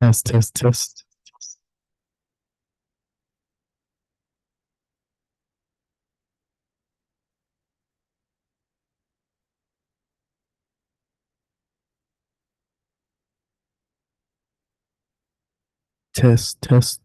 Test, test, test. Test, test.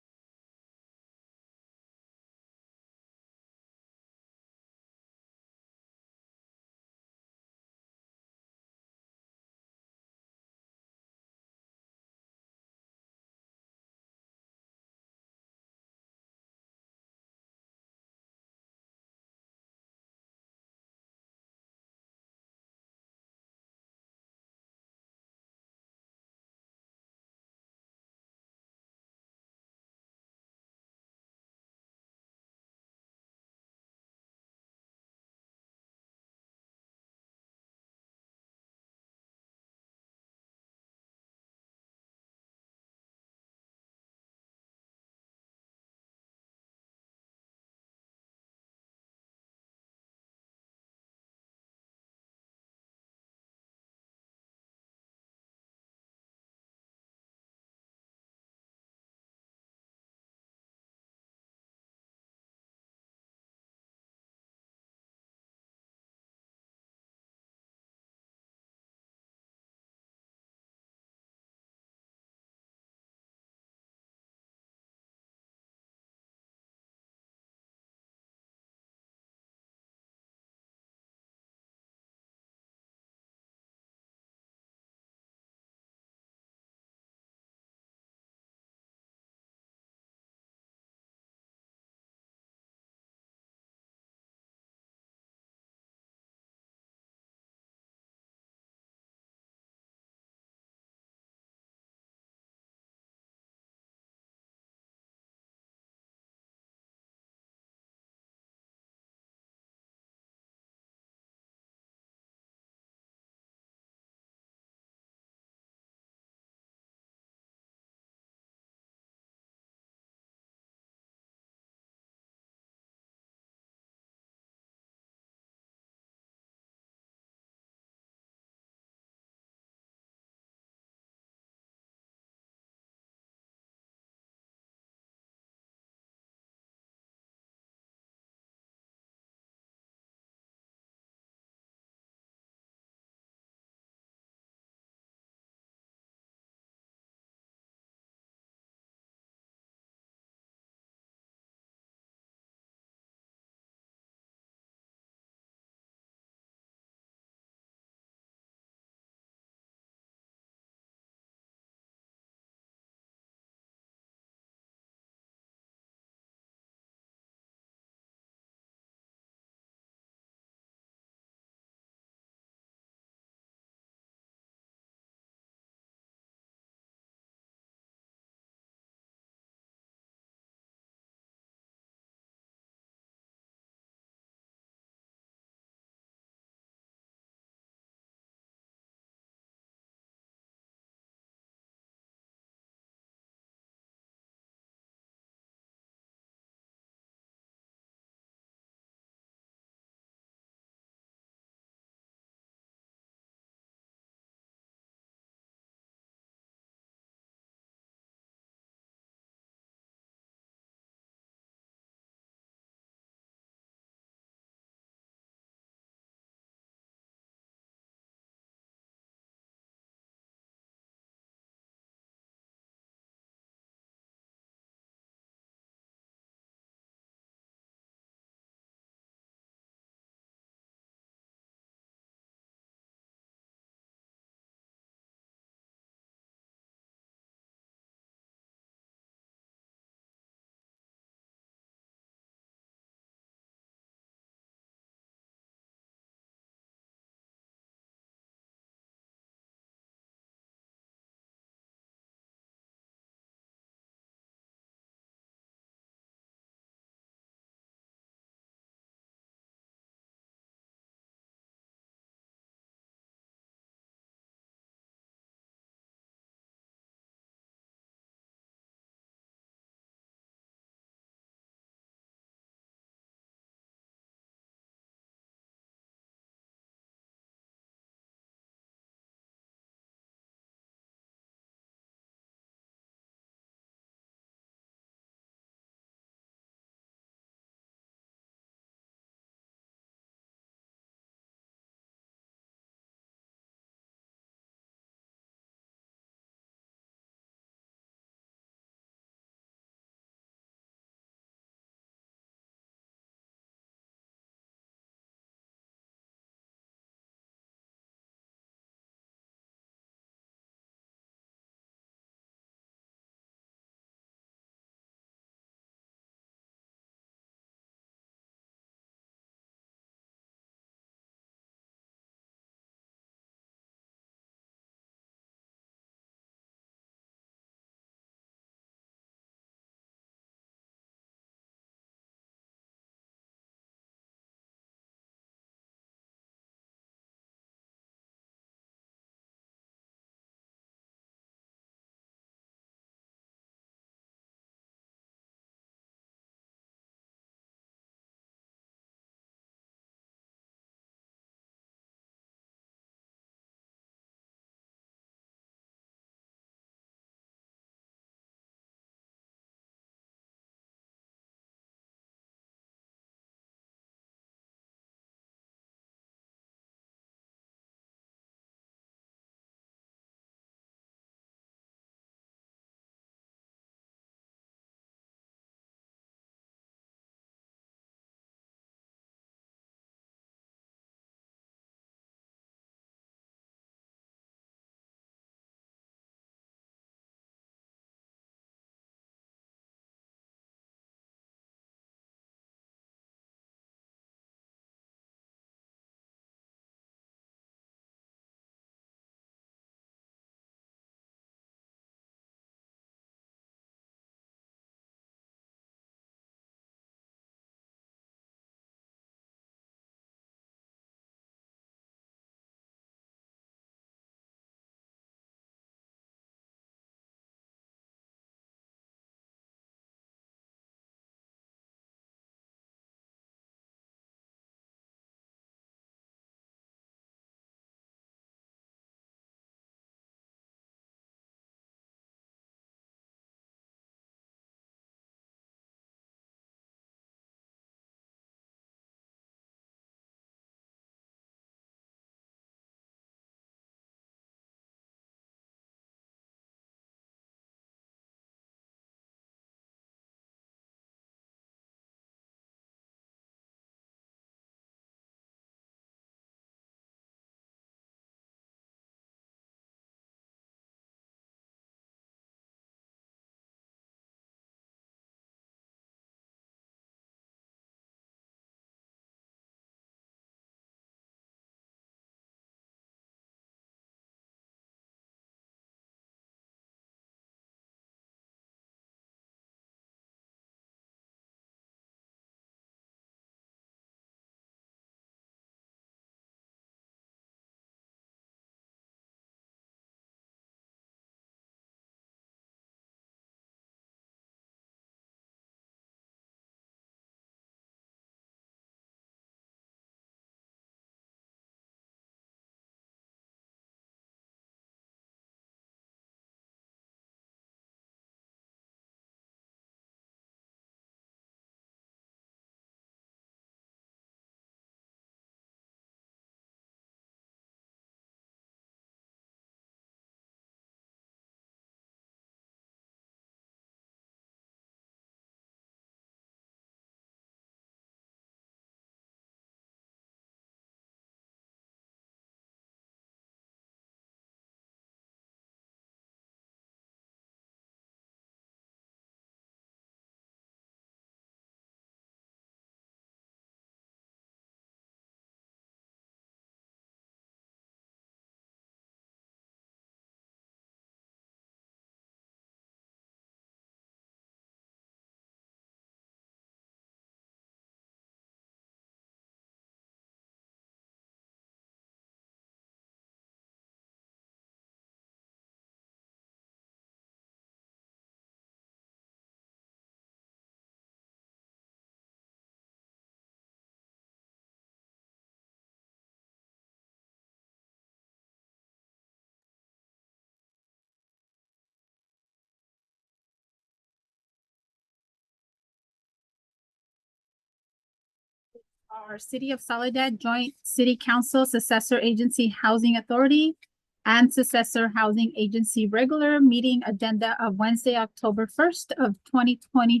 our City of Soledad Joint City Council Successor Agency Housing Authority and Successor Housing Agency regular meeting agenda of Wednesday, October 1st of 2020,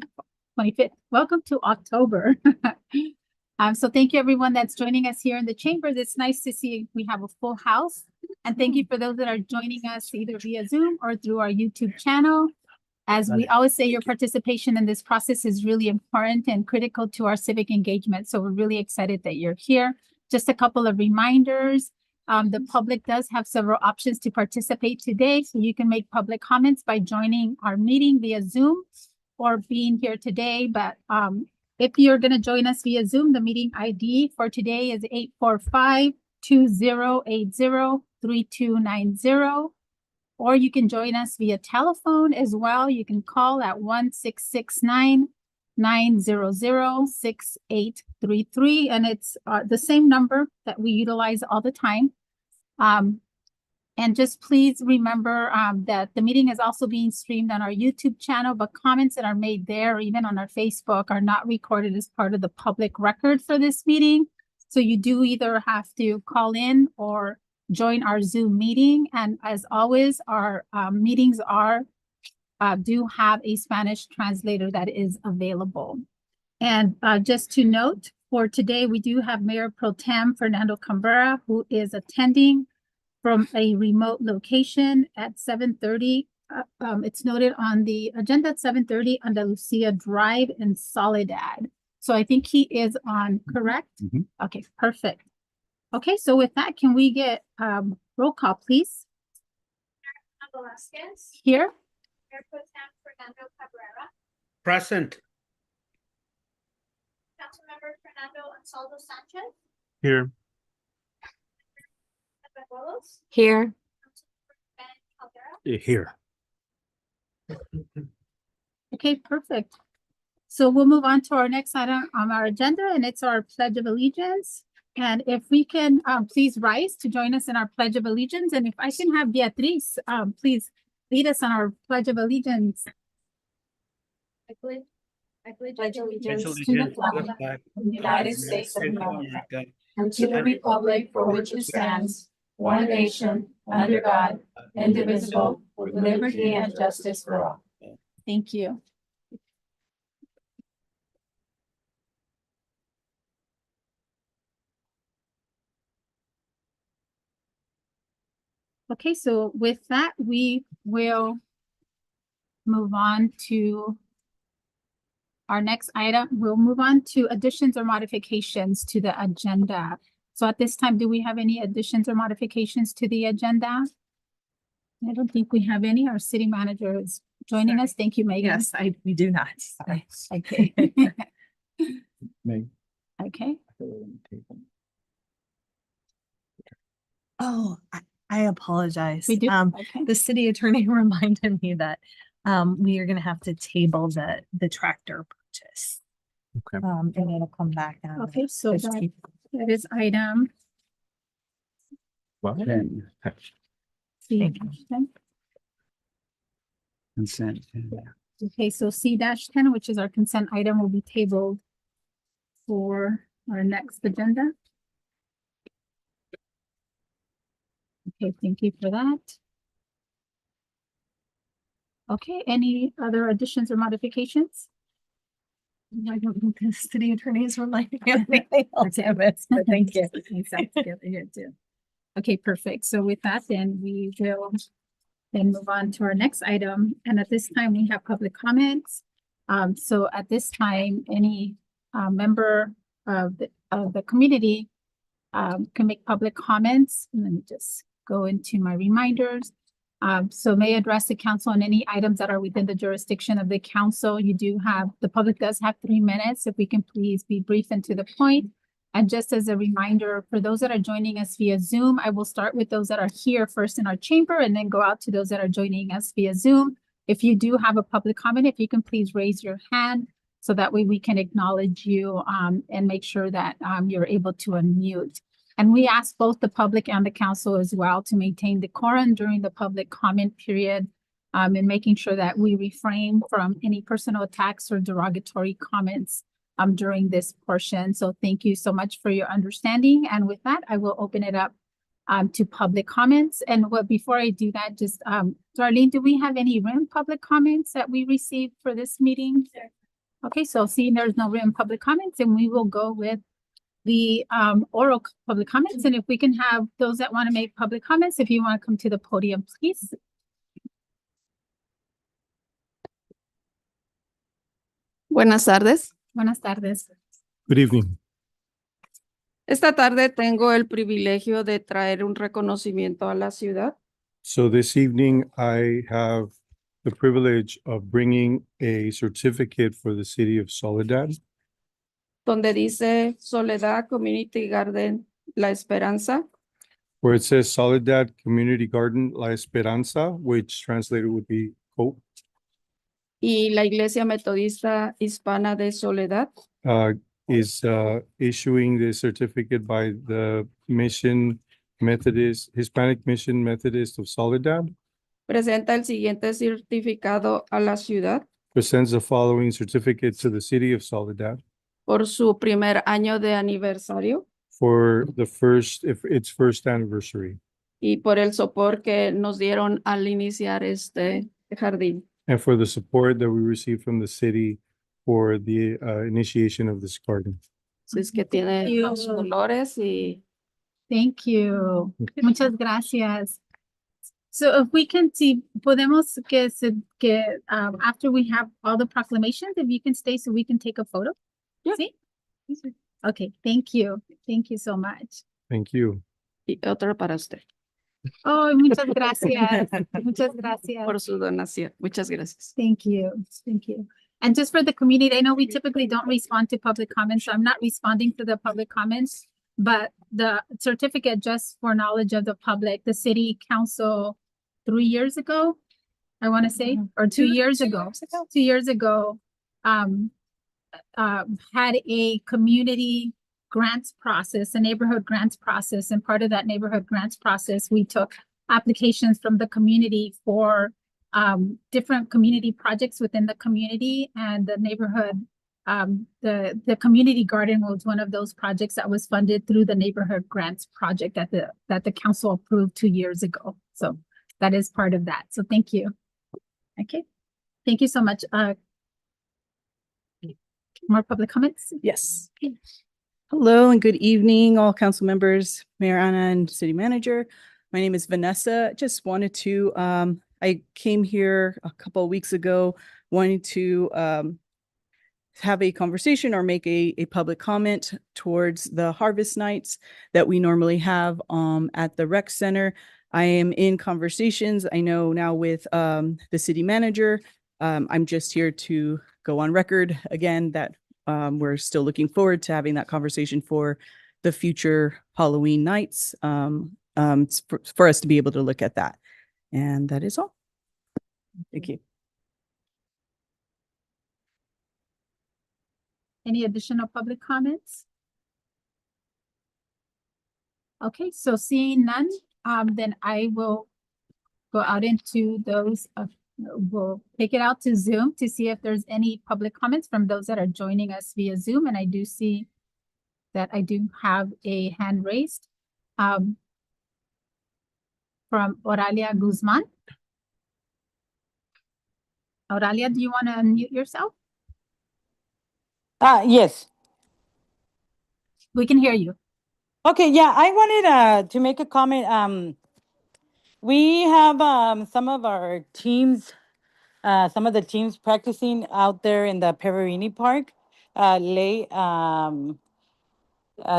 25th. Welcome to October. So thank you everyone that's joining us here in the chambers. It's nice to see we have a full house. And thank you for those that are joining us either via Zoom or through our YouTube channel. As we always say, your participation in this process is really important and critical to our civic engagement. So we're really excited that you're here. Just a couple of reminders. The public does have several options to participate today. So you can make public comments by joining our meeting via Zoom or being here today. But if you're going to join us via Zoom, the meeting ID for today is 845-2080-3290. Or you can join us via telephone as well. You can call at 1-669-900-6833. And it's the same number that we utilize all the time. And just please remember that the meeting is also being streamed on our YouTube channel, but comments that are made there, or even on our Facebook, are not recorded as part of the public record for this meeting. So you do either have to call in or join our Zoom meeting. And as always, our meetings do have a Spanish translator that is available. And just to note, for today, we do have Mayor Pro Tem Fernando Cabrera, who is attending from a remote location at 7:30. It's noted on the agenda at 7:30 on the Lucia Drive in Soledad. So I think he is on, correct? Mm-hmm. Okay, perfect. Okay, so with that, can we get roll call, please? Velasquez. Here. Mayor Pro Tem Fernando Cabrera. Present. Councilmember Fernando Ansaldo Sanchez. Here. Bejuelos. Here. Councilmember Ben Caldera. Here. Okay, perfect. So we'll move on to our next item on our agenda, and it's our Pledge of Allegiance. And if we can please rise to join us in our Pledge of Allegiance. And if I can have Beatriz, please lead us on our Pledge of Allegiance. I pledge allegiance allegiance to the flag of the United States of America and to the republic for which it stands, one nation, under God, indivisible, with liberty and justice for all. Thank you. Okay, so with that, we will move on to our next item. We'll move on to additions or modifications to the agenda. So at this time, do we have any additions or modifications to the agenda? I don't think we have any. Our city manager is joining us. Thank you, Megan. Yes, we do not. Okay. Meg. Okay. Oh, I apologize. We do. Okay. The city attorney reminded me that we are gonna have to table the tractor purchase. Okay. And it'll come back down. Okay, so Just that keep- is item Well, Thank you. consent. Okay, so C-10, which is our consent item, will be tabled for our next agenda. Okay, thank you for that. Okay, any other additions or modifications? I don't think the city attorney is reminding me of anything else, but thank you. Sounds good here too. Okay, perfect. So with that, then we will then move on to our next item. And at this time, we have public comments. So at this time, any member of the community can make public comments. Let me just go into my reminders. So may address the council on any items that are within the jurisdiction of the council. The public does have 3 minutes. If we can please be brief and to the point. And just as a reminder, for those that are joining us via Zoom, I will start with those that are here first in our chamber and then go out to those that are joining us via Zoom. If you do have a public comment, if you can please raise your hand so that way we can acknowledge you and make sure that you're able to unmute. And we ask both the public and the council as well to maintain decorum during the public comment period and making sure that we refrain from any personal attacks or derogatory comments during this portion. So thank you so much for your understanding. And with that, I will open it up to public comments. And before I do that, just Darlene, do we have any written public comments that we received for this meeting? Okay, so seeing there's no written public comments, and we will go with the oral public comments. And if we can have those that want to make public comments, if you want to come to the podium, please. Buenas tardes. Buenas tardes. Good evening. Esta tarde tengo el privilegio de traer un reconocimiento a la ciudad. So this evening, I have the privilege of bringing a certificate for the city of Soledad, Donde dice Soledad Community Garden La Esperanza, where it says Soledad Community Garden La Esperanza, which translated would be hope. y la Iglesia Metodista Hispana de Soledad, Is issuing the certificate by the Hispanic Mission Methodist of Soledad, presenta el siguiente certificado a la ciudad presents the following certificate to the city of Soledad por su primer año de aniversario for its first anniversary, y por el soporte que nos dieron al iniciar este jardín. and for the support that we received from the city for the initiation of this garden. Así es que tiene Thank you. los colores y Thank you. Muchas gracias. So if we can see, podemos after we have all the proclamations, if you can stay so we can take a photo? Yeah. See? Okay, thank you. Thank you so much. Thank you. y otro para usted Oh, muchas gracias. Muchas gracias. por su donación. Muchas gracias. Thank you. Thank you. And just for the community, I know we typically don't respond to public comments, so I'm not responding to the public comments, but the certificate just for knowledge of the public, the city council 3 years ago, I want to say, or 2 years ago, 2 years ago, had a community grants process, a neighborhood grants process. And part of that neighborhood grants process, we took applications from the community for different community projects within the community, and the neighborhood, the community garden was one of those projects that was funded through the neighborhood grants project that the council approved 2 years ago. So that is part of that. So thank you. Okay, thank you so much. More public comments? Yes. Hello and good evening, all council members, Mayor Anna and City Manager. My name is Vanessa. Just wanted to, I came here a couple of weeks ago, wanting to have a conversation or make a public comment towards the harvest nights that we normally have at the rec center. I am in conversations, I know now with the city manager. I'm just here to go on record again that we're still looking forward to having that conversation for the future Halloween nights, for us to be able to look at that. And that is all. Thank you. Any additional public comments? Okay, so seeing none, then I will go out into those we'll take it out to Zoom to see if there's any public comments from those that are joining us via Zoom. And I do see that I do have a hand raised from Oralia Guzman. Oralia, do you want to unmute yourself? Yes. We can hear you. Okay, yeah, I wanted to make a comment. We have some of our teams, some of the teams practicing out there in the Peverini Park late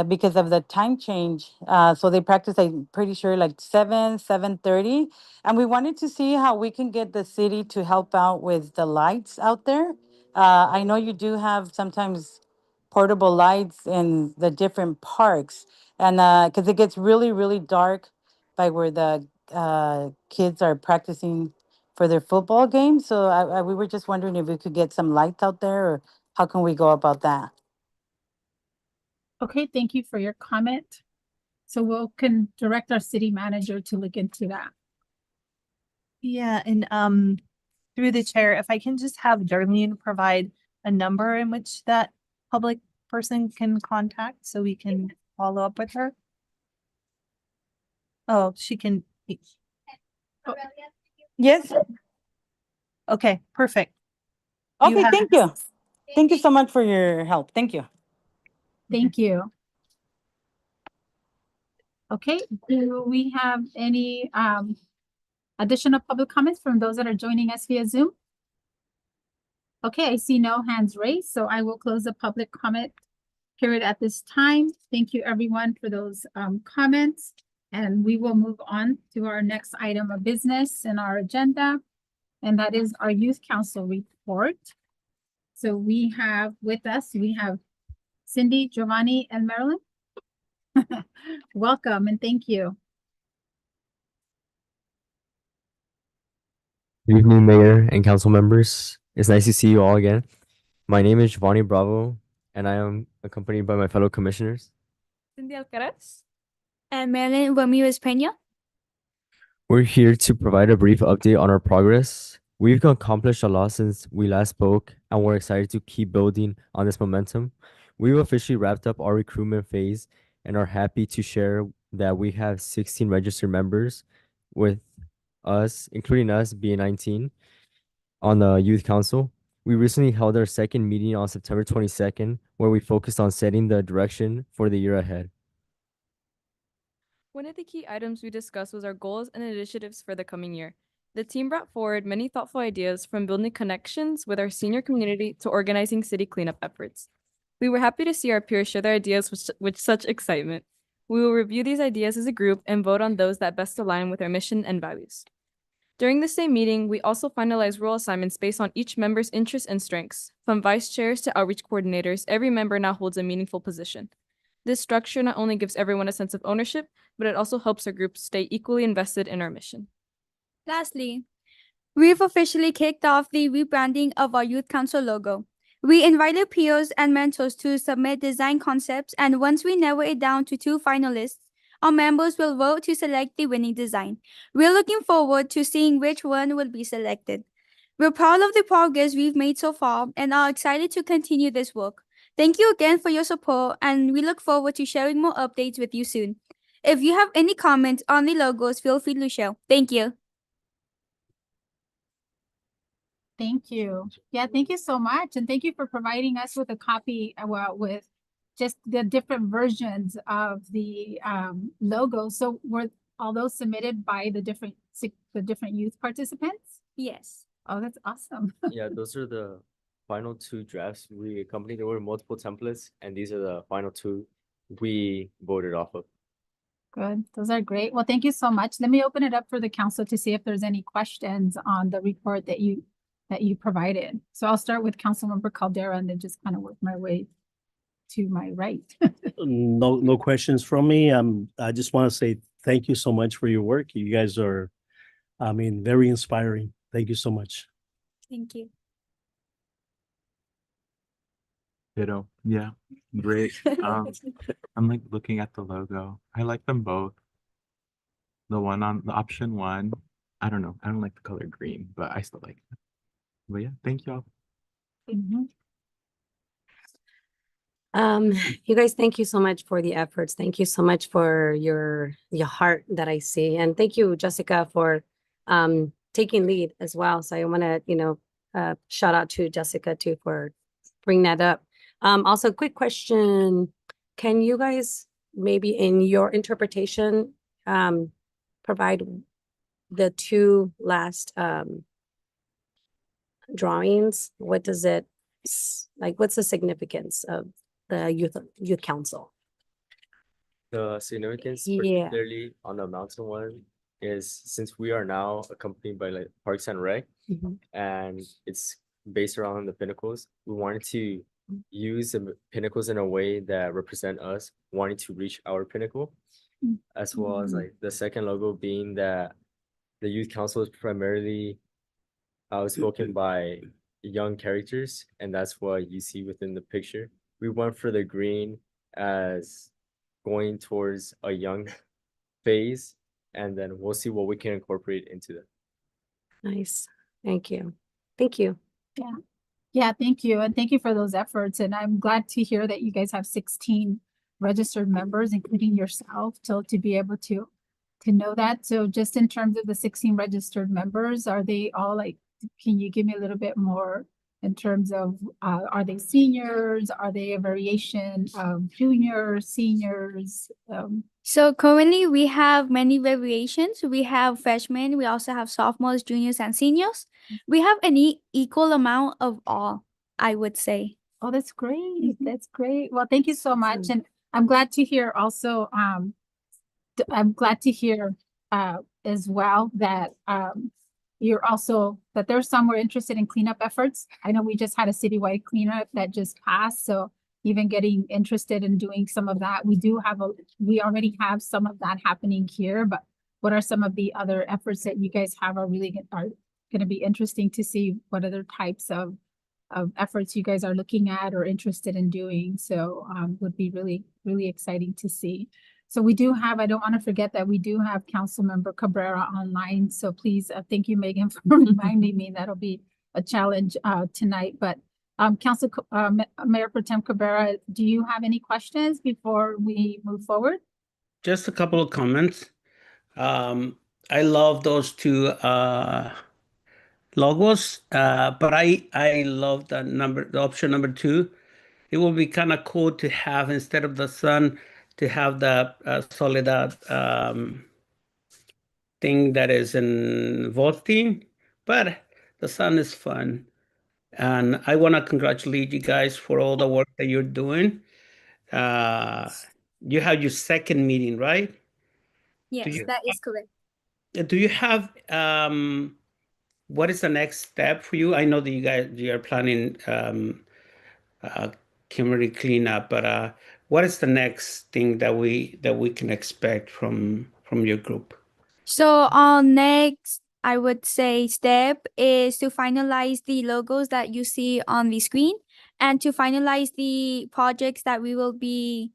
because of the time change. So they practice, I'm pretty sure, like 7:30. And we wanted to see how we can get the city to help out with the lights out there. I know you do have sometimes portable lights in the different parks. And because it gets really, really dark by where the kids are practicing for their football game. So we were just wondering if we could get some lights out there, or how can we go about that? Okay, thank you for your comment. So we'll can direct our city manager to look into that. Yeah, and through the chair, if I can just have Darlene provide a number in which that public person can contact so we can follow up with her? Oh, she can, Aurelia, Yes. okay, perfect. You Okay, have- thank you. Thank you so much for your help. Thank you. Thank you. Okay, do we have any additional public comments from those that are joining us via Zoom? Okay, I see no hands raised, so I will close the public comment period at this time. Thank you, everyone, for those comments. And we will move on to our next item of business in our agenda, and that is our Youth Council report. So we have with us, we have Cindy, Giovanni, and Marilyn. Welcome and thank you. Good evening, Mayor and council members. It's nice to see you all again. My name is Giovanni Bravo, and I am accompanied by my fellow commissioners. Cindy Alcaraz. And Marilyn Ramirez Peña. We're here to provide a brief update on our progress. We've accomplished a lot since we last spoke, and we're excited to keep building on this momentum. We've officially wrapped up our recruitment phase and are happy to share that we have 16 registered members, with us, including us, being 19 on the Youth Council. We recently held our second meeting on September 22nd, where we focused on setting the direction for the year ahead. One of the key items we discussed was our goals and initiatives for the coming year. The team brought forward many thoughtful ideas, from building connections with our senior community to organizing city cleanup efforts. We were happy to see our peers share their ideas with such excitement. We will review these ideas as a group and vote on those that best align with our mission and values. During the same meeting, we also finalized role assignments based on each member's interests and strengths. From vice chairs to outreach coordinators, every member now holds a meaningful position. This structure not only gives everyone a sense of ownership, but it also helps our group stay equally invested in our mission. Lastly, we've officially kicked off the rebranding of our Youth Council logo. We invited peers and mentors to submit design concepts, and once we narrow it down to 2 finalists, our members will vote to select the winning design. We're looking forward to seeing which one will be selected. We're proud of the progress we've made so far and are excited to continue this work. Thank you again for your support, and we look forward to sharing more updates with you soon. If you have any comments on the logos, feel free to share. Thank you. Thank you. Yeah, thank you so much. And thank you for providing us with a copy, well, with just the different versions of the logo. So were all those submitted by the different youth participants? Yes. Oh, that's awesome. Yeah, those are the final 2 drafts we accompanied. There were multiple templates, and these are the final 2 we voted off of. Good. Those are great. Well, thank you so much. Let me open it up for the council to see if there's any questions on the report that you provided. So I'll start with Councilmember Caldera and then just kind of work my way to my right. No questions from me. I just want to say thank you so much for your work. You guys are, very inspiring. Thank you so much. Thank you. Ditto. Yeah, great. I'm like looking at the logo. I like them both. The one on the option 1, I don't know. I don't like the color green, but I still like it. But yeah, thank y'all. Mhm. You guys, thank you so much for the efforts. Thank you so much for your heart that I see. And thank you, Jessica, for taking lead as well. So I want to, shout out to Jessica too for bringing that up. Also, quick question. Can you guys maybe in your interpretation provide the 2 last drawings? What does it like? What's the significance of the youth council? The significance, Yeah. particularly on the mountain one, is since we are now accompanied by like Parks and Rec, Mhm. and it's based around the pinnacles, we wanted to use the pinnacles in a way that represent us wanting to reach our pinnacle, as well as like the second logo being that the youth council is primarily spoken by young characters, and that's what you see within the picture. We went for the green as going towards a young phase, and then we'll see what we can incorporate into that. Nice. Thank you. Thank you. Yeah, thank you. And thank you for those efforts. And I'm glad to hear that you guys have 16 registered members, including yourself, to be able to know that. So just in terms of the 16 registered members, are they all like, can you give me a little bit more in terms of, are they seniors? Are they a variation of juniors, seniors? So currently we have many variations. We have freshmen, we also have sophomores, juniors, and seniors. We have an equal amount of all, I would say. Oh, that's great. That's great. Well, thank you so much. And I'm glad to hear also, I'm glad to hear as well that you're also, that there's some who are interested in cleanup efforts. I know we just had a citywide cleanup that just passed, so even getting interested in doing some of that, we already have some of that happening here, but what are some of the other efforts that you guys have are gonna be interesting to see what other types of efforts you guys are looking at or interested in doing. So would be really, really exciting to see. So we do have, I don't want to forget that we do have Councilmember Cabrera online. So please, thank you, Megan, for reminding me. That'll be a challenge tonight. But Mayor Pro Tem Cabrera, do you have any questions before we move forward? Just a couple of comments. I love those two logos, but I love the option number 2. It will be kind of cool to have, instead of the sun, to have the Soledad thing that is in voting, but the sun is fun. And I want to congratulate you guys for all the work that you're doing. You have your second meeting, right? Yes, that is correct. Do you have what is the next step for you? I know that you are planning community cleanup, but what is the next thing that we can expect from your group? So our next, I would say, step is to finalize the logos that you see on the screen and to finalize the projects that we will be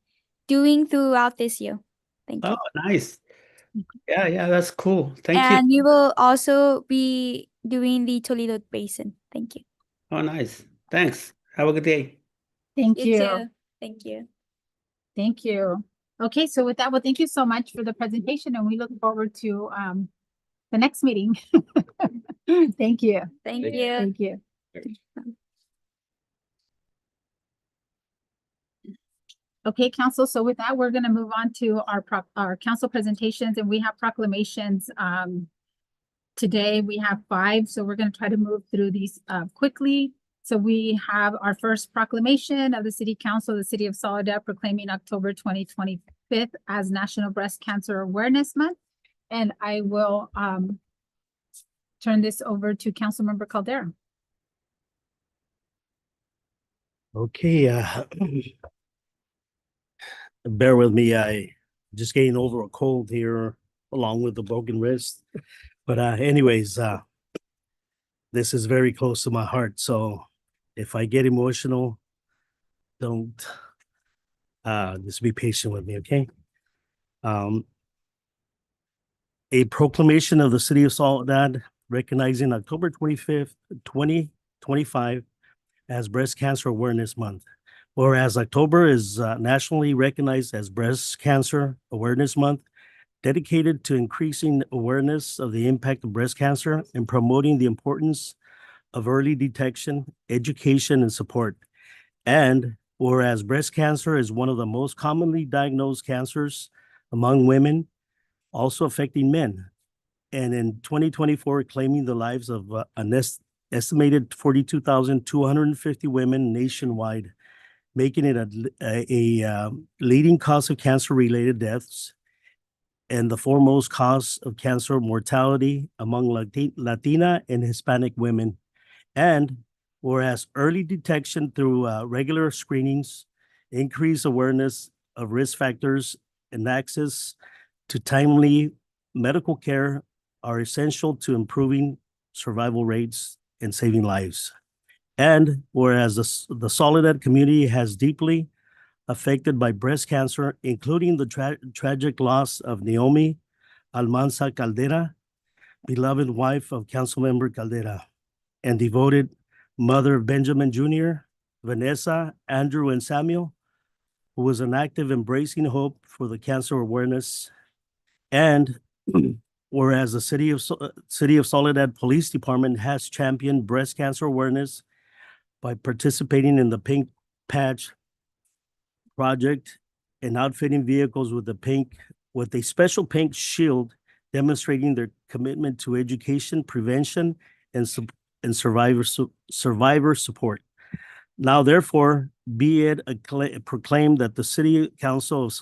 doing throughout this year. Thank you. Oh, nice. Yeah, that's cool. Thank you. And we will also be doing the Toledo Basin. Thank you. Oh, nice. Thanks. Have a good day. Thank You you. too. Thank you. Thank you. Okay, so with that, well, thank you so much for the presentation and we look forward to the next meeting. Thank you. Thank you. Thank you. Okay, council. So with that, we're going to move on to our council presentations, and we have proclamations. Today we have 5, so we're going to try to move through these quickly. So we have our first proclamation of the City Council of the City of Soledad proclaiming October 2025 as National Breast Cancer Awareness Month. And I will turn this over to Councilmember Caldera. Okay, bear with me. I just getting over a cold here along with the broken wrist. But anyways, this is very close to my heart. So if I get emotional, don't just be patient with me, okay? A proclamation of the City of Soledad recognizing October 25th, 2025 as Breast Cancer Awareness Month. Whereas October is nationally recognized as Breast Cancer Awareness Month, dedicated to increasing awareness of the impact of breast cancer and promoting the importance of early detection, education, and support. And whereas breast cancer is one of the most commonly diagnosed cancers among women, also affecting men, and in 2024, claiming the lives of an estimated 42,250 women nationwide, making it a leading cause of cancer-related deaths and the foremost cause of cancer mortality among Latina and Hispanic women. And whereas early detection through regular screenings, increased awareness of risk factors, and access to timely medical care are essential to improving survival rates and saving lives. And whereas the Soledad community has deeply affected by breast cancer, including the tragic loss of Naomi Almanza Caldera, beloved wife of Councilmember Caldera, and devoted mother of Benjamin Jr., Vanessa, Andrew, and Samuel, who was an active embracing hope for the cancer awareness. And whereas the City of Soledad Police Department has championed breast cancer awareness by participating in the Pink Patch project and outfitting vehicles with a special pink shield, demonstrating their commitment to education, prevention, and survivor support. Now, therefore, be it proclaimed that the City of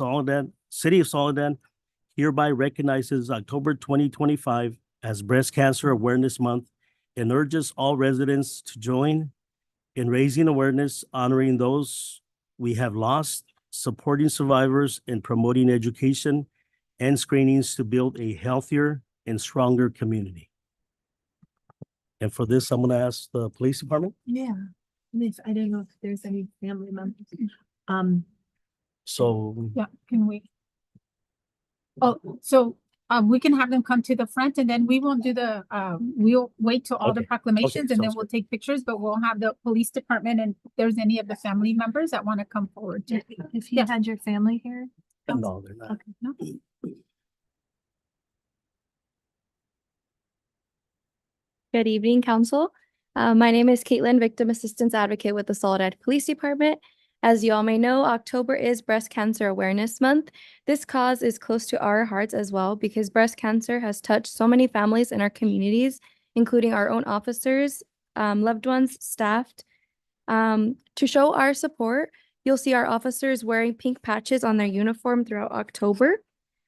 Soledad hereby recognizes October 2025 as Breast Cancer Awareness Month and urges all residents to join in raising awareness, honoring those we have lost, supporting survivors, and promoting education and screenings to build a healthier and stronger community. And for this, I'm going to ask the police department. Yeah. I don't know if there's any family members. So Yeah, can we? Oh, so we can have them come to the front and then we won't do the, we'll wait till all the Okay. proclamations and then sounds we'll take pictures, but we'll have the police department and if there's any of the family members that want to come forward. If you had your family here. no, they're not. Okay, no. Good evening, Council. My name is Caitlin, Victim Assistance Advocate with the Soledad Police Department. As you all may know, October is Breast Cancer Awareness Month. This cause is close to our hearts as well because breast cancer has touched so many families in our communities, including our own officers, loved ones, staff. To show our support, you'll see our officers wearing pink patches on their uniform throughout October.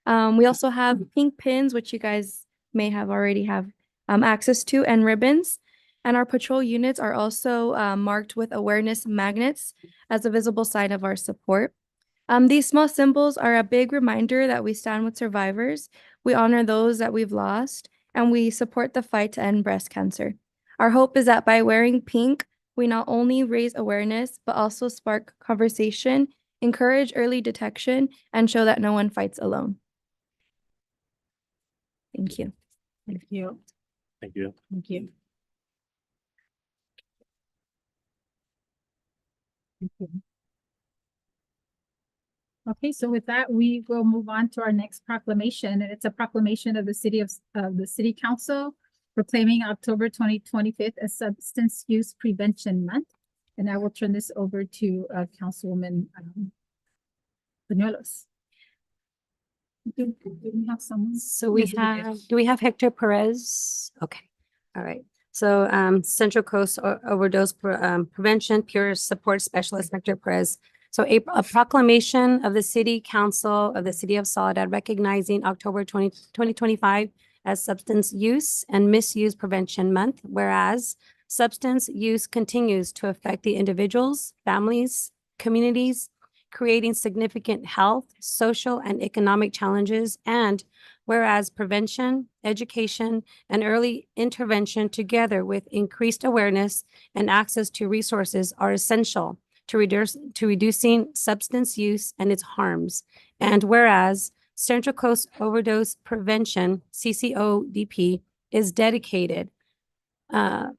We also have pink pins, which you guys may have already have access to, and ribbons. And our patrol units are also marked with awareness magnets as a visible sign of our support. These small symbols are a big reminder that we stand with survivors, we honor those that we've lost, and we support the fight to end breast cancer. Our hope is that by wearing pink, we not only raise awareness, but also spark conversation, encourage early detection, and show that no one fights alone. Thank you. Thank you. Thank you. Thank you. Thank you. Okay, so with that, we will move on to our next proclamation, and it's a proclamation of the City Council proclaiming October 2025 as Substance Use Prevention Month. And I will turn this over to Councilwoman Banuelos. Do we have someone? So we Yes, have, do we have Hector Perez? Okay, all right. So Central Coast Overdose Prevention Peer Support Specialist Hector Perez. So a proclamation of the City Council of the City of Soledad recognizing October 2025 as Substance Use and Misuse Prevention Month, whereas substance use continues to affect the individuals, families, communities, creating significant health, social, and economic challenges, and whereas prevention, education, and early intervention together with increased awareness and access to resources are essential to reducing substance use and its harms. And whereas Central Coast Overdose Prevention, CCODP, is dedicated to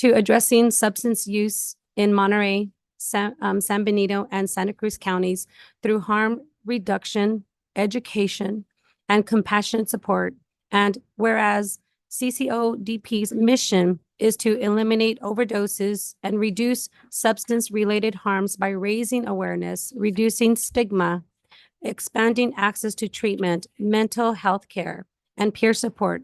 addressing substance use in Monterey, San Benito, and Santa Cruz counties through harm reduction, education, and compassionate support. And whereas CCODP's mission is to eliminate overdoses and reduce substance-related harms by raising awareness, reducing stigma, expanding access to treatment, mental health care, and peer support,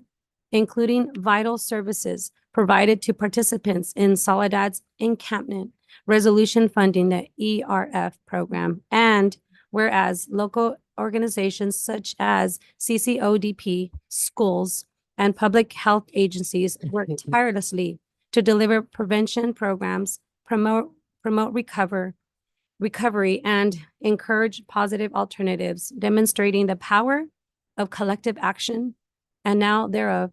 including vital services provided to participants in Soledad's encampment resolution funding, the ERF program. And whereas local organizations such as CCODP, schools, and public health agencies work tirelessly to deliver prevention programs, promote recovery, and encourage positive alternatives, demonstrating the power of collective action, and now thereof,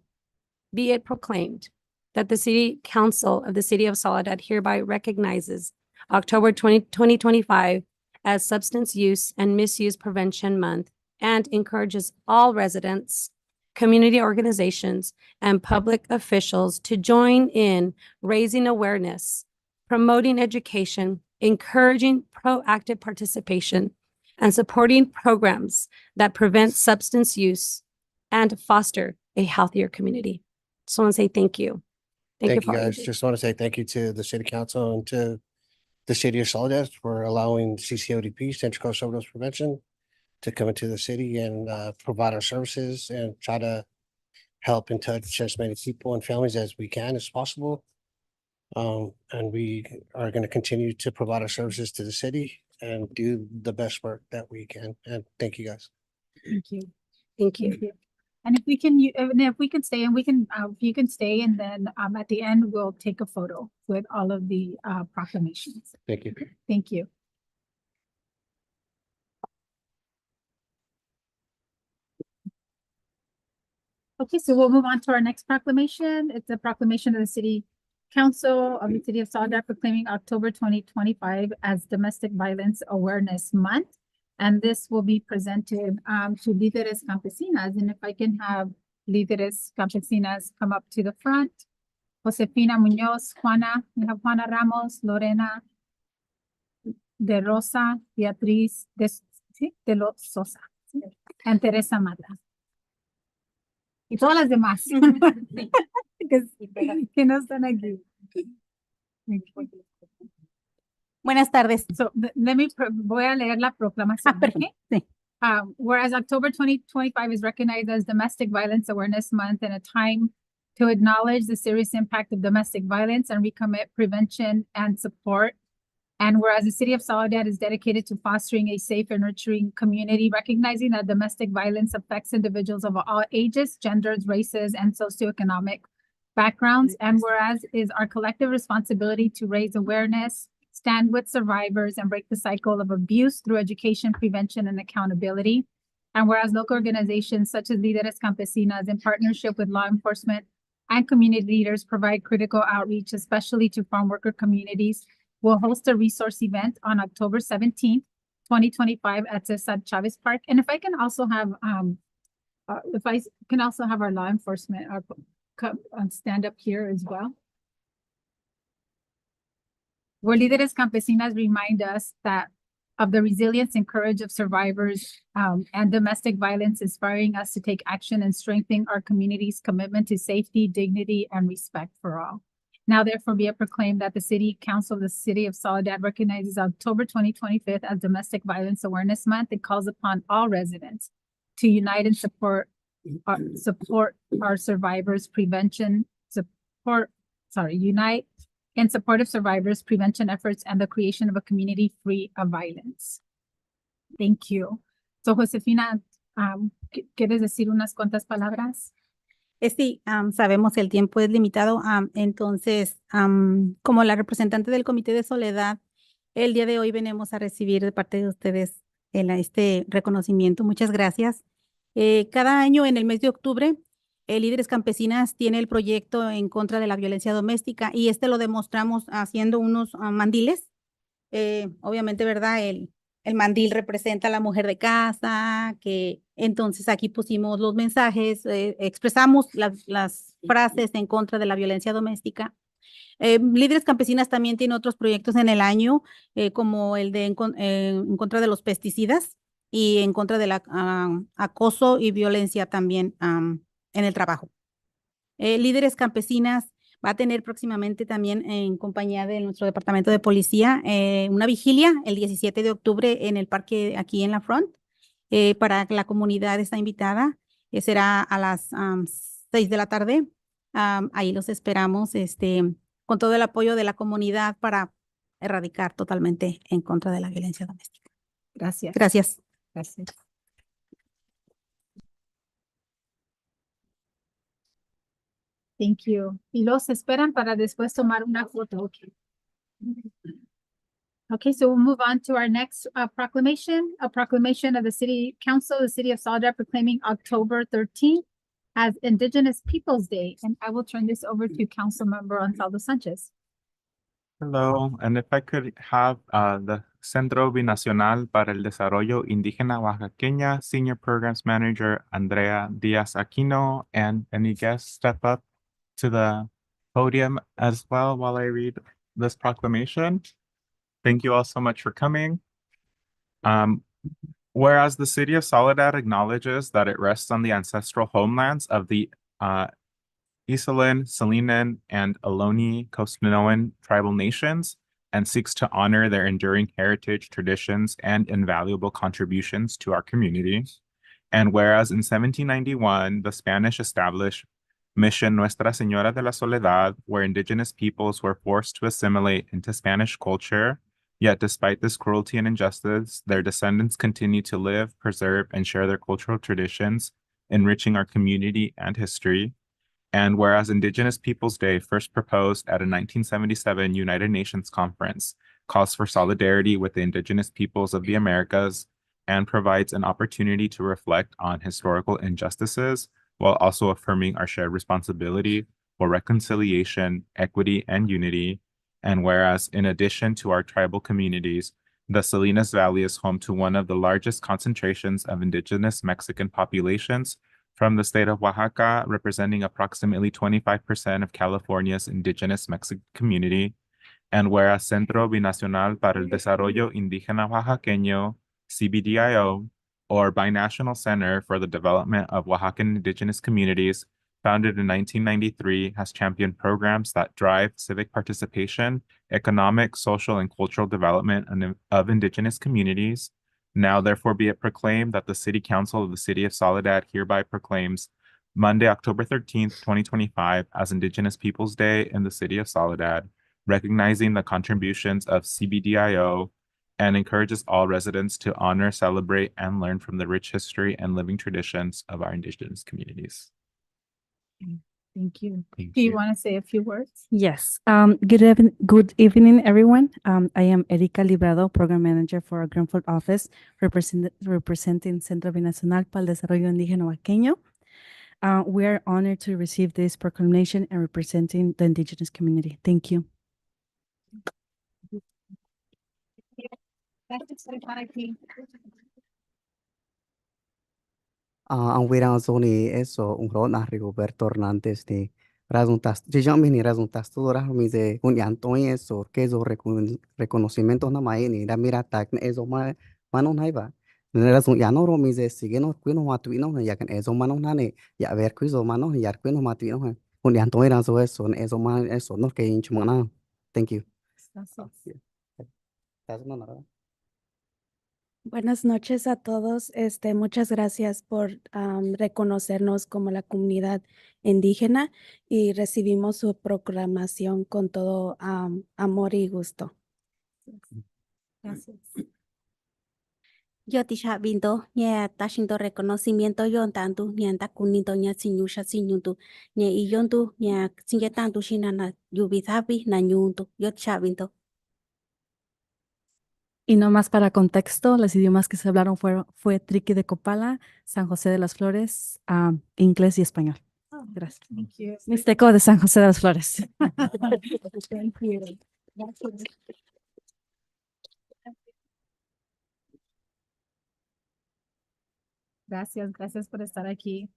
be it proclaimed that the City Council of the City of Soledad hereby recognizes October 2025 as Substance Use and Misuse Prevention Month and encourages all residents, community organizations, and public officials to join in raising awareness, promoting education, encouraging proactive participation, and supporting programs that prevent substance use and foster a healthier community. So I want to say thank you. Thank you Thank you, for all you guys. do. Just want to say thank you to the city council and to the city of Soledad for allowing CCODP, Central Coast Overdose Prevention, to come into the city and provide our services and try to help and touch as many people and families as we can as possible. And we are going to continue to provide our services to the city and do the best work that we can. And thank you, guys. Thank you. Thank you. Thank you. And if we can, and if we can stay and we can, you can stay and then at the end, we'll take a photo with all of the proclamations. Thank you. Thank you. Okay, so we'll move on to our next proclamation. It's a proclamation of the City Council of the City of Soledad proclaiming October 2025 as Domestic Violence Awareness Month. And this will be presented to Líderes Campesinas. And if I can have Líderes Campesinas come up to the front. Josefina Muñoz, Juana, we have Juana Ramos, Lorena de Rosa, Beatriz de los Sosa, and Teresa Mata. Y todas las demás. que no están aquí. Buenas tardes. So, voy a leer la proclamación. Perfecto. Sí. Whereas October 2025 is recognized as Domestic Violence Awareness Month and a time to acknowledge the serious impact of domestic violence and recommit prevention and support. And whereas the City of Soledad is dedicated to fostering a safe and nurturing community, recognizing that domestic violence affects individuals of all ages, genders, races, and socioeconomic backgrounds. And whereas it is our collective responsibility to raise awareness, stand with survivors, and break the cycle of abuse through education, prevention, and accountability. And whereas local organizations such as Líderes Campesinas, in partnership with law enforcement and community leaders, provide critical outreach, especially to farm worker communities, will host a resource event on October 17th, 2025 at Cesar Chavez Park. And if I can also have, our law enforcement stand up here as well. Where Líderes Campesinas remind us that of the resilience and courage of survivors and domestic violence, inspiring us to take action and strengthening our community's commitment to safety, dignity, and respect for all. Now, therefore, be it proclaimed that the City Council of the City of Soledad recognizes October 2025 as Domestic Violence Awareness Month and calls upon all residents to unite and support our survivors' unite in support of survivors' prevention efforts and the creation of a community free of violence. Thank you. So, Josefina, ¿quieres decir unas cuantas palabras? Sí, sabemos el tiempo es limitado, entonces, como la representante del Comité de Soledad, el día de hoy venimos a recibir de parte de ustedes este reconocimiento. Muchas gracias. Cada año en el mes de octubre, Líderes Campesinas tiene el proyecto en contra de la violencia doméstica y lo demostramos haciendo unos mandiles. Obviamente, ¿verdad? El mandil representa a la mujer de casa, que entonces aquí pusimos los mensajes, expresamos las frases en contra de la violencia doméstica. Líderes Campesinas también tiene otros proyectos en el año, como el de en contra de los pesticidas y en contra del acoso y violencia también en el trabajo. Líderes Campesinas va a tener próximamente también en compañía de nuestro departamento de policía una vigilia el 17 de octubre en el parque aquí en la Front. Para la comunidad está invitada. Será a las 6 de la tarde. Ahí los esperamos con todo el apoyo de la comunidad para erradicar totalmente en contra de la violencia doméstica. Gracias. Gracias. Gracias. Thank you. Y los esperan para después tomar una foto. Okay. Okay, so we'll move on to our next proclamation, a proclamation of the City Council of the City of Soledad proclaiming October 13th as Indigenous Peoples Day. And I will turn this over to Councilmember Ansaldo Sanchez. Hello, and if I could have the Centro Binacional para el Desarrollo Indígena Oaxaqueña Senior Programs Manager Andrea Diaz Aquino and any guests step up to the podium as well while I read this proclamation. Thank you all so much for coming. Whereas the city of Soledad acknowledges that it rests on the ancestral homelands of the Iselin, Salinan, and Ohlone Coast-Minoan tribal nations and seeks to honor their enduring heritage, traditions, and invaluable contributions to our community. And whereas in 1791, the Spanish established Mission Nuestra Señora de la Soledad, where indigenous peoples were forced to assimilate into Spanish culture, yet despite this cruelty and injustice, their descendants continue to live, preserve, and share their cultural traditions, enriching our community and history. And whereas Indigenous Peoples Day, first proposed at a 1977 United Nations conference, calls for solidarity with the indigenous peoples of the Americas and provides an opportunity to reflect on historical injustices while also affirming our shared responsibility for reconciliation, equity, and unity. And whereas in addition to our tribal communities, the Salinas Valley is home to one of the largest concentrations of indigenous Mexican populations from the state of Oaxaca, representing approximately 25% of California's indigenous Mexican community. And whereas Centro Binacional para el Desarrollo Indígena Oaxaqueño, CBDIO, or Binational Center for the Development of Oaxacan Indigenous Communities, founded in 1993, has championed programs that drive civic participation, economic, social, and cultural development of indigenous communities. Now, therefore, be it proclaimed that the City Council of the City of Soledad hereby proclaims Monday, October 13th, 2025 as Indigenous Peoples Day in the City of Soledad, recognizing the contributions of CBDIO and encourages all residents to honor, celebrate, and learn from the rich history and living traditions of our Indigenous communities. Thank you. Thank Do you you. want to say a few words? Yes. Good evening, everyone. I am Erika Librado, Program Manager for our Granford office, representing Centro Binacional para el Desarrollo Indígena Oaxaqueño. We are honored to receive this proclamation and representing the Indigenous community. Thank you. Ang wirang zoni eso un ro na Rigoberto Hernández ni razontas jijang mi ni razontas todo ra mi ze un yantoy eso que eso reconocimiento na mai ni da mira tak na eso ma manon hai ba ni razon ya no ro mi ze sigue no kuino ma tu no ya kan eso manon na ni ya ver kuizo manon ya kuino ma tu no un yantoy ra eso na eso ma eso no que inchmo na thank you. That's no. Buenas noches a todos. Muchas gracias por reconocernos como la comunidad indígena y recibimos su proclamación con todo amor y gusto. Gracias. Yo tisha bindo nye tashindo reconocimiento yon tanto nye takunito nye sinyusha sinyuntu nye iyontu nye sinyetantu shinana yubithabi na nyuntu yo tisha bindo. Y no más para contexto, los idiomas que se hablaron fue Triqui de Copala, San José de las Flores, inglés y español. Gracias. Thank you. Mixteco de San José de las Flores. Thank you. Gracias, gracias por estar aquí.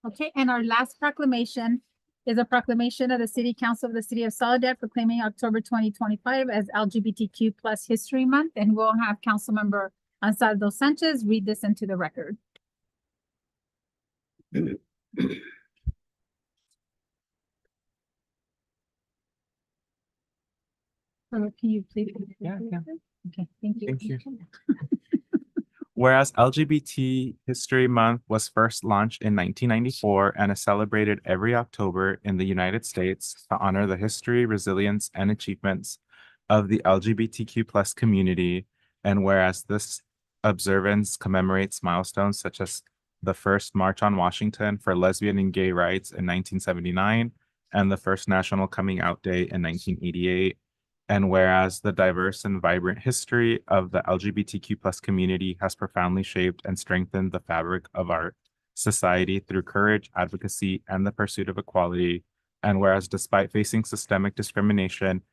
Okay, and our last proclamation is a proclamation of the City Council of the City of Soledad proclaiming October 2025 as LGBTQ plus History Month, and we'll have Councilmember Ansaldo Sanchez read this into the record. So can you please? Yeah. Okay, thank you. Thank you. Whereas LGBT History Month was first launched in 1994 and is celebrated every October in the United States to honor the history, resilience, and achievements of the LGBTQ plus community, and whereas this observance commemorates milestones such as the first March on Washington for lesbian and gay rights in 1979 and the first National Coming Out Day in 1988. And whereas the diverse and vibrant history of the LGBTQ plus community has profoundly shaped and strengthened the fabric of our society through courage, advocacy, and the pursuit of equality. And whereas despite facing systemic discrimination,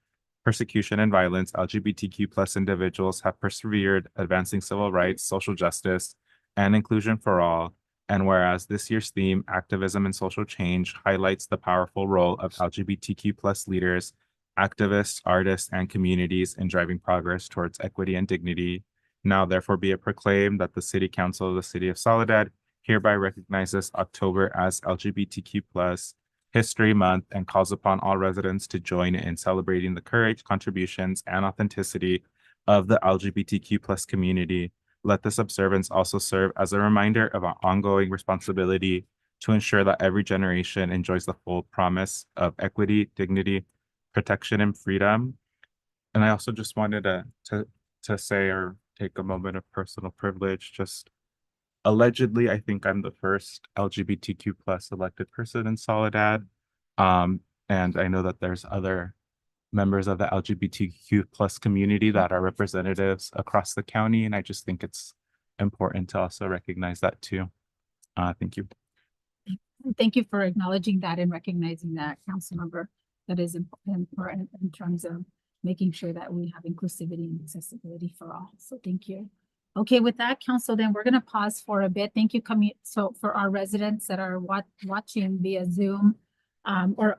persecution and violence, LGBTQ+ individuals have persevered, advancing civil rights, social justice, and inclusion for all. And whereas this year's theme, activism and social change, highlights the powerful role of LGBTQ+ leaders, activists, artists, and communities in driving progress towards equity and dignity. Now therefore be it proclaimed that the City Council of the City of Soledad hereby recognizes October as LGBTQ+ History Month and calls upon all residents to join in celebrating the courage, contributions, and authenticity of the LGBTQ+ community. Let this observance also serve as a reminder of our ongoing responsibility to ensure that every generation enjoys the full promise of equity, dignity, protection, and freedom. And I also just wanted to say or take a moment of personal privilege. Just allegedly, I think I'm the first LGBTQ+ elected person in Soledad. And I know that there's other members of the LGBTQ+ community that are representatives across the county. And I just think it's important to also recognize that too. Thank you. Thank you for acknowledging that and recognizing that, Councilmember. That is important in terms of making sure that we have inclusivity and accessibility for all. So thank you. Okay, with that, Council, then we're gonna pause for a bit. Thank you, so for our residents that are watching via Zoom or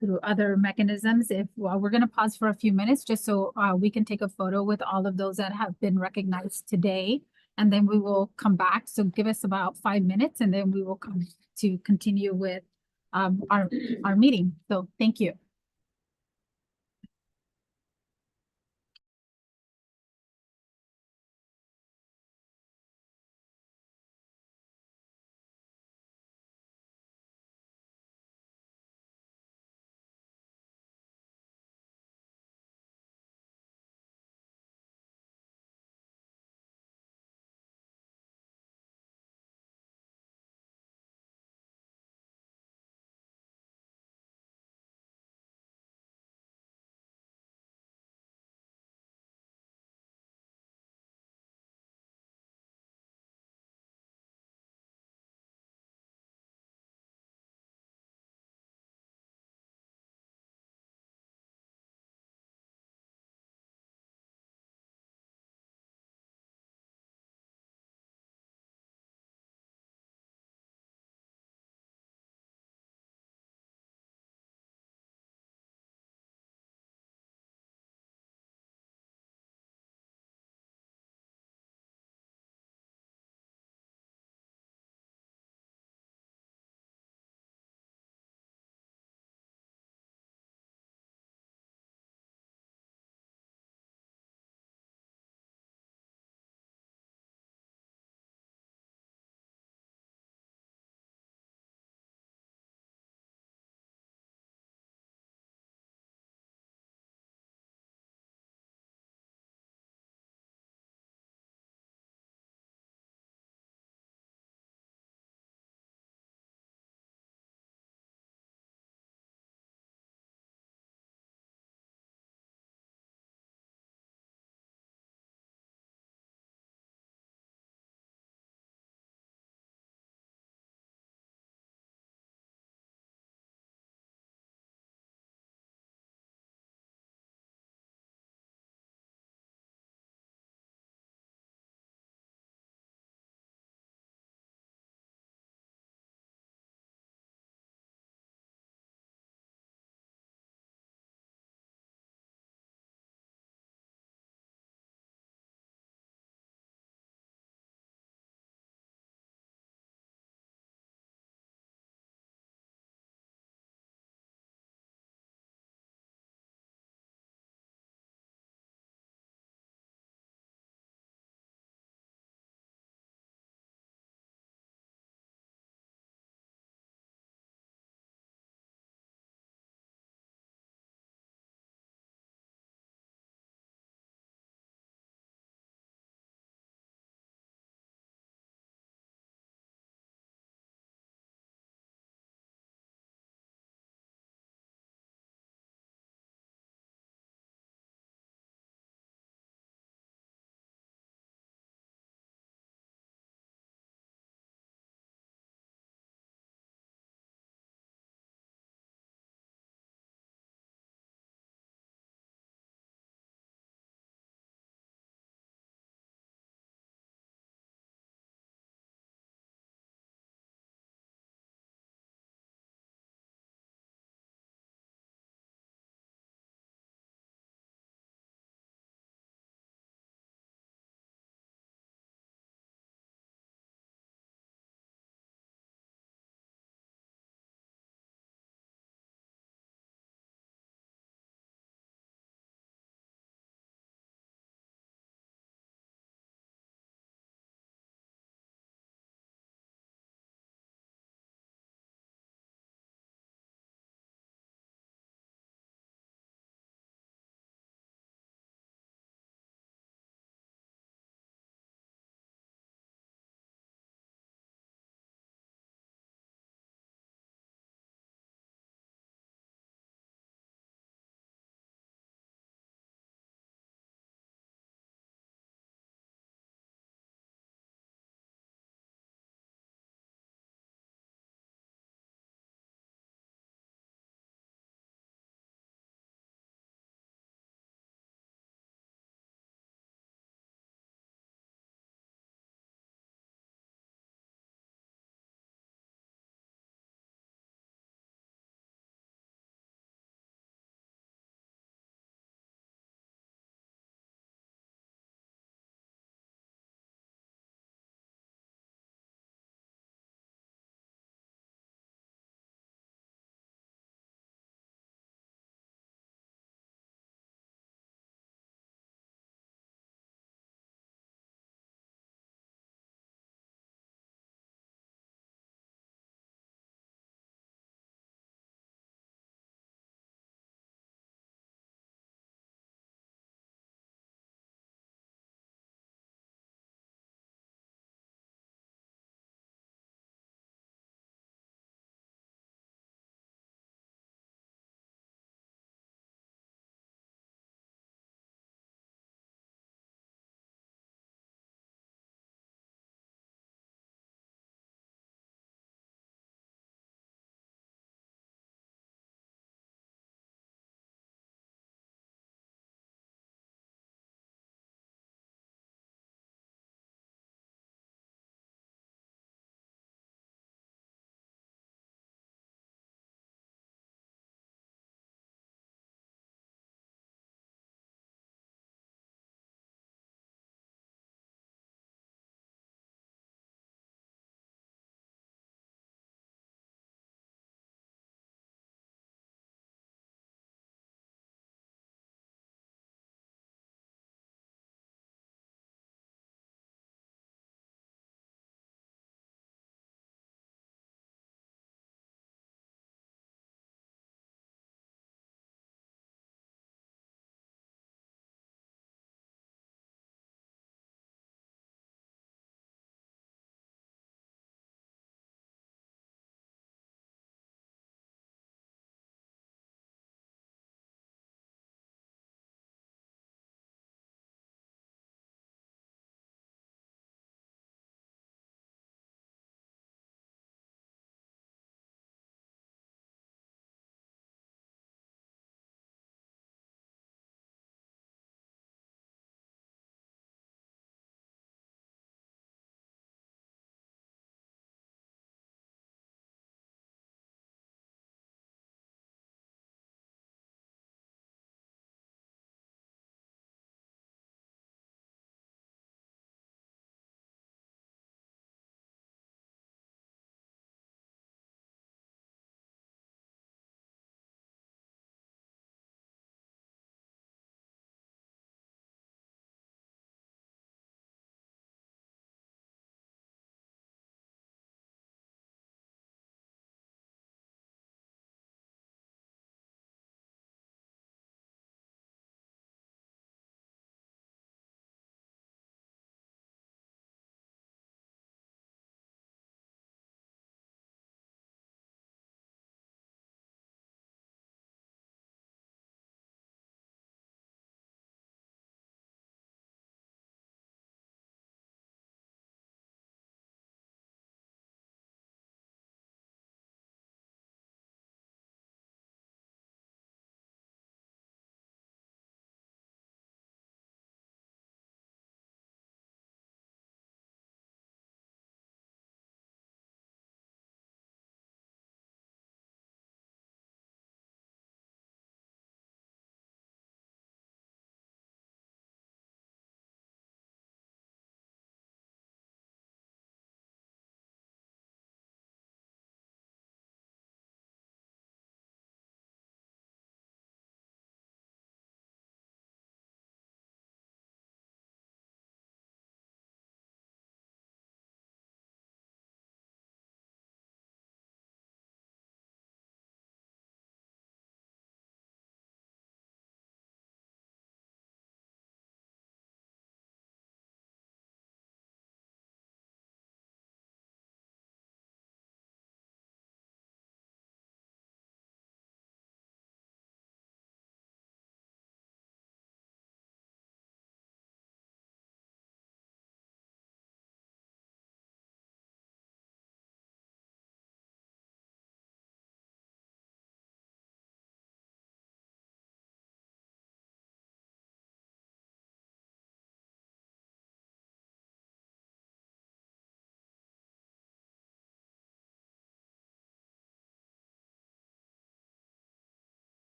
through other mechanisms, we're gonna pause for a few minutes just so we can take a photo with all of those that have been recognized today. And then we will come back. So give us about 5 minutes and then we will come to continue with our meeting. So thank you.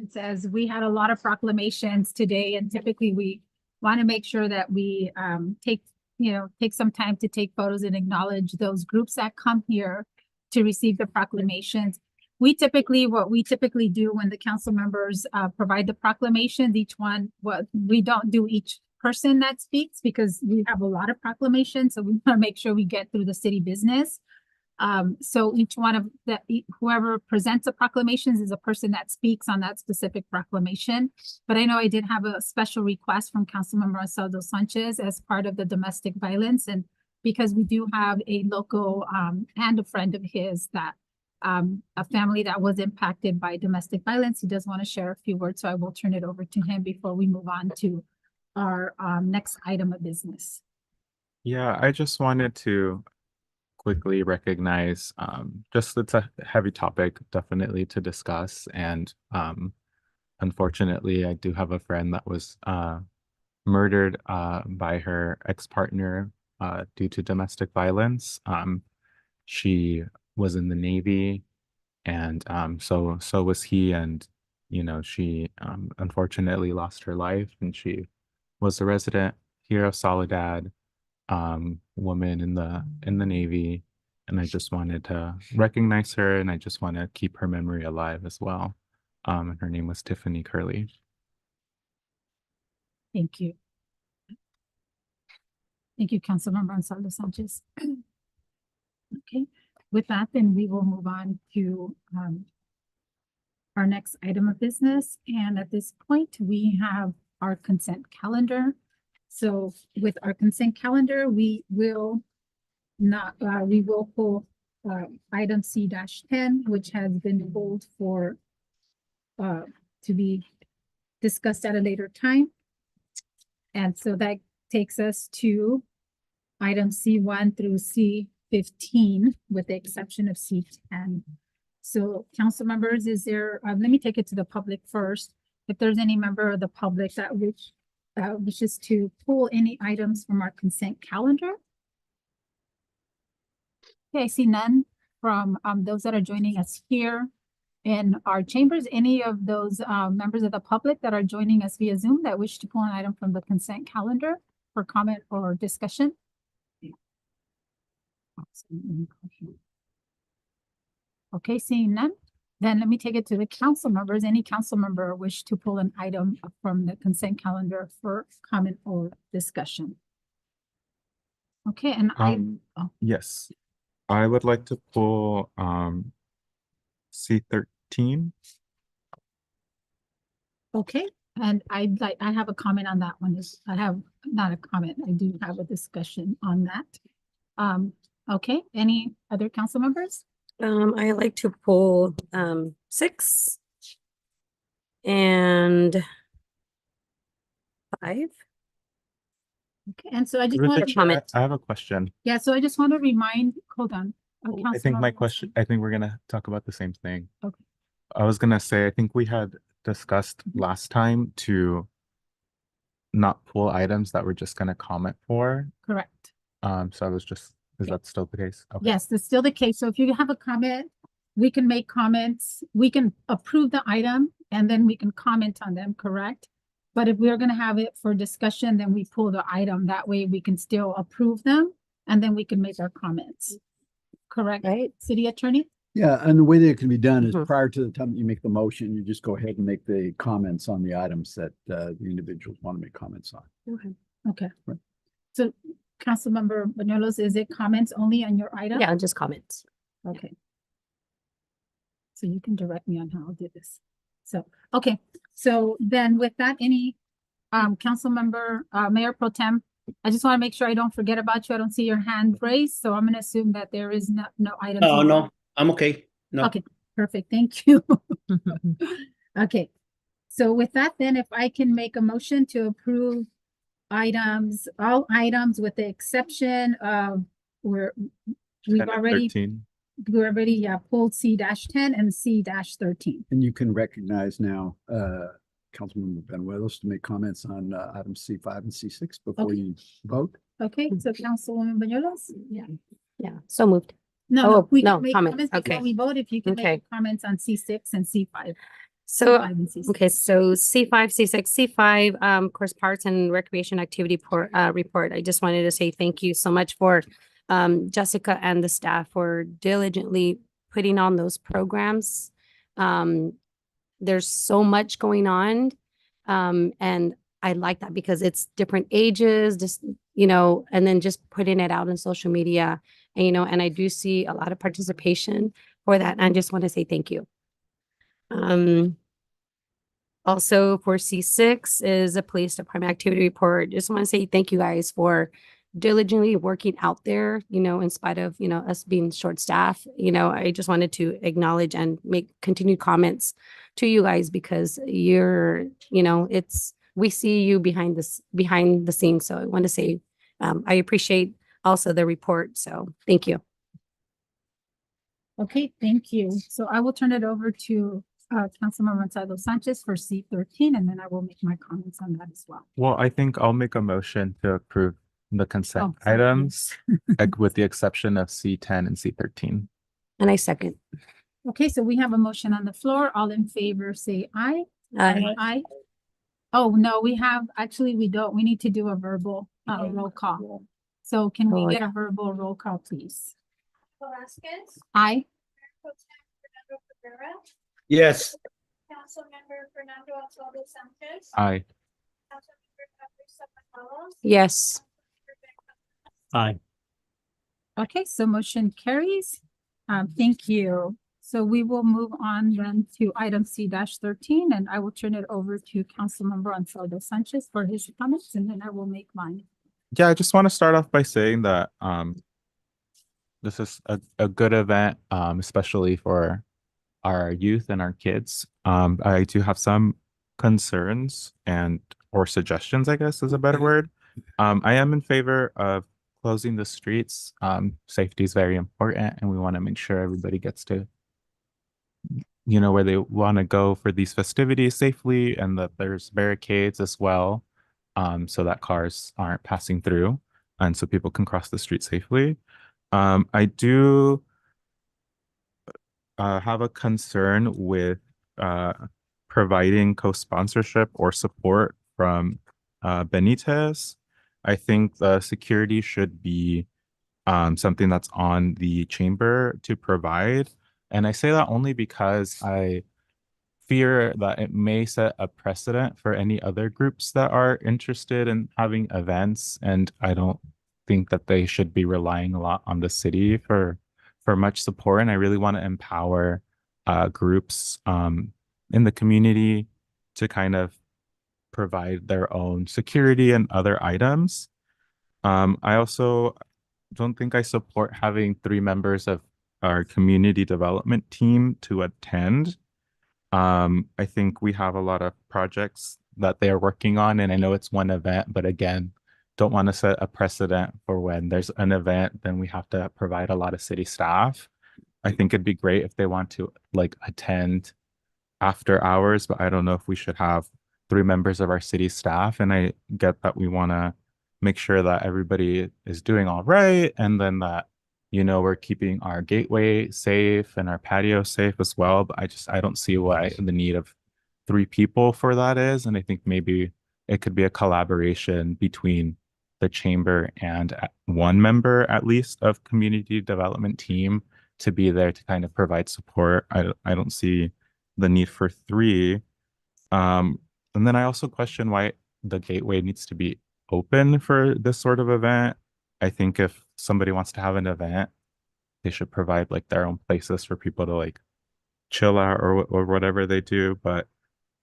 Says we had a lot of proclamations today, and typically we want to make sure that we take some time to take photos and acknowledge those groups that come here to receive the proclamations. What we typically do when the council members provide the proclamations, we don't do each person that speaks because we have a lot of proclamations, so we want to make sure we get through the city business. So each one of whoever presents a proclamations is a person that speaks on that specific proclamation. But I know I did have a special request from Councilmember Ansaldo Sanchez as part of the domestic violence. And because we do have a local and a friend of his that a family that was impacted by domestic violence, he does want to share a few words. So I will turn it over to him before we move on to our next item of business. Yeah, I just wanted to quickly recognize just it's a heavy topic definitely to discuss, and unfortunately I do have a friend that was murdered by her ex-partner due to domestic violence. She was in the Navy, and so was he, and she unfortunately lost her life, and she was a resident here of Soledad, woman in the Navy, and I just wanted to recognize her, and I just want to keep her memory alive as well. And her name was Tiffany Curley. Thank you. Thank you, Councilmember Ansaldo Sanchez. Okay, with that, then we will move on to our next item of business. And at this point, we have our consent calendar. So with our consent calendar, we will pull item C-10, which has been pulled for to be discussed at a later time. And so that takes us to item C1 through C15, with the exception of C10. So council members, is there, let me take it to the public first. If there's any member of the public that wishes to pull any items from our consent calendar. Okay, I see none from those that are joining us here in our chambers. Any of those members of the public that are joining us via Zoom that wish to pull an item from the consent calendar for comment or discussion? Okay, seeing none, then let me take it to the council members. Any council member wish to pull an item from the consent calendar for comment or discussion? Okay, and yes, I would like to pull C13. Okay, and I have a comment on that one. I have not a comment. I do have a discussion on that. Okay, any other council members? I like to pull 6 and 5. Okay, and so I just Through want the to chair, I have a question. Yeah, so I just want to remind, hold on. I think my question, I think we're gonna talk about the same thing. Okay. I was gonna say, I think we had discussed last time to not pull items that we're just gonna comment for. Correct. So I was just, is that still the case? Okay. Yes, that's still the case. So if you have a comment, we can make comments. We can approve the item and then we can comment on them, correct? But if we're gonna have it for discussion, then we pull the item. That way we can still approve them and then we can make our comments. Correct, Right? City Attorney? Yeah, and the way that it can be done is Mhm. prior to the time that you make the motion, you just go ahead and make the comments on the items that the individuals want to make comments on. Okay. Okay. Right. So Councilmember Bañuelos, is it comments only on your item? Yeah, just comments. Okay. So you can direct me on how I'll do this. So, okay, so then with that, any council member, Mayor Pro Tem, I just want to make sure I don't forget about you. I don't see your hand raised, so I'm gonna assume that there is no items. No, no, I'm okay. No. Okay, perfect, thank you. Okay, so with that, then if I can make a motion to approve all items with the exception of we've 10 and already 13. pulled C-10 and C-13. And you can recognize now, Councilmember Benuelos to make comments on items C5 and C6 before Okay. you vote. Okay, so Councilwoman Bañuelos? Yeah, so moved. No, Oh, we no, can make comments, comments before okay. we vote. If you can Okay. make comments on C6 and C5. So, C5 and C6. okay, so C5, C6, C5, of course, Parks and Recreation Activity Report. I just wanted to say thank you so much for Jessica and the staff for diligently putting on those programs. There's so much going on. And I like that because it's different ages, just, and then just putting it out on social media, and I do see a lot of participation for that. And I just want to say thank you. Also for C6 is a police department activity report. Just want to say thank you guys for diligently working out there, in spite of, us being short staff. I just wanted to acknowledge and make continued comments to you guys because you're, we see you behind the scenes. So I want to say, I appreciate also the report. So thank you. Okay, thank you. So I will turn it over to Councilmember Gonzalo Sanchez for C13, and then I will make my comments on that as well. Well, I think I'll make a motion to approve the consent Oh, sorry. items, like with the exception of C10 and C13. And I second. Okay, so we have a motion on the floor. All in favor, say aye. Aye. Aye. Oh, no, we don't. We need to do a verbal roll call. So can we get a verbal roll call, please? Velasquez. Aye. Fernando Rivera. Yes. Councilmember Fernando Alvarado Sanchez. Aye. Councilmember Patricia Gonzalez. Yes. Aye. Okay, so motion carries. Thank you. So we will move on then to item C-13, and I will turn it over to Councilmember Ansaldo Sanchez for his comments, and then I will make mine. Yeah, I just want to start off by saying that this is a good event, especially for our youth and our kids. I do have some concerns or suggestions, I guess is a better word. I am in favor of closing the streets. Safety is very important, and we want to make sure everybody gets to, where they want to go for these festivities safely, and that there's barricades as well, so that cars aren't passing through, and so people can cross the street safely. I do have a concern with providing co-sponsorship or support from Benitez. I think the security should be something that's on the chamber to provide. And I say that only because I fear that it may set a precedent for any other groups that are interested in having events. And I don't think that they should be relying a lot on the city for much support. And I really want to empower groups in the community to kind of provide their own security and other items. I also don't think I support having 3 members of our community development team to attend. I think we have a lot of projects that they are working on, and I know it's one event, but again, don't want to set a precedent for when there's an event, then we have to provide a lot of city staff. I think it'd be great if they want to attend after hours, but I don't know if we should have 3 members of our city staff. And I get that we want to make sure that everybody is doing all right, and then that, we're keeping our gateway safe and our patio safe as well. But I don't see why the need of 3 people for that is. And I think maybe it could be a collaboration between the chamber and 1 member at least of community development team to be there to kind of provide support. I don't see the need for 3. And then I also question why the gateway needs to be open for this sort of event. I think if somebody wants to have an event, they should provide their own places for people to chill out or whatever they do. But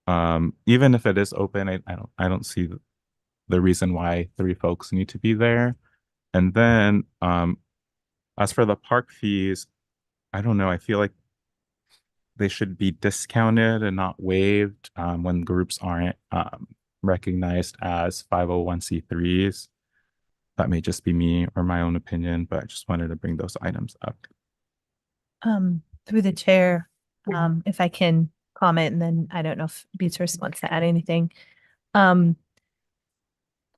even if it is open, I don't see the reason why 3 folks need to be there. And then as for the park fees, I don't know. I feel like they should be discounted and not waived when groups aren't recognized as 501c3s. That may just be me or my own opinion, but I just wanted to bring those items up. Through the chair, if I can comment, and then I don't know if Beatrice wants to add anything.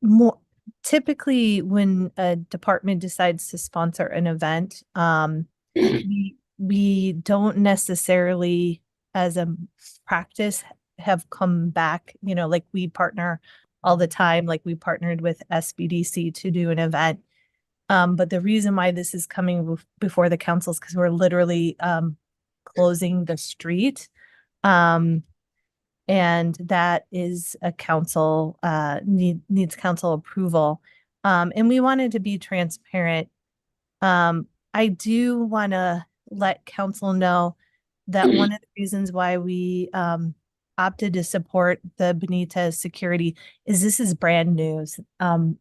More typically when a department decides to sponsor an event, we don't necessarily as a practice have come back, like we partner all the time, like we partnered with SBDC to do an event. But the reason why this is coming before the council is because we're literally closing the street. And that is a council needs council approval. And we wanted to be transparent. I do want to let council know that one of the reasons why we opted to support the Benitez security is this is brand news.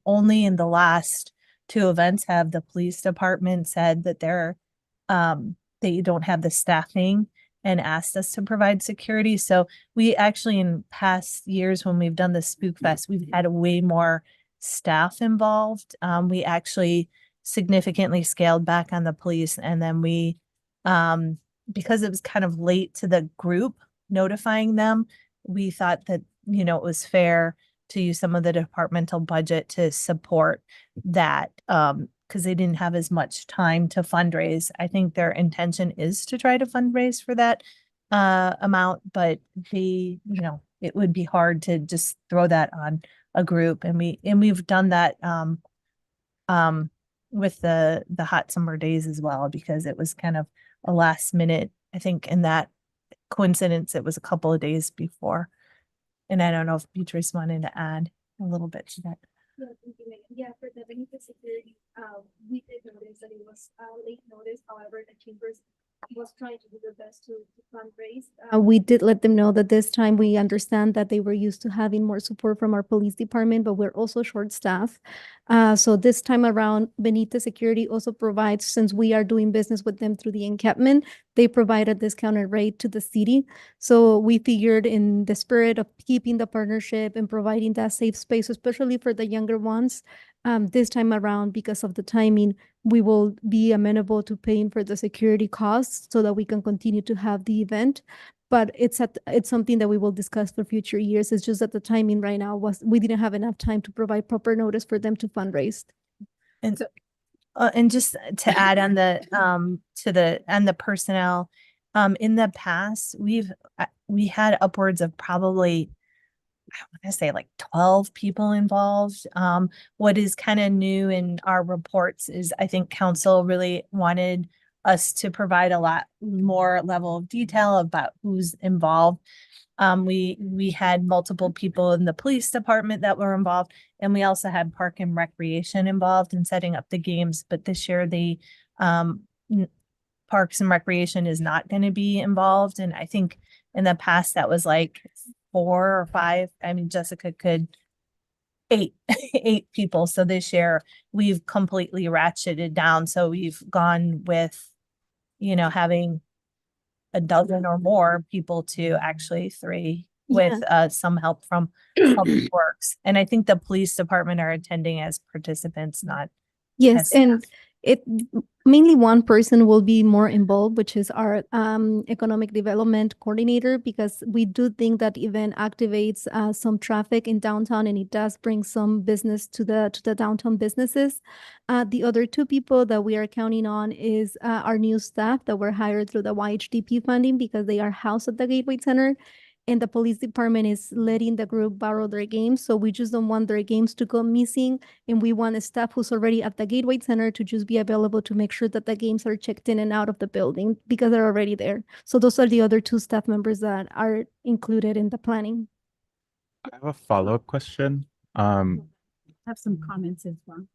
Only in the last 2 events have the police department said that they don't have the staffing and asked us to provide security. So we actually, in past years when we've done the Spook Fest, we've had way more staff involved. We actually significantly scaled back on the police, and then we because it was kind of late to the group notifying them, we thought that it was fair to use some of the departmental budget to support that because they didn't have as much time to fundraise. I think their intention is to try to fundraise for that amount, but it would be hard to just throw that on a group, and we've done that with the hot summer days as well, because it was kind of a last minute. I think in that coincidence, it was a couple of days before. And I don't know if Beatrice wanted to add a little bit to that. Yeah, for the Benitez security, we did notice that it was late notice. However, the chambers was trying to do their best to fundraise. We did let them know that this time we understand that they were used to having more support from our police department, but we're also short-staffed. So this time around, Benitez Security also provides, since we are doing business with them through the encampment, they provide a discounted rate to the city. So we figured, in the spirit of keeping the partnership and providing that safe space, especially for the younger ones, this time around, because of the timing, we will be amenable to paying for the security costs so that we can continue to have the event. But it's something that we will discuss for future years. It's just that the timing right now we didn't have enough time to provide proper notice for them to fundraise. And so, and just to add on the personnel, in the past, we had upwards of probably, I want to say, like 12 people involved. What is kind of new in our reports is I think council really wanted us to provide a lot more level of detail about who's involved. We had multiple people in the police department that were involved, and we also had Park and Recreation involved in setting up the games. But this year, the Parks and Recreation is not going to be involved. And I think in the past that was like 4 or 5. I mean, Jessica could 8 people. So this year we've completely ratcheted down. So we've gone with, having a dozen or more people to actually 3 with some help from Public Works. And I think the police department are attending as participants, not Yes, as and staff. it mainly one person will be more involved, which is our economic development coordinator, because we do think that event activates some traffic in downtown, and it does bring some business to the downtown businesses. The other 2 people that we are counting on is our new staff that were hired through the YHDP funding, because they are housed at the Gateway Center. And the police department is letting the group borrow their games. So we just don't want their games to go missing. And we want a staff who's already at the Gateway Center to just be available to make sure that the games are checked in and out of the building, because they're already there. So those are the other 2 staff members that are included in the planning. I have a follow-up question. Have some comments as well.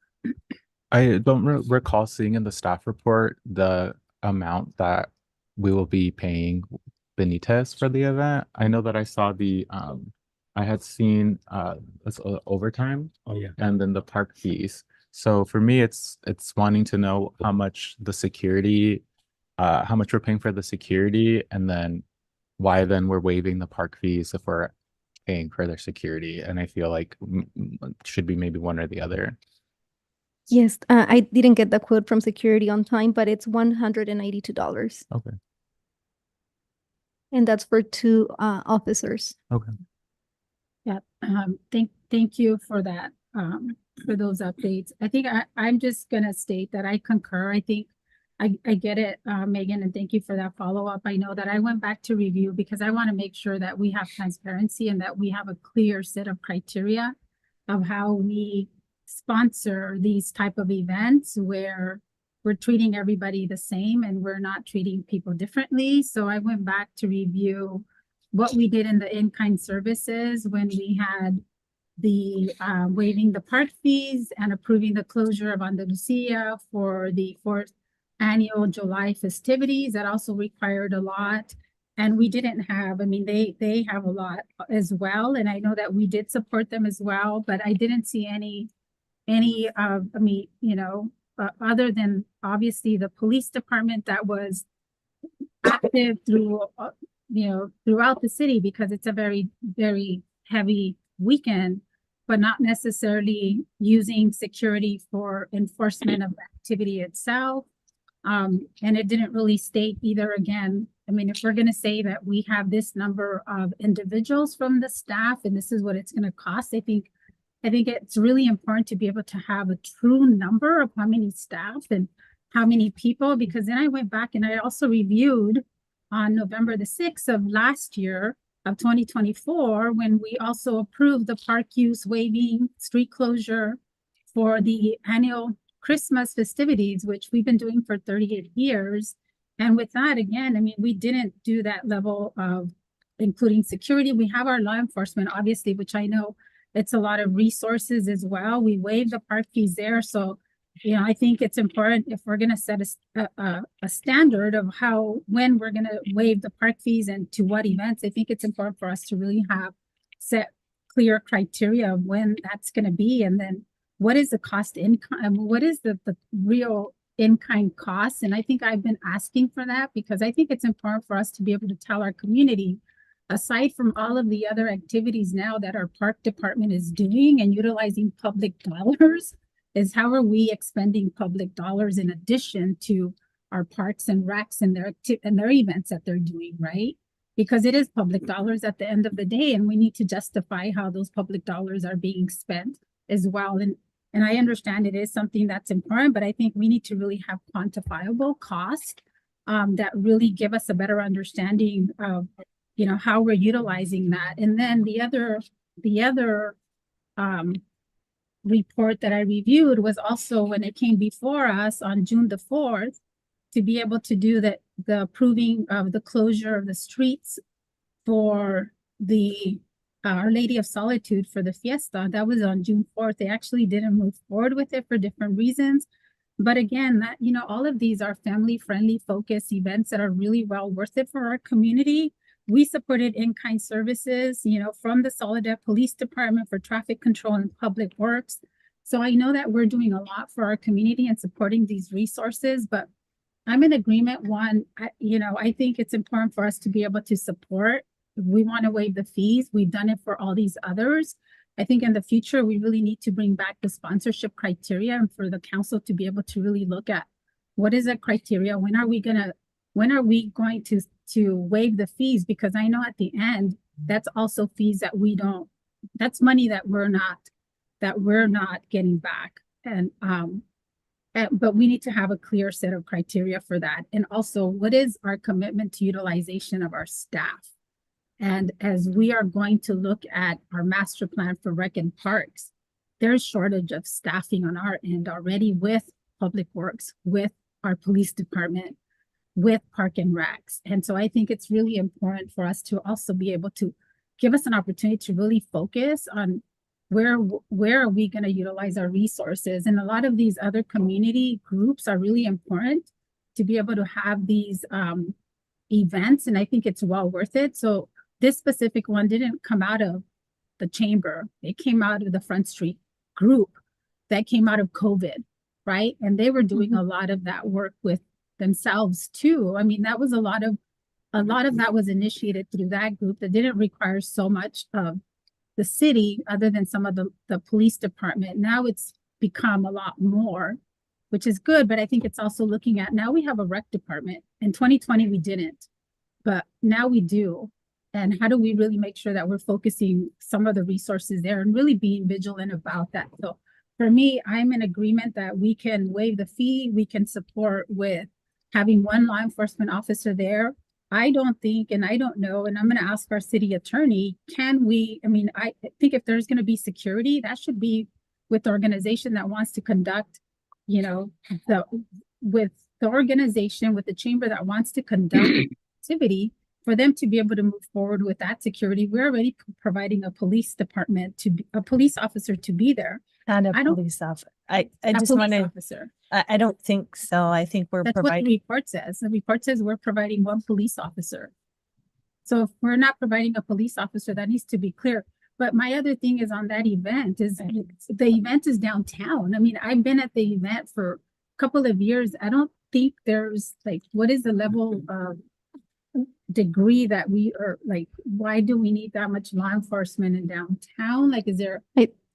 I don't recall seeing in the staff report the amount that we will be paying Benitez for the event. I know that I saw I had seen overtime. Oh, yeah. And then the park fees. So for me, it's wanting to know how much the security, how much we're paying for the security, and then why then we're waiving the park fees if we're paying for their security. And I feel like should be maybe one or the other. Yes, I didn't get the quote from security on time, but it's $182. Okay. And that's for 2 officers. Okay. Yeah, thank you for that, for those updates. I think I'm just gonna state that I concur. I think I get it, Megan, and thank you for that follow-up. I know that I went back to review because I want to make sure that we have transparency and that we have a clear set of criteria of how we sponsor these type of events where we're treating everybody the same and we're not treating people differently. So I went back to review what we did in the in-kind services when we had the waiving the park fees and approving the closure of Andalusia for the fourth annual July festivities. That also required a lot. And we didn't have, I mean, they have a lot as well. And I know that we did support them as well, but I didn't see any I mean, you know, other than obviously the police department that was active through, you know, throughout the city because it's a very, very heavy weekend, but not necessarily using security for enforcement of the activity itself. And it didn't really state either again. I mean, if we're going to say that we have this number of individuals from the staff and this is what it's going to cost, I think it's really important to be able to have a true number of how many staff and how many people, because then I went back and I also reviewed on November the 6th of last year of 2024, when we also approved the park use waiving street closure for the annual Christmas festivities, which we've been doing for 38 years. And with that, again, I mean, we didn't do that level of including security. We have our law enforcement, obviously, which I know it's a lot of resources as well. We waived the park fees there. So, you know, I think it's important if we're going to set a standard of when we're going to waive the park fees and to what events, I think it's important for us to really have set clear criteria of when that's going to be. And then what is the cost income? What is the real in-kind cost? And I think I've been asking for that because I think it's important for us to be able to tell our community, aside from all of the other activities now that our park department is doing and utilizing public dollars, is how are we expending public dollars in addition to our parks and recs and their events that they're doing, right? Because it is public dollars at the end of the day, and we need to justify how those public dollars are being spent as well. And I understand it is something that's important, but I think we need to really have quantifiable costs that really give us a better understanding of, you know, how we're utilizing that. And then the other report that I reviewed was also when it came before us on June the 4th to be able to do the approving of the closure of the streets for the Our Lady of Solitude for the fiesta. That was on June 4th. They actually didn't move forward with it for different reasons. But again, that, you know, all of these are family-friendly focused events that are really well worth it for our community. We supported in-kind services, you know, from the Soledad Police Department for traffic control and public works. So I know that we're doing a lot for our community and supporting these resources, but I'm in agreement. One, I think it's important for us to be able to support. We want to waive the fees. We've done it for all these others. I think in the future, we really need to bring back the sponsorship criteria and for the council to be able to really look at what is the criteria? When are we going to waive the fees? Because I know at the end, that's also fees that that's money that we're not getting back. But we need to have a clear set of criteria for that. And also, what is our commitment to utilization of our staff? And as we are going to look at our master plan for rec and parks, there's shortage of staffing on our end already with public works, with our police department, with park and recs. And so I think it's really important for us to also be able to give us an opportunity to really focus on where are we going to utilize our resources. And a lot of these other community groups are really important to be able to have these events. And I think it's well worth it. So this specific one didn't come out of the chamber. It came out of the Front Street group that came out of COVID, right? And they were doing a lot of that work with themselves too. I mean, that was a lot of that was initiated through that group that didn't require so much of the city other than some of the police department. Now it's become a lot more, which is good, but I think it's also looking at, now we have a rec department. In 2020, we didn't, but now we do. And how do we really make sure that we're focusing some of the resources there and really being vigilant about that? So for me, I'm in agreement that we can waive the fee, we can support with having one law enforcement officer there, I don't think, and I don't know, and I'm gonna ask our city attorney, can we, I mean, I think if there's gonna be security, that should be with the organization that wants to conduct, you know, with the organization, with the chamber that wants to conduct activity, for them to be able to move forward with that security. We're already providing a police department a police officer to be there. Not a I don't- police officer. I A just police want to, officer. I don't think so. I think we're That's what the providing. report says. The report says we're providing one police officer. So if we're not providing a police officer, that needs to be clear. But my other thing is on that event is the event is downtown. I mean, I've been at the event for a couple of years. I don't think there's like, what is the level of degree that we are like, why do we need that much law enforcement in downtown? Like, is there,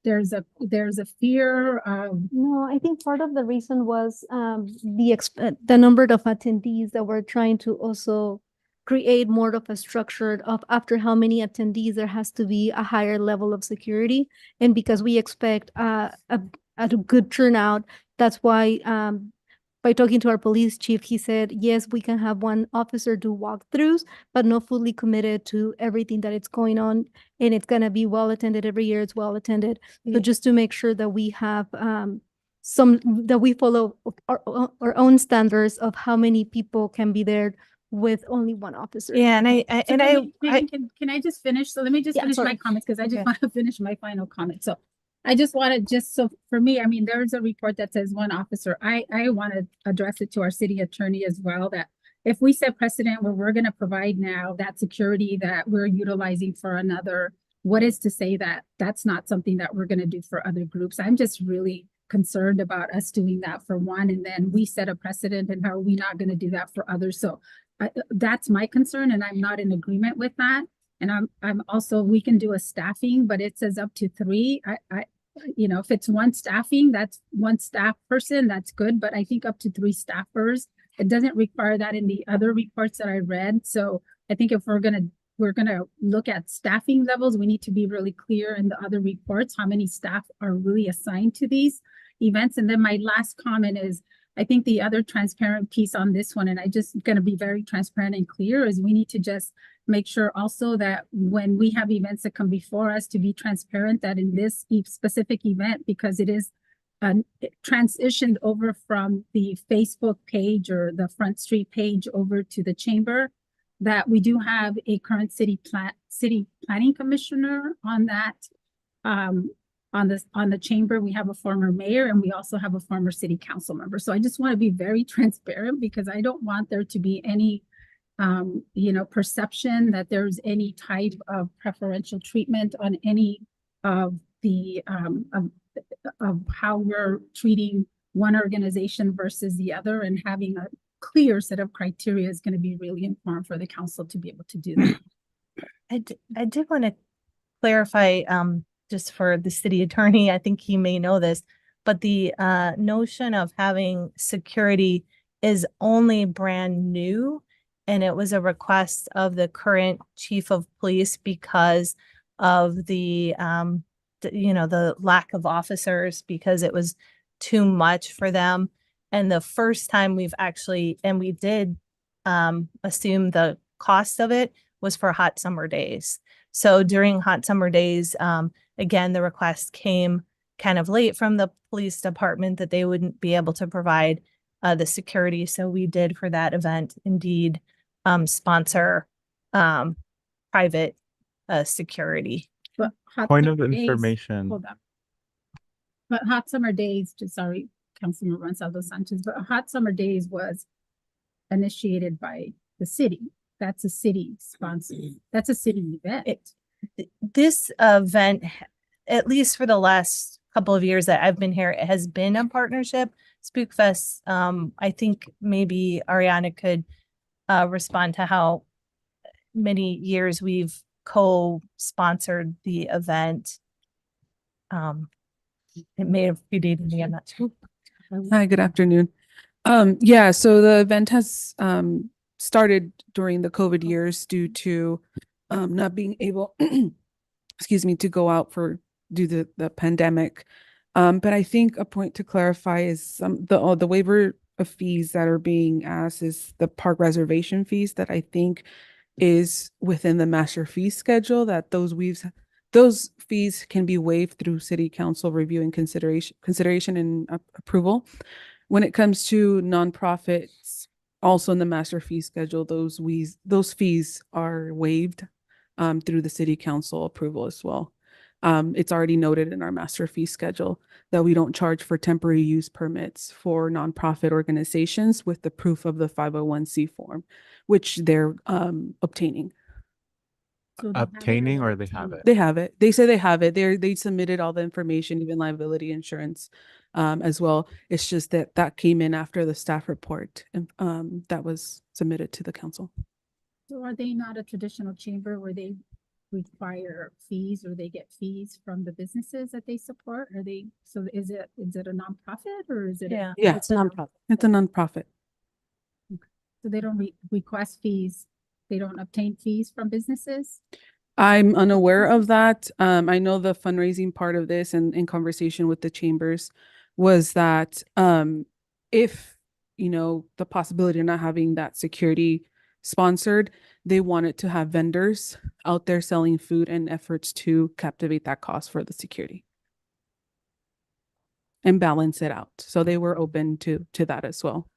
there's a fear of, No, I think part of the reason was the number of attendees that we're trying to also create more of a structure of after how many attendees, there has to be a higher level of security. And because we expect a good turnout, that's why by talking to our police chief, he said, yes, we can have one officer do walkthroughs, but not fully committed to everything that it's going on. And it's going to be well attended every year. It's well attended. So just to make sure that we have that we follow our own standards of how many people can be there with only one officer. Yeah, and can I just finish? So let me just finish my comments because I just want to finish my final comment. So I just want to so for me, I mean, there's a report that says one officer. I want to address it to our city attorney as well, that if we set precedent where we're going to provide now that security that we're utilizing for another, what is to say that that's not something that we're going to do for other groups? I'm just really concerned about us doing that for one, and then we set a precedent, and how are we not going to do that for others? So that's my concern, and I'm not in agreement with that. And I'm also, we can do a staffing, but it says up to 3. You know, if it's one staffing, that's one staff person, that's good. But I think up to 3 staffers, it doesn't require that in the other reports that I read. So I think if we're gonna look at staffing levels, we need to be really clear in the other reports how many staff are really assigned to these events. And then my last comment is, I think the other transparent piece on this one, and I just gonna be very transparent and clear, is we need to just make sure also that when we have events that come before us, to be transparent that in this specific event, because it is transitioned over from the Facebook page or the Front Street page over to the chamber, that we do have a current city planning commissioner on that. On the chamber, we have a former mayor, and we also have a former city council member. So I just want to be very transparent, because I don't want there to be any you know, perception that there's any type of preferential treatment on any of the of how we're treating one organization versus the other, and having a clear set of criteria is going to be really important for the council to be able to do that. I did want to clarify, just for the city attorney, I think he may know this, but the notion of having security is only brand new. And it was a request of the current chief of police because of the you know, the lack of officers, because it was too much for them. And the first time we've actually, and we did assume the cost of it was for hot summer days. So during hot summer days, again, the request came kind of late from the police department that they wouldn't be able to provide the security. So we did, for that event, indeed sponsor private security. But Point of information. Hold on. But hot summer days, just sorry, Councilman Gonzalo Sanchez, but hot summer days was initiated by the city. That's a city sponsor. That's a city event. This event, at least for the last couple of years that I've been here, it has been a partnership. Spookfest, I think maybe Ariana could respond to how many years we've co-sponsored the event. It may have predated me, I'm not sure. Hi, good afternoon. Yeah, so the event has started during the COVID years due to not being able, excuse me, to go out due to the pandemic. But I think a point to clarify is the waiver of fees that are being asked is the park reservation fees that I think is within the master fee schedule, that those fees can be waived through city council review and consideration and approval. When it comes to nonprofits, also in the master fee schedule, those fees are waived through the city council approval as well. It's already noted in our master fee schedule that we don't charge for temporary use permits for nonprofit organizations with the proof of the 501c form, which they're obtaining. So they have it Obtaining or or they have it? They have it. They say they have it. They submitted all the information, even liability insurance as well. It's just that came in after the staff report and that was submitted to the council. So are they not a traditional chamber where they require fees or they get fees from the businesses that they support? Are they, so is it a nonprofit or is it? Yeah, Yeah. it's a nonprofit. It's a nonprofit. So they don't request fees, they don't obtain fees from businesses? I'm unaware of that. I know the fundraising part of this and in conversation with the chambers was that if, the possibility of not having that security sponsored, they wanted to have vendors out there selling food and efforts to captivate that cost for the security and balance it out. So they were open to that as well.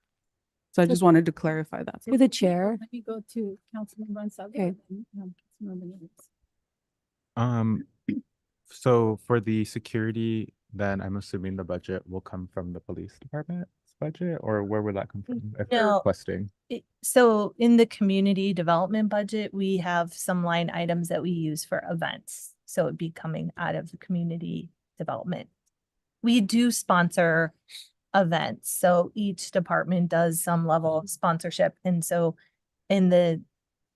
So I just wanted to clarify that. To the chair. Let me go to Councilman Gonzalez. Okay. and, Councilman Menendez. So for the security, then I'm assuming the budget will come from the police department's budget, or where would that come from if they're No. requesting? So in the community development budget, we have some line items that we use for events. So it'd be coming out of the community development. We do sponsor events, so each department does some level of sponsorship. And so in the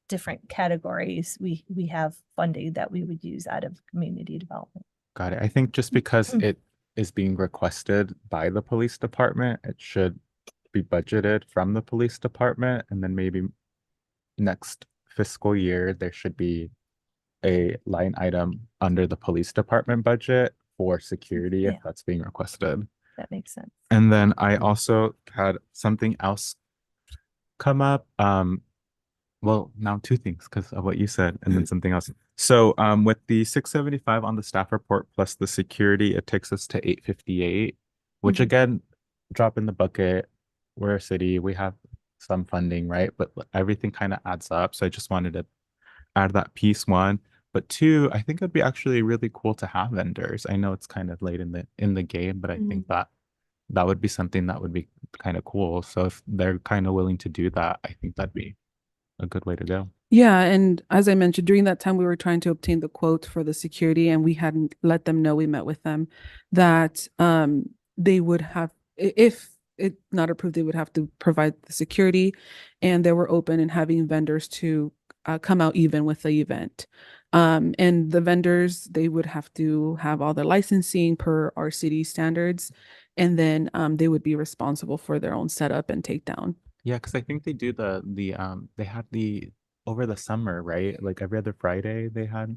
different categories, we have funding that we would use out of community development. Got it. I think just because it is being requested by the police department, it should be budgeted from the police department, and then maybe next fiscal year, there should be a line item under the police department budget for security if Yeah. that's being requested. That makes sense. And then I also had something else come up. Well, now two things because of what you said, and then something else. So with the 675 on the staff report plus the security, it takes us to 858, which again, drop in the bucket. We're a city, we have some funding, right? But everything kind of adds up. So I just wanted to add that piece, one. But two, I think it'd be actually really cool to have vendors. I know it's kind of late in the game, but I think that would be something that would be kind of cool. So if they're kind of willing to do that, I think that'd be a good way to go. Yeah, and as I mentioned, during that time, we were trying to obtain the quote for the security, and we hadn't let them know, we met with them, that they would have, if it's not approved, they would have to provide the security, and they were open and having vendors to come out even with the event. And the vendors, they would have to have all the licensing per our city standards, and then they would be responsible for their own setup and takedown. Yeah, because I think they do they had the over the summer, right? Like every other Friday they had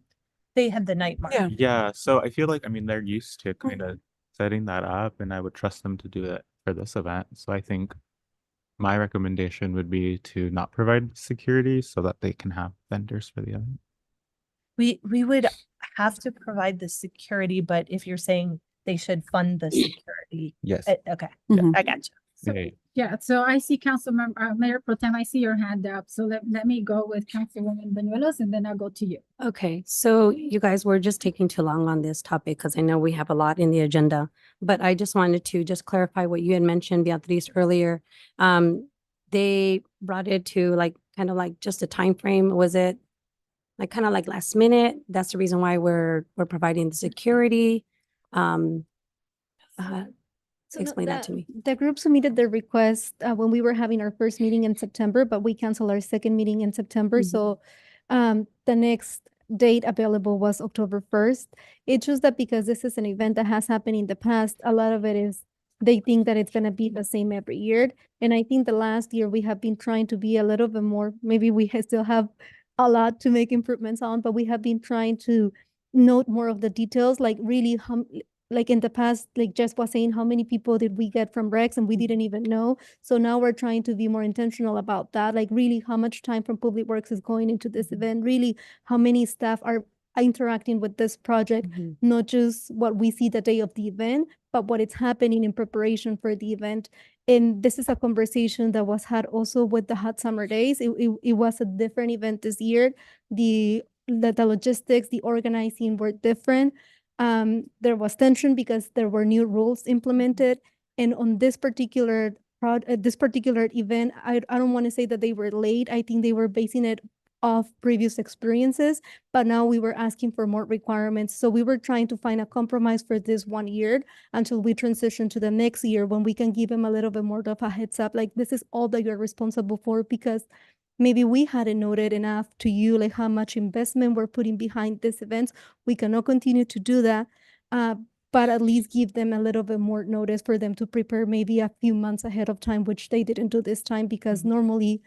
the night market. Yeah, so I feel like, I mean, they're used to kind of setting that up, and I would trust them to do it for this event. So I think my recommendation would be to not provide security so that they can have vendors for the event. We would have to provide the security, but if you're saying they should fund the security. Yes. Okay, Mhm. I got you. Okay. Yeah, so I see Mayor Pro Tem, I see your hand up. So let me go with Councilwoman Banuelos and then I'll go to you. Okay, so you guys were just taking too long on this topic because I know we have a lot in the agenda. But I just wanted to just clarify what you had mentioned, Beatriz, earlier. They brought it to kind of like just a time frame. Was it like kind of like last minute? That's the reason why we're providing the security. So no, Explain that to me. The group submitted their request when we were having our first meeting in September, but we canceled our second meeting in September. So the next date available was October 1st. It's just that because this is an event that has happened in the past, a lot of it is they think that it's going to be the same every year. And I think the last year we have been trying to be a little bit more, maybe we still have a lot to make improvements on, but we have been trying to note more of the details, like really like in the past, like Jess was saying, how many people did we get from Rex and we didn't even know? So now we're trying to be more intentional about that. Like really how much time from Public Works is going into this event, really how many staff are interacting with this project, not just what we see the day of the event, but what is happening in preparation for the event. And this is a conversation that was had also with the Hot Summer Days. It was a different event this year. The logistics, the organizing were different. There was tension because there were new rules implemented. And on this particular event, I don't want to say that they were late. I think they were basing it off previous experiences, but now we were asking for more requirements. So we were trying to find a compromise for this 1 year until we transition to the next year when we can give them a little bit more of a heads up, like this is all that you're responsible for, because maybe we hadn't noted enough to you, like how much investment we're putting behind this event. We cannot continue to do that, but at least give them a little bit more notice for them to prepare maybe a few months ahead of time, which they didn't do this time because normally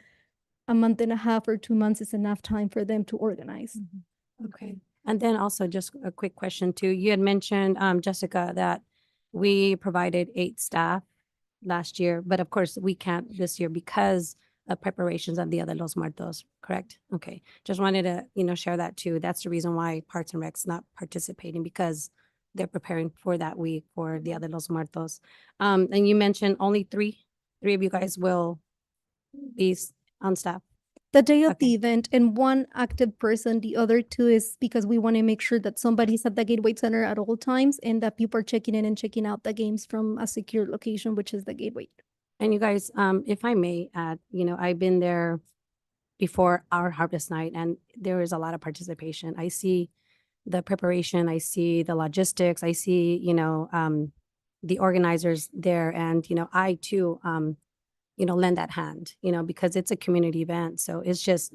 a month and a half or 2 months is enough time for them to organize. Okay. And then also just a quick question too. You had mentioned, Jessica, that we provided 8 staff last year, but of course we can't this year because of preparations of Dia de los Muertos, correct? Okay. Just wanted to, share that too. That's the reason why Parks and Rec's not participating, because they're preparing for that week for Dia de los Muertos. And you mentioned only three of you guys will be on staff. The day of the event, and one active person, the other 2 is because we want to make sure that somebody's at the Gateway Center at all times and that people are checking in and checking out the games from a secure location, which is the Gateway. And you guys, if I may add, I've been there before our harvest night and there is a lot of participation. I see the preparation, I see the logistics, I see, the organizers there, and, I too, lend that hand, because it's a community event. So it's just,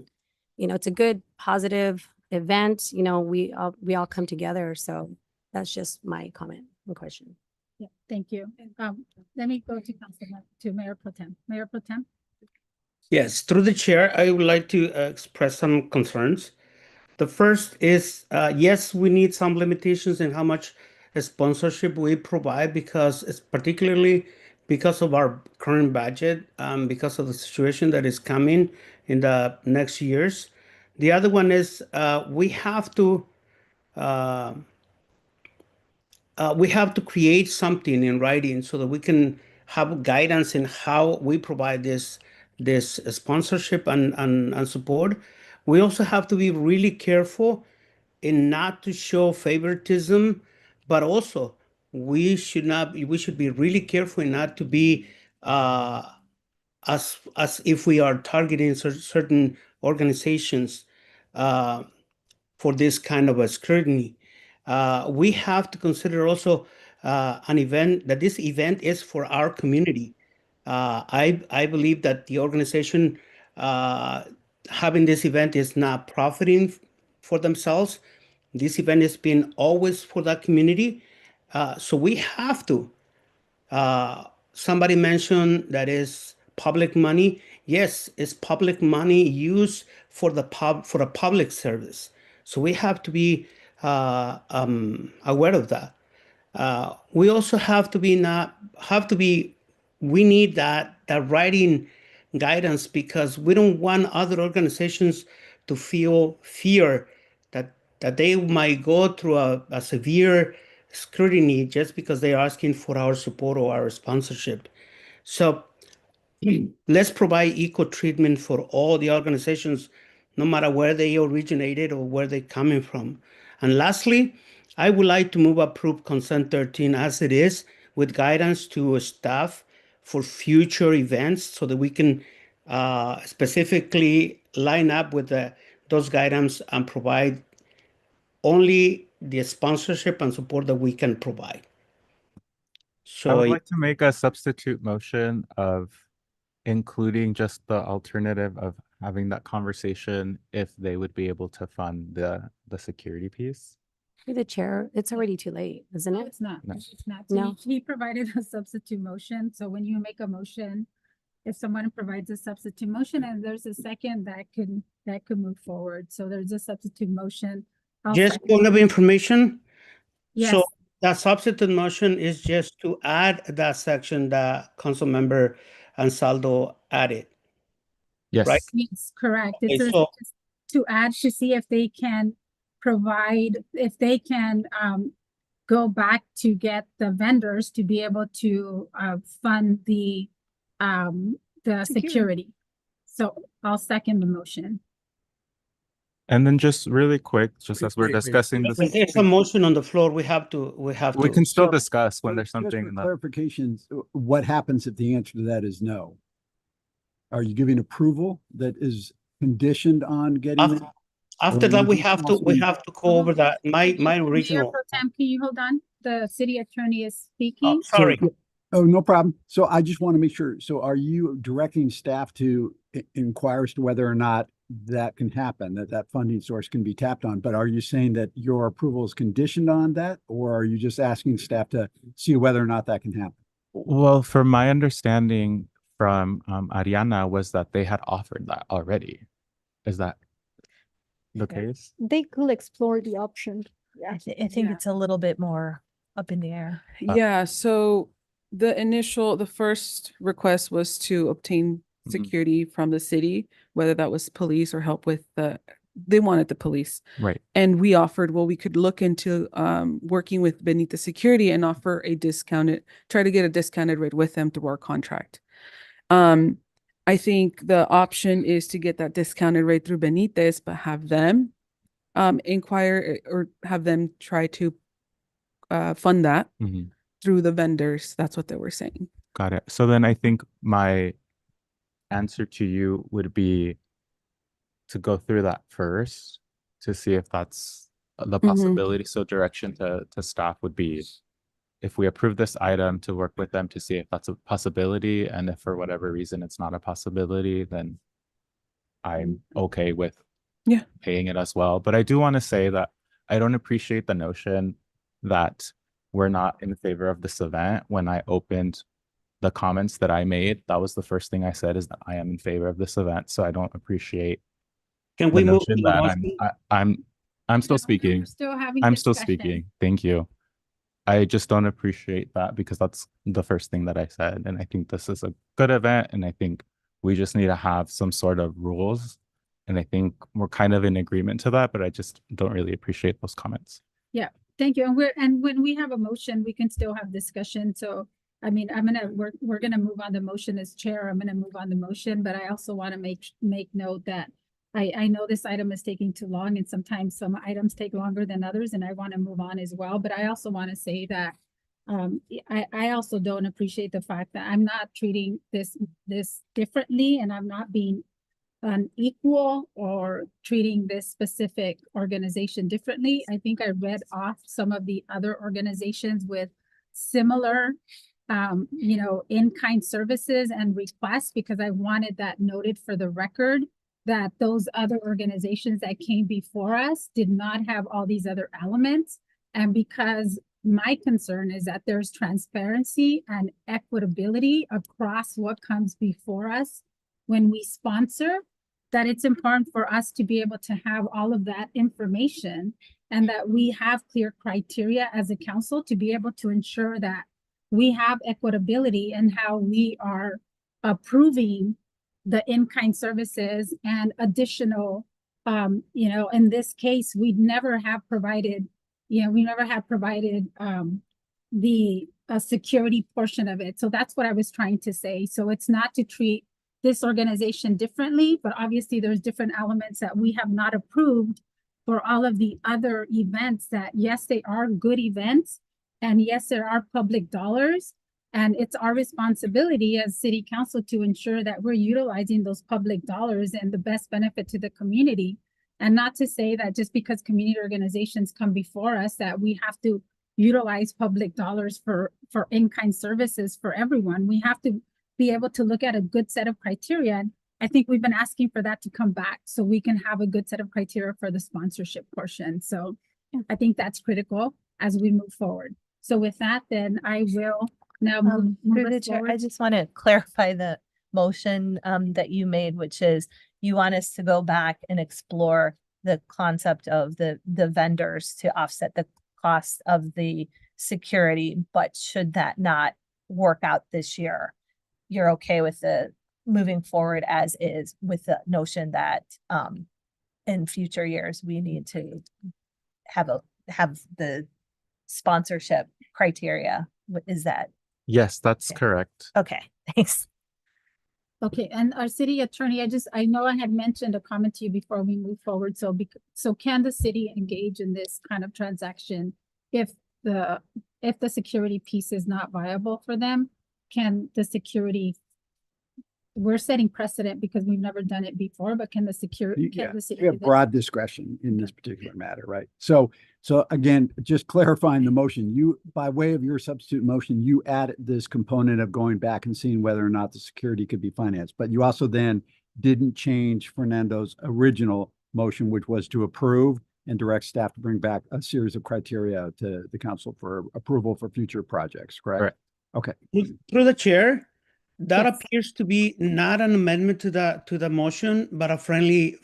it's a good, positive event. We all come together. So that's just my comment and question. Yeah, thank you. Let me go to Mayor Pro Tem. Mayor Pro Tem. Yes, through the chair, I would like to express some concerns. The first is, yes, we need some limitations in how much sponsorship we provide, because it's particularly because of our current budget, because of the situation that is coming in the next years. The other one is we have to create something in writing so that we can have guidance in how we provide this sponsorship and support. We also have to be really careful in not to show favoritism, but also we should be really careful not to be as if we are targeting certain organizations for this kind of a scrutiny. We have to consider also an event, that this event is for our community. I believe that the organization having this event is not profiting for themselves. This event has been always for that community. So we have to. Somebody mentioned that is public money. Yes, it's public money used for a public service. So we have to be aware of that. We also we need that writing guidance, because we don't want other organizations to feel fear that they might go through a severe scrutiny just because they're asking for our support or our sponsorship. So let's provide equal treatment for all the organizations, no matter where they originated or where they're coming from. And lastly, I would like to move approve consent 13 as it is, with guidance to staff for future events so that we can specifically line up with those guidance and provide only the sponsorship and support that we can provide. I So would like to make a substitute motion of including just the alternative of having that conversation if they would be able to fund the security piece. Through the chair, it's already too late, isn't No, it? it's not. No. It's not. No. He provided a substitute motion. So when you make a motion, if someone provides a substitute motion and there's a second, that could move forward. So there's a substitute motion. I'll just second. point of information. Yes. So That substitute motion is just to add that section that Councilmember Ansaldo added. Right? Yes. Yes, correct. Okay, It says so to add to see if they can provide, if they can go back to get the vendors to be able to fund the security. So I'll second the motion. And then just really quick, just as we're Wait, wait. discussing this, when there's a motion on the floor, we have to. we can still discuss when there's Just something for in the. clarifications, what happens if the answer to that is no? Are you giving approval that is conditioned on getting it? After Or that, you we just have to want go over that. My Mayor original. Pro Tem, can you hold on? The city attorney is speaking. Sorry. Oh, no problem. So I just want to make sure. So are you directing staff to inquire as to whether or not that can happen, that funding source can be tapped on? But are you saying that your approval is conditioned on that? Or are you just asking staff to see whether or not that can happen? Well, from my understanding from Ariana was that they had offered that already. Is that the case? They could explore the option. I think it's a little bit more up in the air. Yeah, so the first request was to obtain security from the city, whether that was police or help with they wanted the police. Right. And we offered, well, we could look into working with Benita Security and offer try to get a discounted rate with them through our contract. I think the option is to get that discounted rate through Benitez, but have them inquire or have them try to fund that through the vendors. That's what they were saying. Got it. So then I think my answer to you would be to go through that first to see if that's the possibility. So direction to staff would be, if we approve this item, to work with them to see if that's a possibility. And if for whatever reason it's not a possibility, then I'm okay with paying it as well. But I do want to say that I don't appreciate the notion that we're not in favor of this event. When I opened the comments that I made, that was the first thing I said, is that I am in favor of this event. So I don't appreciate Can the we move notion to the that motion? I'm still speaking. We're still having I'm still discussion. speaking. Thank you. I just don't appreciate that, because that's the first thing that I said. And I think this is a good event, and I think we just need to have some sort of rules. And I think we're kind of in agreement to that, but I just don't really appreciate those comments. Yeah, thank you. And when we have a motion, we can still have discussion. So I mean, we're gonna move on the motion as chair. I'm gonna move on the motion, but I also want to make note that I know this item is taking too long, and sometimes some items take longer than others, and I want to move on as well. But I also want to say that I also don't appreciate the fact that I'm not treating this differently, and I'm not being unequal or treating this specific organization differently. I think I read off some of the other organizations with similar in-kind services and requests, because I wanted that noted for the record, that those other organizations that came before us did not have all these other elements. And because my concern is that there's transparency and equitability across what comes before us when we sponsor, that it's important for us to be able to have all of that information, and that we have clear criteria as a council to be able to ensure that we have equitability in how we are approving the in-kind services and additional, in this case, we never have provided the security portion of it. So that's what I was trying to say. So it's not to treat this organization differently, but obviously there's different elements that we have not approved for all of the other events that, yes, they are good events, and yes, there are public dollars, and it's our responsibility as city council to ensure that we're utilizing those public dollars and the best benefit to the community. And not to say that just because community organizations come before us that we have to utilize public dollars for in-kind services for everyone. We have to be able to look at a good set of criteria. And I think we've been asking for that to come back so we can have a good set of criteria for the sponsorship portion. So I think that's critical as we move forward. So with that, then I will now move Through the us chair, forward. I just want to clarify the motion that you made, which is you want us to go back and explore the concept of the vendors to offset the cost of the security, but should that not work out this year, you're okay with the moving forward as is, with the notion that in future years, we need to have the sponsorship criteria. Is that Yes, that's Okay. correct. okay? Thanks. Okay, and our city attorney, I know I had mentioned a comment to you before we move forward, so so can the city engage in this kind of transaction if the security piece is not viable for them? Can the security, we're setting precedent because we've never done it before, but can the security, Yeah, can the city we do have this? broad discretion in this particular matter, right? So again, just clarifying the motion, you, by way of your substitute motion, you added this component of going back and seeing whether or not the security could be financed, but you also then didn't change Fernando's original motion, which was to approve and direct staff to bring back a series of criteria to the council for approval for future projects, correct? Correct. Okay. Through the chair, that Yes. appears to be not an amendment to the motion, but a friendly.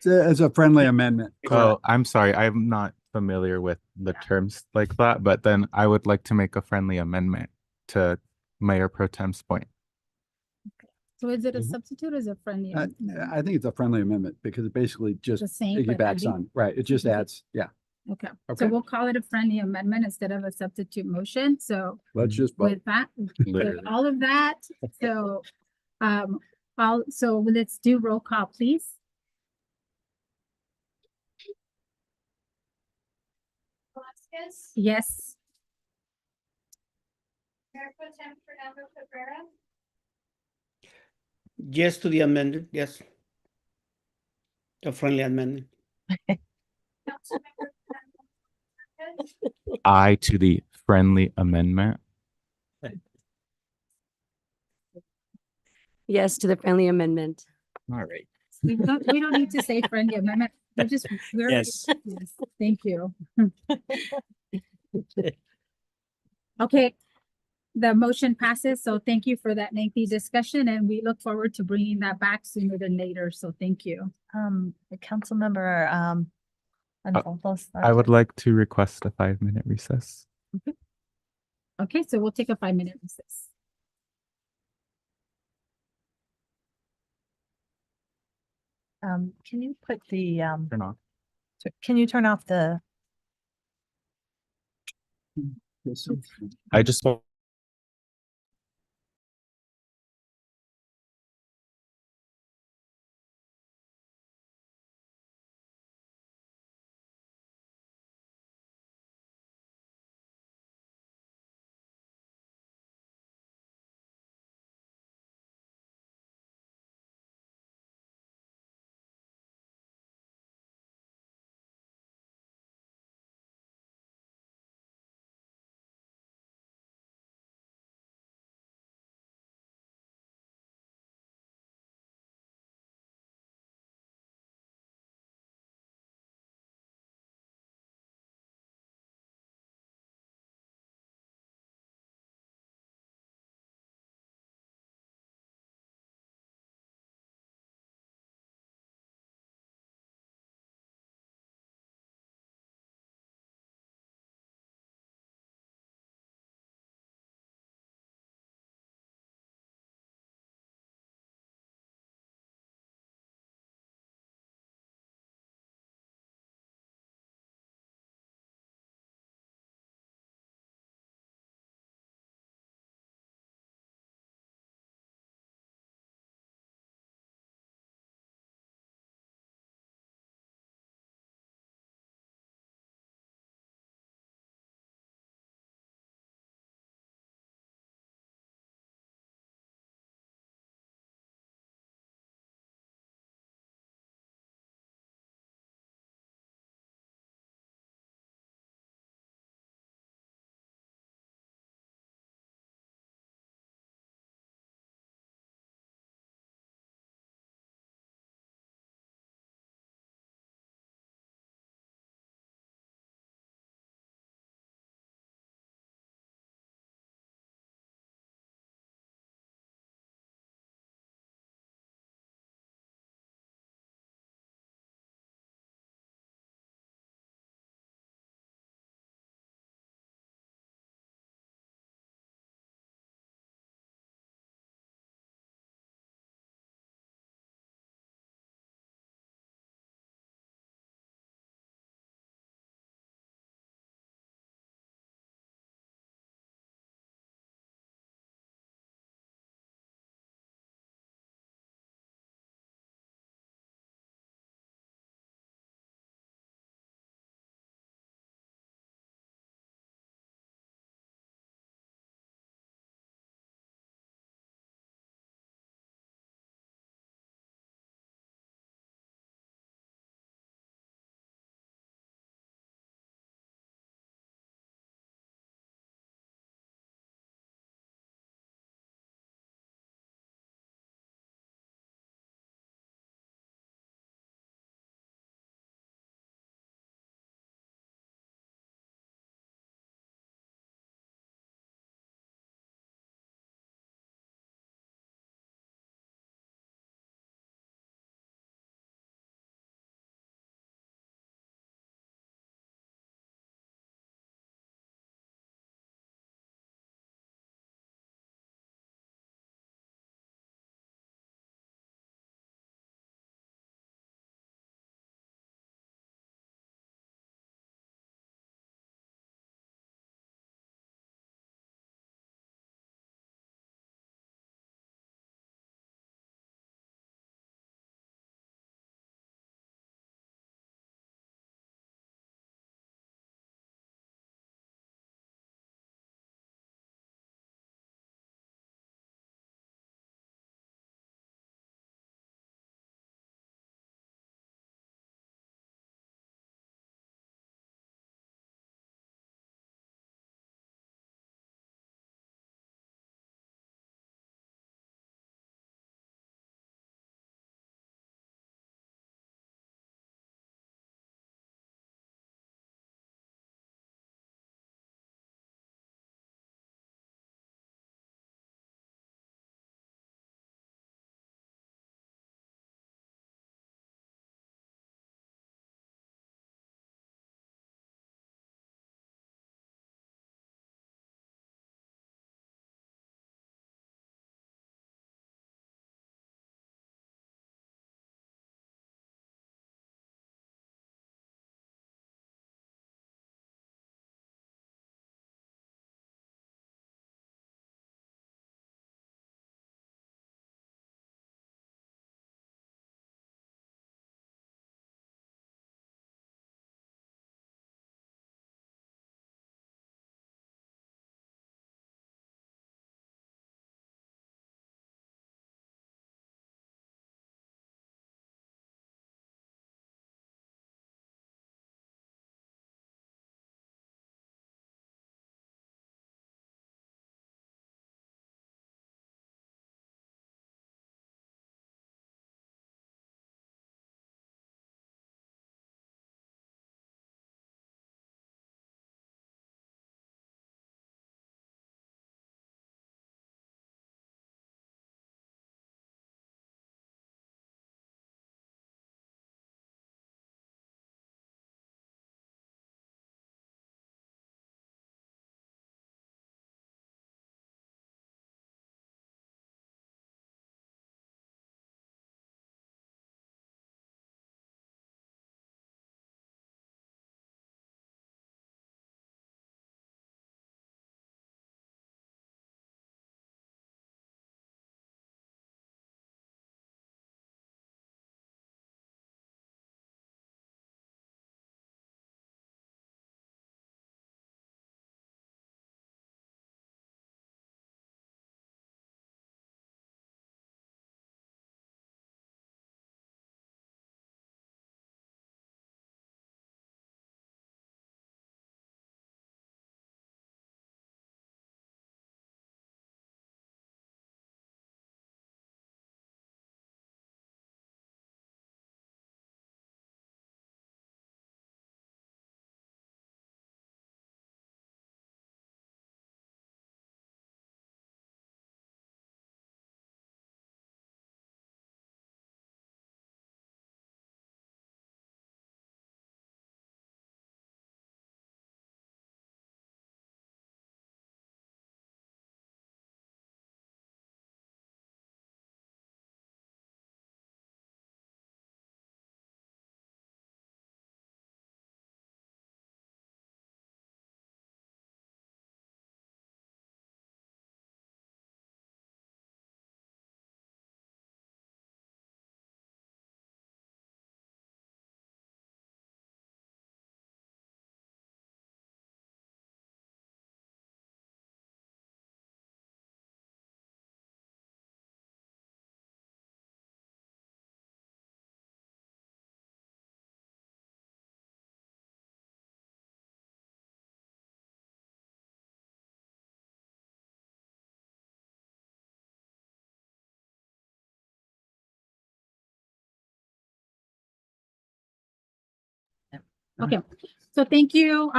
It's a friendly amendment. Oh, I'm sorry. I'm not familiar with the terms like that, but then I would like to make a friendly amendment to Mayor Pro Tem's point. So is it a Mhm. substitute or is it a friendly? I amendment? I think it's a friendly amendment because it basically just The same, but piggybacks adding? on, right, it just Okay. adds, yeah. Okay, Okay. so we'll call it a friendly amendment instead of a substitute motion, so Let's just vote. with that, with Literally. all of that, so, so let's do roll call, please. Velasquez, Yes, Mayor Pro Tem Fernando Cabrera, Yes to the amendment, yes. A friendly amendment. Councilmember Marquez, I to the friendly amendment. Yes to the friendly amendment. All right. we don't need to say friendly amendment, we're. Yes. Yes, thank you. Okay, the motion passes, so thank you for that lengthy discussion, and we look forward to bringing that back sooner than later, so thank you. The council member, Alfonso I would like to request a 5-minute recess. Okay, so we'll take a 5-minute recess. Can you put the, Turn on. can you turn off the I just want Okay, so thank you,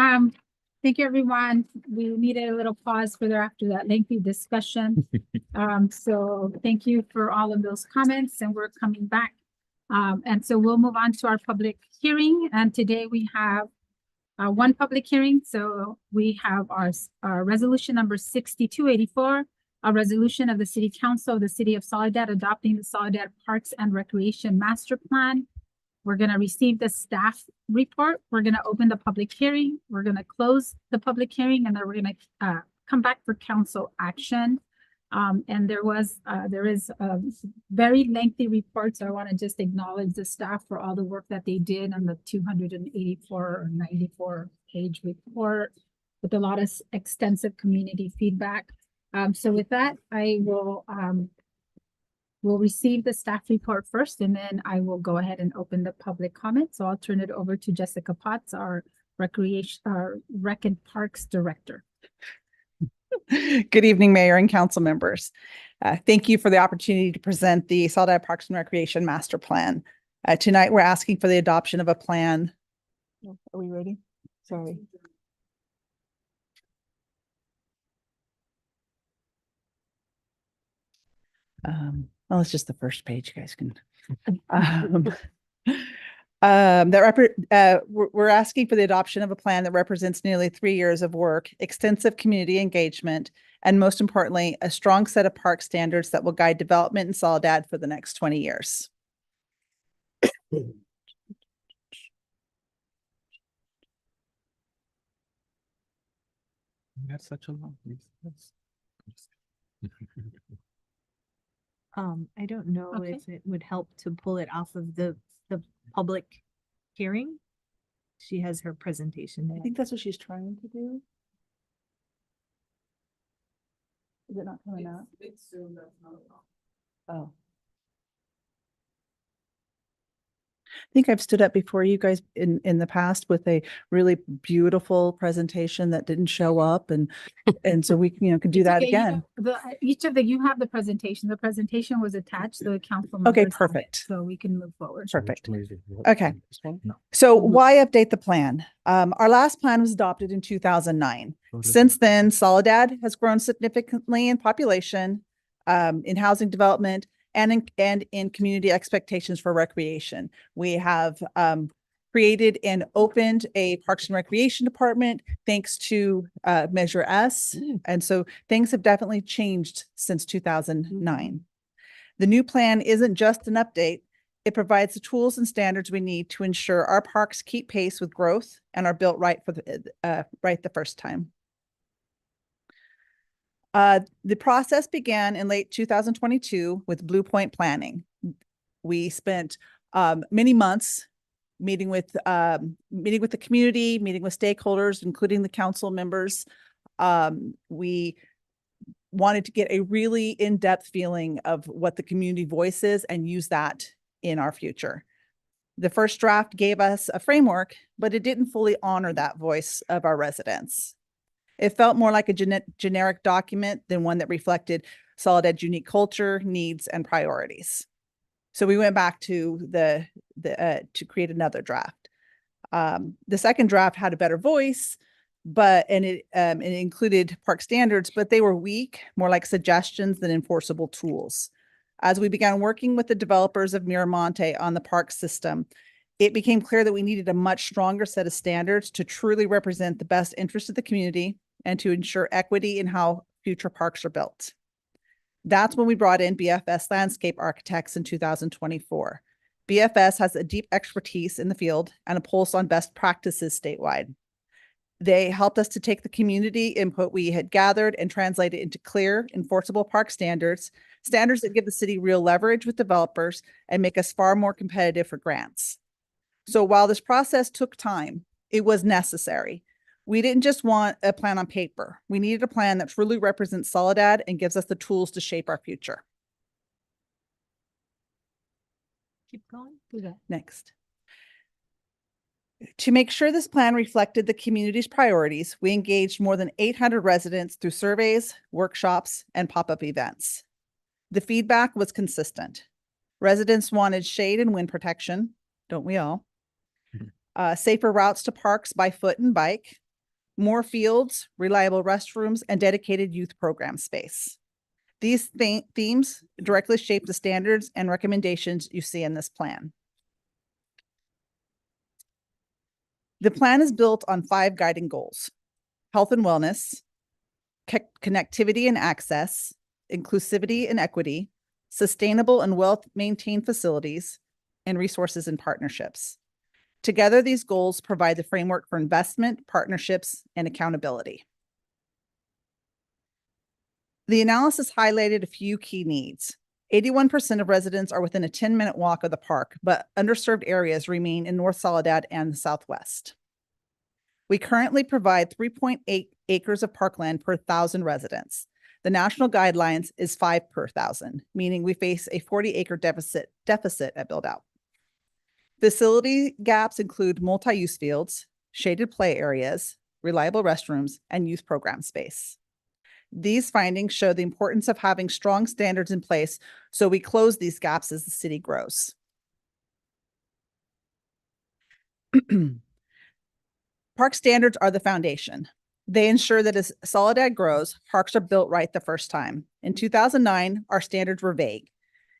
everyone. We needed a little pause further after that lengthy discussion. So thank you for all of those comments, and we're coming back. And so we'll move on to our public hearing, and today we have one public hearing. So we have our resolution number 6284, a resolution of the City Council of the City of Soledad adopting the Soledad Parks and Recreation Master Plan. We're gonna receive the staff report. We're gonna open the public hearing. We're gonna close the public hearing, and then we're gonna come back for council action. And there is a very lengthy report, so I want to just acknowledge the staff for all the work that they did on the 284 or 94 page report with a lot of extensive community feedback. So with that, I will we'll receive the staff report first, and then I will go ahead and open the public comment. So I'll turn it over to Jessica Potts, our Rec and Parks Director. Good evening, Mayor and council members. Thank you for the opportunity to present the Soledad Parks and Recreation Master Plan. Tonight, we're asking for the adoption of a plan. Are we ready? Sorry. Well, it's just the first page, you guys can. We're asking for the adoption of a plan that represents nearly 3 years of work, extensive community engagement, and most importantly, a strong set of park standards that will guide development in Soledad for the next 20 years. That's such a long list. I don't know if it would help to pull it off of the public hearing. She has her presentation there. I think that's what she's trying to do. Is it not coming out? Oh. I think I've stood up before you guys in the past with a really beautiful presentation that didn't show up, and so we could do that again. Each of you have the presentation. The presentation was attached to the council. Okay, members, perfect. So we can move forward. Perfect. Okay. So why update the plan? Our last plan was adopted in 2009. Since then, Soledad has grown significantly in population, in housing development, and in community expectations for recreation. We have created and opened a Parks and Recreation Department thanks to Measure S. And so things have definitely changed since 2009. The new plan isn't just an update. It provides the tools and standards we need to ensure our parks keep pace with growth and are built right for the first time. The process began in late 2022 with Blue Point planning. We spent many months meeting with the community, meeting with stakeholders, including the council members. We wanted to get a really in-depth feeling of what the community voice is and use that in our future. The first draft gave us a framework, but it didn't fully honor that voice of our residents. It felt more like a generic document than one that reflected Soledad's unique culture, needs, and priorities. So we went back to to create another draft. The second draft had a better voice, and it included park standards, but they were weak, more like suggestions than enforceable tools. As we began working with the developers of Miramonte on the park system, it became clear that we needed a much stronger set of standards to truly represent the best interest of the community and to ensure equity in how future parks are built. That's when we brought in BFS Landscape Architects in 2024. BFS has a deep expertise in the field and a pulse on best practices statewide. They helped us to take the community input we had gathered and translate it into clear, enforceable park standards that give the city real leverage with developers and make us far more competitive for grants. So while this process took time, it was necessary. We didn't just want a plan on paper. We needed a plan that truly represents Soledad and gives us the tools to shape our future. Keep going. Do that. Next. To make sure this plan reflected the community's priorities, we engaged more than 800 residents through surveys, workshops, and pop-up events. The feedback was consistent. Residents wanted shade and wind protection, don't we all? safer routes to parks by foot and bike, more fields, reliable restrooms, and dedicated youth program space. These themes directly shape the standards and recommendations you see in this plan. The plan is built on 5 guiding goals: health and wellness, connectivity and access, inclusivity and equity, sustainable and well-maintained facilities, and resources and partnerships. Together, these goals provide the framework for investment, partnerships, and accountability. The analysis highlighted a few key needs. 81% of residents are within a 10-minute walk of the park, but underserved areas remain in North Soledad and the Southwest. We currently provide 3.8 acres of parkland per 1,000 residents. The national guidelines is 5 per 1,000, meaning we face a 40-acre deficit at build-out. Facility gaps include multi-use fields, shaded play areas, reliable restrooms, and youth program space. These findings show the importance of having strong standards in place so we close these gaps as the city grows. Park standards are the foundation. They ensure that as Soledad grows, parks are built right the first time. In 2009, our standards were vague.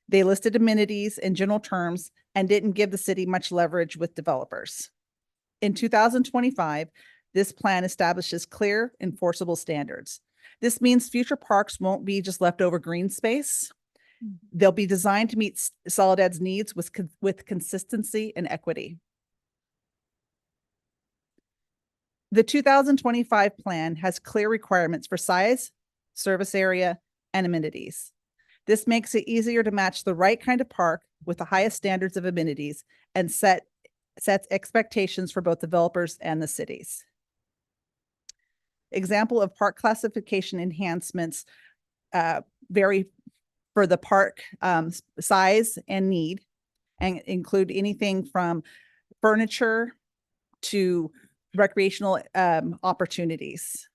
They listed amenities in general terms and didn't give the city much leverage with developers. In 2025, this plan establishes clear, enforceable standards. This means future parks won't be just leftover green space. They'll be designed to meet Soledad's needs with consistency and equity. The 2025 plan has clear requirements for size, service area, and amenities. This makes it easier to match the right kind of park with the highest standards of amenities and sets expectations for both developers and the cities. Example of park classification enhancements vary for the park size and need, and include anything from furniture to recreational opportunities.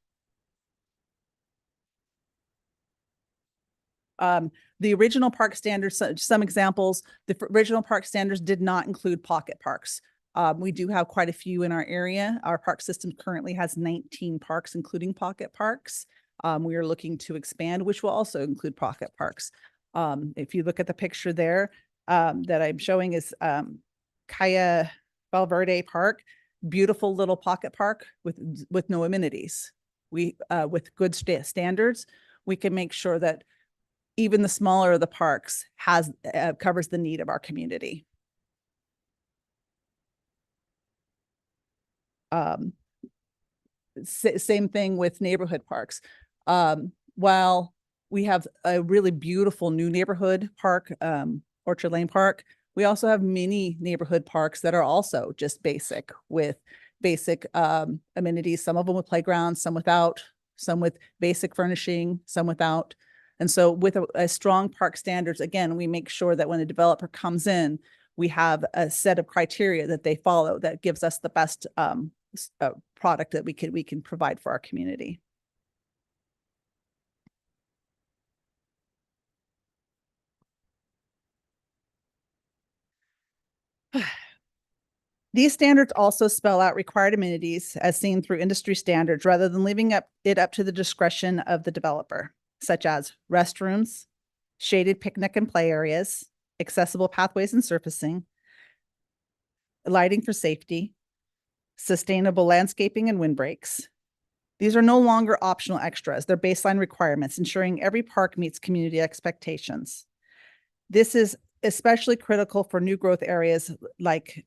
The original park standards, some examples, the original park standards did not include pocket parks. We do have quite a few in our area. Our park system currently has 19 parks, including pocket parks. We are looking to expand, which will also include pocket parks. If you look at the picture there that I'm showing is Calle Valverde Park, beautiful little pocket park with no amenities. We with good standards, we can make sure that even the smaller of the parks covers the need of our community. Same thing with neighborhood parks. While we have a really beautiful new neighborhood park, Orchard Lane Park, we also have many neighborhood parks that are also just basic with basic amenities, some of them with playgrounds, some without, some with basic furnishing, some without. And so with a strong park standards, again, we make sure that when a developer comes in, we have a set of criteria that they follow that gives us the best product that we can provide for our community. These standards also spell out required amenities as seen through industry standards rather than leaving it up to the discretion of the developer, such as restrooms, shaded picnic and play areas, accessible pathways and surfacing, lighting for safety, sustainable landscaping and windbreaks. These are no longer optional extras. They're baseline requirements, ensuring every park meets community expectations. This is especially critical for new growth areas like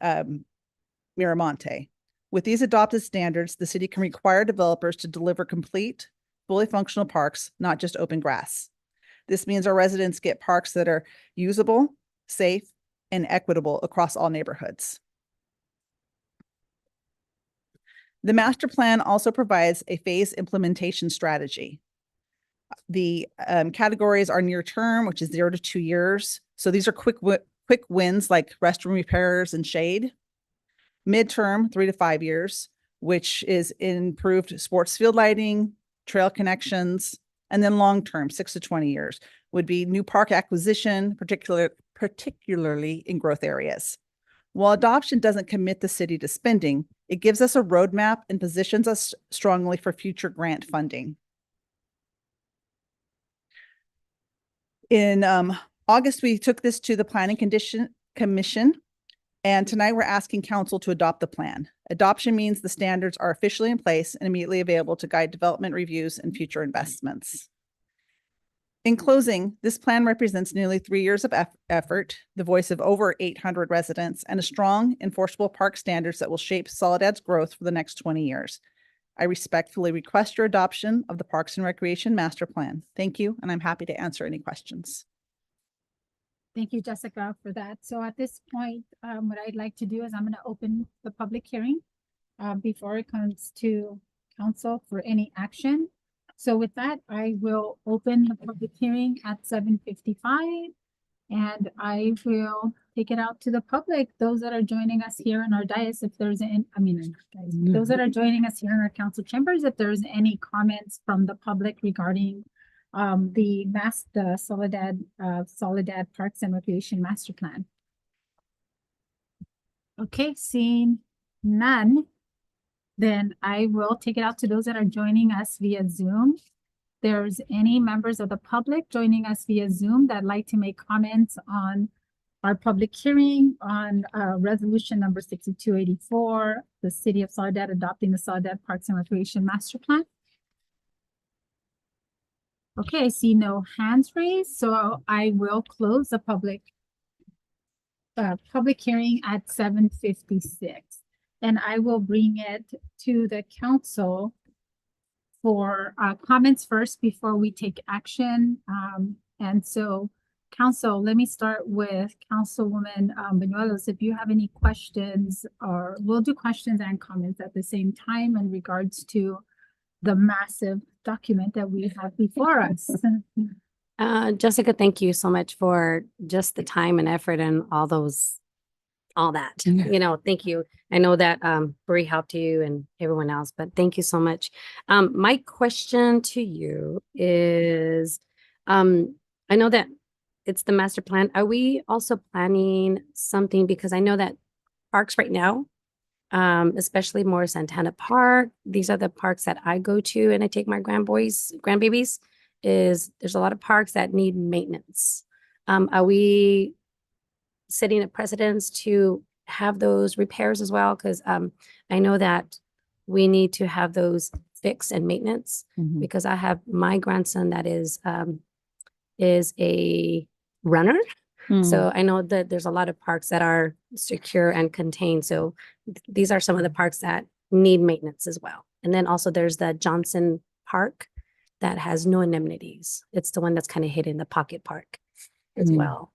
Miramonte. With these adopted standards, the city can require developers to deliver complete, fully functional parks, not just open grass. This means our residents get parks that are usable, safe, and equitable across all neighborhoods. The master plan also provides a phased implementation strategy. The categories are near term, which is 0 to 2 years. So these are quick wins like restroom repairs and shade. Midterm, 3 to 5 years, which is improved sports field lighting, trail connections, and then long-term, 6 to 20 years, would be new park acquisition, particularly in growth areas. While adoption doesn't commit the city to spending, it gives us a roadmap and positions us strongly for future grant funding. In August, we took this to the Planning Commission, and tonight we're asking council to adopt the plan. Adoption means the standards are officially in place and immediately available to guide development reviews and future investments. In closing, this plan represents nearly 3 years of effort, the voice of over 800 residents, and a strong, enforceable park standards that will shape Soledad's growth for the next 20 years. I respectfully request your adoption of the Parks and Recreation Master Plan. Thank you, and I'm happy to answer any questions. Thank you, Jessica, for that. So at this point, what I'd like to do is I'm going to open the public hearing before it comes to council for any action. So with that, I will open the public hearing at 7:55, and I will take it out to the public. Those that are joining us here in our dais, if there's any, those that are joining us here in our council chambers, if there's any comments from the public regarding the Soledad Parks and Recreation Master Plan. Okay, seeing none, then I will take it out to those that are joining us via Zoom. There's any members of the public joining us via Zoom that'd like to make comments on our public hearing on resolution number 6284, the City of Soledad adopting the Soledad Parks and Recreation Master Plan. Okay, I see no hands raised, so I will close the public hearing at 7:56. And I will bring it to the council for comments first before we take action. And so, council, let me start with Councilwoman Bañuelos. If you have any questions, or we'll do questions and comments at the same time in regards to the massive document that we have before us. Jessica, thank you so much for just the time and effort and all that. You know, thank you. I know that Bree helped you and everyone else, but thank you so much. My question to you is, I know that it's the master plan. Are we also planning something? Because I know that parks right now, especially more Santana Park, these are the parks that I go to and I take my grandbabies, there's a lot of parks that need maintenance. Are we setting a precedence to have those repairs as well? Because I know that we need to have those fixed and maintenance, because I have my grandson that is a runner. So I know that there's a lot of parks that are secure and contained. So these are some of the parks that need maintenance as well. And then also there's the Johnson Park that has no amenities. It's the one that's kind of hidden, the Pocket Park as well.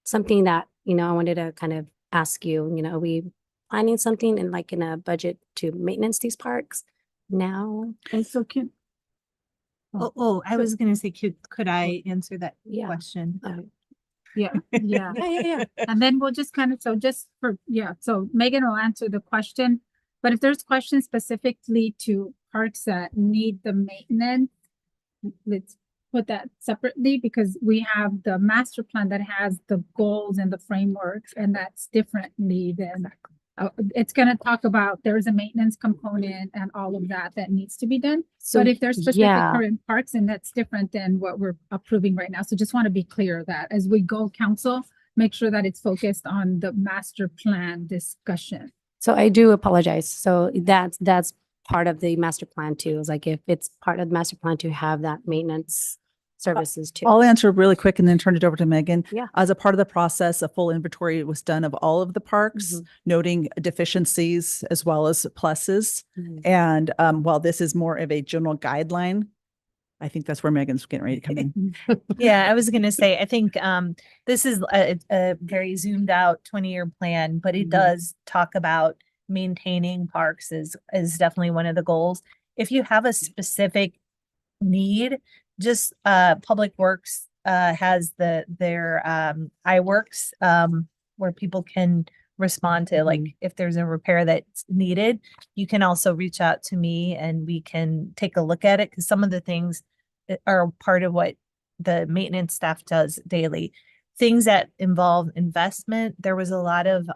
Something that, you know, I wanted to kind of ask you, you know, are we planning something in a budget to maintenance these parks now? And so can. I was going to say, could I answer that question? Yeah. And then we'll just kind of, so Megan will answer the question, but if there's questions specifically to parks that need the maintenance, let's put that separately, because we have the master plan that has the goals and the frameworks, and that's differently than it's going to talk about there's a maintenance component and all of that needs to be done. So, but if there's specific yeah. current parks, and that's different than what we're approving right now. So just want to be clear that as we go, council, make sure that it's focused on the master plan discussion. So I do apologize. So that's part of the master plan too. Is like if it's part of the master plan to have that maintenance services too. I'll answer really quick and then turn it over to Megan. Yeah. As a part of the process, a full inventory was done of all of the parks, noting deficiencies as well as pluses. And while this is more of a general guideline, I think that's where Megan's getting ready to come in. Yeah, I was going to say, I think this is a very zoomed out 20-year plan, but it does talk about maintaining parks is definitely one of the goals. If you have a specific need, just Public Works has their iWorks where people can respond to like if there's a repair that's needed. You can also reach out to me and we can take a look at it, because some of the things are part of what the maintenance staff does daily. things that involve investment. There was a lot of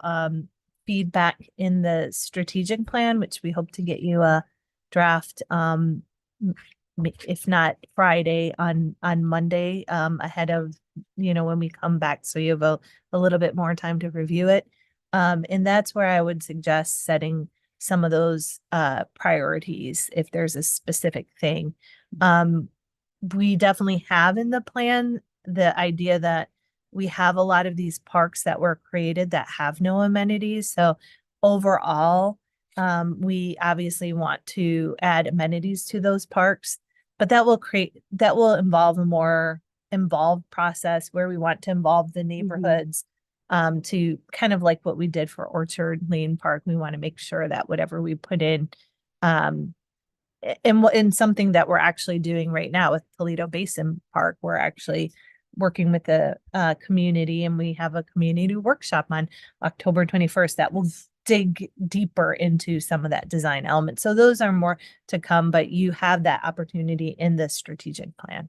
feedback in the strategic plan, which we hope to get you a draft if not Friday, on Monday, ahead of, when we come back. So you have a little bit more time to review it. And that's where I would suggest setting some of those priorities if there's a specific thing. We definitely have in the plan the idea that we have a lot of these parks that were created that have no amenities. So overall, we obviously want to add amenities to those parks, but that will involve a more involved process where we want to involve the neighborhoods, to kind of like what we did for Orchard Lane Park. We want to make sure that whatever we put in, and something that we're actually doing right now with Toledo Basin Park, we're actually working with the community, and we have a community workshop on October 21st that will dig deeper into some of that design element. So those are more to come, but you have that opportunity in the strategic plan.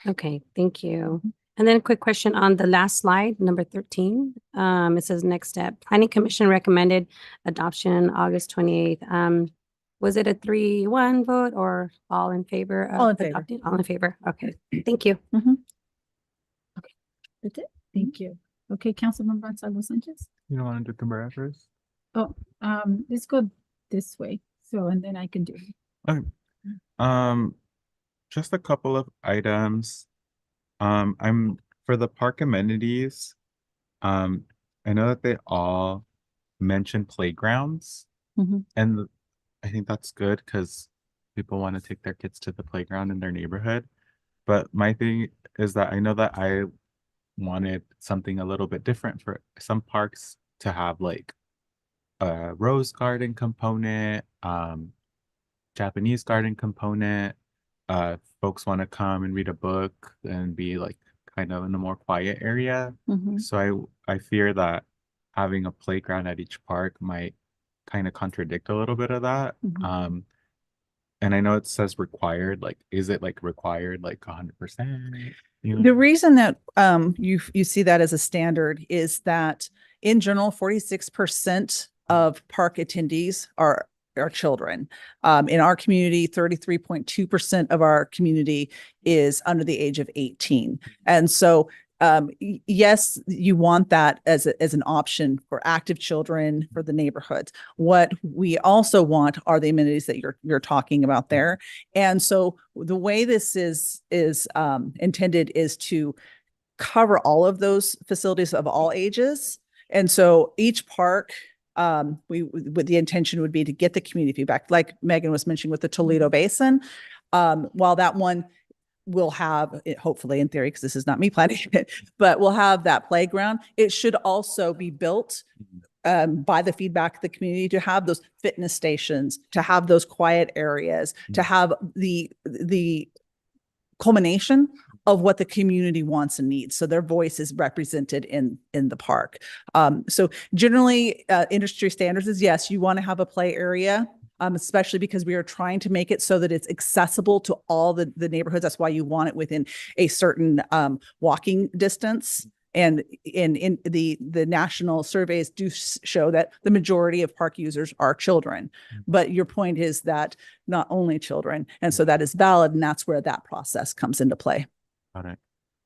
Okay, thank you. And then a quick question on the last slide, number 13. It says next step. Planning Commission recommended adoption August 28th. Was it a 3-1 vote or all in favor of All in favor. adopting? All in favor. Okay, thank you. That's it. Thank you. Okay, Councilmember Gonzalo Sanchez. You don't want to do Cabrera first? Oh, let's go this way. So, and then I can do it. Okay. Just a couple of items. I'm for the park amenities. I know that they all mention playgrounds, and I think that's good because people want to take their kids to the playground in their neighborhood. But my thing is that I know that I wanted something a little bit different for some parks to have like a rose garden component, Japanese garden component. Folks want to come and read a book and be like kind of in a more quiet area. So I fear that having a playground at each park might kind of contradict a little bit of that. And I know it says required, like, is it like required, like 100%? The reason that you see that as a standard is that in general, 46% of park attendees are children. In our community, 33.2% of our community is under the age of 18. And so yes, you want that as an option for active children for the neighborhoods. What we also want are the amenities that you're talking about there. And so the way this is intended is to cover all of those facilities of all ages. And so each park, with the intention would be to get the community feedback, like Megan was mentioning with the Toledo Basin. While that one will have it, hopefully in theory, because this is not me planning it, but we'll have that playground. It should also be built by the feedback of the community to have those fitness stations, to have those quiet areas, to have the culmination of what the community wants and needs. So their voice is represented in the park. So generally, industry standards is yes, you want to have a play area, especially because we are trying to make it so that it's accessible to all the neighborhoods. That's why you want it within a certain walking distance. And in the national surveys do show that the majority of park users are children. But your point is that not only children. And so that is valid. And that's where that process comes into play. Got it.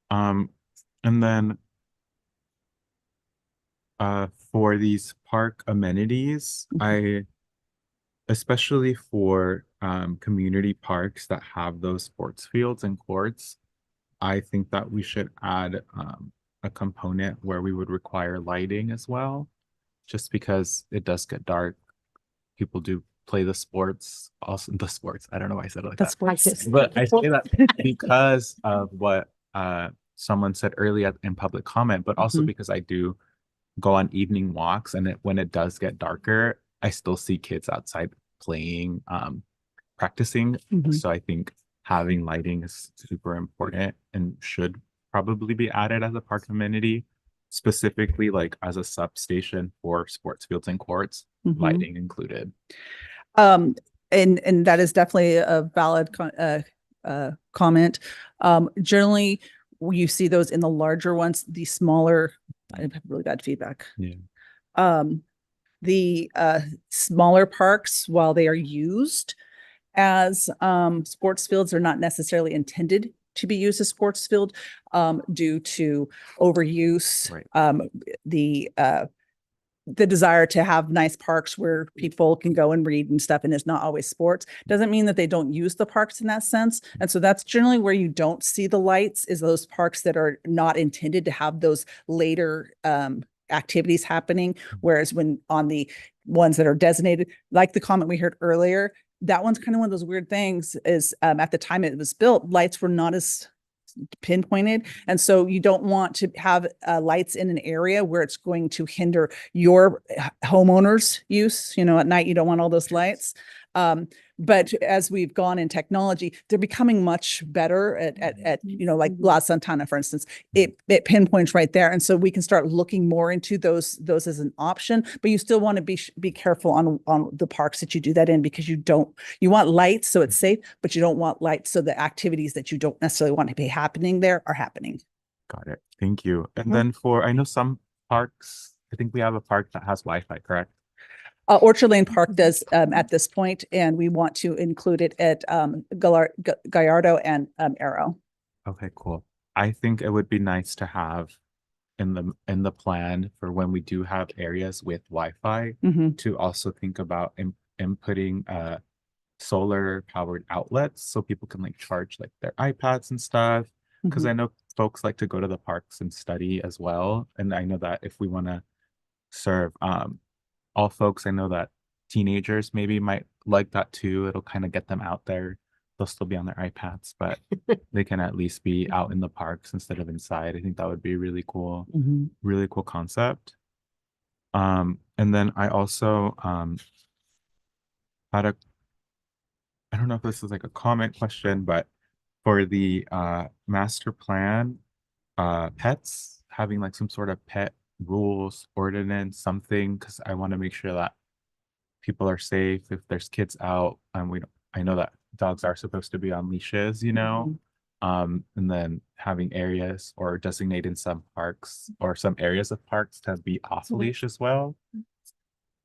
And then for these park amenities, especially for community parks that have those sports fields and courts, I think that we should add a component where we would require lighting as well, just because it does get dark. People do play the sports, also the sports. I don't know why I said it like that. Sports. But I say that because of what someone said earlier in public comment, but also because I do go on evening walks, and when it does get darker, I still see kids outside playing, practicing. So I think having lighting is super important and should probably be added as a park amenity, specifically like as a substation for sports fields and courts, lighting included. And that is definitely a valid comment. Generally, you see those in the larger ones, the smaller, I have really bad feedback. Yeah. The smaller parks, while they are used as sports fields, are not necessarily intended to be used as sports field due to overuse. The desire to have nice parks where people can go and read and stuff, and it's not always sports, doesn't mean that they don't use the parks in that sense. And so that's generally where you don't see the lights, is those parks that are not intended to have those later activities happening. Whereas when on the ones that are designated, like the comment we heard earlier, that one's kind of one of those weird things is at the time it was built, lights were not as pinpointed. And so you don't want to have lights in an area where it's going to hinder your homeowner's use. You know, at night, you don't want all those lights. But as we've gone in technology, they're becoming much better at you know, like La Santana, for instance, it pinpoints right there. And so we can start looking more into those as an option, but you still want to be careful on the parks that you do that in, because you want lights so it's safe, but you don't want lights so the activities that you don't necessarily want to be happening there are happening. Got it. Thank you. And then I know some parks, I think we have a park that has Wi-Fi, correct? Orchard Lane Park does at this point, and we want to include it at Gallardo and Arrow. Okay, cool. I think it would be nice to have in the plan for when we do have areas with Wi-Fi to also think about inputting solar powered outlets so people can like charge like their iPads and stuff. Because I know folks like to go to the parks and study as well. And I know that if we want to serve all folks, I know that teenagers maybe might like that too. It'll kind of get them out there. They'll still be on their iPads, but they can at least be out in the parks instead of inside. I think that would be really cool concept. And then I also had I don't know if this is like a comment question, but for the master plan, pets, having like some sort of pet rules, ordinance, something, because I want to make sure that people are safe if there's kids out. And I know that dogs are supposed to be on leashes, you know, and then having areas or designating some parks or some areas of parks to be off leash as well.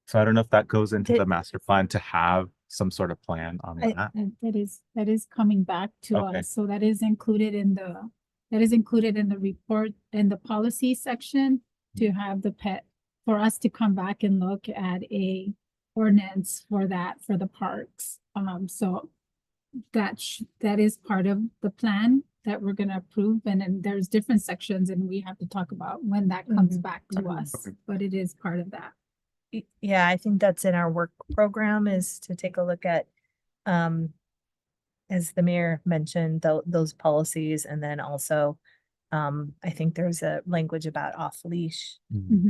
So I don't know if that goes into the master plan to have some sort of plan on that. That is coming back to us. So that is included in the report in the policy section, to have the pet, for us to come back and look at a ordinance for the parks. So that is part of the plan that we're going to approve. And then there's different sections, and we have to talk about when that comes back to us, but it is part of that. Yeah, I think that's in our work program, is to take a look at, as the mayor mentioned, those policies. And then also, I think there's a language about off leash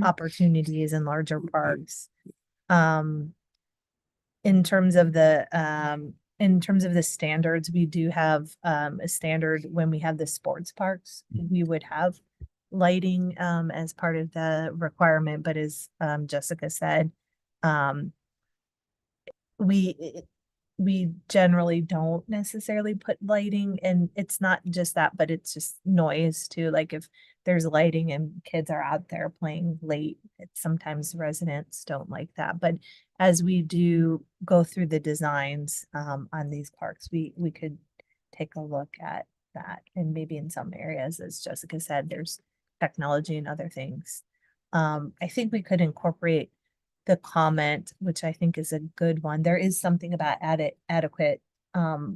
opportunities in larger parks. In terms of the standards, we do have a standard when we have the sports parks. We would have lighting as part of the requirement, but as Jessica said, we generally don't necessarily put lighting, and it's not just that, but it's just noise too. Like if there's lighting and kids are out there playing late, sometimes residents don't like that. But as we do go through the designs on these parks, we could take a look at that. And maybe in some areas, as Jessica said, there's technology and other things. I think we could incorporate the comment, which I think is a good one. There is something about adequate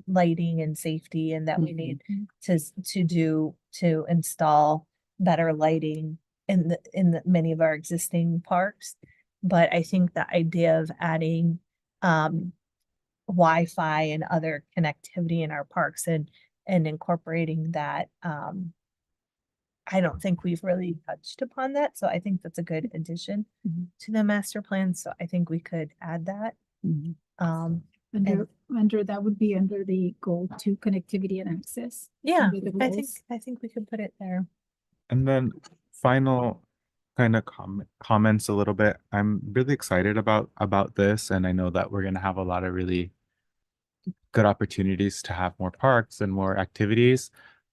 lighting and safety, and that we need to install better lighting in many of our existing parks. But I think the idea of adding Wi-Fi and other connectivity in our parks and incorporating that, I don't think we've really touched upon that. So I think that's a good addition to the master plan. So I think we could add that. Under that would be under the goal 2, connectivity and access. Yeah, under the I goals. think we could put it there. And then final kind of comments a little bit. I'm really excited about this, and I know that we're going to have a lot of really good opportunities to have more parks and more activities.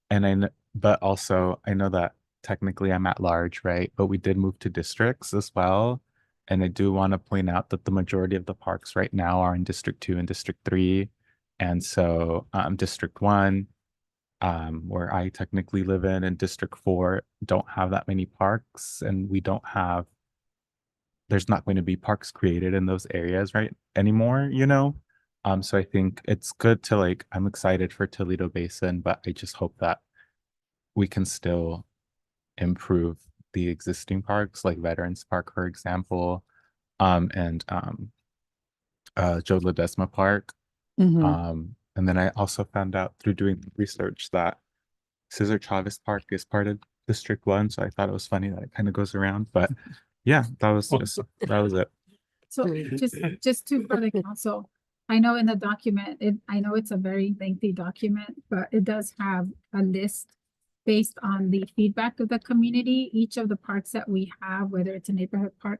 And but also I know that technically I'm at large, right? But we did move to districts as well. And I do want to point out that the majority of the parks right now are in District 2 and District 3. And so District 1, where I technically live in, and District 4 don't have that many parks, and there's not going to be parks created in those areas right anymore, you know? So I think it's good to like, I'm excited for Toledo Basin, but I just hope that we can still improve the existing parks, like Veterans Park, for example, and Joe Ledesma Park. And then I also found out through doing research that Cesar Chavez Park is part of District 1, so I thought it was funny that it kind of goes around. But yeah, that was it. So just to further counsel, I know in the document, I know it's a very lengthy document, but it does have a list based on the feedback of the community. Each of the parks that we have, whether it's a neighborhood park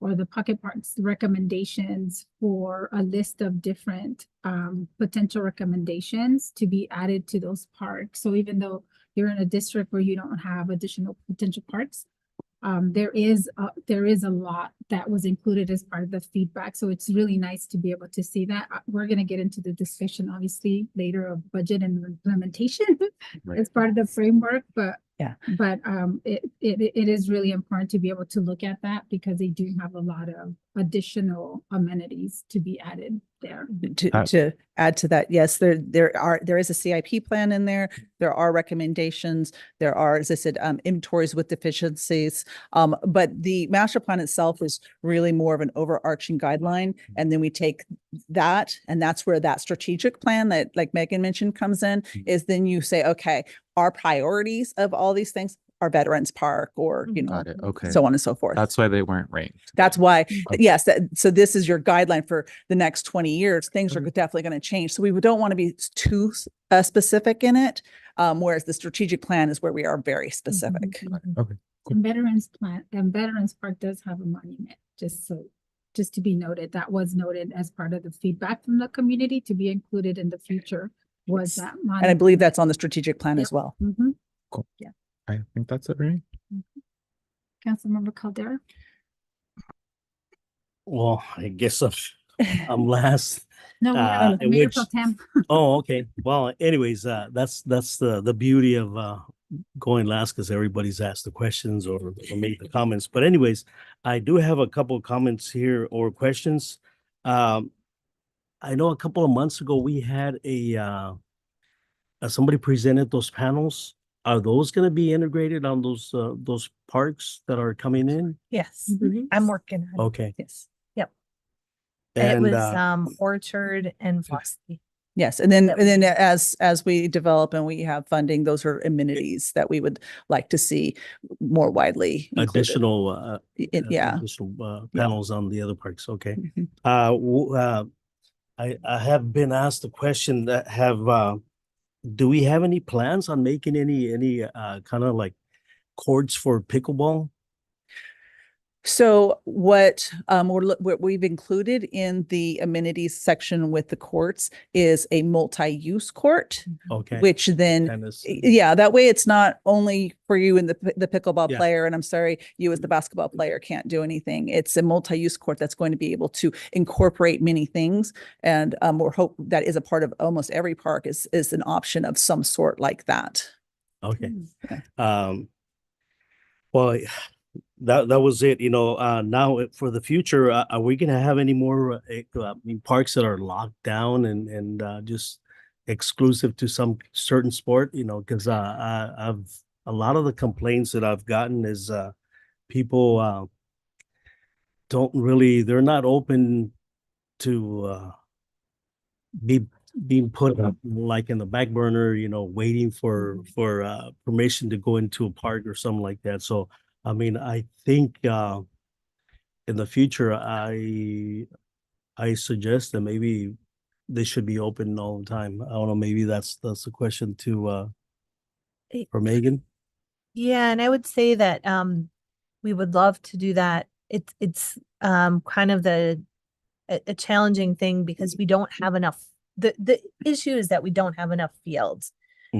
or the pocket parks, recommendations for a list of different potential recommendations to be added to those parks. So even though you're in a district where you don't have additional potential parks, there is a lot that was included as part of the feedback. So it's really nice to be able to see that. We're going to get into the discussion, obviously, later of budget and implementation as part of the framework. But it is really important to be able to look at that because they do have a lot of additional amenities to be added there. To add to that, yes, there is a CIP plan in there. There are recommendations. There are, as I said, inventories with deficiencies. But the master plan itself is really more of an overarching guideline. And then we take that, and that's where that strategic plan that, like Megan mentioned, comes in, is then you say, okay, our priorities of all these things are Veterans Park or, you know, Got it. Okay. so on and so forth. That's why they weren't ranked. That's why, Okay. yes, so this is your guideline for the next 20 years. Things are definitely going to change. So we don't want to be too specific in it. Whereas the strategic plan is where we are very specific. Okay. And Veterans Park does have a monument, just to be noted. That was noted as part of the feedback from the community to be included in the future was that monument. And I believe that's on the strategic plan as well. Cool. Yeah. I think that's it, right? Councilmember Caldera. Well, I guess I'm last. No, in Mayor which- Pro Tem. Oh, okay. Well, anyways, that's the beauty of going last because everybody's asked the questions or made the comments. But anyways, I do have a couple of comments here or questions. I know a couple of months ago we had somebody presented those panels. Are those going to be integrated on those parks that are coming in? Yes, I'm working on it. Okay. Yes. Yep. And It was Orchard and Frosty. Yes, and then as we develop and we have funding, those are amenities that we would like to see more widely included. additional Yeah. additional panels on the other parks. Okay. I have been asked the question that do we have any plans on making any kind of like courts for pickleball? So what what we've included in the amenities section with the courts is a multi-use court. Okay. Which then, Tennis. yeah, that way it's not only for you and the pickleball Yeah. player, and I'm sorry, you as the basketball player can't do anything. It's a multi-use court that's going to be able to incorporate many things. And we're hope that is a part of almost every park is an option of some sort like that. Okay. Well, that was it. You know, now for the future, are we gonna have any more parks that are locked down and just exclusive to some certain sport? You know, because I've a lot of the complaints that I've gotten is people they're not open to being put up like in the back burner, you know, waiting for permission to go into a park or something like that. So I mean, I think in the future, I suggest that maybe they should be open all the time. I don't know, maybe that's a question to for Megan. Yeah, and I would say that we would love to do that. It's kind of a challenging thing because we don't have enough. The issue is that we don't have enough fields.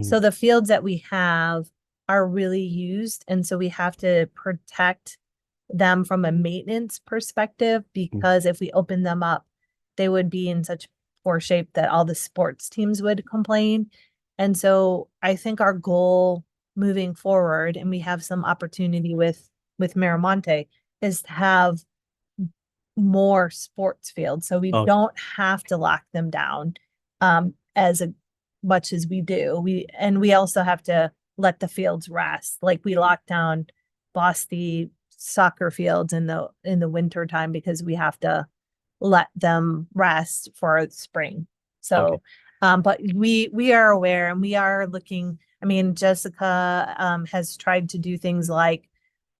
So the fields that we have are really used, and so we have to protect them from a maintenance perspective, because if we open them up, they would be in such poor shape that all the sports teams would complain. And so I think our goal moving forward, and we have some opportunity with Miramonte, is to have more sports fields, so we Okay. don't have to lock them down as much as we do. We also have to let the fields rest. Like we lock down Boston soccer fields in the winter time because we have to let them rest for spring. So but we are aware, and we are looking. I mean, Jessica has tried to do things like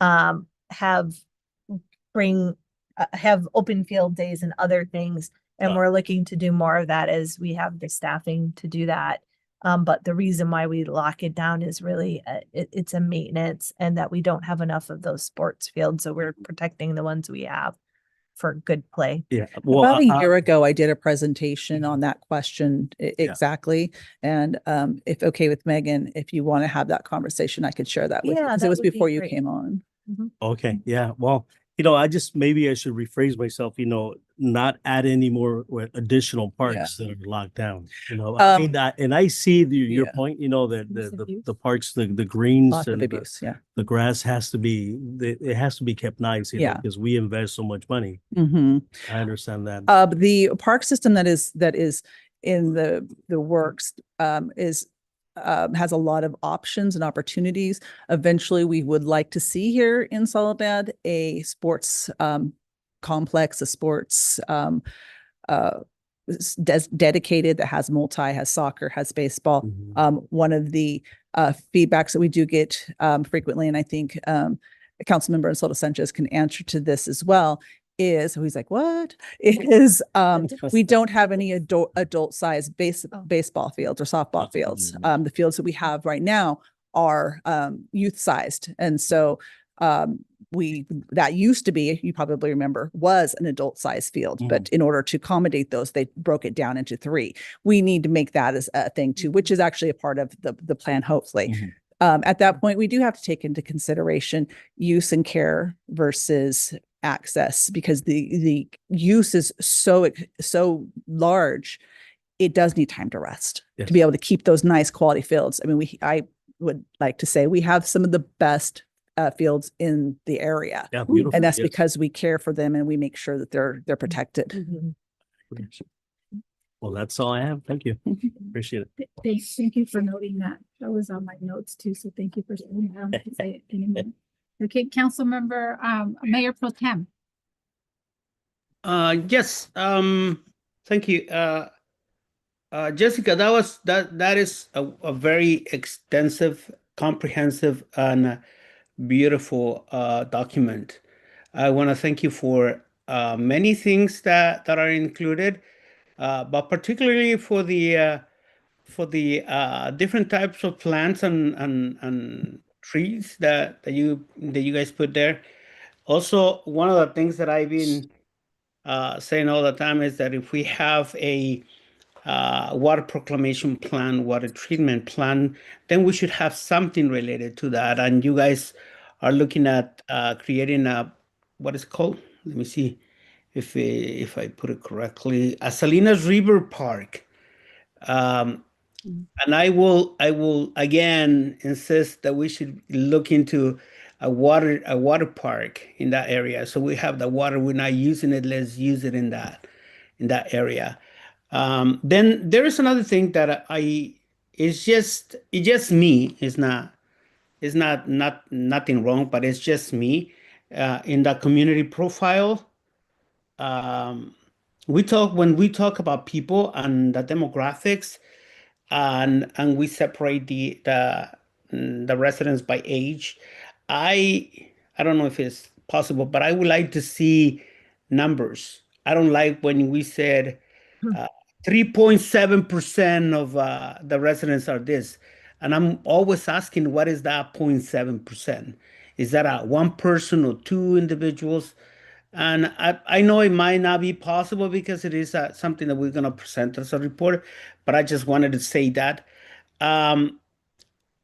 have open field days and other things, and we're looking to do more of that as we have the staffing to do that. But the reason why we lock it down is really it's a maintenance, and that we don't have enough of those sports fields, so we're protecting the ones we have for good play. Yeah. About a year ago, I did a presentation on that question exactly. And if okay with Megan, if you want to have that conversation, I could share that with you, Yeah, because that it was would be before you great. came on. Okay, yeah, well, maybe I should rephrase myself, not add any more additional parks that are locked down, I mean, and I see your point, that the parks, the greens Lots of and abuse, the grass it has to be kept nice, Yeah. because we invest so much money. Mm-hmm. I understand that. The park system that is in the works has a lot of options and opportunities. Eventually, we would like to see here in Soledad a sports complex, a sports dedicated that has has soccer, has baseball. One of the feedbacks that we do get frequently, and I think Councilmember Soto Sanchez can answer to this as well, is he's like, what is we don't have any adult size baseball fields or softball fields. The fields that we have right now are youth sized, and so that used to be, you probably remember, was an adult size field, but in order to accommodate those, they broke it down into 3. We need to make that as a thing too, which is actually a part of the plan, hopefully. At that point, we do have to take into consideration use and care versus access, because the use is so large. It does need time to rest to be able to keep those nice quality fields. I mean, I would like to say we have some of the best fields in the area, and that's because we care for them and we make sure that they're protected. Well, that's all I have. Thank you. Appreciate it. Thank you for noting that. That was on my notes too, so thank you for saying that. Okay, Councilmember, Mayor Pro Tem. Yes, thank you. Jessica, that is a very extensive, comprehensive, and beautiful document. I want to thank you for many things that are included, but particularly for the different types of plants and trees that you guys put there. Also, one of the things that I've been saying all the time is that if we have a water proclamation plan, water treatment plan, then we should have something related to that. And you guys are looking at creating what is it called? Let me see if I put it correctly, a Salinas River Park. And I will again insist that we should look into a water park in that area. So we have the water, we're not using it, let's use it in that area. Then there is another thing that it's just me. Nothing wrong, but it's just me. In the community profile, when we talk about people and the demographics, and we separate the residents by age. I don't know if it's possible, but I would like to see numbers. I don't like when we said 3.7% of the residents are this. And I'm always asking, what is that 0.7%? Is that a one person or two individuals? And I know it might not be possible because it is something that we're going to present as a report, but I just wanted to say that.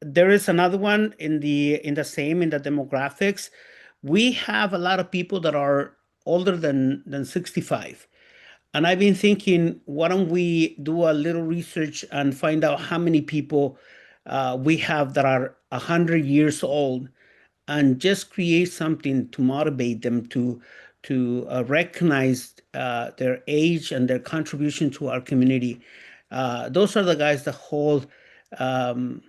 there is another one in the same in the demographics. We have a lot of people that are older than 65. And I've been thinking, why don't we do a little research and find out how many people we have that are 100 years old, and just create something to motivate them to recognize their age and their contribution to our community. Those are the guys that hold um,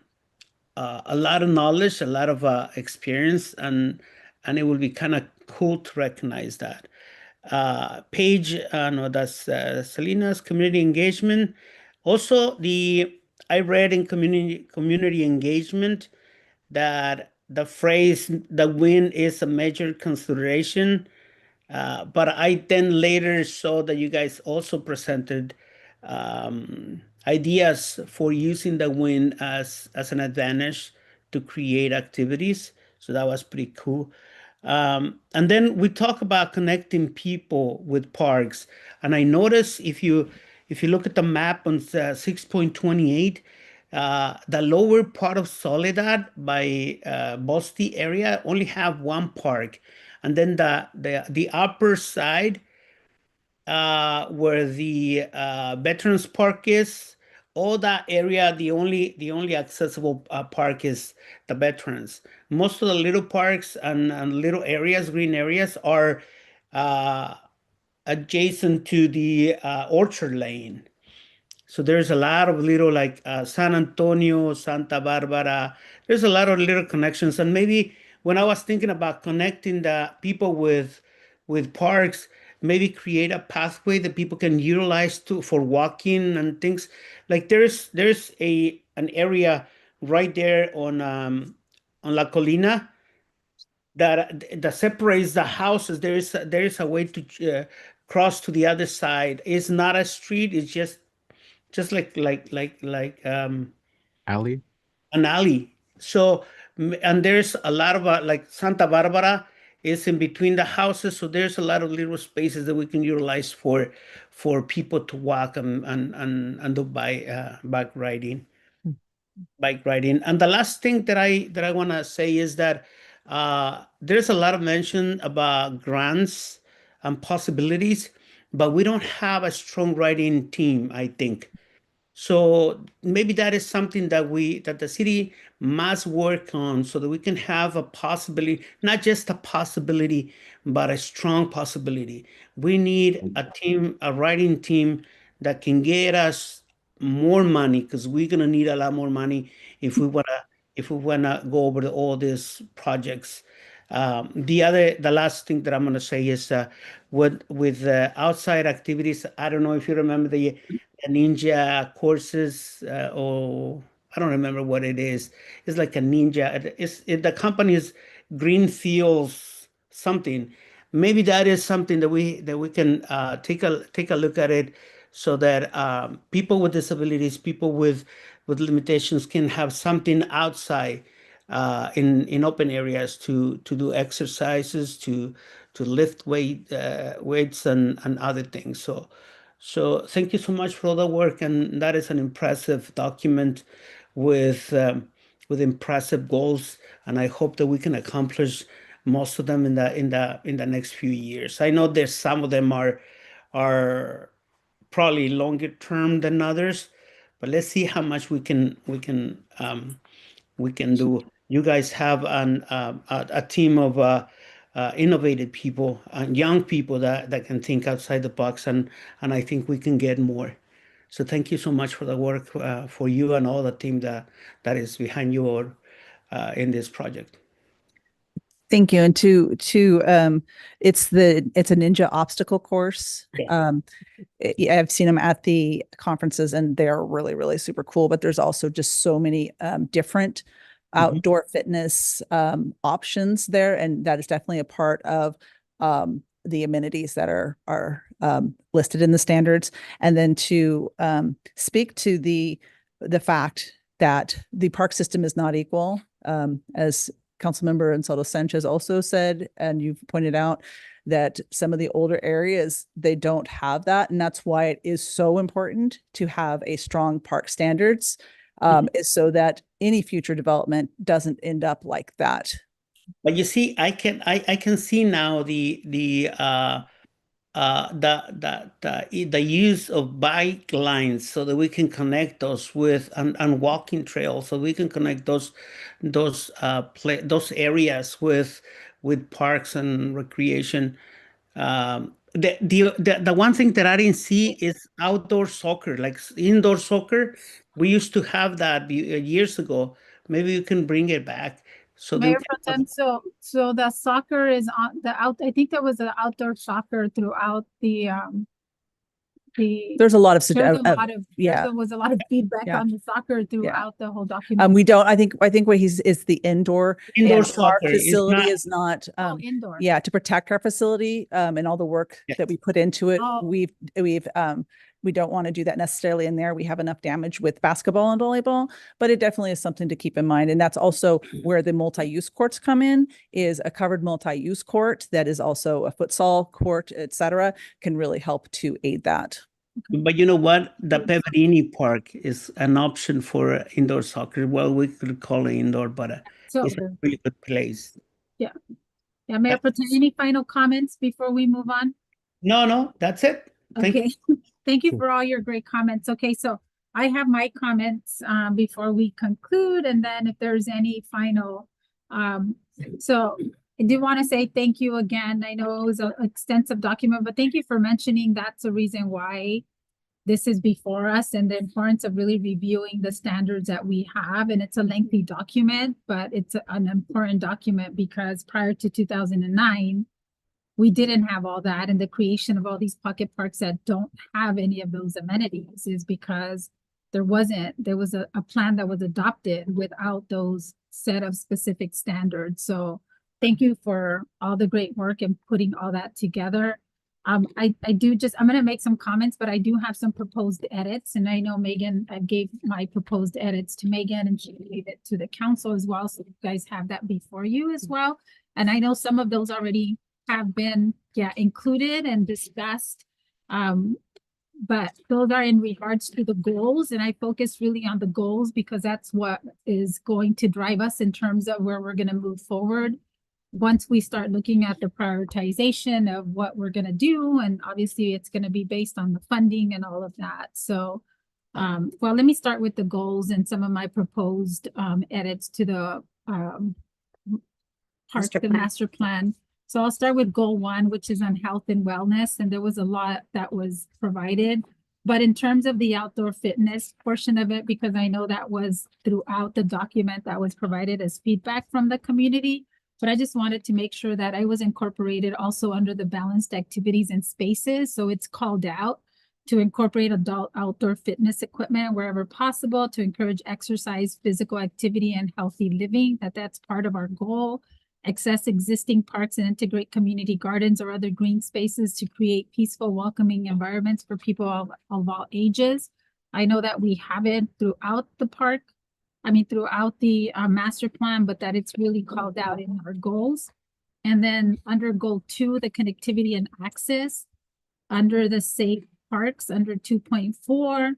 a lot of knowledge, a lot of experience, and it will be kind of cool to recognize that. Paige, no, that's Selena's community engagement. Also, I read in community engagement that the phrase "the win is a major consideration," but I then later saw that you guys also presented ideas for using the win as an advantage to create activities. So that was pretty cool. And then we talk about connecting people with parks. And I noticed if you look at the map on 6.28, the lower part of Soledad by Bosti area only have one park, and then the upper side where the Veterans Park is, all that area, the only accessible park is the Veterans. Most of the little parks and little areas, green areas, are adjacent to the Orchard Lane. So there's a lot of little like San Antonio, Santa Barbara. There's a lot of little connections, and maybe when I was thinking about connecting the people with parks, maybe create a pathway that people can utilize for walking and things. Like there's an area right there on La Colina that separates the houses. There is a way to cross to the other side. It's not a street. It's just like Alley? an alley. So and there's a lot of like Santa Barbara is in between the houses, so there's a lot of little spaces that we can utilize for people to walk and do bike riding. And the last thing that I want to say is that there's a lot of mention about grants and possibilities, but we don't have a strong riding team, I think. So maybe that is something that the city must work on, so that we can have a possibility, not just a possibility, but a strong possibility. We need a team, a writing team that can get us more money, because we're gonna need a lot more money if we wanna go over all these projects. The last thing that I'm gonna say is with outside activities. I don't know if you remember the ninja courses, or I don't remember what it is. It's like a ninja. The company is Greenfields something. Maybe that is something that we can take a look at it, so that people with disabilities, people with limitations, can have something outside in open areas to do exercises, to lift weights and other things. So thank you so much for all the work, and that is an impressive document with impressive goals, and I hope that we can accomplish most of them in the next few years. I know there's some of them are probably longer term than others, but let's see how much we can do. You guys have a team of innovative people and young people that can think outside the box, and I think we can get more. So thank you so much for the work for you and all the team that is behind you or in this project. Thank you. And it's a ninja obstacle course. I've seen them at the conferences, and they're really, really super cool. But there's also just so many different outdoor fitness options there, and that is definitely a part of the amenities that are listed in the standards. And then to speak to the fact that the park system is not equal, as Councilmember Ansaldo Sanchez also said, and you've pointed out that some of the older areas, they don't have that. And that's why it is so important to have a strong park standards is so that any future development doesn't end up like that. But you see, I can see now the use of bike lines so that we can connect those with and walking trails, so we can connect those areas with parks and recreation. The one thing that I didn't see is outdoor soccer, like indoor soccer. We used to have that years ago. Maybe you can bring it back. So Mayor Pro Tem, so the soccer is on the out, I think there was an outdoor soccer throughout the There's a lot of, there's a lot of, yeah. there was a lot of feedback Yeah. on the soccer throughout the whole document. We don't, I think what is the indoor. Indoor and soccer our is facility not- is not, indoor. yeah, to protect our facility, and all the work that we put into it. Oh. We don't want to do that necessarily in there. We have enough damage with basketball and volleyball, but it definitely is something to keep in mind. And that's also where the multi-use courts come in, is a covered multi-use court that is also a futsal court, et cetera, can really help to aid that. But you know what? The Peverini Park is an option for indoor soccer. Well, we could call it indoor, but So it's a really good place. yeah. Yeah, Mayor Pro Tem, any final comments before we move on? No, that's it. Thank Okay, you. thank you for all your great comments. Okay, so I have my comments before we conclude, and then if there's any final, so I do want to say thank you again. I know it was an extensive document, but thank you for mentioning that's the reason why this is before us, and the importance of really reviewing the standards that we have. And it's a lengthy document, but it's an important document because prior to 2009, we didn't have all that, and the creation of all these pocket parks that don't have any of those amenities is because there was a plan that was adopted without those set of specific standards. So thank you for all the great work and putting all that together. I'm gonna make some comments, but I do have some proposed edits, and I know Megan, I gave my proposed edits to Megan and she gave it to the council as well. So you guys have that before you as well. And I know some of those already have been, included and discussed. But those are in regards to the goals, and I focus really on the goals because that's what is going to drive us in terms of where we're gonna move forward. Once we start looking at the prioritization of what we're gonna do, and obviously it's gonna be based on the funding and all of that. So, well, let me start with the goals and some of my proposed edits to the master plan. So I'll start with goal 1, which is on health and wellness, and there was a lot that was provided. But in terms of the outdoor fitness portion of it, because I know that was throughout the document that was provided as feedback from the community, but I just wanted to make sure that I was incorporated also under the balanced activities and spaces. So it's called out to incorporate adult outdoor fitness equipment wherever possible, to encourage exercise, physical activity, and healthy living, that's part of our goal. Access existing parks and integrate community gardens or other green spaces to create peaceful, welcoming environments for people of all ages. I know that we have it throughout the park, throughout the master plan, but that it's really called out in our goals. And then under goal 2, the connectivity and access, under the safe parks, under 2.4,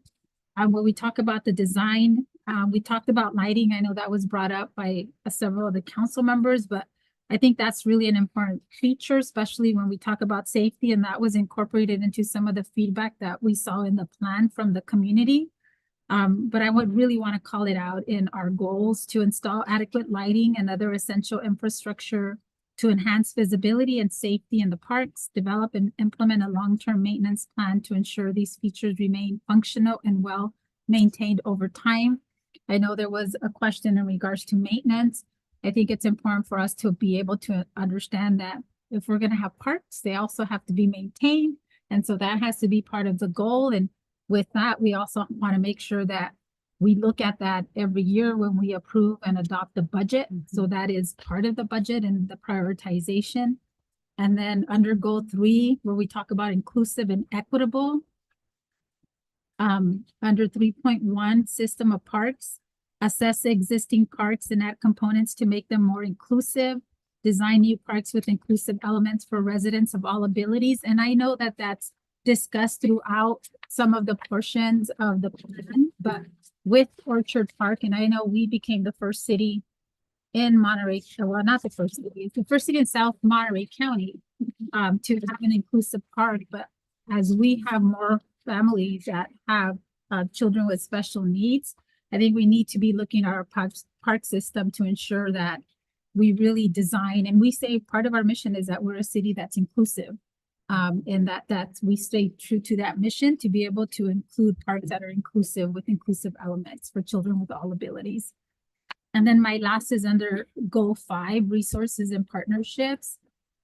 where we talk about the design, we talked about lighting. I know that was brought up by several of the council members, but I think that's really an important feature, especially when we talk about safety, and that was incorporated into some of the feedback that we saw in the plan from the community. But I would really want to call it out in our goals to install adequate lighting and other essential infrastructure to enhance visibility and safety in the parks, develop and implement a long-term maintenance plan to ensure these features remain functional and well maintained over time. I know there was a question in regards to maintenance. I think it's important for us to be able to understand that if we're going to have parks, they also have to be maintained. And so that has to be part of the goal. And with that, we also want to make sure that we look at that every year when we approve and adopt the budget. So that is part of the budget and the prioritization. And then under goal 3, where we talk about inclusive and equitable, under 3.1, system of parks, assess the existing parks and add components to make them more inclusive, design new parks with inclusive elements for residents of all abilities. And I know that that's discussed throughout some of the portions of the plan, but with Orchard Park, and I know we became the first city in Monterey, well, not the first city, the first city in South Monterey County to have an inclusive park, but as we have more families that have children with special needs, I think we need to be looking at our park system to ensure that we really design, and we say part of our mission is that we're a city that's inclusive. And that we stay true to that mission to be able to include parks that are inclusive with inclusive elements for children with all abilities. And then my last is under goal 5, resources and partnerships.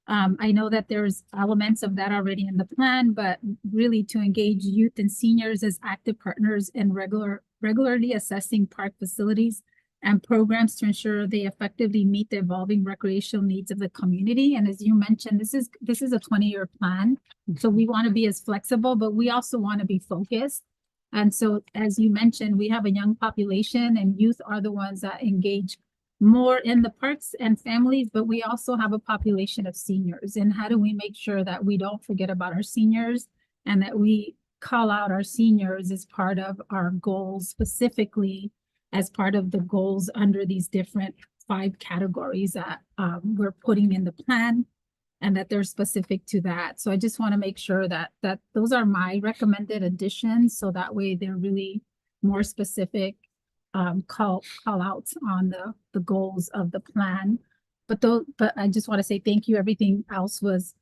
I know that there's elements of that already in the plan, but really to engage youth and seniors as active partners in regularly assessing park facilities and programs to ensure they effectively meet the evolving recreational needs of the community. And as you mentioned, this is a 20-year plan. So we want to be as flexible, but we also want to be focused. And so, as you mentioned, we have a young population and youth are the ones that engage more in the parks and families, but we also have a population of seniors. And how do we make sure that we don't forget about our seniors and that we call out our seniors as part of our goals, specifically as part of the goals under these different 5 categories that we're putting in the plan and that they're specific to that. So I just want to make sure that those are my recommended additions. So that way they're really more specific call outs on the goals of the plan. But I just want to say thank you. Everything else was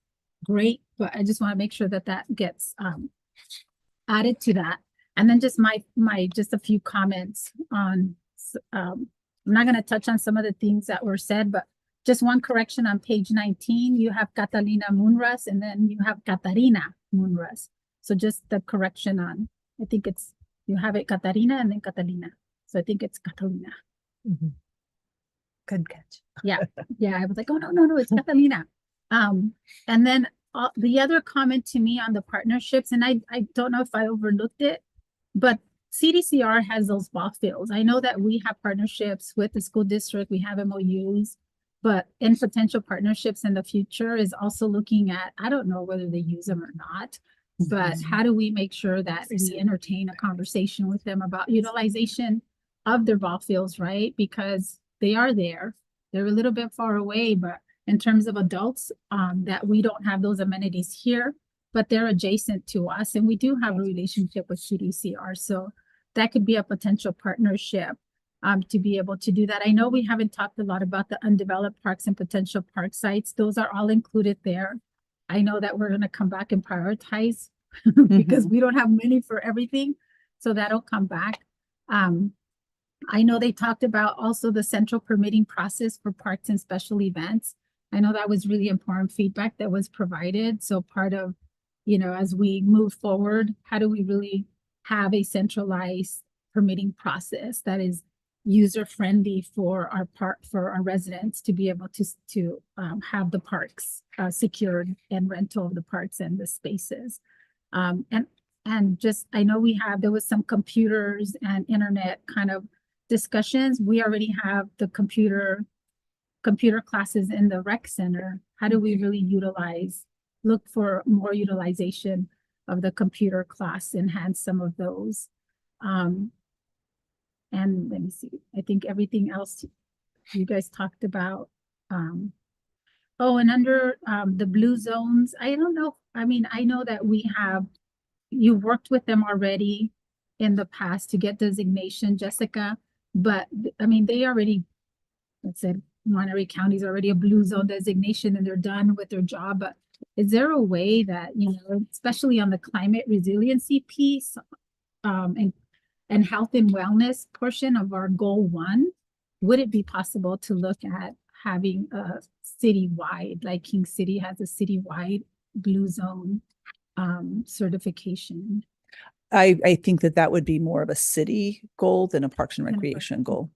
great, but I just want to make sure that gets added to that. And then just just a few comments on, I'm not going to touch on some of the things that were said, but just one correction on page 19, you have Catalina Munras and then you have Catarina Munras. So just the correction on, I think you have it Catarina and then Catalina. So I think it's Catalina. Good catch. Yeah. I was like, oh, no, it's Catalina. And then the other comment to me on the partnerships, and I don't know if I overlooked it, but CDCR has those ball fields. I know that we have partnerships with the school district, we have MOUs, but in potential partnerships in the future is also looking at, I don't know whether they use them or not, but how do we make sure that we entertain a conversation with them about utilization of their ball fields, right? Because they are there. They're a little bit far away, but in terms of adults, that we don't have those amenities here, but they're adjacent to us. And we do have a relationship with CDCR. So that could be a potential partnership to be able to do that. I know we haven't talked a lot about the undeveloped parks and potential park sites. Those are all included there. I know that we're going to come back and prioritize because we don't have money for everything. So that'll come back. I know they talked about also the central permitting process for parks and special events. I know that was really important feedback that was provided. So part of, as we move forward, how do we really have a centralized permitting process that is user-friendly for our residents to be able to have the parks secured and rental of the parks and the spaces. And just, I know there was some computers and internet kind of discussions. We already have the computer classes in the rec center. How do we really look for more utilization of the computer class, enhance some of those? And let me see, I think everything else you guys talked about. And under the blue zones, I don't know. I mean, I know that you worked with them already in the past to get designation, Jessica, but I mean, they already, let's say Monterey County is already a blue zone designation and they're done with their job. But is there a way that, especially on the climate resiliency piece, and health and wellness portion of our goal 1, would it be possible to look at having a citywide, like King City has a citywide blue zone certification? I think that would be more of a city goal than a Parks and Recreation goal.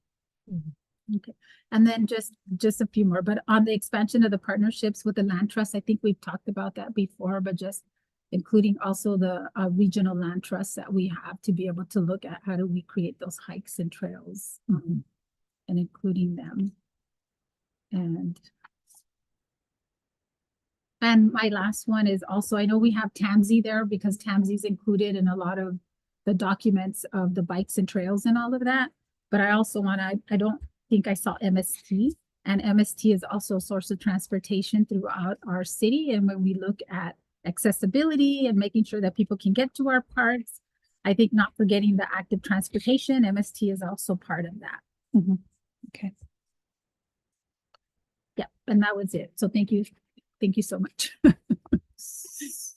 Okay. And then just a few more, but on the expansion of the partnerships with the land trust, I think we've talked about that before, but just including also the regional land trusts that we have to be able to look at how do we create those hikes and trails and including them. And my last one is also, I know we have TAMSI there because TAMSI is included in a lot of the documents of the bikes and trails and all of that. But I also I don't think I saw MST, and MST is also a source of transportation throughout our city. And when we look at accessibility and making sure that people can get to our parks, I think not forgetting the active transportation, MST is also part of that. Mhm. Okay. Yeah, and that was it. So thank you. Thank you so much.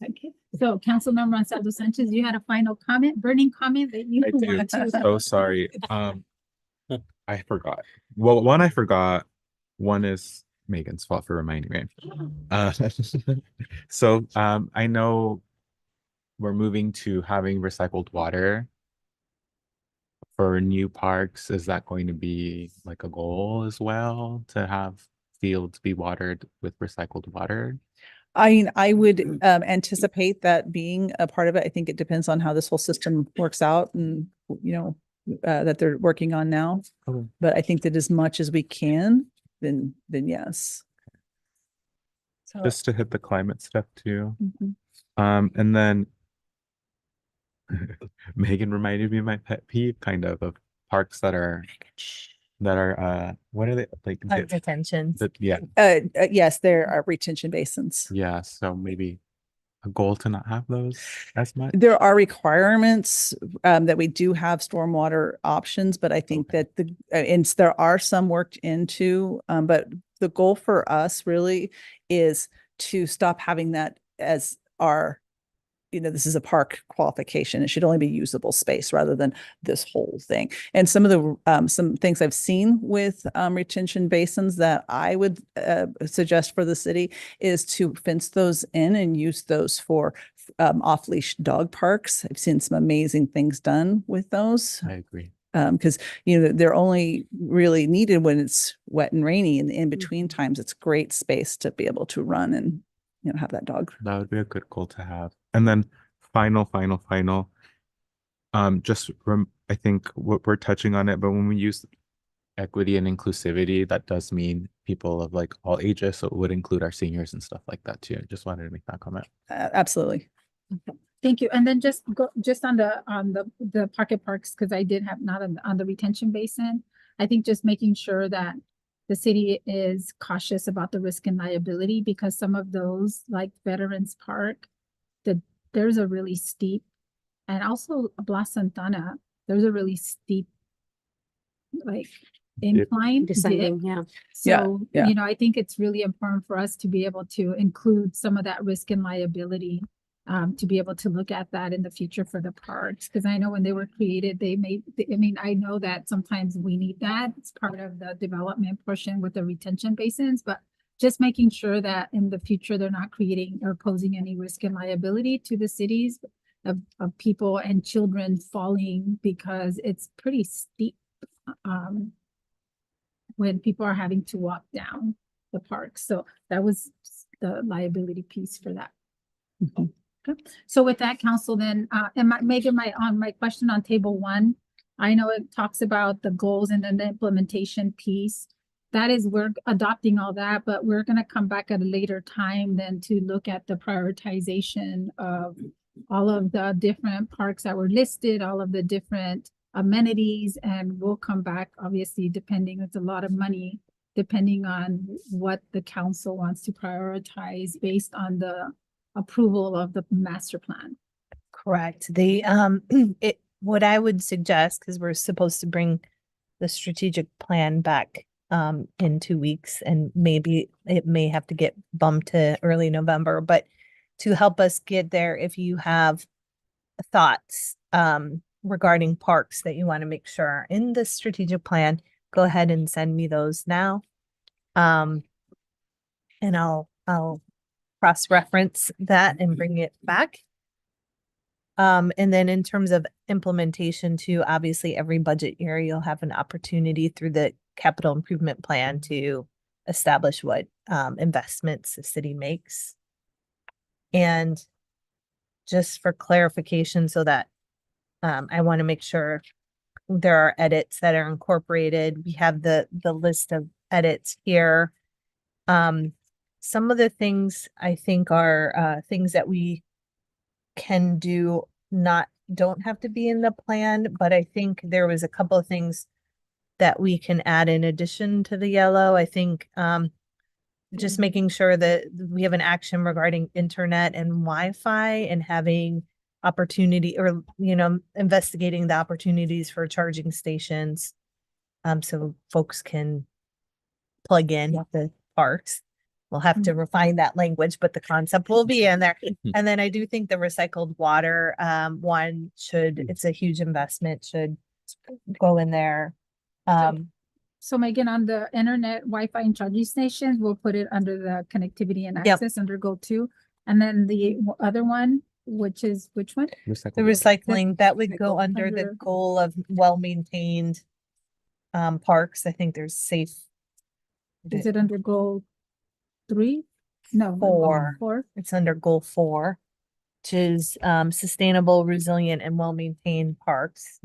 Okay, so Councilmember Ansaldo Sanchez, you had a final comment, burning comment that you I do. want to. So sorry. I forgot. Well, one I forgot. One is Megan's fault for reminding me. Uh, I know we're moving to having recycled water for new parks. Is that going to be like a goal as well, to have fields be watered with recycled water? I mean, I would anticipate that being a part of it. I think it depends on how this whole system works out and, that they're working on now. Okay. But I think that as much as we can, then yes. So, Just to hit the climate stuff too. mhm. And then Megan reminded me of my pet peeve, kind of parks that are what are they like? Detentions. Yeah. Yes, there are retention basins. Yeah. So maybe a goal to not have those as much. There are requirements that we do have stormwater options, but I think that there are some worked into, but the goal for us really is to stop having that as our, this is a park qualification. It should only be usable space rather than this whole thing. And some of the some things I've seen with retention basins that I would suggest for the city is to fence those in and use those for off-leash dog parks. I've seen some amazing things done with those. I agree. Because they're only really needed when it's wet and rainy, and in between times it's great space to be able to run and have that dog. That would be a good goal to have. And then final. I think what we're touching on it, but when we use equity and inclusivity, that does mean people of like all ages. So it would include our seniors and stuff like that too. Just wanted to make that comment. Absolutely. Thank you. And then just on the pocket parks, because I did have not on the retention basin. I think just making sure that the city is cautious about the risk and liability, because some of those, like Veterans Park, there's a really steep, and also Bla Santana, there's a really steep like incline Descending, dip. yeah. So, Yeah. I think it's really important for us to be able to include some of that risk and liability, to be able to look at that in the future for the parks. Because I know when they were created, I know that sometimes we need that. It's part of the development portion with the retention basins, but just making sure that in the future, they're not creating or posing any risk and liability to the cities of people and children falling, because it's pretty steep. When people are having to walk down the park. So that was the liability piece for that. Mhm. Okay. So with that, council, then, Megan, my question on table 1, I know it talks about the goals and then the implementation piece. That is, we're adopting all that, but we're going to come back at a later time then to look at the prioritization of all of the different parks that were listed, all of the different amenities, and we'll come back, obviously, depending, it's a lot of money, depending on what the council wants to prioritize based on the approval of the master plan. Correct. What I would suggest, because we're supposed to bring the strategic plan back in 2 weeks, and maybe it may have to get bumped to early November, but to help us get there, if you have thoughts regarding parks that you want to make sure are in the strategic plan, go ahead and send me those now. And I'll cross-reference that and bring it back. And then in terms of implementation too, obviously every budget year you'll have an opportunity through the capital improvement plan to establish what investments the city makes. And just for clarification, so that I want to make sure there are edits that are incorporated. We have the list of edits here. Some of the things I think are things that we can do not don't have to be in the plan, but I think there was a couple of things that we can add in addition to the yellow. I think just making sure that we have an action regarding internet and Wi-Fi and having opportunity or, investigating the opportunities for charging stations. So folks can plug in at the parks. We'll have to refine that language, but the concept will be in there. And then I do think the recycled water, one it's a huge investment, should go in there. So Megan, on the internet, Wi-Fi and charging stations, we'll put it under the connectivity and Yep. access under goal 2. And then the other one, which one? The recycling, that would go under the goal of well-maintained parks. I think there's safe. Is it under goal 3? No. 4. 4. It's under goal 4, which is sustainable, resilient, and well-maintained parks.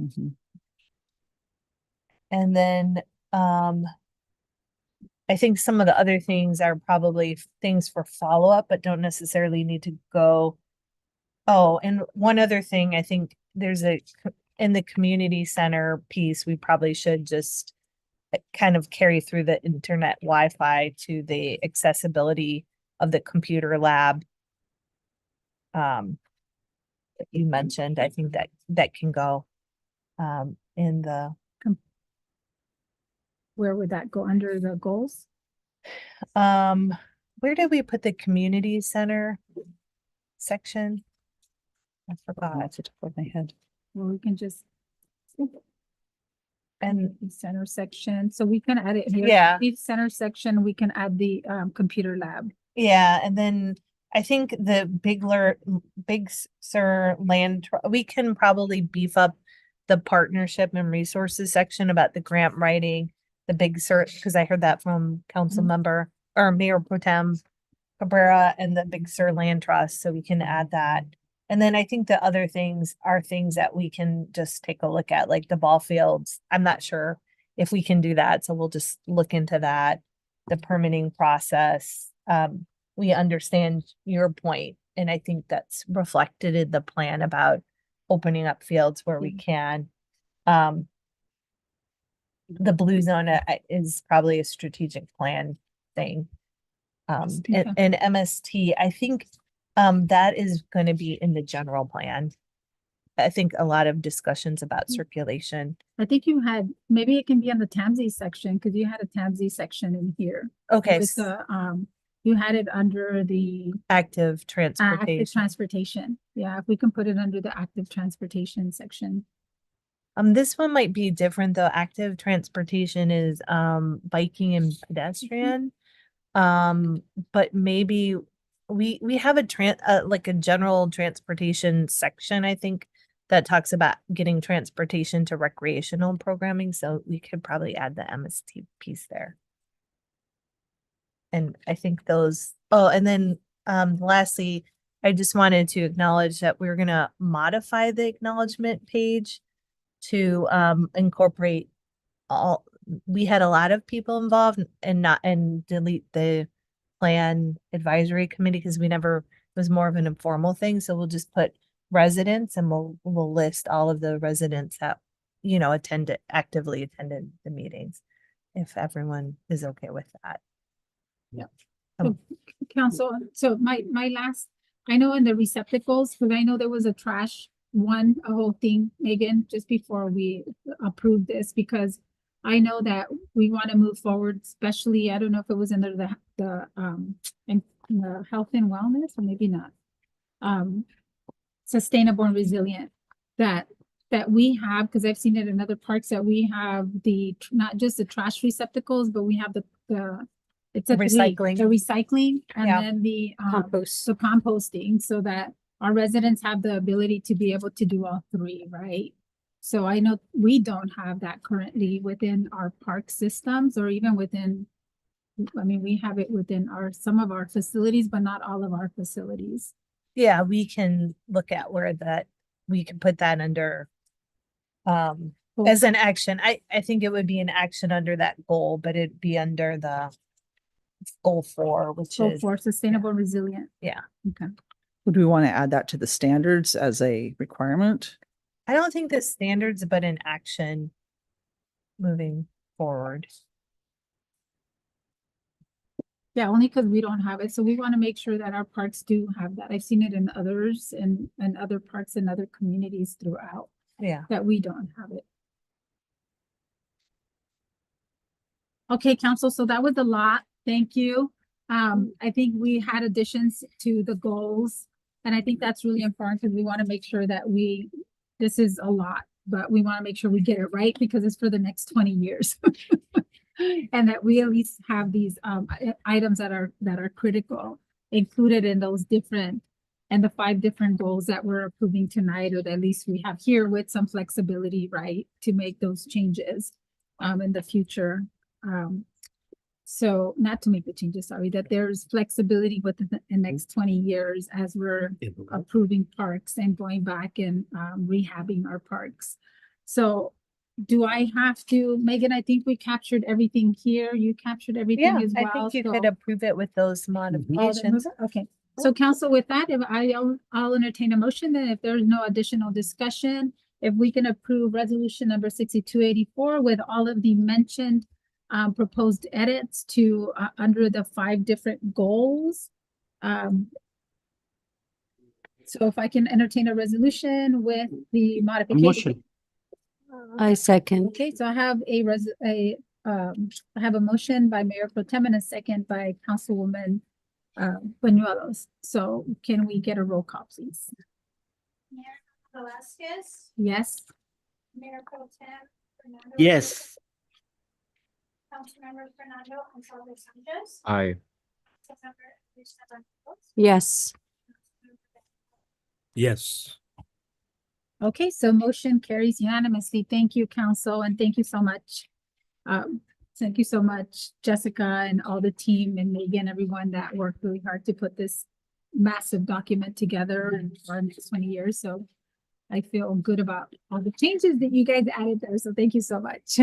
And then I think some of the other things are probably things for follow-up, but don't necessarily need to go. Oh, and one other thing, I think there's in the community center piece, we probably should just kind of carry through the internet Wi-Fi to the accessibility of the computer lab. That you mentioned, I think that can go in the. Where would that go under the goals? Where did we put the community center section? I forgot. It's the top of my head. Well, we can just. And center section, so we can add it here. Yeah. Each center section, we can add the computer lab. Yeah, and then I think the Big Sur land, we can probably beef up the partnership and resources section about the grant writing, the Big Sur, because I heard that from council member or Mayor Pro Tem Cabrera and the Big Sur Land Trust, so we can add that. And then I think the other things are things that we can just take a look at, like the ball fields. I'm not sure if we can do that, so we'll just look into that. The permitting process. We understand your point, and I think that's reflected in the plan about opening up fields where we can. The blue zone is probably a strategic plan thing. And MST, I think that is going to be in the general plan. I think a lot of discussions about circulation. I think you had, maybe it can be on the TAMSI section, because you had a TAMSI section in here. Okay. With the, you had it under the active transportation. Active transportation. Yeah, if we can put it under the active transportation section. This one might be different though. Active transportation is biking and pedestrian. But maybe we have like a general transportation section, I think, that talks about getting transportation to recreational programming. So we could probably add the MST piece there. And I think those, and then lastly, I just wanted to acknowledge that we're gonna modify the acknowledgement page to incorporate we had a lot of people involved and delete the plan advisory committee because it was more of an informal thing. So we'll just put residents and we'll list all of the residents that, actively attended the meetings, if everyone is okay with that. Yeah. Council, so my last, I know in the receptacles, because I know there was a trash a whole thing, Megan, just before we approved this, because I know that we want to move forward, especially, I don't know if it was under the health and wellness, or maybe not. Sustainable and resilient, that we have, because I've seen it in other parks, that we have not just the trash receptacles, but we have the recycling, and then the composting, so that our residents have the ability to be able to do all 3, right? So I know we don't have that currently within our park systems, or even within, we have it within some of our facilities, but not all of our facilities. Yeah, we can look at where we can put that under as an action. I think it would be an action under that goal, but it'd be under the goal 4, which Goal is 4, sustainable and resilient. Yeah. Okay. Would we want to add that to the standards as a requirement? I don't think the standards, but in action moving forward. Yeah, only because we don't have it. So we want to make sure that our parks do have that. I've seen it in others and other parks in other communities throughout Yeah. that we don't have it. Okay, council, so that was a lot. Thank you. I think we had additions to the goals. And I think that's really important because we want to make sure that this is a lot, but we want to make sure we get it right because it's for the next 20 years. And that we at least have these items that are critical included in those different and the 5 different goals that we're approving tonight, or that at least we have here with some flexibility, right, to make those changes in the future. So not to make the changes, sorry, that there's flexibility within the next 20 years as we're approving parks and going back and rehabbing our parks. So do I have to, Megan, I think we captured everything here. You captured everything as well. I think you could so- approve it with those Oh, then move modifications. it? Okay, so council, with that, if I'll entertain a motion, then if there's no additional discussion, if we can approve resolution number 6284 with all of the mentioned proposed edits to under the 5 different goals. So if I can entertain a resolution with the modification. Motion. I second. Okay, so I have I have a motion by Mayor Pro Tem and a second by Councilwoman Banuelos. So can we get a roll call, please? Mayor Velasquez, Yes. Mayor Pro Tem Fernando. Yes. Councilmember Fernando Gonzalez Sanchez. Aye. Councilmember Luis Alvarado. Yes. Yes. Okay, so motion carries unanimously. Thank you, council, and thank you so much. Thank you so much, Jessica and all the team and Megan, everyone that worked really hard to put this massive document together for our next 20 years. So I feel good about all the changes that you guys added there. So thank you so much.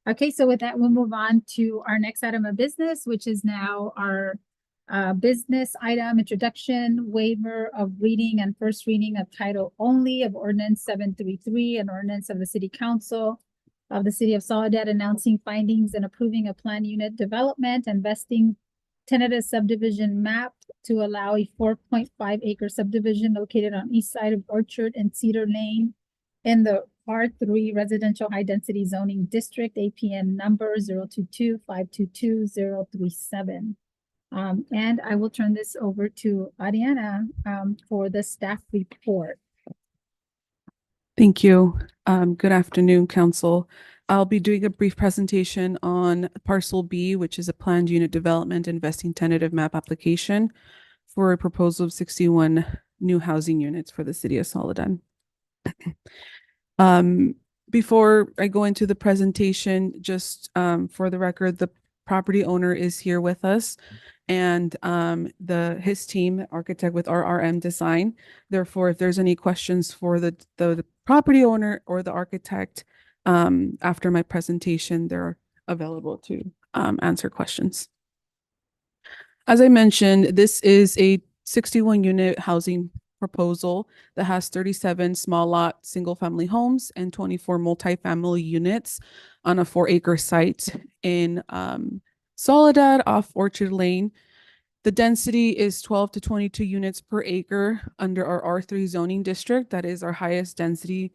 Okay, so with that, we'll move on to our next item of business, which is now our business item introduction waiver of reading and first reading of title only of ordinance 733, an ordinance of the city council of the city of Soledad announcing findings and approving a plan unit development and vesting tentative subdivision map to allow a 4.5 acre subdivision located on east side of Orchard and Cedar Lane in the R3 residential high density zoning district, APN number 022-522-037. And I will turn this over to Ariana for the staff report. Thank you. Good afternoon, council. I'll be doing a brief presentation on parcel B, which is a planned unit development investing tentative map application for a proposal of 61 new housing units for the city of Soledad. Before I go into the presentation, just for the record, the property owner is here with us and his team, architect with RRM Design. Therefore, if there's any questions for the property owner or the architect after my presentation, they're available to answer questions. As I mentioned, this is a 61 unit housing proposal that has 37 small lot single family homes and 24 multifamily units on a 4 acre site in Soledad off Orchard Lane. The density is 12 to 22 units per acre under our R3 zoning district. That is our highest density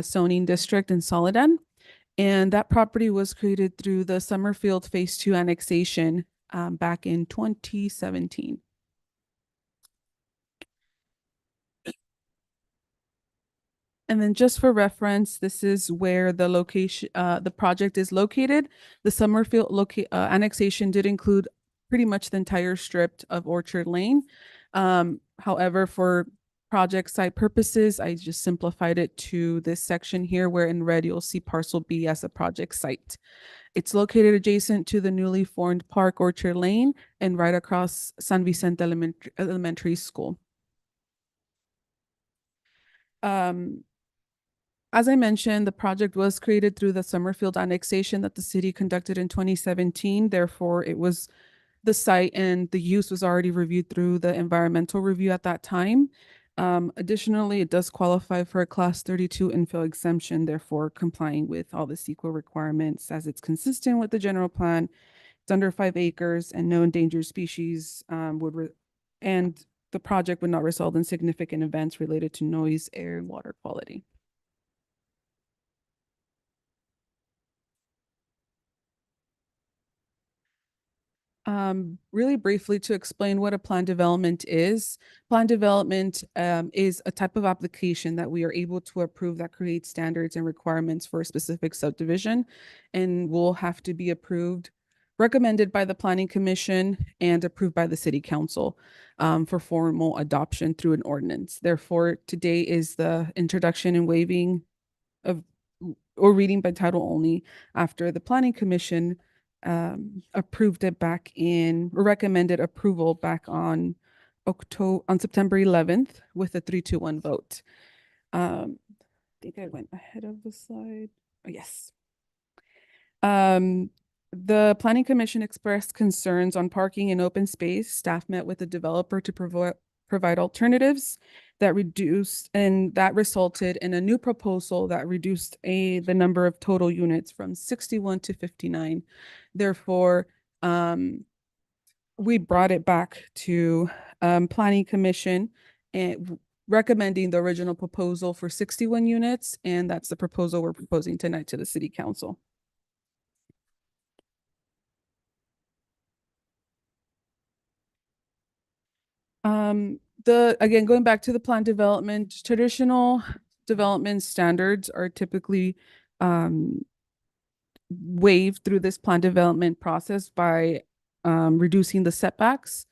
zoning district in Soledad. And that property was created through the Summerfield Phase 2 annexation back in 2017. And then just for reference, this is where the location, the project is located. The Summerfield annexation did include pretty much the entire strip of Orchard Lane. However, for project site purposes, I just simplified it to this section here where in red, you'll see parcel B as a project site. It's located adjacent to the newly formed park Orchard Lane and right across San Vicente Elementary School. As I mentioned, the project was created through the Summerfield annexation that the city conducted in 2017. Therefore, it was the site and the use was already reviewed through the environmental review at that time. Additionally, it does qualify for a Class 32 infill exemption, therefore complying with all the CEQA requirements as it's consistent with the general plan. It's under 5 acres and no endangered species and the project would not result in significant events related to noise, air, and water quality. Really briefly to explain what a plan development is. Plan development is a type of application that we are able to approve that creates standards and requirements for a specific subdivision and will have to be approved, recommended by the Planning Commission and approved by the City Council for formal adoption through an ordinance. Therefore, today is the introduction and waiving of or reading by title only after the Planning Commission approved it back in, or recommended approval back on September 11th with a 3-1 vote. I think I went ahead of the slide. Oh, yes. The Planning Commission expressed concerns on parking in open space. Staff met with the developer to provide alternatives that reduced, and that resulted in a new proposal that reduced the number of total units from 61 to 59. Therefore, we brought it back to Planning Commission and recommending the original proposal for 61 units, and that's the proposal we're proposing tonight to the City Council. Again, going back to the plan development, traditional development standards are typically waived through this plan development process by reducing the setbacks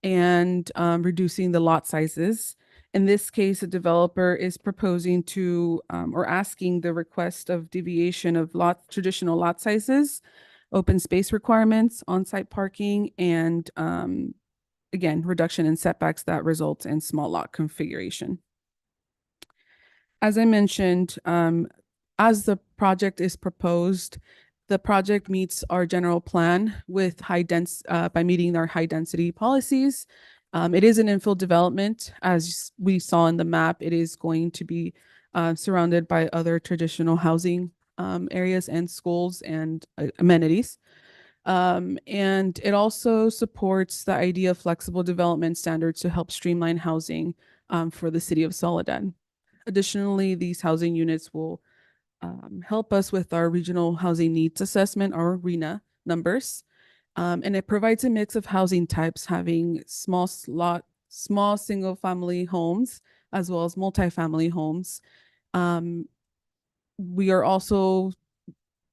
and reducing the lot sizes. In this case, a developer is proposing to or asking the request of deviation of traditional lot sizes, open space requirements, on-site parking, and again, reduction in setbacks that results in small lot configuration. As I mentioned, as the project is proposed, the project meets our general plan with by meeting our high density policies. It is an infill development. As we saw in the map, it is going to be surrounded by other traditional housing areas and schools and amenities. And it also supports the idea of flexible development standards to help streamline housing for the city of Soledad. Additionally, these housing units will help us with our regional housing needs assessment, or RHNA numbers. And it provides a mix of housing types, having small single family homes, as well as multifamily homes. We are also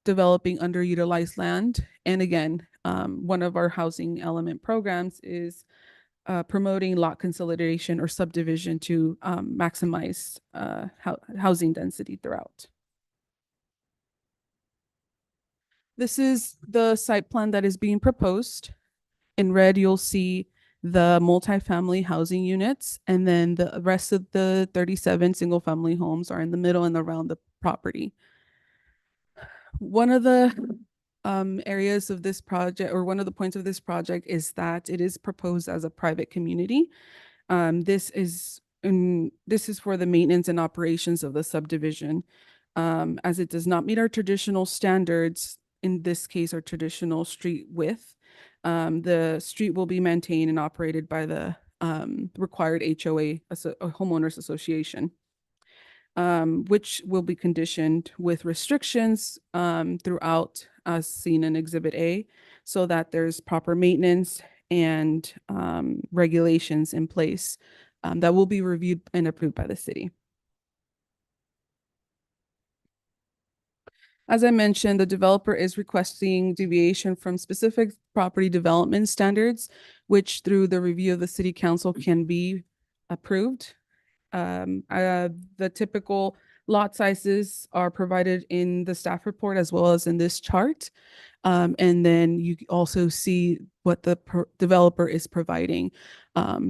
developing underutilized land. And again, one of our housing element programs is promoting lot consolidation or subdivision to maximize housing density throughout. This is the site plan that is being proposed. In red, you'll see the multifamily housing units, and then the rest of the 37 single family homes are in the middle and around the property. One of the areas of this project, or one of the points of this project, is that it is proposed as a private community. This is for the maintenance and operations of the subdivision, as it does not meet our traditional standards. In this case, our traditional street width. The street will be maintained and operated by the required HOA, homeowners association, which will be conditioned with restrictions throughout, as seen in Exhibit A, so that there's proper maintenance and regulations in place that will be reviewed and approved by the city. As I mentioned, the developer is requesting deviation from specific property development standards, which through the review of the City Council can be approved. The typical lot sizes are provided in the staff report as well as in this chart. And then you also see what the developer is providing.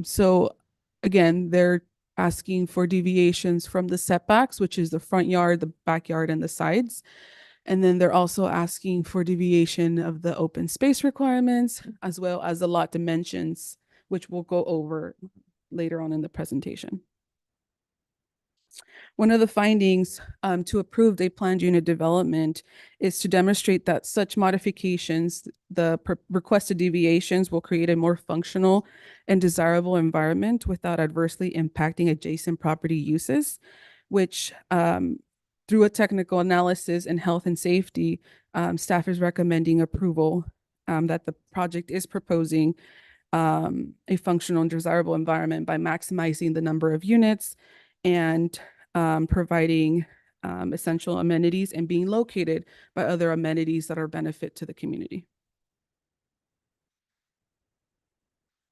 So again, they're asking for deviations from the setbacks, which is the front yard, the backyard, and the sides. And then they're also asking for deviation of the open space requirements, as well as the lot dimensions, which we'll go over later on in the presentation. One of the findings to approve a planned unit development is to demonstrate that such modifications, the requested deviations will create a more functional and desirable environment without adversely impacting adjacent property uses, which through a technical analysis and health and safety, staff is recommending approval that the project is proposing a functional and desirable environment by maximizing the number of units and providing essential amenities and being located by other amenities that are benefit to the community.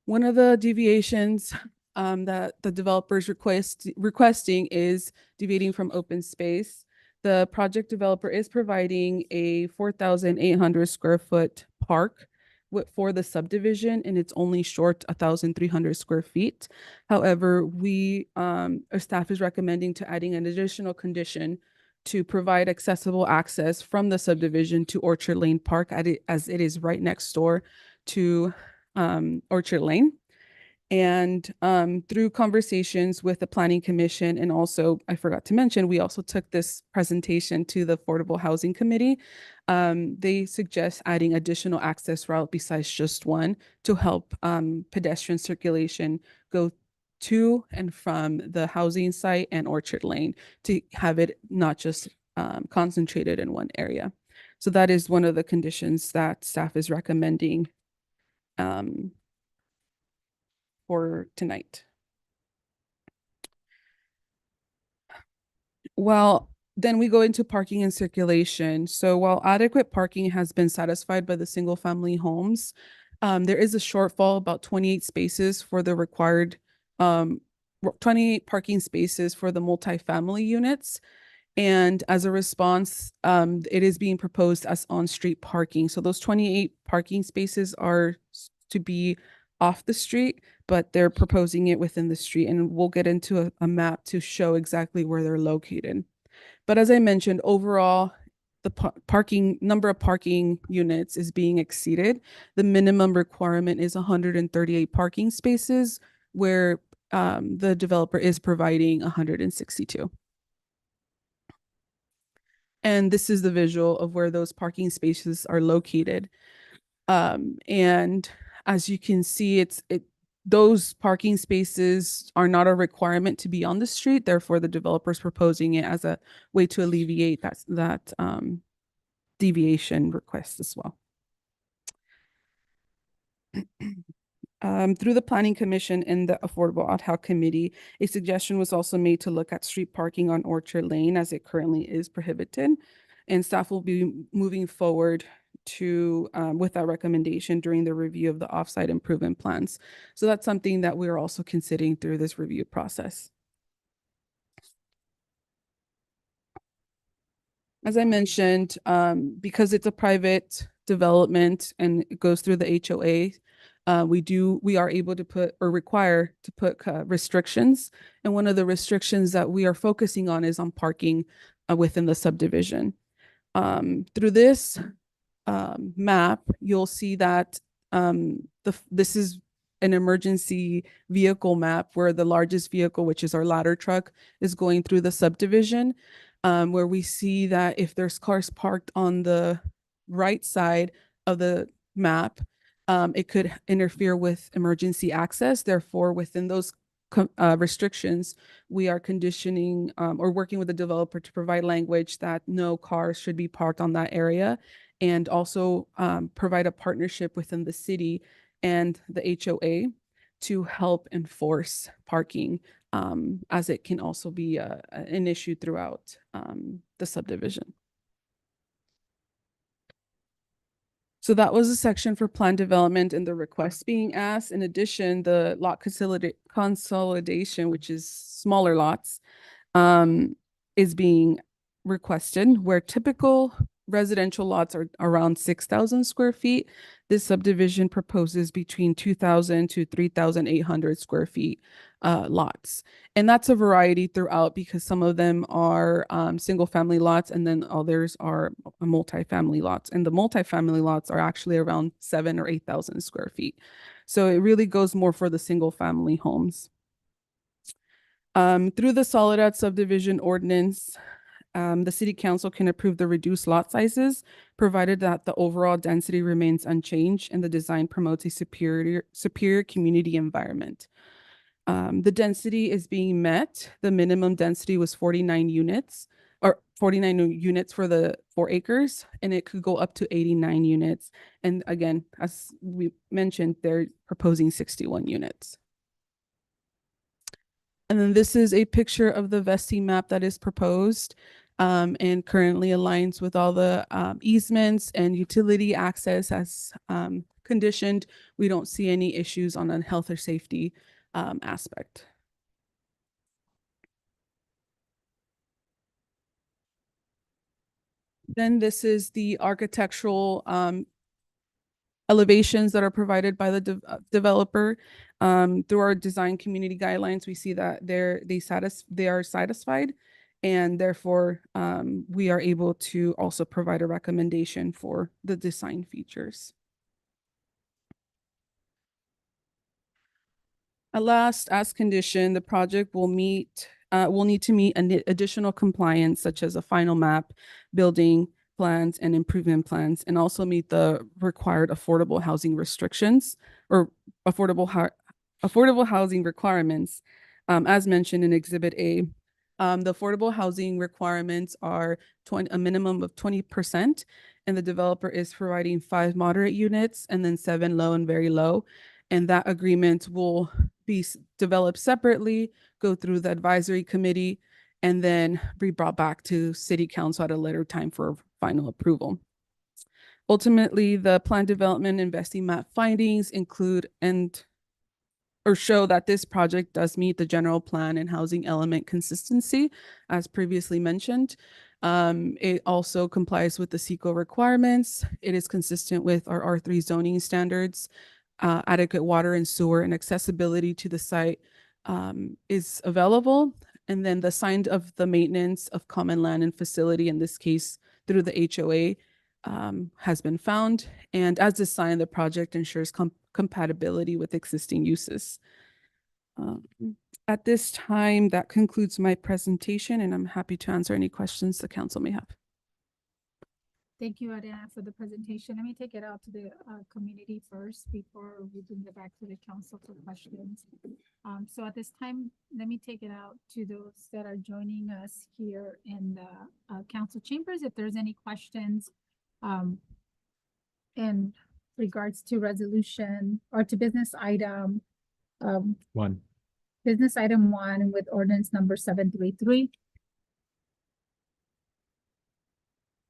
One of the deviations that the developers requesting is deviating from open space. The project developer is providing a 4,800 square foot park for the subdivision, and it's only short 1,300 square feet. However, our staff is recommending to adding an additional condition to provide accessible access from the subdivision to Orchard Lane Park as it is right next door to Orchard Lane. And through conversations with the Planning Commission, and also, I forgot to mention, we also took this presentation to the Affordable Housing Committee. They suggest adding additional access route besides just one to help pedestrian circulation go to and from the housing site and Orchard Lane to have it not just concentrated in one area. So that is one of the conditions that staff is recommending for tonight. Well, then we go into parking and circulation. So while adequate parking has been satisfied by the single family homes, there is a shortfall about 28 spaces for the required 28 parking spaces for the multifamily units. And as a response, it is being proposed as on-street parking. So those 28 parking spaces are to be off the street, but they're proposing it within the street, and we'll get into a map to show exactly where they're located. But as I mentioned, overall, the number of parking units is being exceeded. The minimum requirement is 138 parking spaces, where the developer is providing 162. And this is the visual of where those parking spaces are located. And as you can see, those parking spaces are not a requirement to be on the street. Therefore, the developer is proposing it as a way to alleviate that deviation request as well. Through the Planning Commission and the Affordable Ad Hoc Committee, a suggestion was also made to look at street parking on Orchard Lane as it currently is prohibited. And staff will be moving forward with that recommendation during the review of the offsite improvement plans. So that's something that we're also considering through this review process. As I mentioned, because it's a private development and it goes through the HOA, we are able to put or require to put restrictions. And one of the restrictions that we are focusing on is on parking within the subdivision. Through this map, you'll see that this is an emergency vehicle map where the largest vehicle, which is our ladder truck, is going through the subdivision, where we see that if there's cars parked on the right side of the map, it could interfere with emergency access. Therefore, within those restrictions, we are conditioning or working with the developer to provide language that no cars should be parked on that area, and also provide a partnership within the city and the HOA to help enforce parking, as it can also be an issue throughout the subdivision. So that was a section for plan development and the requests being asked. In addition, the lot consolidation, which is smaller lots, is being requested, where typical residential lots are around 6,000 square feet. This subdivision proposes between 2,000 to 3,800 square feet lots. And that's a variety throughout, because some of them are single family lots, and then others are multifamily lots. And the multifamily lots are actually around 7,000 or 8,000 square feet. So it really goes more for the single family homes. Through the Soledad subdivision ordinance, the city council can approve the reduced lot sizes, provided that the overall density remains unchanged and the design promotes a superior community environment. The density is being met. The minimum density was 49 units or 49 units for the 4 acres, and it could go up to 89 units. And again, as we mentioned, they're proposing 61 units. And then this is a picture of the vesting map that is proposed and currently aligns with all the easements and utility access as conditioned. We don't see any issues on a health or safety aspect. Then this is the architectural elevations that are provided by the developer. Through our design community guidelines, we see that they are satisfied, and therefore we are able to also provide a recommendation for the design features. At last, as conditioned, the project will need to meet an additional compliance such as a final map, building plans and improvement plans, and also meet the required affordable housing restrictions or affordable housing requirements. As mentioned in Exhibit A, the affordable housing requirements are a minimum of 20%, and the developer is providing 5 moderate units and then 7 low and very low. And that agreement will be developed separately, go through the advisory committee, and then be brought back to city council at a later time for final approval. Ultimately, the plan development investing map findings include or show that this project does meet the general plan and housing element consistency, as previously mentioned. It also complies with the CEQA requirements. It is consistent with our R3 zoning standards. Adequate water and sewer and accessibility to the site is available. And then the sign of the maintenance of common land and facility, in this case through the HOA, has been found. And as designed, the project ensures compatibility with existing uses. At this time, that concludes my presentation, and I'm happy to answer any questions the council may have. Thank you, Ariana, for the presentation. Let me take it out to the community first before we bring it back to the council for questions. So at this time, let me take it out to those that are joining us here in the council chambers. If there's any questions in regards to resolution or to business item 1. Business item 1 with ordinance number 733.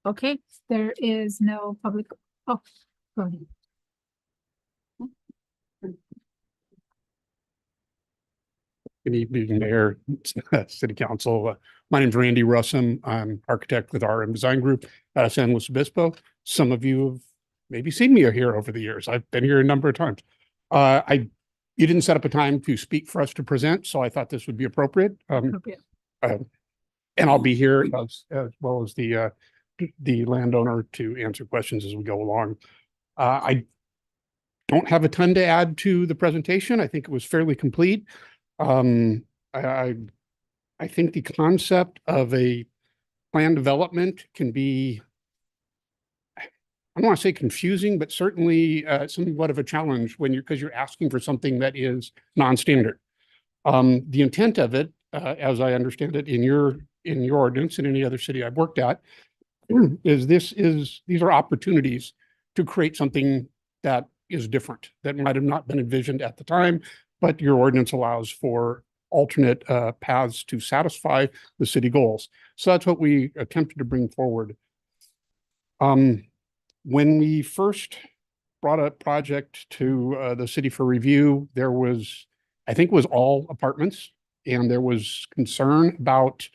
Okay, there is no public. Oh, go ahead. Good evening, Mayor, City Council. My name is Randy Russum. I'm architect with RM Design Group out of San Luis Obispo. Some of you have maybe seen me here over the years. I've been here a number of times. You didn't set up a time to speak for us to present, so I thought this would be appropriate. And I'll be here as well as the landowner to answer questions as we go along. I don't have a ton to add to the presentation. I think it was fairly complete. I think the concept of a plan development can be, I don't want to say confusing, but certainly somewhat of a challenge when because you're asking for something that is non-standard. The intent of it, as I understand it in your ordinance and any other city I've worked at, is these are opportunities to create something that is different, that might have not been envisioned at the time, but your ordinance allows for alternate paths to satisfy the city goals. So that's what we attempted to bring forward. When we first brought a project to the city for review, there was, I think it was all apartments, and there was concern about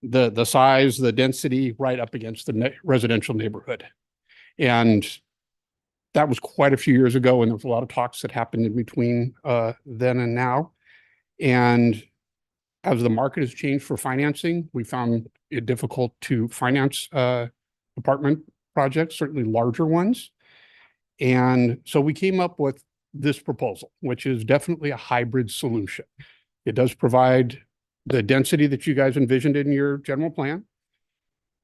the size, the density right up against the residential neighborhood. And that was quite a few years ago, and there was a lot of talks that happened in between then and now. And as the market has changed for financing, we found it difficult to finance apartment projects, certainly larger ones. And so we came up with this proposal, which is definitely a hybrid solution. It does provide the density that you guys envisioned in your general plan.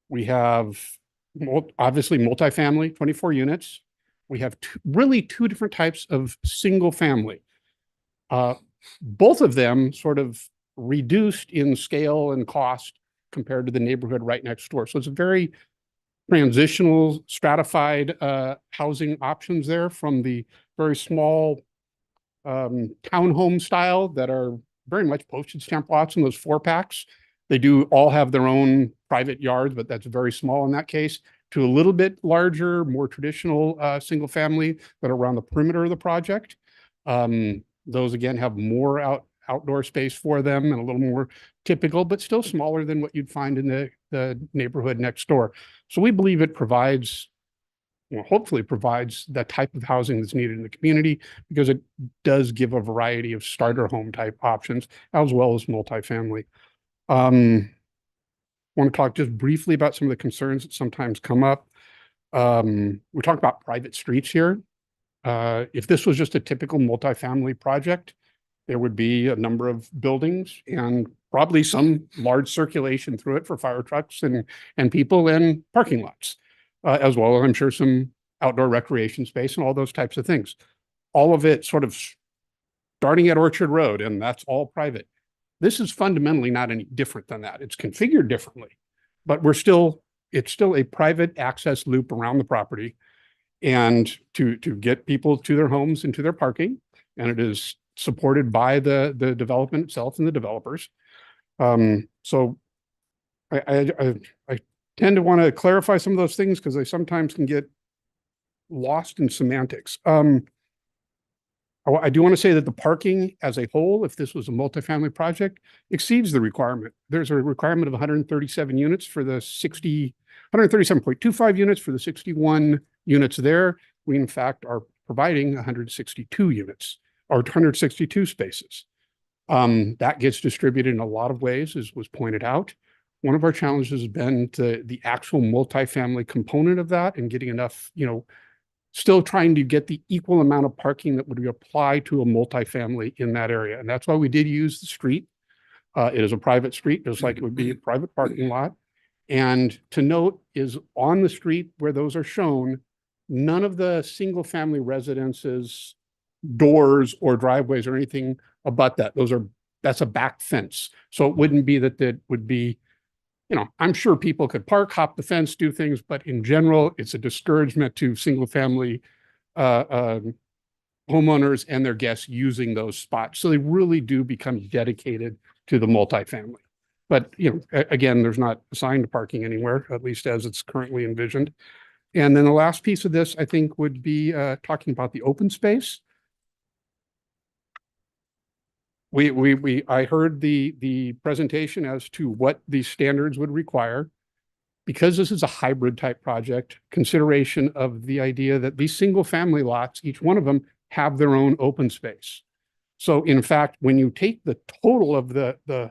We have obviously multifamily, 24 units. We have really two different types of single family. Both of them sort of reduced in scale and cost compared to the neighborhood right next door. So it's a very transitional, stratified housing options there, from the very small townhome style that are very much postage stamp lots in those 4-packs. They do all have their own private yards, but that's very small in that case, to a little bit larger, more traditional single family that are around the perimeter of the project. Those again have more outdoor space for them and a little more typical, but still smaller than what you'd find in the neighborhood next door. So we believe it provides, well, hopefully provides the type of housing that's needed in the community, because it does give a variety of starter home type options as well as multifamily. Want to talk just briefly about some of the concerns that sometimes come up. We talk about private streets here. If this was just a typical multifamily project, there would be a number of buildings and probably some large circulation through it for fire trucks and people, and parking lots, as well as I'm sure some outdoor recreation space and all those types of things. All of it sort of starting at Orchard Road, and that's all private. This is fundamentally not any different than that. It's configured differently, but it's still a private access loop around the property, and to get people to their homes and to their parking, and it is supported by the development itself and the developers. So I tend to want to clarify some of those things because they sometimes can get lost in semantics. I do want to say that the parking as a whole, if this was a multifamily project, exceeds the requirement. There's a requirement of 137 units for the 137.25 units for the 61 units there. We in fact are providing 162 units, or 162 spaces. That gets distributed in a lot of ways, as was pointed out. One of our challenges has been the actual multifamily component of that, and getting enough, still trying to get the equal amount of parking that would apply to a multifamily in that area. And that's why we did use the street. It is a private street, just like it would be a private parking lot. And to note is, on the street where those are shown, none of the single family residences, doors or driveways or anything about that. That's a back fence. So it wouldn't be that would be, I'm sure people could park, hop the fence, do things, but in general, it's a discouragement to single family homeowners and their guests using those spots. So they really do become dedicated to the multifamily. But, again, there's not assigned parking anywhere, at least as it's currently envisioned. And then the last piece of this, I think, would be talking about the open space. I heard the presentation as to what these standards would require. Because this is a hybrid type project, consideration of the idea that these single family lots, each one of them, have their own open space. So in fact, when you take the total of the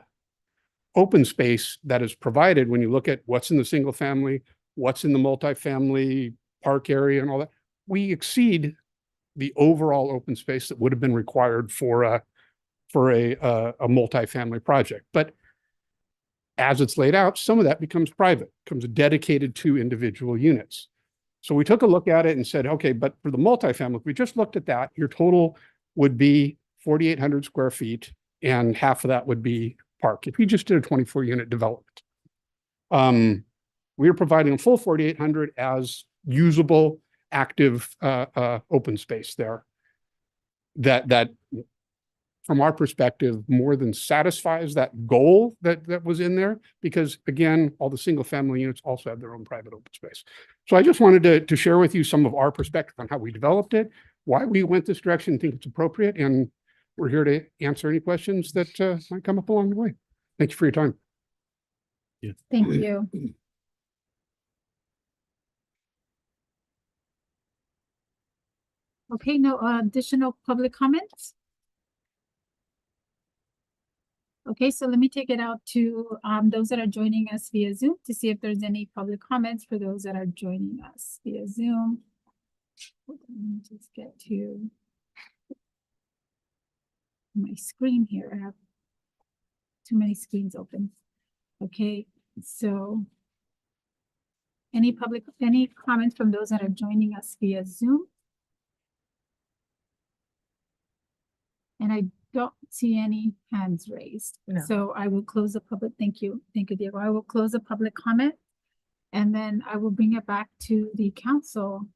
open space that is provided, when you look at what's in the single family, what's in the multifamily park area and all that, we exceed the overall open space that would have been required for a multifamily project. But as it's laid out, some of that becomes private, becomes dedicated to individual units. So we took a look at it and said, okay, but for the multifamily, if we just looked at that, your total would be 4,800 square feet, and half of that would be park. If you just did a 24 unit development, we are providing a full 4,800 as usable, active, open space there. That from our perspective, more than satisfies that goal that was in there, because again, all the single family units also have their own private open space. So I just wanted to share with you some of our perspective on how we developed it, why we went this direction and think it's appropriate, and we're here to answer any questions that might come up along the way. Thank you for your time. Yeah. Thank you. Okay, no additional public comments? Okay, so let me take it out to those that are joining us via Zoom to see if there's any public comments for those that are joining us via Zoom. Hold on, let me just get to my screen here. I have too many screens open. Okay, so any comments from those that are joining us via Zoom? And I don't see any hands raised. No. So I will close the public, thank you, Diego. I will close the public comment. And then I will bring it back to the council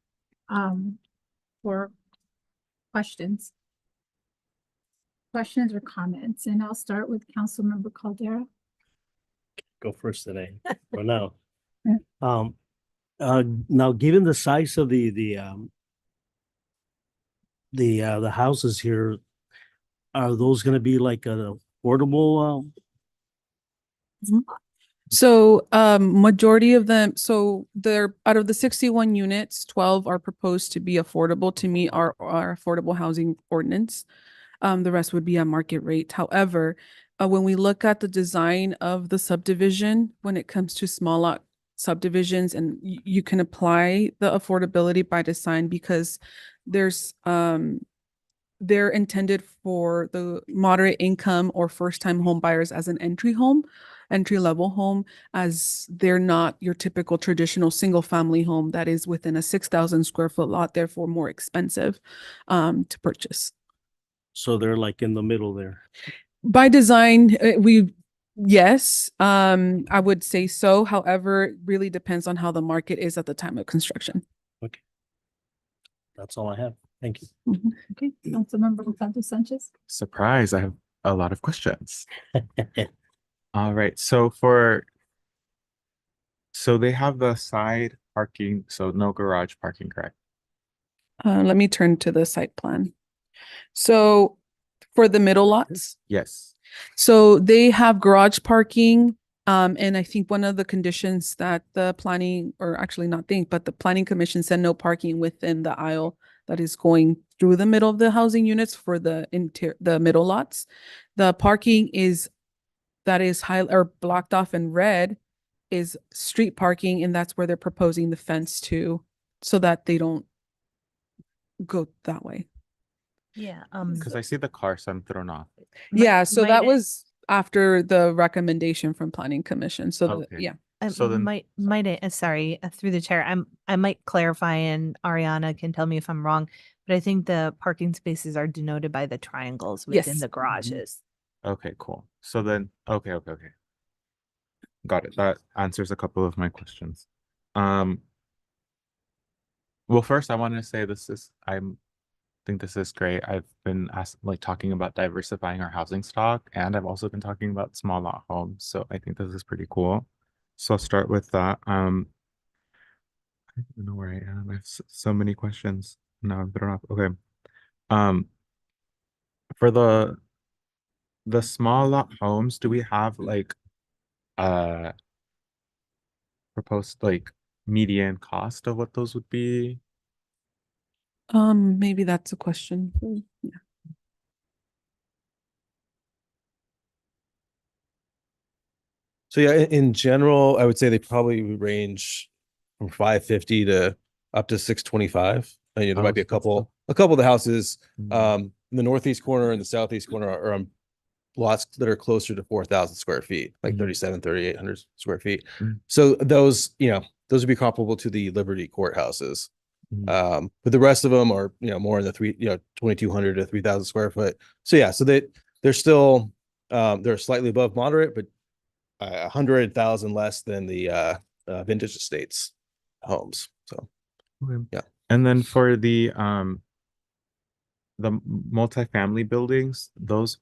for questions. Questions or comments, and I'll start with Councilmember Caldera. Go first today, for now. Yeah. Now, given the size of the houses here, are those gonna be like an affordable, So majority of them, so they're out of the 61 units, 12 are proposed to be affordable to meet our affordable housing ordinance. The rest would be at market rate. However, when we look at the design of the subdivision, when it comes to small lot subdivisions, and you can apply the affordability by design because there's they're intended for the moderate income or first-time home buyers as an entry-level home, as they're not your typical traditional single-family home that is within a 6,000 square foot lot, therefore more expensive to purchase. so they're like in the middle there? By design, yes, I would say so. However, it really depends on how the market is at the time of construction. Okay. That's all I have. Thank you. Okay, Councilmember Ricardo Sanchez. Surprise, I have a lot of questions. All right, so they have the side parking, so no garage parking, correct? Let me turn to the site plan. So for the middle lots, Yes. so they have garage parking. And I think one of the conditions that the planning, or actually not think, but the planning commission said no parking within the aisle that is going through the middle of the housing units for the middle lots. The parking that is high or blocked off in red is street parking, and that's where they're proposing the fence to, so that they don't go that way. Yeah. Because I see the car, so I'm thrown off. Yeah, so that might- was after the recommendation from planning commission. So Okay. yeah. So then- Sorry, through the chair, I might clarify, and Ariana can tell me if I'm wrong, but I think the parking spaces are denoted by the triangles within Yes. the garages. Okay, cool. So then, okay. Got it. That answers a couple of my questions. Well, first I want to say I think this is great. I've been talking about diversifying our housing stock, and I've also been talking about small lot homes. So I think this is pretty cool. So I'll start with that. I don't even know where I am. I have so many questions. No, I'm thrown off. Okay. For the small lot homes, do we have proposed median cost of what those would be? Maybe that's a question. Yeah. So yeah, in general, I would say they probably would range from 550 to up to 625. And, there might be a couple of the houses in the northeast corner and the southeast corner are on lots that are closer to 4,000 square feet, like 3,800 square feet. So those would be comparable to the Liberty courthouses. But the rest of them are, more in the 2,200 to 3,000 square foot. So yeah, so they're still, they're slightly above moderate, but 100,000 less than the vintage estates homes. So Okay. yeah. And then for the multifamily buildings, those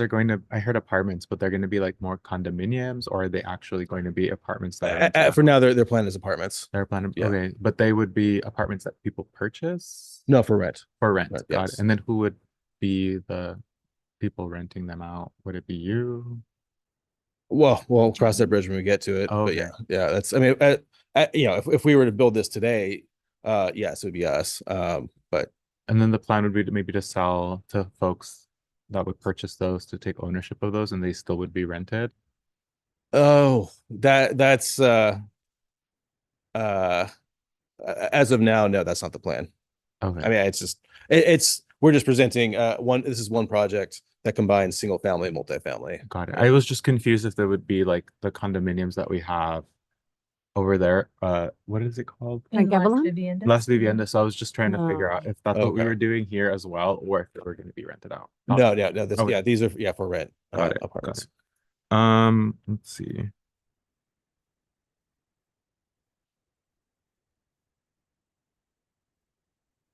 are going to, I heard apartments, but they're going to be like more condominiums, or are they actually going to be apartments that are For now, their plan is apartments. They're planning, Yeah. okay, but they would be apartments that people purchase? No, for rent. For rent, Right, got yes. it. And then who would be the people renting them out? Would it be you? Well, we'll cross that bridge when we get to it. But Okay. yeah, that's, I mean, if we were to build this today, yes, it would be us. But And then the plan would be to maybe to sell to folks that would purchase those to take ownership of those, and they still would be rented? oh, that's as of now, no, that's not the plan. Okay. I mean, it's just it's we're just presenting this is one project that combines single family and multifamily. Got it. I was just confused if there would be like the condominiums that we have over there. What is it called? Like Las Avalon? Viviendas. Las Viviendas. So I was just trying to figure out if that's what we Okay. were doing here as well, or if they were going to be rented out. No, Okay. these are for rent Got it. apartments. Got it. Let's see.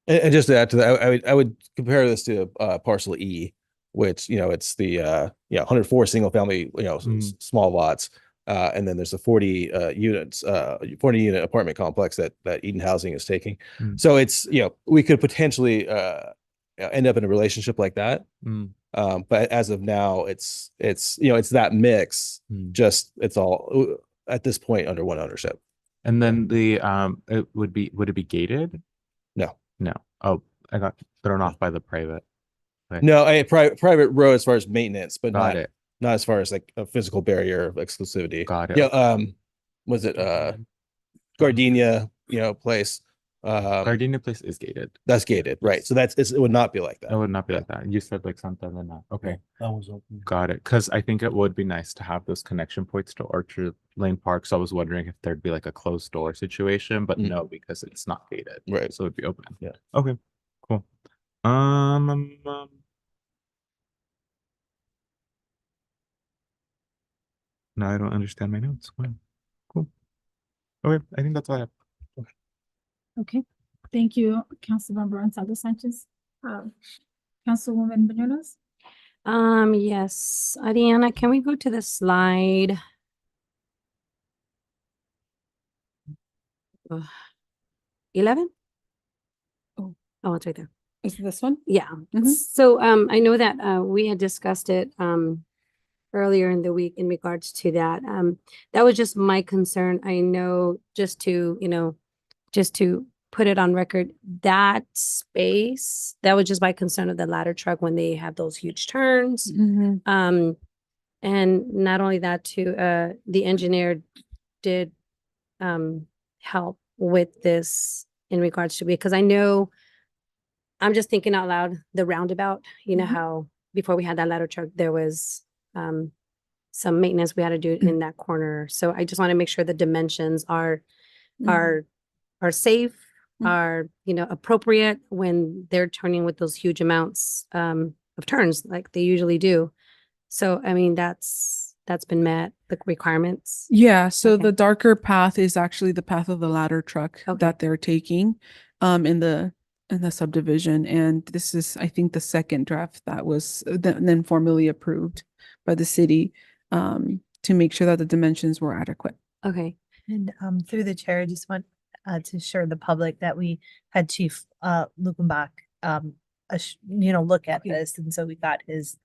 And just to add to that, I would compare this to parcel E, which, it's the 104 single family, small lots. And then there's the 40 units, 40 unit apartment complex that Eden Housing is taking. So it's, we could potentially end up in a relationship like that. But as of now, it's that mix, just it's all at this point under one ownership. And then would it be gated? No. No. Oh, I got thrown off by the private. Okay. No, private road as far as maintenance, but Got it. not as far as like a physical barrier of exclusivity. Got it. Yeah. Was it Gardenia, place? Gardenia Place is gated. That's gated, right? So it would not be like that. It would not be like that. You said like Santa Elena. Okay. That was open. Got it. Because I think it would be nice to have those connection points to Orchard Lane Park. So I was wondering if there'd be like a closed door situation, but no, because it's not gated. Right. So it'd be open. Yeah. Okay. Cool. No, I don't understand my notes. Wow. Cool. Okay. I think that's all I have. Okay, thank you, Councilmember Gonzalo Sanchez. Councilwoman Benoist? Yes, Ariana, can we go to the slide? 11? Oh, it's right there. is it this one? Yeah. Mhm. So I know that we had discussed it earlier in the week in regards to that. That was just my concern. I know just to put it on record, that space, that was just my concern of the ladder truck when they have those huge turns. Mhm. And not only that too, the engineer did help with this in regards to, because I know, I'm just thinking out loud, the roundabout, how before we had that ladder truck, there was some maintenance we had to do in that corner. So I just want to make sure the dimensions are safe, are appropriate when they're turning with those huge amounts of turns like they usually do. So I mean that's been met, the requirements. Yeah, so Okay. the darker path is actually the path of the ladder truck that they're taking in the subdivision. And this is, I think, the second draft that was then formally approved by the city to make sure that the dimensions were adequate. Okay. And through the chair, I just want to assure the public that we had Chief Lukenbach look at this, and so we got his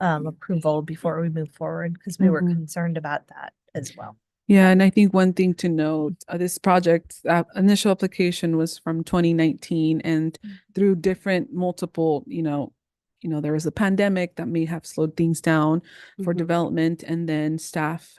approval before we move forward because we were concerned about that as well. Yeah, and I think one thing to note, this project initial application was from 2019, and through different multiple, there was a pandemic that may have slowed things down for development, and then staff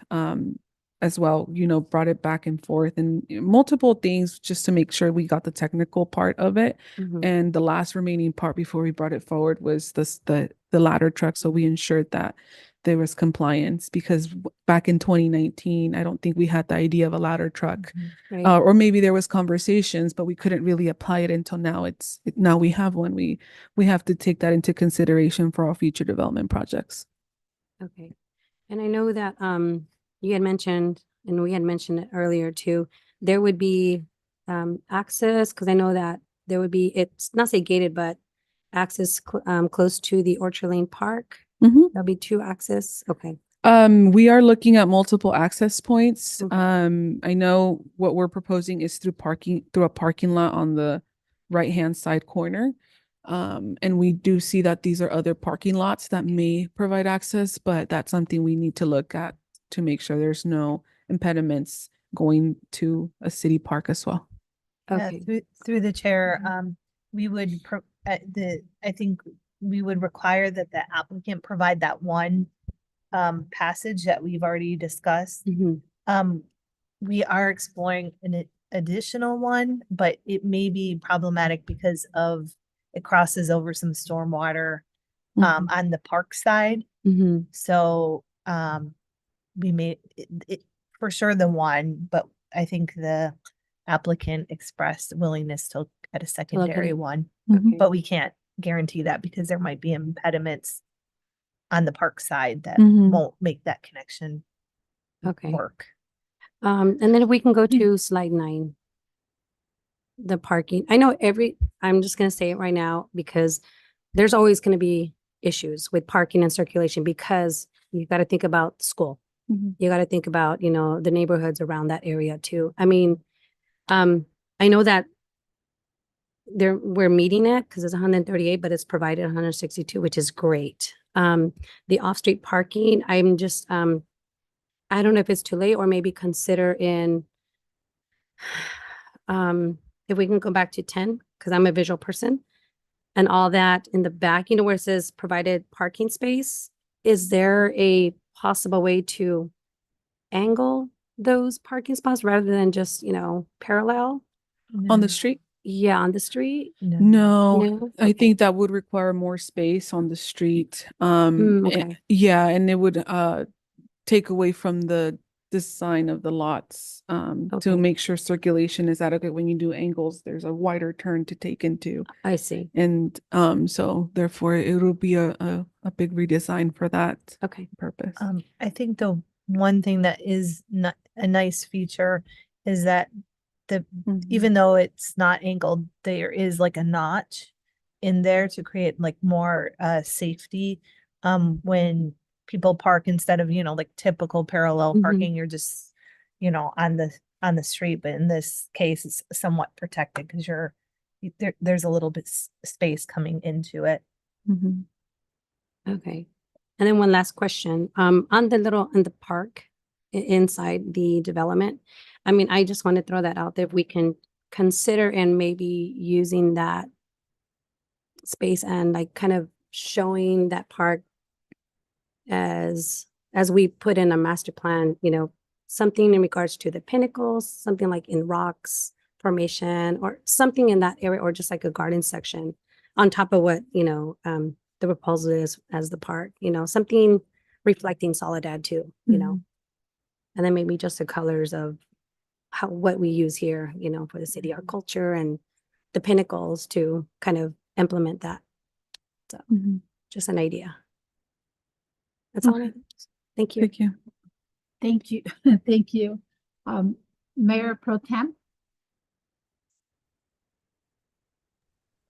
as well, brought it back and forth and multiple things just to make sure we got the technical part of it. And the last remaining part before we brought it forward was the ladder truck. So we ensured that there was compliance, because back in 2019, I don't think we had the idea of a ladder truck, Right. or maybe there was conversations, but we couldn't really apply it until now. Now we have one. We have to take that into consideration for our future development projects. Okay. And I know that you had mentioned, and we had mentioned it earlier too, there would be access, because I know that there would be, it's not say gated, but access close to the Orchard Lane Park. There'll be 2 access. Okay. We are looking at multiple access points. I know what we're proposing is through a parking lot on the right-hand side corner. And we do see that these are other parking lots that may provide access, but that's something we need to look at to make sure there's no impediments going to a city park as well. Okay. Through the chair, we would I think we would require that the applicant provide that one passage that we've already discussed. We are exploring an additional one, but it may be problematic because of it crosses over some stormwater Mm-hmm. on the park side. So we made it for sure the one, but I think the applicant expressed willingness to look at a secondary it. one. Okay. But we can't guarantee that because there might be impediments on the park side that Mhm. won't make that connection Okay. work. And then if we can go to slide 9, the parking. I know I'm just gonna say it right now because there's always gonna be issues with parking and circulation because you gotta think about school. Mhm. You gotta think about, the neighborhoods around that area too. I mean, I know that we're meeting it because it's 138, but it's provided 162, which is great. The off-street parking, I'm just, I don't know if it's too late or maybe consider if we can go back to 10, because I'm a visual person, and all that in the back, where it says provided parking space, is there a possible way to angle those parking spots rather than just, parallel? On the street? Yeah, on the street? No, No? I Okay. think that would require more space on the street. Okay. Yeah, and it would take away from the design of the lots to Okay. make sure circulation is adequate. When you do angles, there's a wider turn to take into. I see. And so therefore it'll be a big redesign for that Okay. purpose. I think the one thing that is not a nice feature is that even though it's not angled, there is like a notch in there to create like more safety when people park instead of like typical parallel Mhm. parking, you're just on the street, but in this case it's somewhat protected because there's a little bit space coming into it. Mhm. Okay. And then one last question, on the park inside the development. I mean, I just want to throw that out there. If we can consider and maybe using that space and like kind of showing that park as we put in a master plan, something in regards to the pinnacles, something like in rocks formation or something in that area, or just like a garden section on top of what, the proposal is as the park, something reflecting Soledad too, Mhm. and then maybe just the colors of what we use here, for the city, our culture and the pinnacles to kind of implement that. So Mhm. just an idea. That's all. Okay. Thank you. Thank you. Thank you. Thank you. Mayor Pro Tem?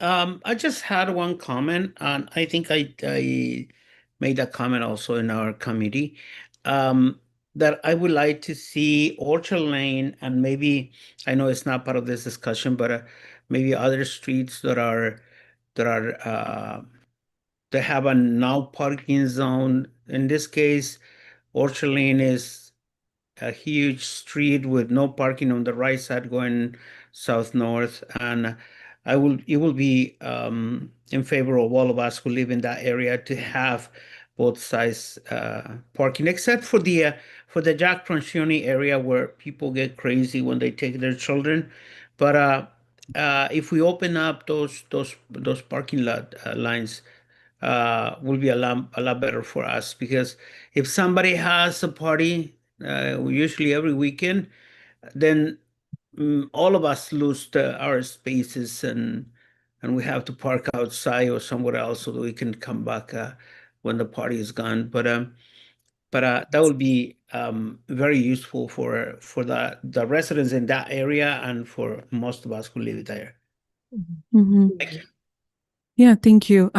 I just had one comment, and I think I made that comment also in our committee. That I would like to see Orchard Lane, and maybe I know it's not part of this discussion, but maybe other streets that have a no parking zone. In this case, Orchard Lane is a huge street with no parking on the right side going south-north, and it will be in favor of all of us who live in that area to have both sides parking, except for the Jack Francione area where people get crazy when they take their children. But if we open up those parking lot lines, will be a lot better for us, because if somebody has a party, usually every weekend, then all of us lose our spaces, and we have to park outside or somewhere else so that we can come back when the party is gone. But that would be very useful for the residents in that area and for most of us who live there. Mhm. Thank you. Yeah, thank you.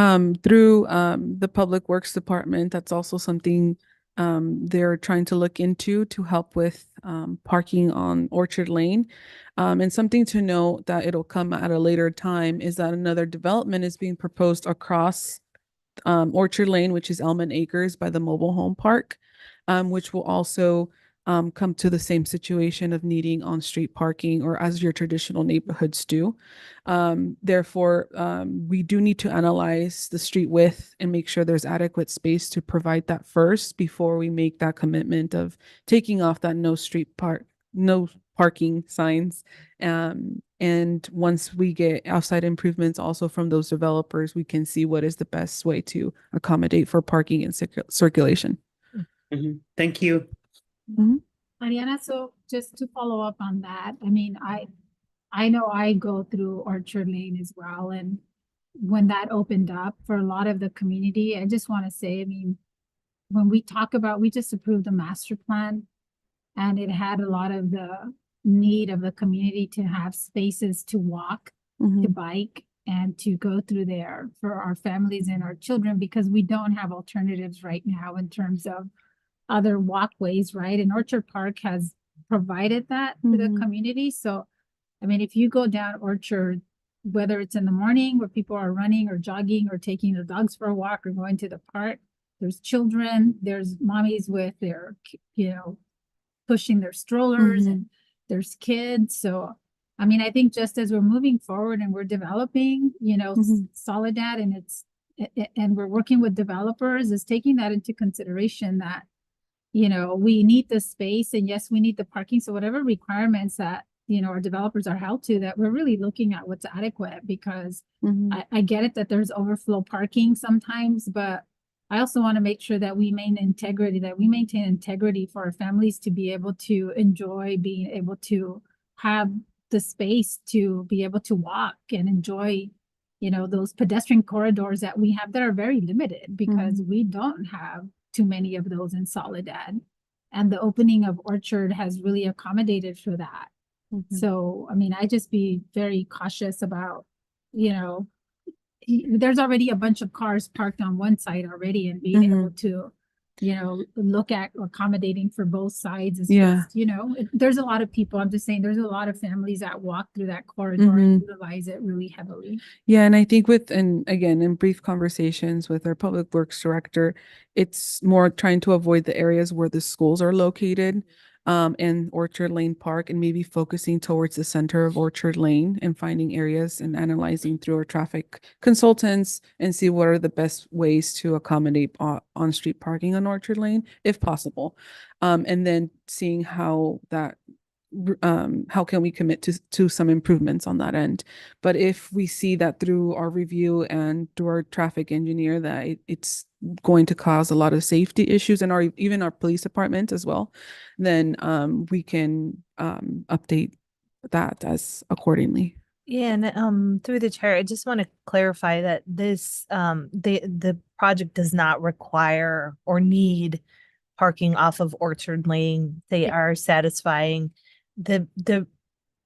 Through the Public Works Department, that's also something they're trying to look into to help with parking on Orchard Lane. And something to note that it'll come at a later time is that another development is being proposed across Orchard Lane, which is Elman Acres by the mobile home park, which will also come to the same situation of needing on-street parking, or as your traditional neighborhoods do. Therefore, we do need to analyze the street width and make sure there's adequate space to provide that first before we make that commitment of taking off that no parking signs. And once we get outside improvements also from those developers, we can see what is the best way to accommodate for parking and circulation. Thank you. Mariana, so just to follow up on that, I mean, I know I go through Orchard Lane as well, and when that opened up for a lot of the community, I just want to say, I mean, when we talk about, we just approved a master plan, and it had a lot of the need of the community to have spaces to walk, to bike, and to go through there for our families and our children, because we don't have alternatives right now in terms of other walkways, right? And Orchard Park has provided that to the community. So, I mean, if you go down Orchard, whether it's in the morning where people are running or jogging or taking their dogs for a walk or going to the park, there's children, there's mommies with their, you know, pushing their strollers, and there's kids. So, I mean, I think just as we're moving forward and we're developing, you know, Soledad, and we're working with developers, is taking that into consideration that, you know, we need the space, and yes, we need the parking. So whatever requirements that, you know, our developers are held to, that we're really looking at what's adequate, because I get it that there's overflow parking sometimes, but I also want to make sure that we maintain integrity for our families to be able to enjoy being able to have the space to be able to walk and enjoy, you know, those pedestrian corridors that we have that are very limited, because we don't have too many of those in Soledad. And the opening of Orchard has really accommodated for that. So, I mean, I just be very cautious about, you know, there's already a bunch of cars parked on one side already, and being able to, you know, look at accommodating for both sides is just, you know, there's a lot of people, I'm just saying, there's a lot of families that walk through that corridor and utilize it really heavily. Yeah, and I think and again, in brief conversations with our public works director, it's more trying to avoid the areas where the schools are located, in Orchard Lane Park, and maybe focusing towards the center of Orchard Lane and finding areas and analyzing through our traffic consultants and see what are the best ways to accommodate on-street parking on Orchard Lane, if possible. And then seeing how can we commit to some improvements on that end. But if we see that through our review and through our traffic engineer that it's going to cause a lot of safety issues and even our police department as well, then we can update that as accordingly. Yeah, and through the chair, I just want to clarify that this the project does not require or need parking off of Orchard Lane. They are satisfying the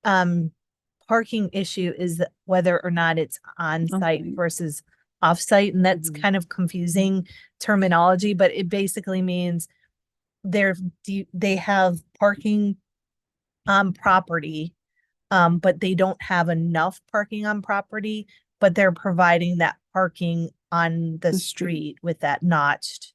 parking issue is whether or not it's on site versus off site, and that's kind of confusing terminology, but it basically means they have parking on property, but they don't have enough parking on property, but they're providing that parking on the street with that notched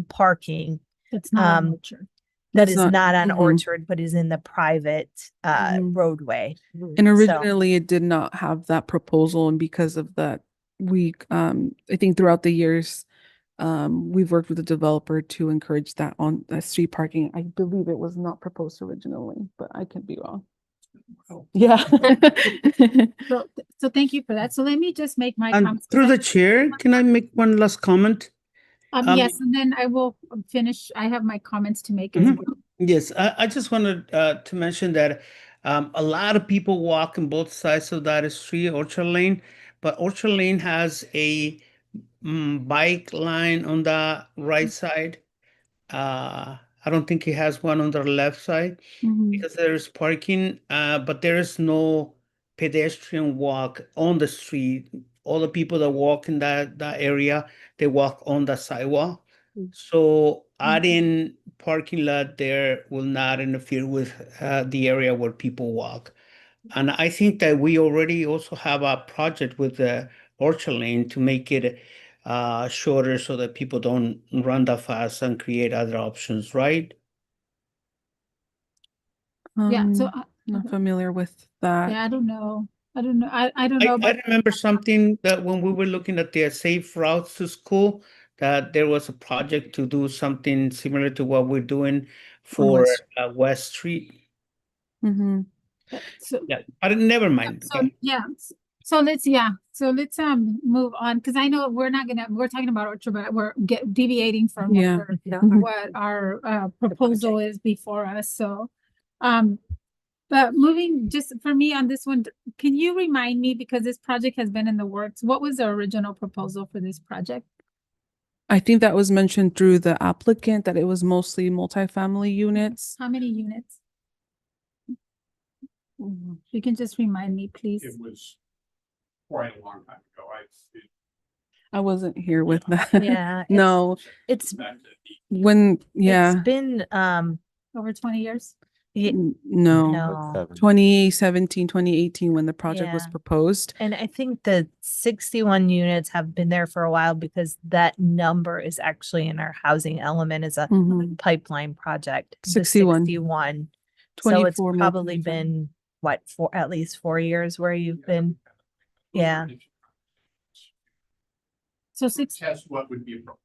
parking. It's not on Orchard. That is not on Orchard, but is in the private roadway. And originally it did not have that proposal, and because of that, we I think throughout the years, we've worked with the developer to encourage that on street parking. I believe it was not proposed originally, but I could be wrong. Yeah. So thank you for that. So let me just make my And comments. through the chair, can I make one last comment? Yes, and then I will finish. I have my comments to make as well. Yes, I just wanted to mention that a lot of people walk on both sides of that street, Orchard Lane, but Orchard Lane has a bike line on the right side. I don't think it has one on the left side because there's parking, but there is no pedestrian walk on the street. All the people that walk in that area, they walk on the sidewalk. So adding parking lot there will not interfere with the area where people walk. And I think that we already also have a project with the Orchard Lane to make it shorter so that people don't run that fast and create other options, right? Yeah, so Not familiar with that. yeah, I don't know. I don't know. I don't know. I remember something that when we were looking at the safe routes to school, that there was a project to do something similar to what we're doing for West Street. So, Yeah, but never mind. so, yeah, so let's move on, because I know we're talking about Orchard, but we're deviating from Yeah. what our proposal is before us, so. But moving just for me on this one, can you remind me, because this project has been in the works, what was the original proposal for this project? I think that was mentioned through the applicant that it was mostly multifamily units. How many units? You can just remind me, please. It was quite a long time ago. I wasn't here with that. Yeah. No, It's when, yeah, It's been, Over 20 years? no, no. 2017, 2018, when the project was Yeah. proposed. And I think the 61 units have been there for a while because that number is actually in our housing element as a Mhm. pipeline project. the 61. 61. So it's 24 probably multifamily. been what, at least 4 years where you've been, yeah. So Test what would be appropriate.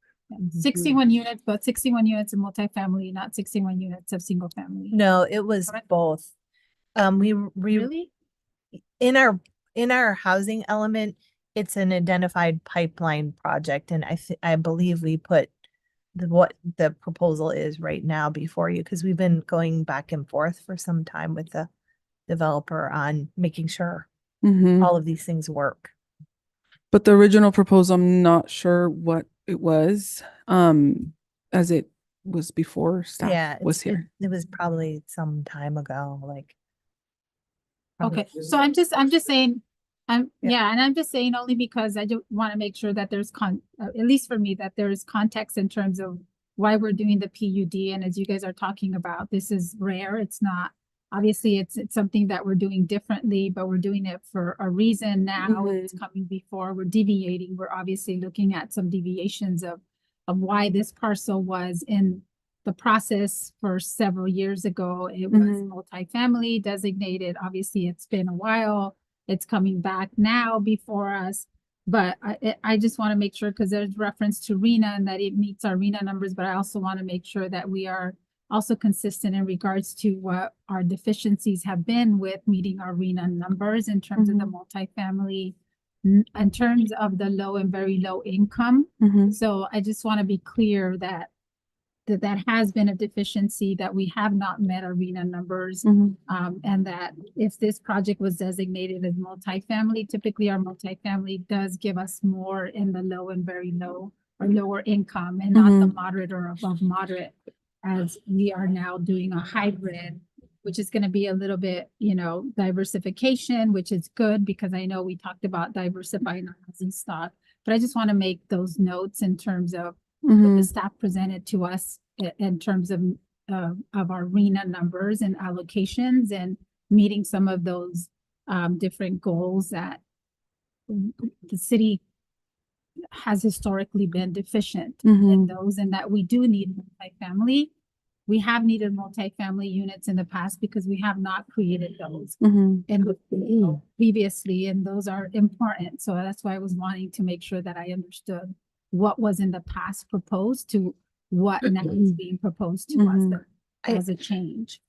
61 units, but 61 units of multifamily, not 61 units of single family. No, it was both. We Really? in our housing element, it's an identified pipeline project, and I believe we put what the proposal is right now before you, because we've been going back and forth for some time with the developer on making sure Mhm. all of these things work. But the original proposal, I'm not sure what it was, as it was before staff Yeah, was here. it was probably some time ago, like. Okay, so I'm just saying, Yeah. yeah, and I'm just saying only because I do want to make sure that there's at least for me, that there's context in terms of why we're doing the PUD. And as you guys are talking about, this is rare. It's not, obviously it's something that we're doing differently, but we're doing it for a reason now. It's coming before, we're deviating. We're obviously looking at some deviations of why this parcel was in the process for several years ago. It was multifamily designated. Obviously, it's been a while. It's coming back now before us. But I just want to make sure, because there's reference to RENA and that it meets our RENA numbers, but I also want to make sure that we are also consistent in regards to what our deficiencies have been with meeting our RENA numbers in terms of the multifamily, in terms of the low and very low income. So I just want to be clear that has been a deficiency, that we have not met our RENA numbers. And that if this project was designated as multifamily, typically our multifamily does give us more in the low and very low or lower income, and not the moderate or above moderate, as we are now doing a hybrid, which is going to be a little bit, diversification, which is good, because I know we talked about diversifying our housing stock, but I just want to make those notes in terms of what the staff presented to us in terms of our RENA numbers and allocations, and meeting some of those different goals that the city has historically been deficient in those, and that we do need multifamily. We have needed multifamily units in the past because we have not created those previously, and those are important. So that's why I was wanting to make sure that I understood what was in the past proposed to what now is being proposed to us as a change.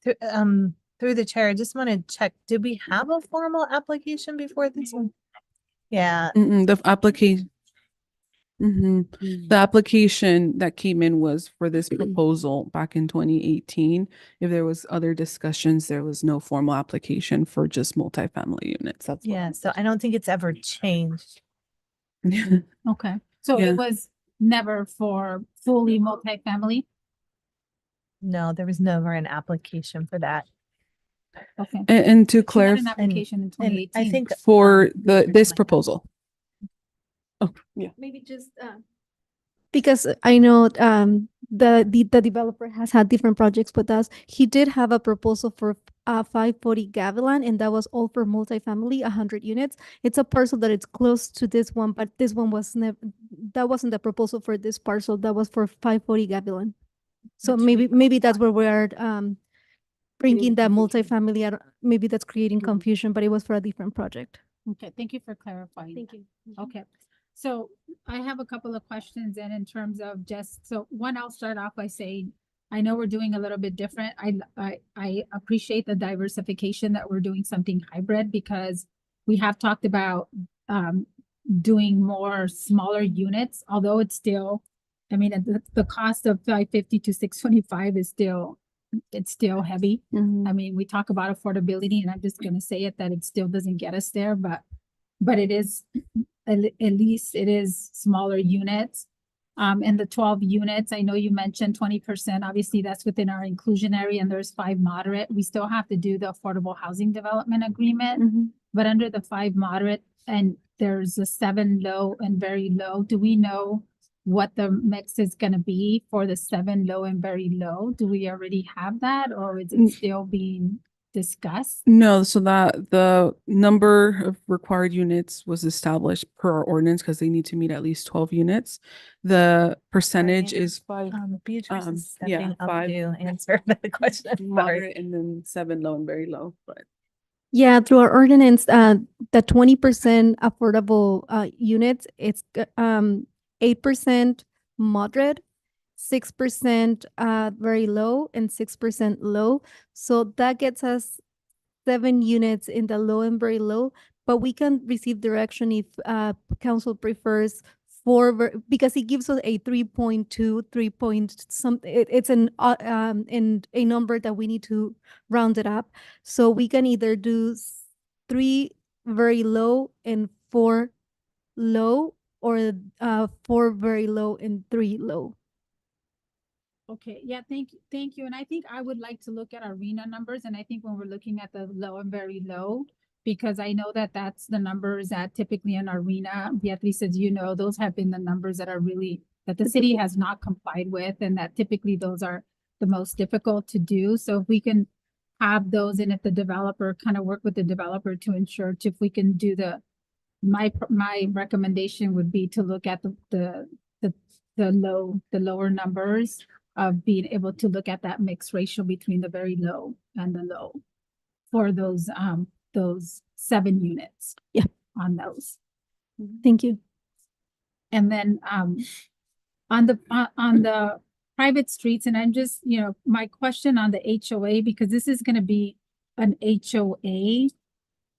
Through the chair, I just want to check, did we have a formal application before this one? Yeah. The application. The application that came in was for this proposal back in 2018. If there was other discussions, there was no formal application for just multifamily units. That's Yeah, so I don't think it's ever changed. Okay, so Yeah. it was never for fully multifamily? No, there was never an application for that. Okay. And to But you had clarify, an application in 2018. I think for this proposal. Oh, yeah. Maybe just because I know the developer has had different projects with us. He did have a proposal for 540 Gavilan, and that was all for multifamily, 100 units. It's a parcel that it's close to this one, but this one was never, that wasn't the proposal for this parcel. That was for 540 Gavilan. So maybe that's where we're bringing that multifamily out. Maybe that's creating confusion, but it was for a different project. Okay, thank you for clarifying. Thank you. Okay, so I have a couple of questions, and in terms of so one, I'll start off by saying, I know we're doing a little bit different. I appreciate the diversification that we're doing something hybrid because we have talked about doing more smaller units, although it's still, I mean, the cost of 550 to 625 is still, it's still heavy. I mean, we talk about affordability and I'm just gonna say it that it still doesn't get us there, but it is, at least it is smaller units. And the 12 units, I know you mentioned 20%, obviously that's within our inclusionary and there's 5 moderate. We still have to do the affordable housing development agreement, but under the 5 moderate and there's a 7 low and very low. Do we know what the mix is gonna be for the 7 low and very low? Do we already have that or is it still being discussed? No, so that the number of required units was established per our ordinance because they need to meet at least 12 units. The percentage is 5. Beatrice is Yeah, stepping up 5 to answer that question. Sorry. moderate and then 7 low and very low, but. Yeah, through our ordinance, the 20% affordable units, it's 8% moderate, 6% very low, and 6% low. So that gets us 7 units in the low and very low, but we can receive direction if council prefers 4, because it gives us a 3.2, 3 point something. It's in a number that we need to round it up. So we can either do 3 very low and 4 low, or 4 very low and 3 low. Okay, yeah, thank you. And I think I would like to look at arena numbers, and I think when we're looking at the low and very low, because I know that that's the numbers that typically in arena, Beatriz, as you know, those have been the numbers that are really, that the city has not complied with, and that typically those are the most difficult to do. So if we can have those, and if the developer kind of work with the developer to ensure if we can do my recommendation would be to look at the lower numbers of being able to look at that mixed ratio between the very low and the low for those 7 units. Yeah. On those. Thank you. And then on the private streets, and I'm just, my question on the HOA, because this is gonna be an HOA,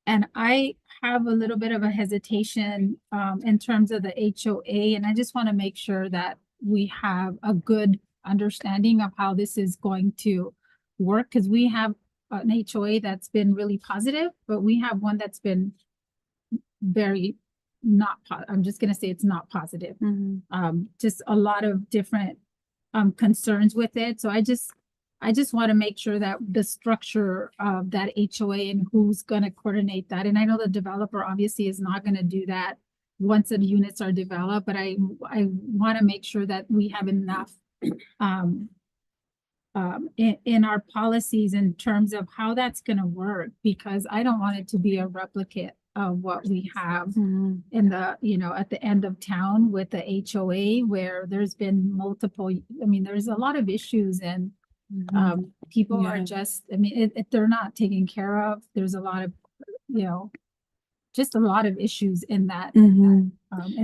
and I have a little bit of a hesitation in terms of the HOA, and I just want to make sure that we have a good understanding of how this is going to work, because we have an HOA that's been really positive, but we have one that's been very not, I'm just gonna say it's not positive. Just a lot of different concerns with it. So I just want to make sure that the structure of that HOA and who's gonna coordinate that. And I know the developer obviously is not gonna do that once the units are developed, but I want to make sure that we have enough in our policies in terms of how that's going to work, because I don't want it to be a replicate of what we have in the, at the end of town with the HOA, where there's been multiple, I mean, there's a lot of issues, and people are just, I mean, they're not taken care of. There's a lot of, just a lot of issues in that, in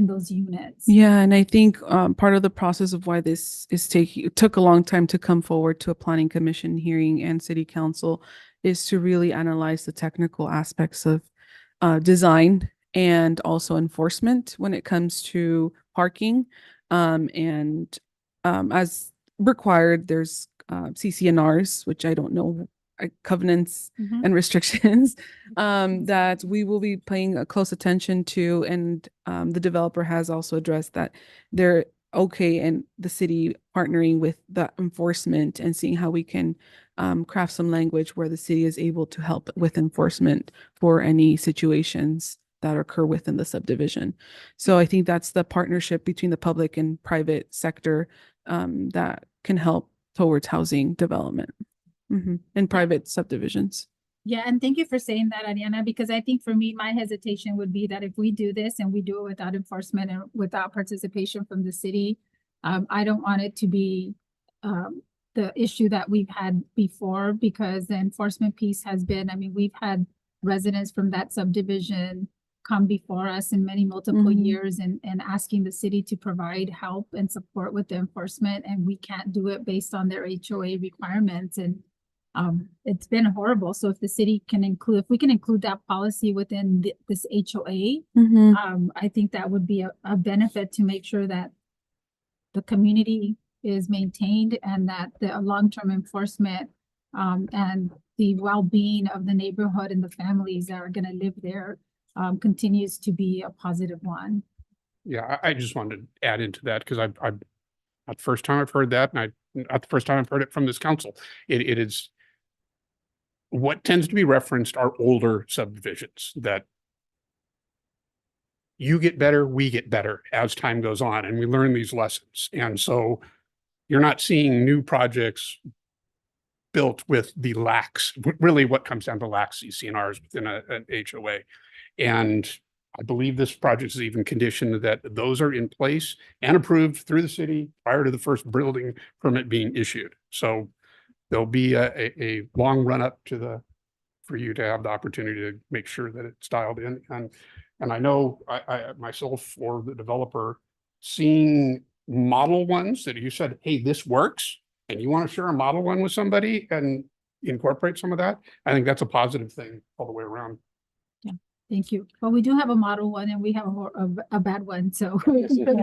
those units. Yeah, and I think part of the process of why this is took a long time to come forward to a planning commission hearing and city council is to really analyze the technical aspects of design and also enforcement when it comes to parking. And as required, there's CCNRs, which I don't know, covenants and restrictions that we will be paying a close attention to. And the developer has also addressed that they're okay, and the city partnering with the enforcement and seeing how we can craft some language where the city is able to help with enforcement for any situations that occur within the subdivision. So I think that's the partnership between the public and private sector that can help towards housing development. In private subdivisions. Yeah, and thank you for saying that, Ariana, because I think for me, my hesitation would be that if we do this and we do it without enforcement and without participation from the city, I don't want it to be the issue that we've had before, because the enforcement piece has been, I mean, we've had residents from that subdivision come before us in many multiple Mhm. years and asking the city to provide help and support with the enforcement, and we can't do it based on their HOA requirements. And it's been horrible. So if the city can include, if we can include that policy within this HOA, Mhm. I think that would be a benefit to make sure that the community is maintained and that the long-term enforcement and the well-being of the neighborhood and the families that are going to live there continues to be a positive one. Yeah, I just wanted to add into that because I not the first time I've heard that, and not the first time I've heard it from this council. It is what tends to be referenced are older subdivisions that you get better, we get better as time goes on, and we learn these lessons. And so you're not seeing new projects built with the lax, really what comes down to lax CCNRs within an HOA. And I believe this project is even conditioned that those are in place and approved through the city prior to the first building permit being issued. So there'll be a long run up to for you to have the opportunity to make sure that it's dialed in. And I know I myself or the developer seeing model ones that you said, hey, this works, and you want to share a model one with somebody and incorporate some of that. I think that's a positive thing all the way around. Yeah, thank you. Well, we do have a model one and we have a bad one, so. Well, you can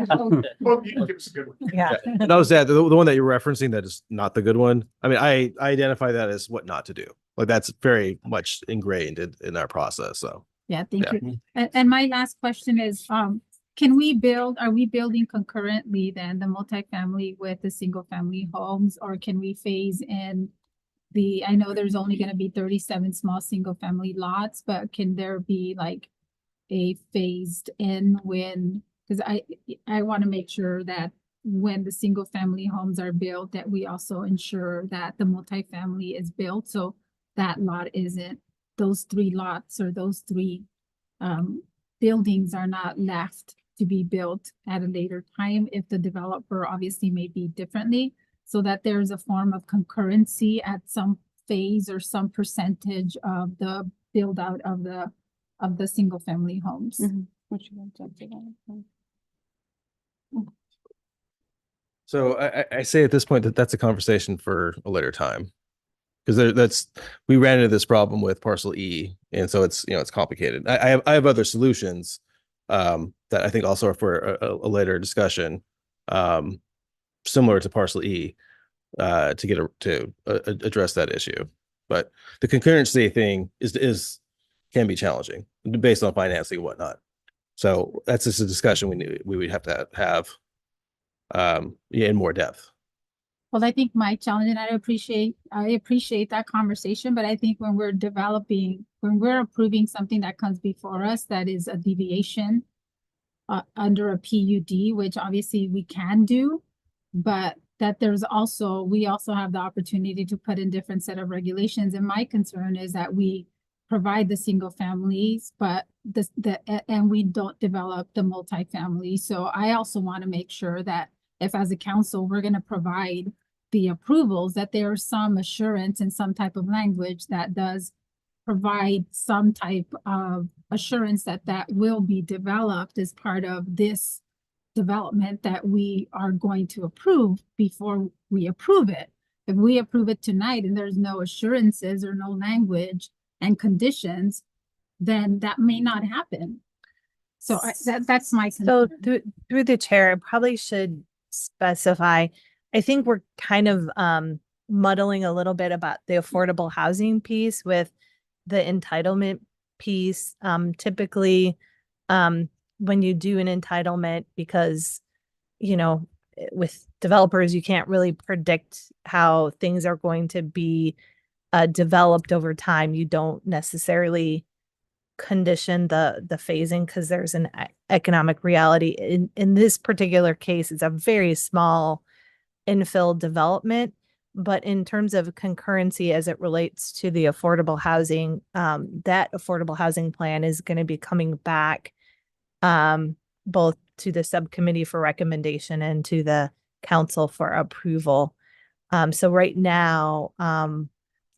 give us a good one. Yeah. And I was that the one that you're referencing that is not the good one. I mean, I identify that as what not to do. Like that's very much ingrained in our process. So Yeah, thank Yeah. you. And my last question is, are we building concurrently then the multifamily with the single family homes, or can we phase in I know there's only gonna be 37 small single family lots, but can there be like a phased in because I want to make sure that when the single family homes are built, that we also ensure that the multifamily is built, so that lot isn't, those three lots or those three buildings are not left to be built at a later time if the developer obviously may be differently, so that there's a form of concurrency at some phase or some percentage of the build out of the single family homes. Which one jumped it on? So I say at this point that that's a conversation for a later time. Because we ran into this problem with parcel E, and so it's it's complicated. I have other solutions that I think also are for a later discussion, similar to parcel E, to address that issue. But the concurrency thing can be challenging based on financing and whatnot. So that's just a discussion we would have to have in more depth. Well, I think my challenge, and I appreciate that conversation, but I think when we're approving something that comes before us that is a deviation under a PUD, which obviously we can do, but that we also have the opportunity to put in different set of regulations. And my concern is that we provide the single families, but and we don't develop the multifamily. So I also want to make sure that if as a council, we're going to provide the approvals, that there is some assurance and some type of language that does provide some type of assurance that will be developed as part of this development that we are going to approve before we approve it. If we approve it tonight and there's no assurances or no language and conditions, then that may not happen. So that's my concern. So through the chair, I probably should specify, I think we're kind of muddling a little bit about the affordable housing piece with the entitlement piece. Typically, when you do an entitlement, because, with developers, you can't really predict how things are going to be developed over time. You don't necessarily condition the phasing because there's an economic reality. In this particular case, it's a very small infill development, but in terms of concurrency as it relates to the affordable housing, that affordable housing plan is going to be coming back both to the subcommittee for recommendation and to the council for approval. So right now,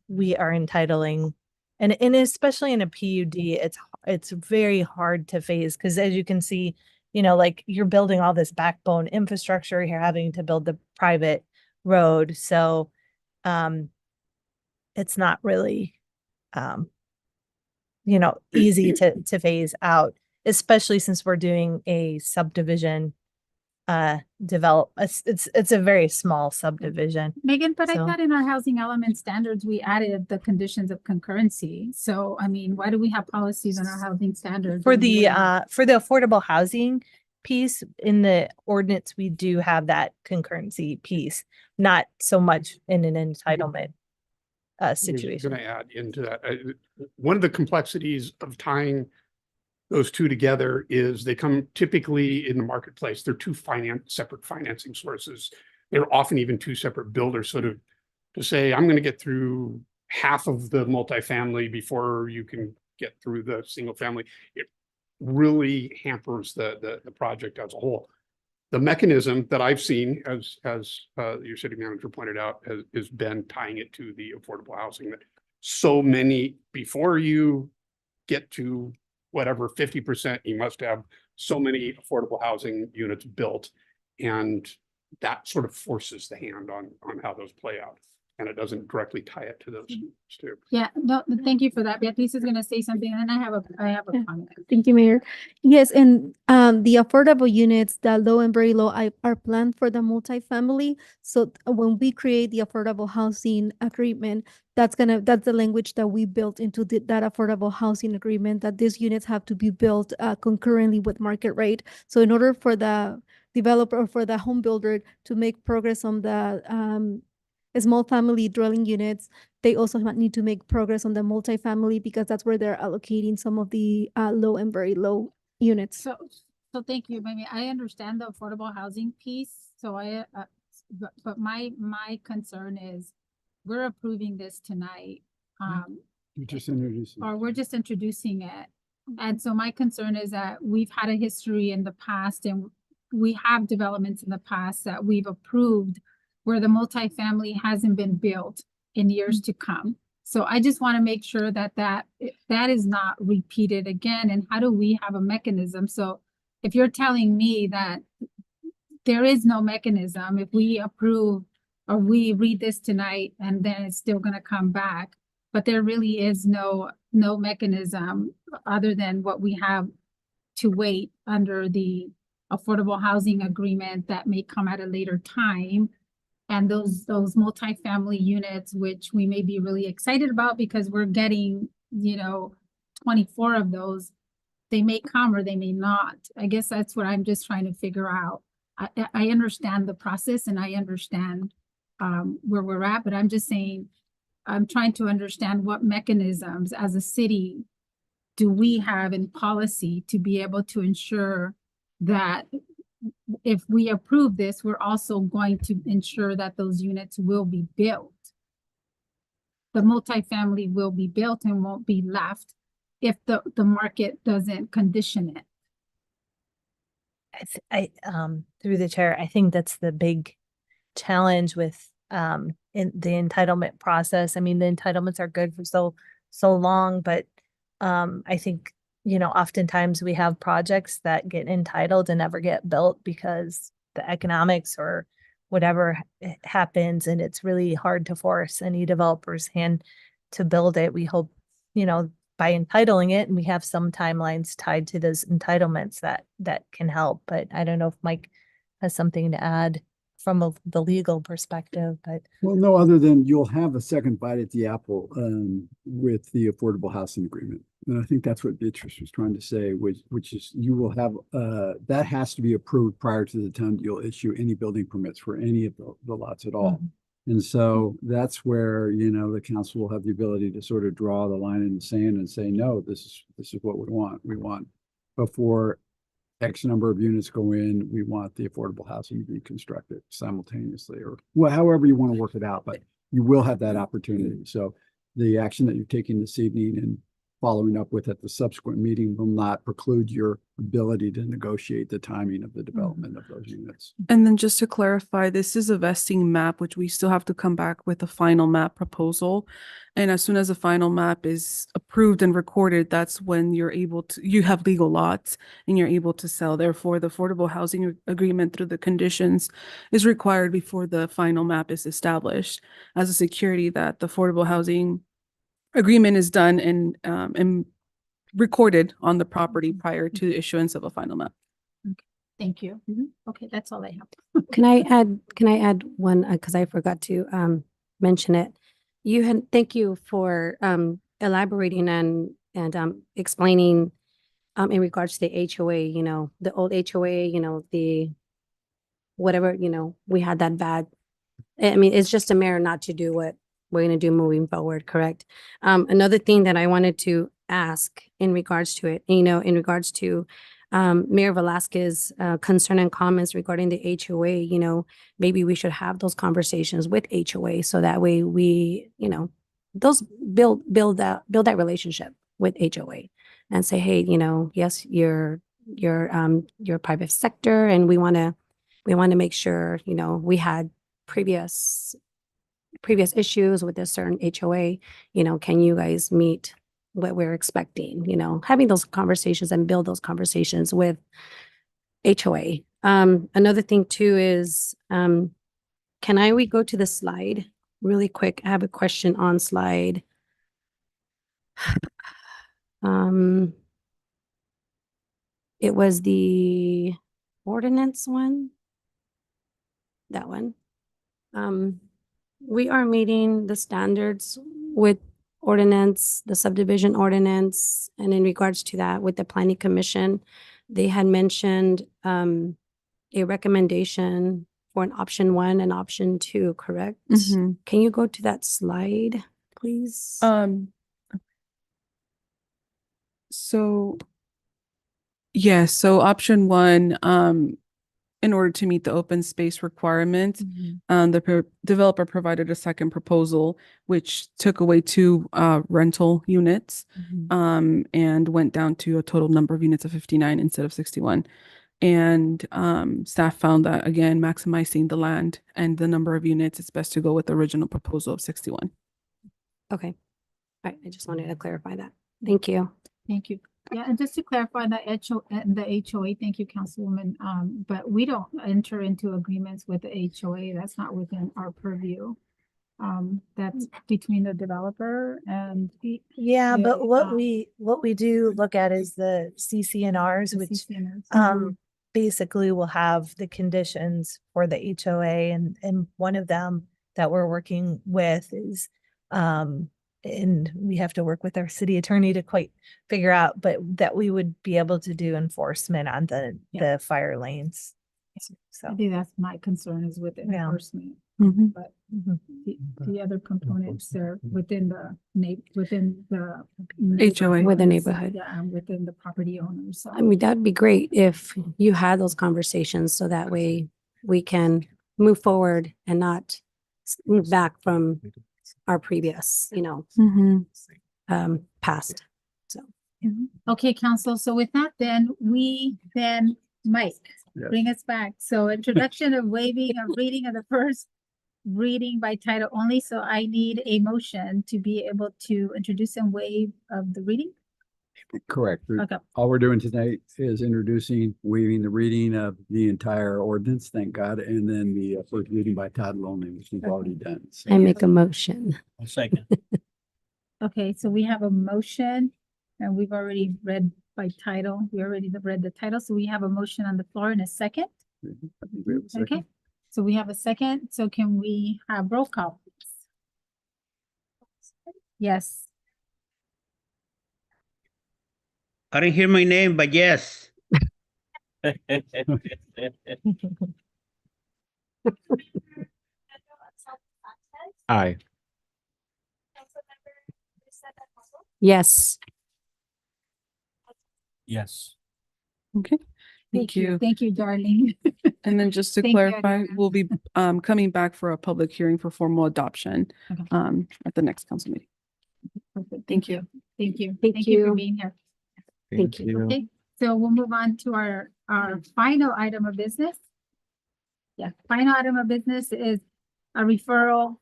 we are entitling, and especially in a PUD, it's very hard to phase because as you can see, like you're building all this backbone infrastructure, you're having to build the private road. So it's not really easy to phase out, especially since we're doing a subdivision it's a very small subdivision. Megan, but I So- thought in our housing element standards, we added the conditions of concurrency. So, I mean, why do we have policies on our housing standards? For when we the wouldn't- affordable housing piece in the ordinance, we do have that concurrency piece, not so much in an entitlement I was situation. Going to add into that, one of the complexities of tying those two together is they come typically in the marketplace. They're two separate financing sources. They're often even two separate builders. So to say, I'm going to get through half of the multifamily before you can get through the single family, it really hampers the project as a whole. The mechanism that I've seen, as your city manager pointed out, has been tying it to the affordable housing. That so many, before you get to whatever 50%, you must have so many affordable housing units built, and that sort of forces the hand on how those play out, and it doesn't directly tie it to those two. Yeah, no, thank you for that. Beatriz is gonna say something and then I have a comment. Thank you, Mayor. Yes, and the affordable units, the low and very low are planned for the multifamily. So when we create the affordable housing agreement, that's the language that we built into that affordable housing agreement, that these units have to be built concurrently with market rate. So in order for the developer or for the home builder to make progress on the small family dwelling units, they also need to make progress on the multifamily because that's where they're allocating some of the low and very low units. So thank you. Maybe I understand the affordable housing piece. So but my concern is we're approving this tonight. You just introduced it. Or we're just introducing it. And so my concern is that we've had a history in the past and we have developments in the past that we've approved where the multifamily hasn't been built in years to come. So I just want to make sure that is not repeated again. And how do we have a mechanism? So if you're telling me that there is no mechanism, if we approve or we read this tonight and then it's still going to come back, but there really is no mechanism other than what we have to wait under the affordable housing agreement that may come at a later time. And those multifamily units, which we may be really excited about because we're getting, 24 of those, they may come or they may not. I guess that's what I'm just trying to figure out. I understand the process and I understand where we're at, but I'm just saying, I'm trying to understand what mechanisms as a city do we have in policy to be able to ensure that if we approve this, we're also going to ensure that those units will be built. The multifamily will be built and won't be left if the market doesn't condition it. I through the chair, I think that's the big challenge with in the entitlement process. I mean, the entitlements are good for so long, but I think oftentimes we have projects that get entitled and never get built because the economics or whatever happens, and it's really hard to force any developer's hand to build it. We hope, by entitling it, and we have some timelines tied to those entitlements that can help. But I don't know if Mike has something to add from the legal perspective, but. Well, no, other than you'll have a second bite at the apple with the affordable housing agreement. And I think that's what Beatrice was trying to say, which is you will have, that has to be approved prior to the time that you'll issue any building permits for any of the lots at all. Mm-hmm. And so that's where, the council will have the ability to sort of draw the line in the sand and say, no, this is what we want. We want before X number of units go in, we want the affordable housing to be constructed simultaneously, or however you want to work it out, but you will have that opportunity. So the action that you're taking this evening and following up with at the subsequent meeting will not preclude your ability to negotiate the timing of the development of those units. And then just to clarify, this is a vesting map, which we still have to come back with a final map proposal. And as soon as the final map is approved and recorded, that's when you have legal lots and you're able to sell. Therefore, the affordable housing agreement through the conditions is required before the final map is established as a security that the affordable housing agreement is done and recorded on the property prior to the issuance of a final map. Thank you. Okay, that's all I have. Can I add one, because I forgot to mention it. Thank you for elaborating and explaining in regards to the HOA, the old HOA, the whatever, we had that bad. I mean, it's just a matter not to do what we're going to do moving forward, correct? Another thing that I wanted to ask in regards to it, in regards to Mayor Velasquez concern and comments regarding the HOA, maybe we should have those conversations with HOA so that way we, those build that relationship with HOA and say, hey, yes, you're private sector and we want to make sure, we had previous issues with a certain HOA, can you guys meet what we're expecting, having those conversations and build those conversations with HOA. Another thing too is, we go to the slide really quick? I have a question on slide. It was the ordinance one. That one. We are meeting the standards with ordinance, the subdivision ordinance, and in regards to that with the planning commission, they had mentioned a recommendation for an option 1 and option 2, correct? Can you go to that slide, please? So option 1, in order to meet the open space requirement, the developer provided a second proposal, which took away 2 rental units and went down to a total number of units of 59 instead of 61. And staff found that, again, maximizing the land and the number of units, it's best to go with the original proposal of 61. Okay. All right. I just wanted to clarify that. Thank you. Thank you. Yeah, and just to clarify the HOA, thank you, Councilwoman. But we don't enter into agreements with the HOA. That's not within our purview. That's between the developer and Yeah, the, but what we do look at is the CCNRs, which basically will have the conditions for the HOA, and one of them that we're working with is and we have to work with our city attorney to quite figure out, but that we would be able to do enforcement on the fire lanes. So I think that's my concern is with enforcement. Mhm. But the other components are within the HOA. With the neighborhood. Yeah, and within the property owners. So I mean, that'd be great if you had those conversations so that way we can move forward and not move back from our previous, past. So. Okay, council. So with that, then Mike, bring us back. So introduction of waiving of reading of the first reading by title only. So I need a motion to be able to introduce and waive of the reading. Correct. Okay. All we're doing tonight is waiving the reading of the entire ordinance, thank God, and then the first reading by title only, which we've already done. So I make a motion. I'll second. Okay, so we have a motion and we've already read by title. We already read the title. So we have a motion on the floor in a second. Okay, so we have a second. So can we have roll call, please? Yes. I didn't hear my name, but yes. Aye. Yes. Yes. Okay. Thank you. Thank you, darling. And then just to Thank you, clarify, Adriana. we'll be coming back for a public hearing for formal adoption Okay. at the next council meeting. Perfect. Thank you. Thank you. Thank Thank you for you. being here. Thank you. Okay, so we'll move on to our final item of business. Yeah, final item of business is a referral.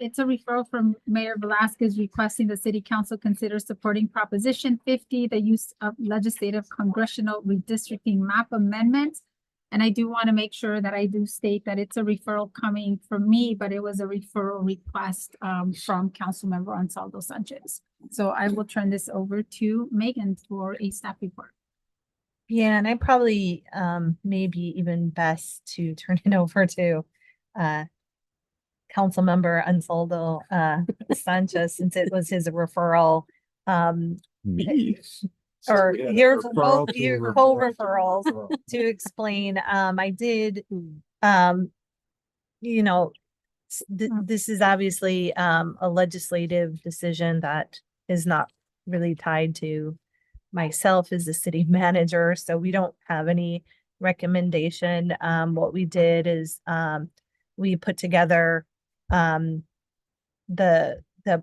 It's a referral from Mayor Velasquez requesting the city council consider supporting Proposition 50, the use of legislative congressional redistricting map amendments. And I do want to make sure that I do state that it's a referral coming from me, but it was a referral request from Councilmember Ansaldo Sanchez. So I will turn this over to Megan for a staff report. Yeah, and I probably maybe even best to turn it over to Councilmember Ansaldo Sanchez, since it was his referral. Me. Or Yeah, your referral both to your referral. co-referrals to explain. I did you know, this is obviously a legislative decision that is not really tied to myself as the city manager, so we don't have any recommendation. What we did is we put together the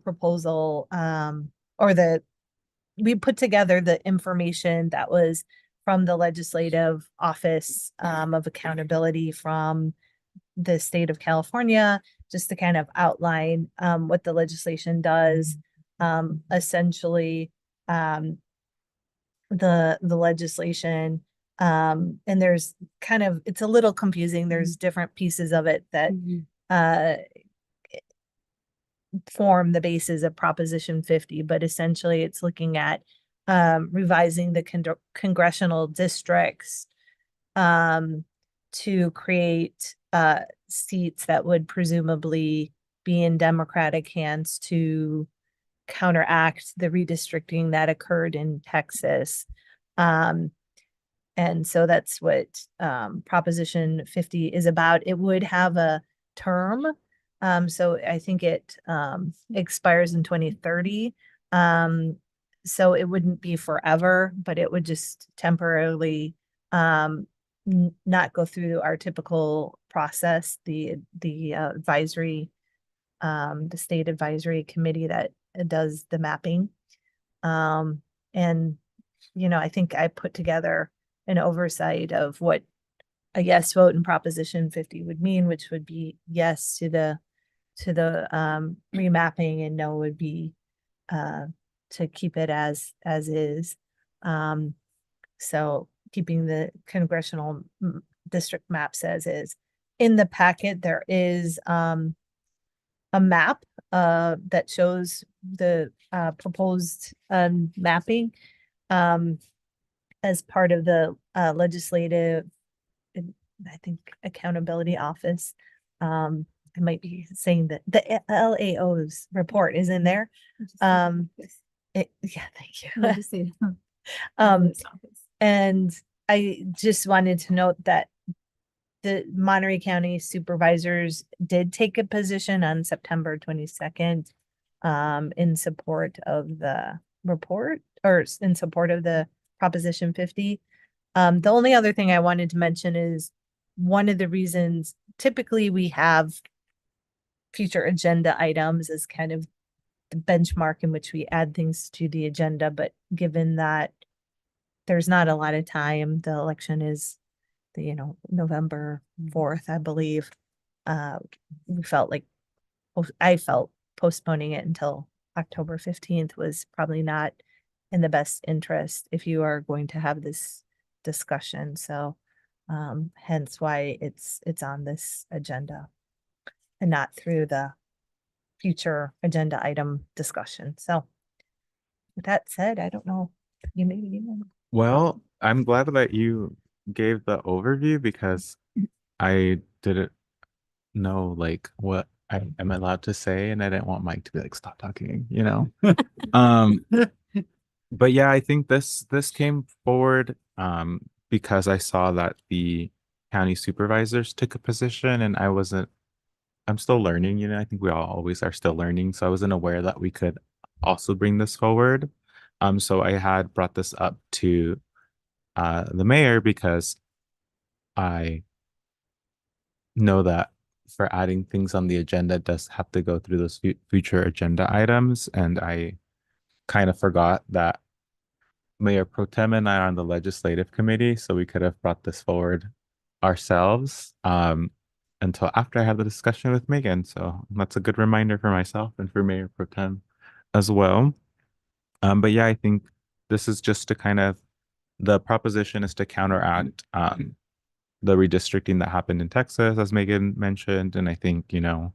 proposal we put together the information that was from the legislative office of accountability from the state of California, just to kind of outline what the legislation does. Essentially, the legislation, and there's kind of, it's a little confusing. There's different pieces of it that form the basis of Proposition 50, but essentially it's looking at revising the congressional districts to create seats that would presumably be in Democratic hands to counteract the redistricting that occurred in Texas. And so that's what Proposition 50 is about. It would have a term. So I think it expires in 2030. So it wouldn't be forever, but it would just temporarily not go through our typical process, the advisory, the state advisory committee that does the mapping. And, you know, I think I put together an oversight of what a yes vote in Proposition 50 would mean, which would be yes to the remapping, and no would be to keep it as is. So keeping the congressional district maps as is. In the packet, there is a map that shows the proposed mapping as part of the legislative, I think, accountability office. I might be saying that the LAO's report is in there. Yeah, thank you. And I just wanted to note that the Monterey County supervisors did take a position on September 22nd in support of the report, or in support of the Proposition 50. The only other thing I wanted to mention is one of the reasons typically we have future agenda items as kind of the benchmark in which we add things to the agenda, but given that there's not a lot of time, the election is November 4th, I believe. We felt like, I felt postponing it until October 15th was probably not in the best interest if you are going to have this discussion. So hence why it's on this agenda and not through the future agenda item discussion. So with that said, I don't know, Well, I'm glad that you gave the overview because I didn't know like what I am allowed to say, and I didn't want Mike to be like, stop talking, you know? But yeah, I think this came forward because I saw that the county supervisors took a position, and I'm still learning, you know, I think we all always are still learning. So I wasn't aware that we could also bring this forward. So I had brought this up to the mayor because I know that for adding things on the agenda does have to go through those future agenda items. And I kind of forgot that Mayor Pro Tem and I are on the legislative committee, so we could have brought this forward ourselves until after I had the discussion with Megan. So that's a good reminder for myself and for Mayor Pro Tem as well. But yeah, I think this is just to kind of, the proposition is to counteract the redistricting that happened in Texas, as Megan mentioned. And I think, you know,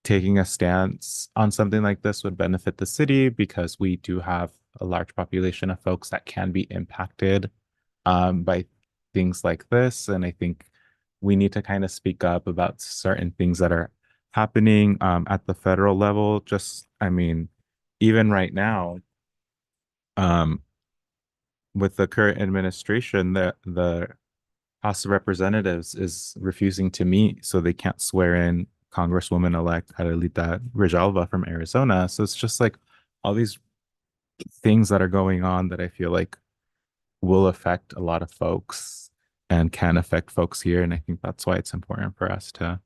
taking a stance on something like this would benefit the city because we do have a large population of folks that can be impacted by things like this. And I think we need to kind of speak up about certain things that are happening at the federal level. Just, I mean, even right now, with the current administration, the House of Representatives is refusing to meet, so they can't swear in Congresswoman-elect Adelita Grijalva from Arizona. So it's just like all these things that are going on that I feel like will affect a lot of folks and can affect folks here. And I think that's why it's important for us to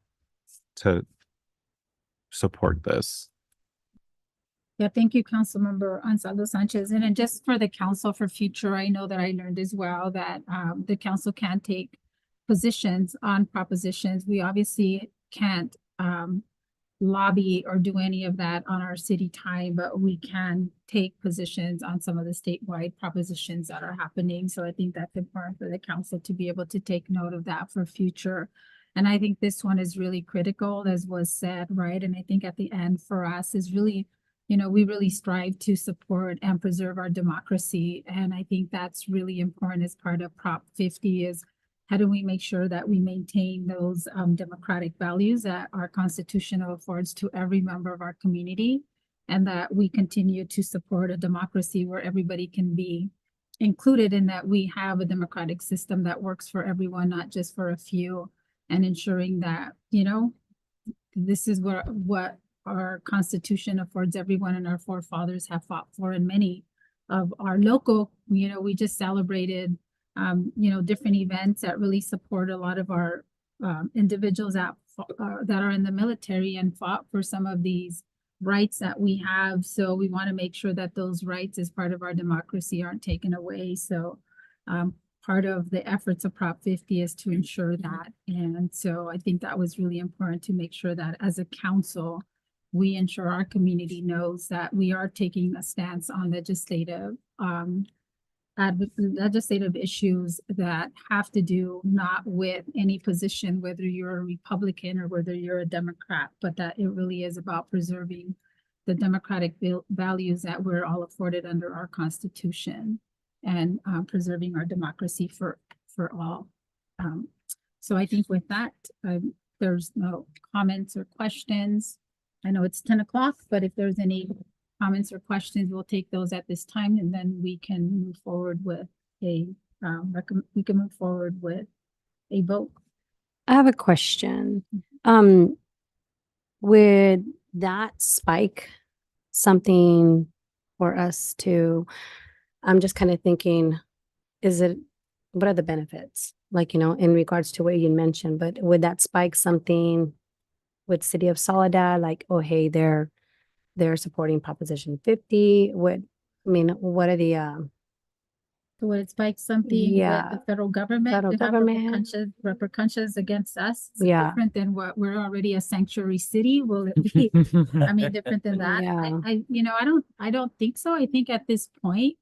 support this. Yeah, thank you, Councilmember Ansaldo Sanchez. And then just for the council for future, I know that I learned as well that the council can take positions on propositions. We obviously can't lobby or do any of that on our city time, but we can take positions on some of the statewide propositions that are happening. So I think that's important for the council to be able to take note of that for future. And I think this one is really critical, as was said, right? And I think at the end for us is really, you know, we really strive to support and preserve our democracy. And I think that's really important as part of Prop 50 is how do we make sure that we maintain those democratic values that our Constitution affords to every member of our community, and that we continue to support a democracy where everybody can be included, and that we have a democratic system that works for everyone, not just for a few, and ensuring that, you know, this is what our Constitution affords everyone, and our forefathers have fought for. And many of our local, you know, we just celebrated you know, different events that really support a lot of our individuals that are in the military and fought for some of these rights that we have. So we want to make sure that those rights as part of our democracy aren't taken away. So part of the efforts of Prop 50 is to ensure that. And so I think that was really important to make sure that as a council, we ensure our community knows that we are taking a stance on legislative issues that have to do not with any position, whether you're a Republican or whether you're a Democrat, but that it really is about preserving the democratic values that we're all afforded under our Constitution, and preserving our democracy for all. So I think with that, there's no comments or questions. I know it's 10 o'clock, but if there's any comments or questions, we'll take those at this time, and then we can move forward with a vote. I have a question. Would that spike something for us to, I'm just kind of thinking, what are the benefits? Like, you know, in regards to what you mentioned, but would that spike something with City of Soledad? Like, oh, hey, they're supporting Proposition 50. What are the So would it spike something with the federal government to have repercussions against us? It's different than what we're already a sanctuary city. Will it be, I mean, different than that? I don't think so. I think at this point,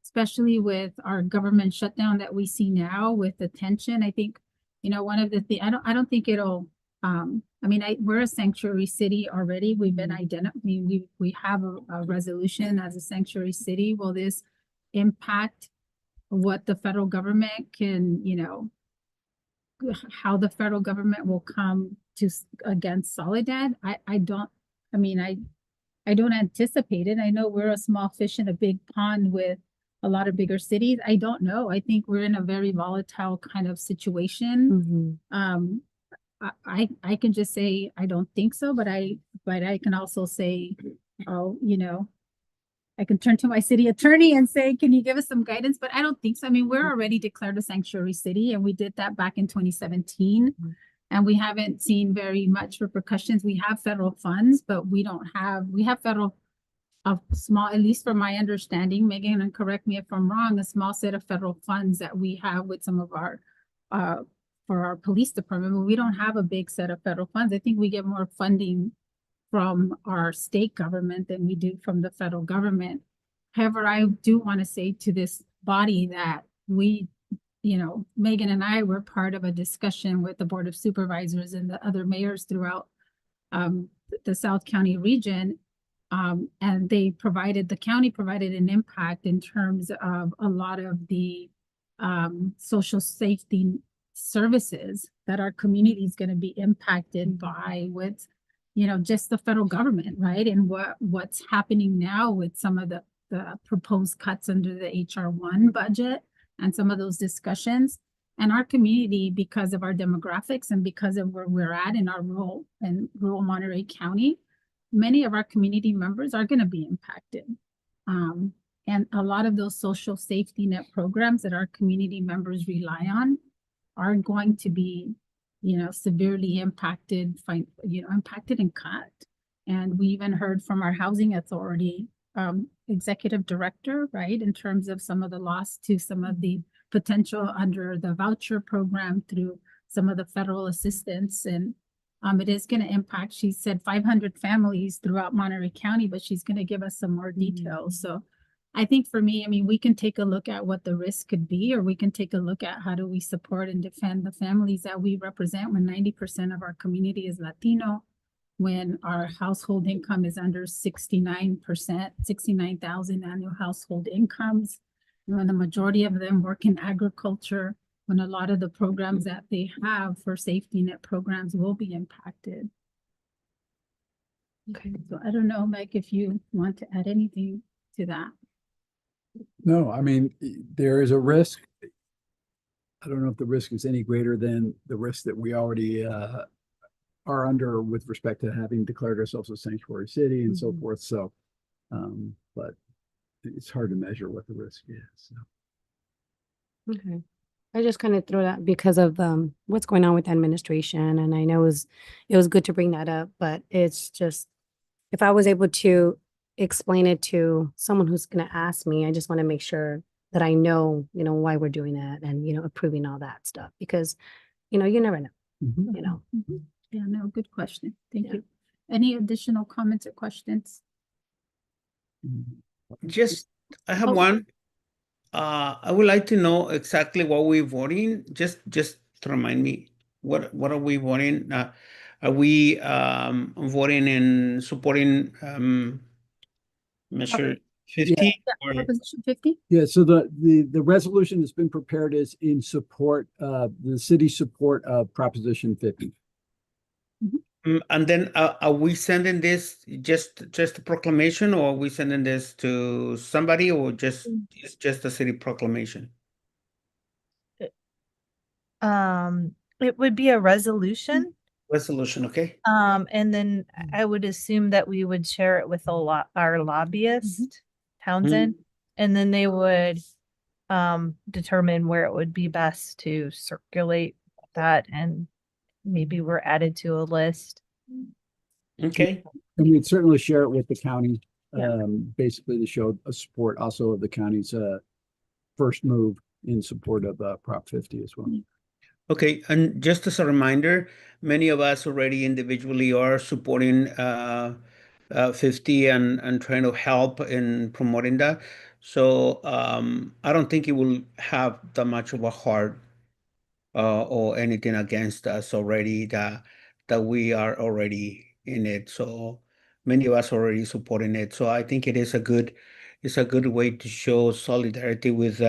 especially with our government shutdown that we see now with the tension, I think, you know, one of the things, I don't think it'll, we're a sanctuary city already. We've been we have a resolution as a sanctuary city. Will this impact what the federal government can, you know, how the federal government will come to against Soledad? I don't anticipate it. I know we're a small fish in a big pond with a lot of bigger cities. I don't know. I think we're in a very volatile kind of situation. I can just say I don't think so, but I can also say, oh, you know, I can turn to my city attorney and say, can you give us some guidance? But I don't think so. I mean, we're already declared a sanctuary city, and we did that back in 2017. And we haven't seen very much repercussions. We have federal funds, but we have federal small, at least from my understanding, Megan, and correct me if I'm wrong, a small set of federal funds that we have with some of our, for our police department, but we don't have a big set of federal funds. I think we get more funding from our state government than we do from the federal government. However, I do want to say to this body that we, you know, Megan and I were part of a discussion with the Board of Supervisors and the other mayors throughout the South County region. And the county provided an impact in terms of a lot of the social safety services that our community is going to be impacted by with, you know, just the federal government, right? And what's happening now with some of the proposed cuts under the HR1 budget and some of those discussions. And our community, because of our demographics and because of where we're at in our rural Monterey County, many of our community members are going to be impacted. And a lot of those social safety net programs that our community members rely on are going to be, you know, severely impacted, impacted and cut. And we even heard from our housing authority executive director, right, in terms of some of the loss to some of the potential under the voucher program through some of the federal assistance. And it is going to impact, she said 500 families throughout Monterey County, but she's going to give us some more details. So I think for me, I mean, we can take a look at what the risk could be, or we can take a look at how do we support and defend the families that we represent when 90% of our community is Latino, when our household income is under 69%, 69,000 annual household incomes, when the majority of them work in agriculture, when a lot of the programs that they have for safety net programs will be impacted. Okay, so I don't know, Mike, if you want to add anything to that. No, I mean, there is a risk. I don't know if the risk is any greater than the risk that we already are under with respect to having declared ourselves a sanctuary city and so forth. So, but it's hard to measure what the risk is. So. Okay. I just kind of throw that because of what's going on with administration. And I know it was good to bring that up, but it's just, if I was able to explain it to someone who's going to ask me, I just want to make sure that I know, you know, why we're doing that and, you know, approving all that stuff, because, you know, you never know, you know. Yeah, no, good question. Thank you. Any additional comments or questions? Just, I have one. I would like to know exactly what we're voting. Just to remind me, what are we voting? Are we voting in supporting measure 50? Yeah, Proposition 50? Yeah, so the resolution that's been prepared is in support of the city's support of Proposition 50. And then are we sending this just a proclamation, or are we sending this to somebody, or it's just a city proclamation? It would be a resolution. Resolution, okay. And then I would assume that we would share it with our lobbyist, Townsend, and then they would determine where it would be best to circulate that, and maybe we're added to a list. Okay. And we'd certainly share it with the county, basically to show a support also of the county's first move in support of Prop 50 as well. Okay, and just as a reminder, many of us already individually are supporting 50 and trying to help in promoting that. So I don't think it will have that much of a heart or anything against us already, that we are already in it. So many of us are already supporting it. So I think it is a good way to show solidarity with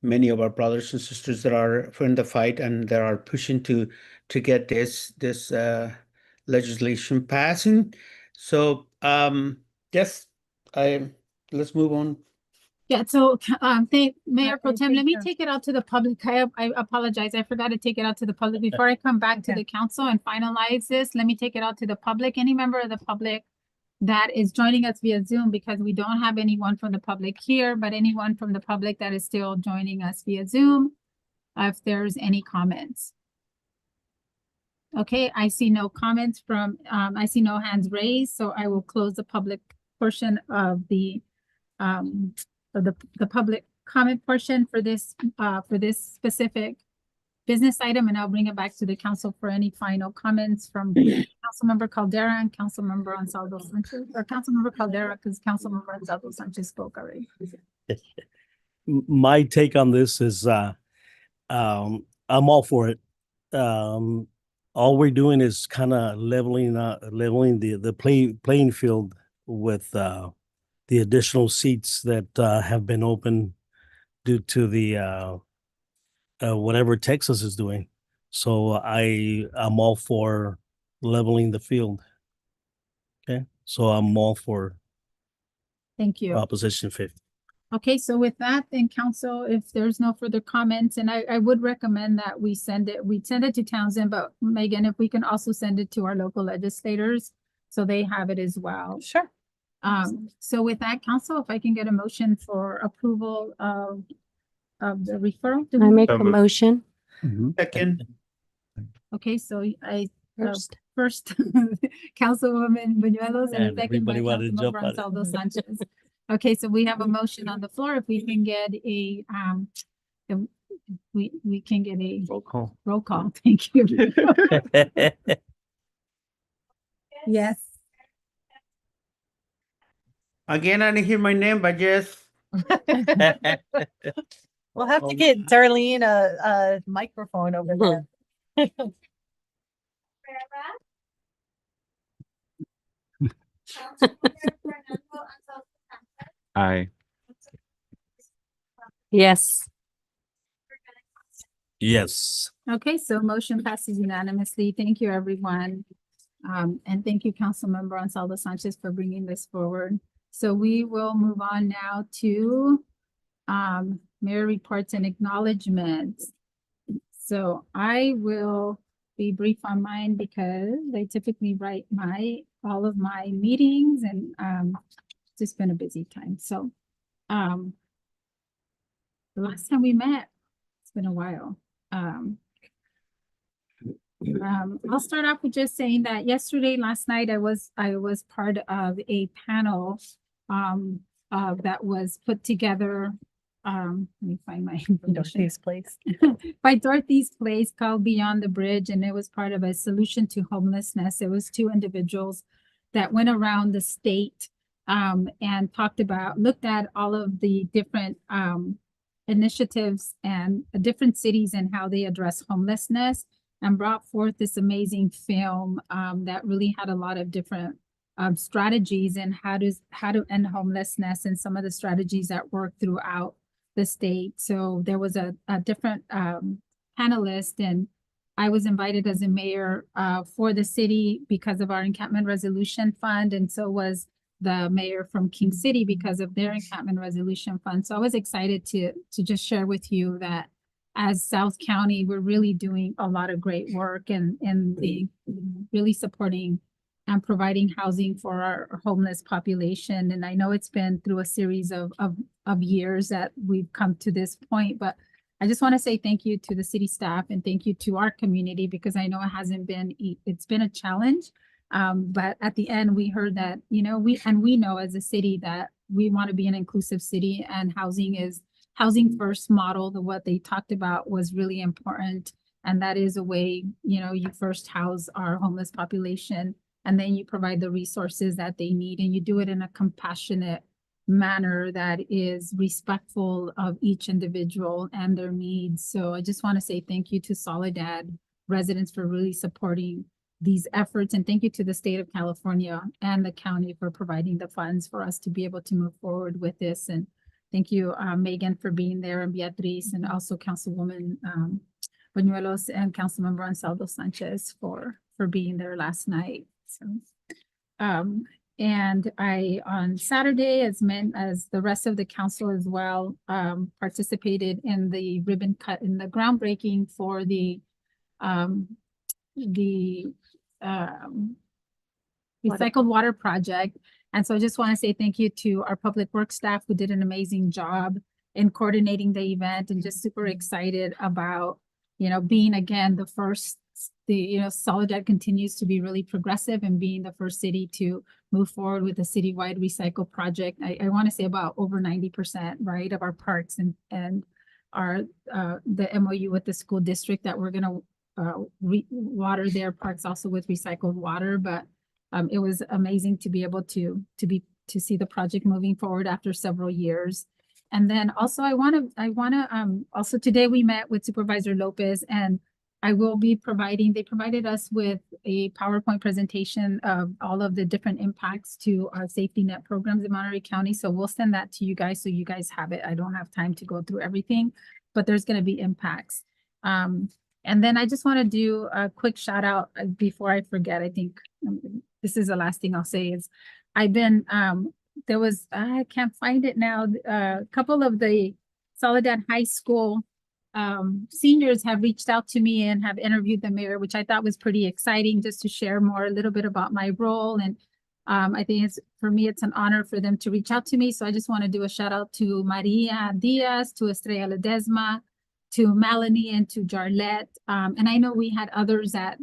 many of our brothers and sisters that are in the fight and that are pushing to get this legislation passing. So yes, let's move on. Yeah, so Mayor Pro Tem, let me take it out to the public. I apologize. I forgot to take it out to the public before I come back to the council and finalize this. Let me take it out to the public. Any member of the public that is joining us via Zoom, because we don't have anyone from the public here, but anyone from the public that is still joining us via Zoom, if there's any comments. Okay, I see no comments from, I see no hands raised, so I will close the public portion of the public comment portion for this specific business item, and I'll bring it back to the council for any final comments from Councilmember Caldera and Councilmember Ansaldo Sanchez, or Councilmember Caldera, because Councilmember Ansaldo Sanchez spoke already. My take on this is, I'm all for it. All we're doing is kind of leveling the playing field with the additional seats that have been open due to the whatever Texas is doing. So I'm all for leveling the field. Okay, so I'm all for Thank you. Proposition 50. Okay, so with that, then council, if there's no further comments, and I would recommend that we'd send it to Townsend, but Megan, if we can also send it to our local legislators so they have it as well. Sure. So with that, council, if I can get a motion for approval of the referral. I make So a moved. motion. Second. Okay, so first, Councilwoman Buñuelos, and And second by everybody wanted to jump Councilmember on it. Ansaldo Sanchez. Okay, so we have a motion on the floor. If we can get a, we can get a Roll call. roll call. Thank you. Yes. Again, I didn't hear my name, but yes. We'll have to get Darlene a microphone over there. Aye. Yes. Yes. Okay, so motion passes unanimously. Thank you, everyone. And thank you, Councilmember Ansaldo Sanchez, for bringing this forward. So we will move on now to mayor reports and acknowledgements. So I will be brief on mine because I typically write all of my meetings, and it's just been a busy time. So the last time we met, it's been a while. I'll start off with just saying that last night, I was part of a panel that was put together. Let me find my Dorothy's Place. by Dorothy's Place, called Beyond the Bridge, and it was part of a solution to homelessness. It was two individuals that went around the state and looked at all of the different initiatives and different cities and how they address homelessness, and brought forth this amazing film that really had a lot of different strategies and how to end homelessness and some of the strategies that work throughout the state. So there was a different panelist, and I was invited as a mayor for the city because of our encampment resolution fund, and so was the mayor from King City because of their encampment resolution fund. So I was excited to just share with you that as South County, we're really doing a lot of great work and really supporting and providing housing for our homeless population. And I know it's been through a series of years that we've come to this point, but I just want to say thank you to the city staff and thank you to our community, because I know it's been a challenge. But at the end, we heard that, we know as a city that we want to be an inclusive city, and housing first model, what they talked about was really important. And that is a way, you first house our homeless population, and then you provide the resources that they need, and you do it in a compassionate manner that is respectful of each individual and their needs. So I just want to say thank you to Soledad residents for really supporting these efforts, and thank you to the state of California and the county for providing the funds for us to be able to move forward with this. And thank you, Megan, for being there, and Beatriz, and also Councilwoman Buñuelos and Councilmember Ansaldo Sanchez for being there last night. So, and I, on Saturday, as the rest of the council as well, participated in the ribbon cut in the groundbreaking for the recycled water project. And so I just want to say thank you to our public works staff who did an amazing job in coordinating the event, and just super excited about, being again the first Soledad continues to be really progressive and being the first city to move forward with a citywide recycle project. I want to say about over 90%, right, of our parks and our the MOU with the school district that we're gonna water their parks also with recycled water. But it was amazing to be able to see the project moving forward after several years. And then also I wanna also today we met with Supervisor Lopez, and I will be they provided us with a PowerPoint presentation of all of the different impacts to our safety net programs in Monterey County. So we'll send that to you guys so you guys have it. I don't have time to go through everything, but there's gonna be impacts. And then I just want to do a quick shout out before I forget. I think this is the last thing I'll say is I've been, I can't find it now. A couple of the Soledad High School seniors have reached out to me and have interviewed the mayor, which I thought was pretty exciting, just to share a little bit about my role. And I think for me, it's an honor for them to reach out to me. So I just want to do a shout out to Maria Diaz, to Estrella Ledesma, to Melanie, and to Jarlette. And I know we had others that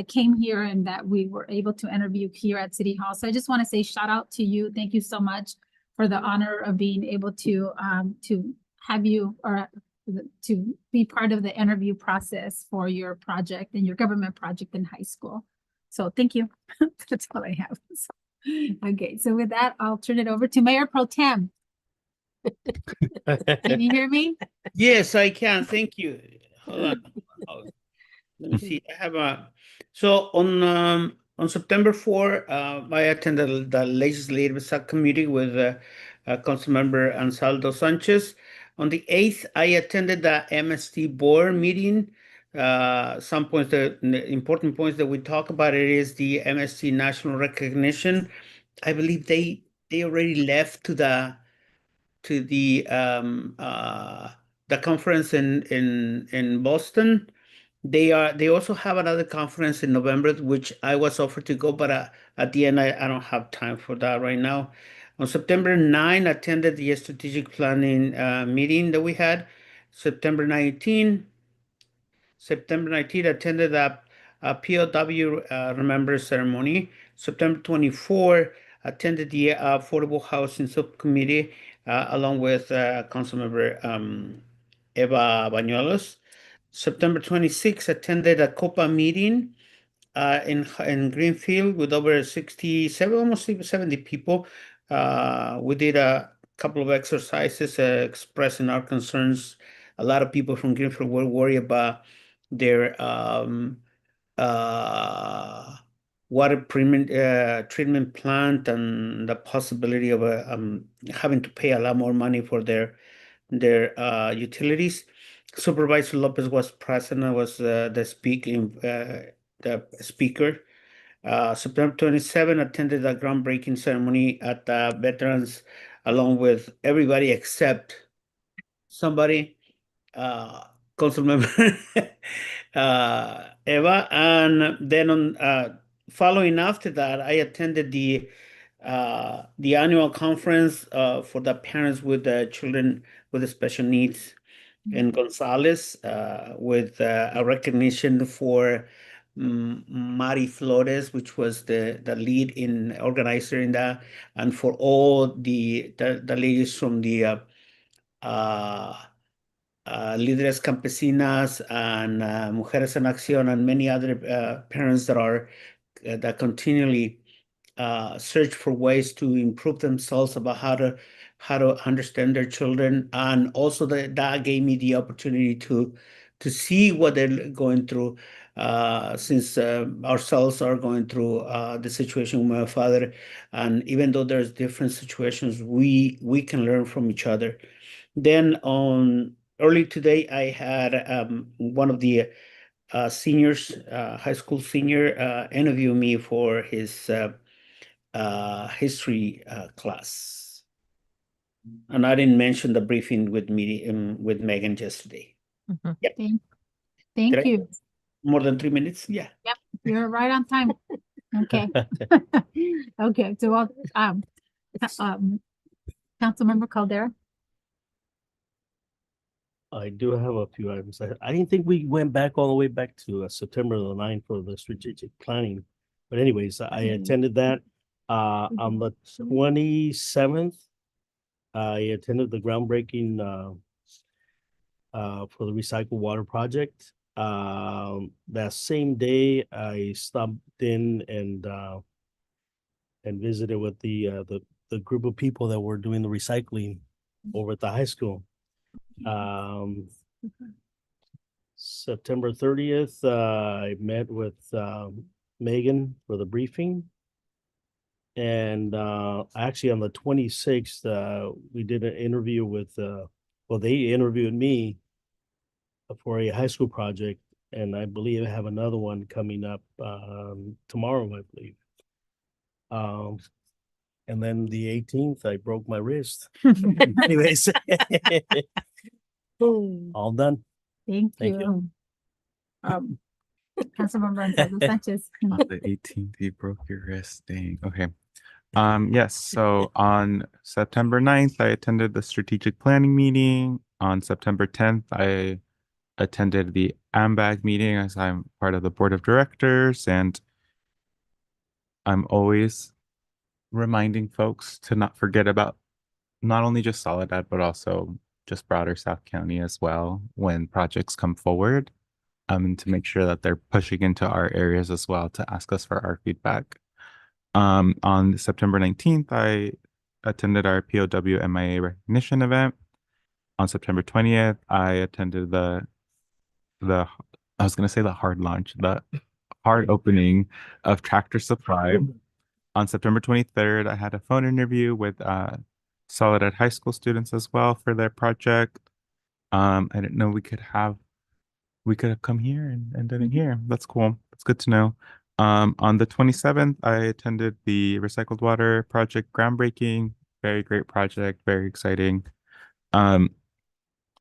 came here and that we were able to interview here at City Hall. So I just want to say shout out to you. Thank you so much for the honor of being able to have you or to be part of the interview process for your project and your government project in high school. So thank you. That's all I have. Okay, so with that, I'll turn it over to Mayor Pro Tem. Can you hear me? Yes, I can. Thank you. Hold on. Let me see. I have so on September 4, I attended the legislative subcommittee with Councilmember Ansaldo Sanchez. On the 8th, I attended the MST board meeting. Some points, the important points that we talk about it is the MST national recognition. I believe they already left to the conference in Boston. They also have another conference in November, which I was offered to go, but at the end I don't have time for that right now. On September 9, attended the strategic planning meeting that we had. September 19, attended a POW Remember ceremony. September 24, attended the Affordable Housing Subcommittee along with Councilmember Eva Bañuelos. September 26, attended a COPA meeting in Greenfield with over 67, almost 70 people. We did a couple of exercises expressing our concerns. A lot of people from Greenfield were worried about their water treatment plant and the possibility of having to pay a lot more money for their utilities. Supervisor Lopez was present and was the speaker. September 27, attended a groundbreaking ceremony at the Veterans along with everybody except somebody, Councilmember Eva. And then on following after that, I attended the annual conference for the parents with children with special needs in Gonzales with a recognition for Mari Flores, which was the lead organizer in that, and for all the ladies from the Líderes Campesinas and Mujeres en Acción and many other parents that continually search for ways to improve themselves about how to understand their children. And also that gave me the opportunity to see what they're going through, since ourselves are going through the situation with my father. And even though there's different situations, we can learn from each other. Then on early today, I had one of the seniors, high school senior, interview me for his history class. And I didn't mention the briefing with Megan yesterday. Yep. Thank you. More than 3 minutes? Yeah. Yep, you're right on time. Okay. Okay, so Councilmember Caldera. I do have a few items. I didn't think we went back all the way back to September the 9th for the strategic planning. But anyways, I attended that. On the 27th, I attended the groundbreaking for the recycled water project. That same day, I stopped in and visited with the group of people that were doing the recycling over at the high school. September 30th, I met with Megan for the briefing. And actually on the 26th, we did an interview with, well, they interviewed me for a high school project. And I believe I have another one coming up tomorrow, I believe. And then the 18th, I broke my wrist. Anyways, all done. Thank Thank you. Councilmember Gonzalo Sanchez. On the 18th, you broke your wrist. Dang. Okay. Yes. So on September 9th, I attended the strategic planning meeting. On September 10th, I attended the AMBAG meeting as I'm part of the board of directors, and I'm always reminding folks to not forget about not only just Soledad, but also just broader South County as well when projects come forward, and to make sure that they're pushing into our areas as well to ask us for our feedback. On September 19th, I attended our POW MIA recognition event. On September 20th, I attended the I was going to say the hard launch, the hard opening of Tractor Supply. On September 23rd, I had a phone interview with Soledad High School students as well for their project. I didn't know we could have come here and done it here. That's cool. That's good to know. On the 27th, I attended the recycled water project groundbreaking. Very great project, very exciting.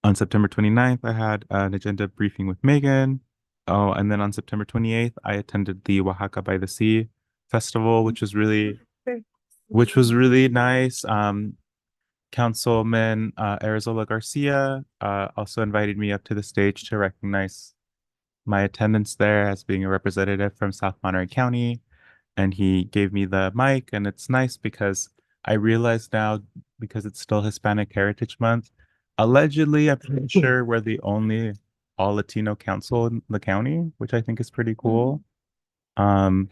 On September 29th, I had an agenda briefing with Megan. Oh, and then on September 28th, I attended the Oaxaca by the Sea festival, which was really nice. Councilman Arizola Garcia also invited me up to the stage to recognize my attendance there as being a representative from South Monterey County. And he gave me the mic, and it's nice because I realize now, because it's still Hispanic Heritage Month, allegedly, I'm pretty sure we're the only all Latino council in the county, which I think is pretty cool. I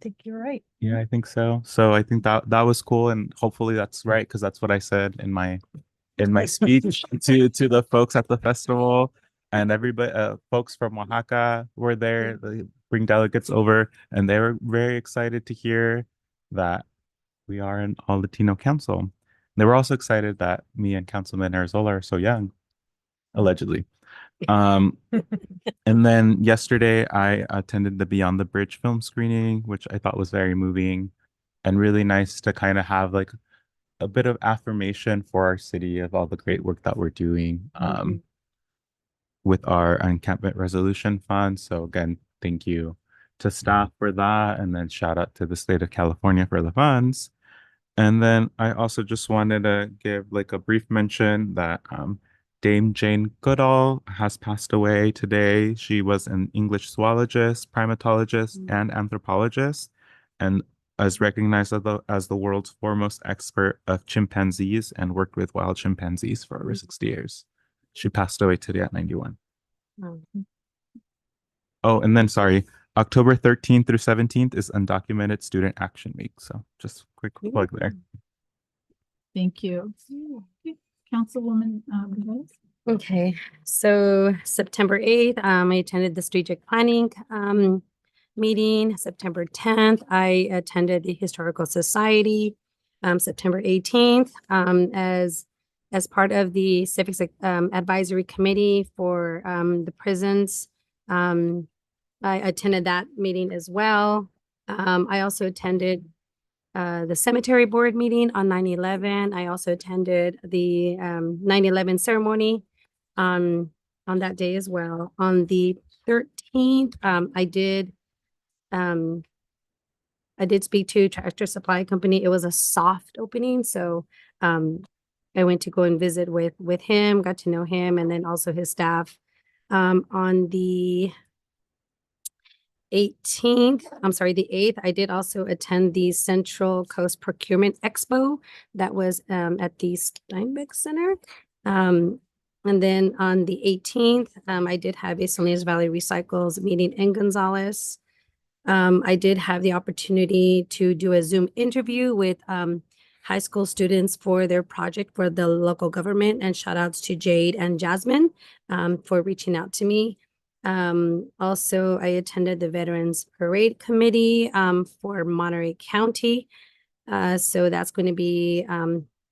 think you're right. Yeah, I think so. So I think that was cool, and hopefully that's right, because that's what I said in my speech to the folks at the festival. And everybody, folks from Oaxaca were there. They bring delegates over, and they were very excited to hear that we are an all Latino council. They were also excited that me and Councilman Arizola are so young, allegedly. And then yesterday I attended the Beyond the Bridge film screening, which I thought was very moving and really nice to kind of have like a bit of affirmation for our city of all the great work that we're doing with our encampment resolution fund. So again, thank you to staff for that, and then shout out to the state of California for the funds. And then I also just wanted to give like a brief mention that Dame Jane Goodall has passed away today. She was an English zoologist, primatologist, and anthropologist, and is recognized as the world's foremost expert of chimpanzees, and worked with wild chimpanzees for over 60 years. She passed away today at 91. Oh, and then sorry, October 13th through 17th is Undocumented Student Action Week. So just quick plug there. Thank you. Councilwoman Rivas. Okay, so September 8th, I attended the strategic planning meeting. September 10th, I attended the Historical Society. September 18th, as part of the Civics Advisory Committee for the prisons. I attended that meeting as well. I also attended the cemetery board meeting on 9/11. I also attended the 9/11 ceremony on that day as well. On the 13th, I did speak to Tractor Supply Company. It was a soft opening, so I went to go and visit with him, got to know him, and then also his staff. On the 18th, I'm sorry, the 8th, I did also attend the Central Coast Procurement Expo that was at the Steinbeck Center. And then on the 18th, I did have a Salinas Valley Recycles meeting in Gonzales. I did have the opportunity to do a Zoom interview with high school students for their project for the local government, and shout outs to Jade and Jasmine for reaching out to me. Also, I attended the Veterans Parade Committee for Monterey County. So that's going to be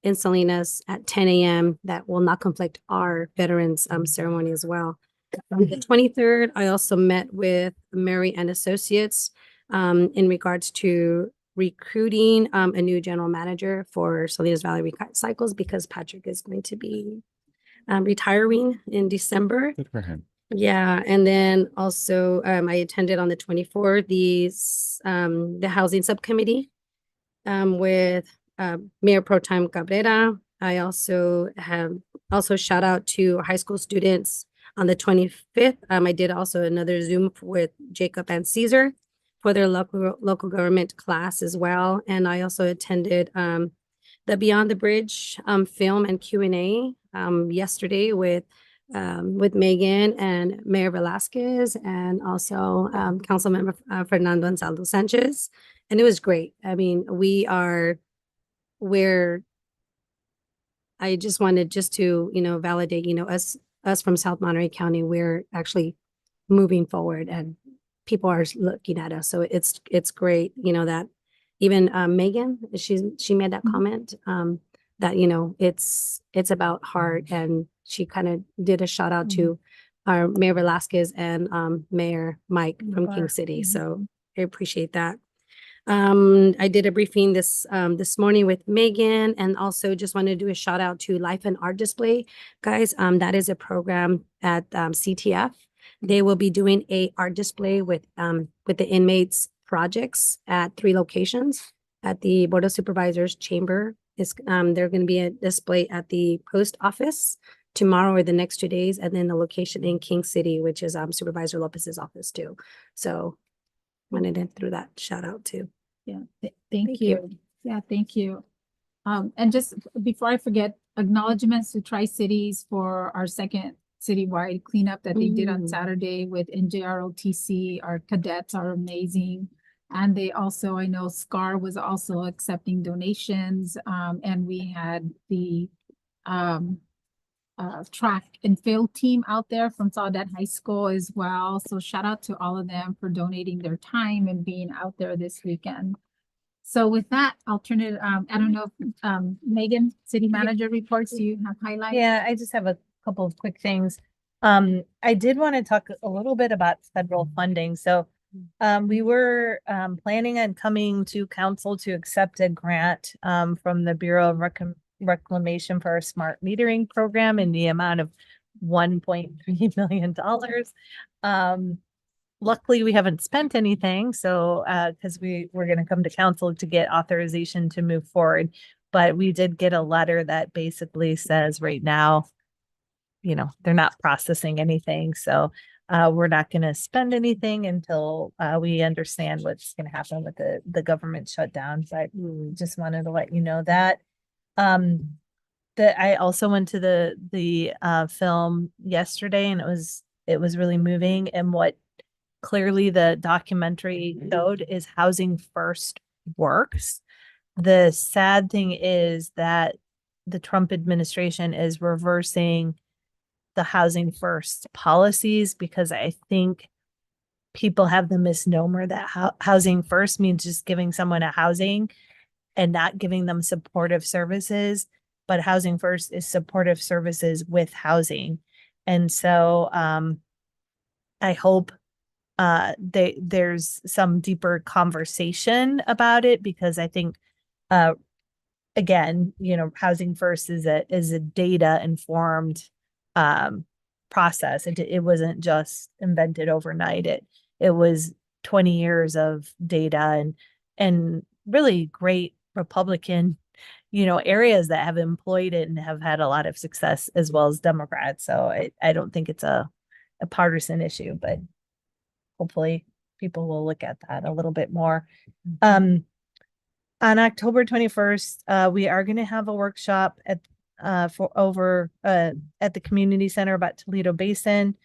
in Salinas at 10 a.m. That will not conflict our veterans ceremony as well. On the 23rd, I also met with Mary and Associates in regards to recruiting a new general manager for Salinas Valley Recycles, because Patrick is going to be retiring in December. Good for him. Yeah, and then also I attended on the 24th the housing subcommittee with Mayor Pro Tem Cabrera. I also shout out to high school students on the 25th. I did also another Zoom with Jacob and Caesar for their local government class as well. And I also attended the Beyond the Bridge film and Q&A yesterday with Megan and Mayor Velasquez, and also Councilmember Fernando Ansaldo Sanchez. And it was great. I mean, I just wanted to, validate, us from South Monterey County, we're actually moving forward and people are looking at us. So it's great, that even Megan, she made that comment that, it's about heart, and she kind of did a shout out to our Mayor Velasquez and Mayor Mike from King City. So I appreciate that. I did a briefing this morning with Megan, and also just want to do a shout out to Life and Art Display. Guys, that is a program at CTF. They will be doing a art display with the inmates projects at 3 locations. At the Board of Supervisors chamber, they're going to be a display at the post office tomorrow or the next 2 days, and then the location in King City, which is Supervisor Lopez's office too. So wanted to throw that shout out too. Yeah, thank you. Yeah, thank you. And just before I forget, acknowledgements to Tri-Cities for our second citywide cleanup that they did on Saturday with NJROTC. Our cadets are amazing. And they also, I know SCAR was also accepting donations. And we had the track and field team out there from Saudette High School as well. So shout out to all of them for donating their time and being out there this weekend. So with that, I'll turn it, I don't know if Megan, City Manager reports, do you have highlights? Yeah, I just have a couple of quick things. I did want to talk a little bit about federal funding. So we were planning on coming to council to accept a grant from the Bureau of Reclamation for our smart metering program in the amount of $1.3 million. Luckily, we haven't spent anything, so because we're going to come to council to get authorization to move forward. But we did get a letter that basically says right now, they're not processing anything. So we're not going to spend anything until we understand what's going to happen with the government shutdown. But we just wanted to let you know that. That I also went to the film yesterday, and it was really moving. And what clearly the documentary showed is housing first works. The sad thing is that the Trump administration is reversing the housing first policies, because I think people have the misnomer that housing first means just giving someone a housing and not giving them supportive services. But housing first is supportive services with housing. And so I hope there's some deeper conversation about it, because I think again, housing first is a data informed process. It wasn't just invented overnight. It was 20 years of data and really great Republican areas that have employed it and have had a lot of success, as well as Democrats. So I don't think it's a partisan issue, but hopefully people will look at that a little bit more. On October 21st, we are going to have a workshop at at the community center about Toledo Basin.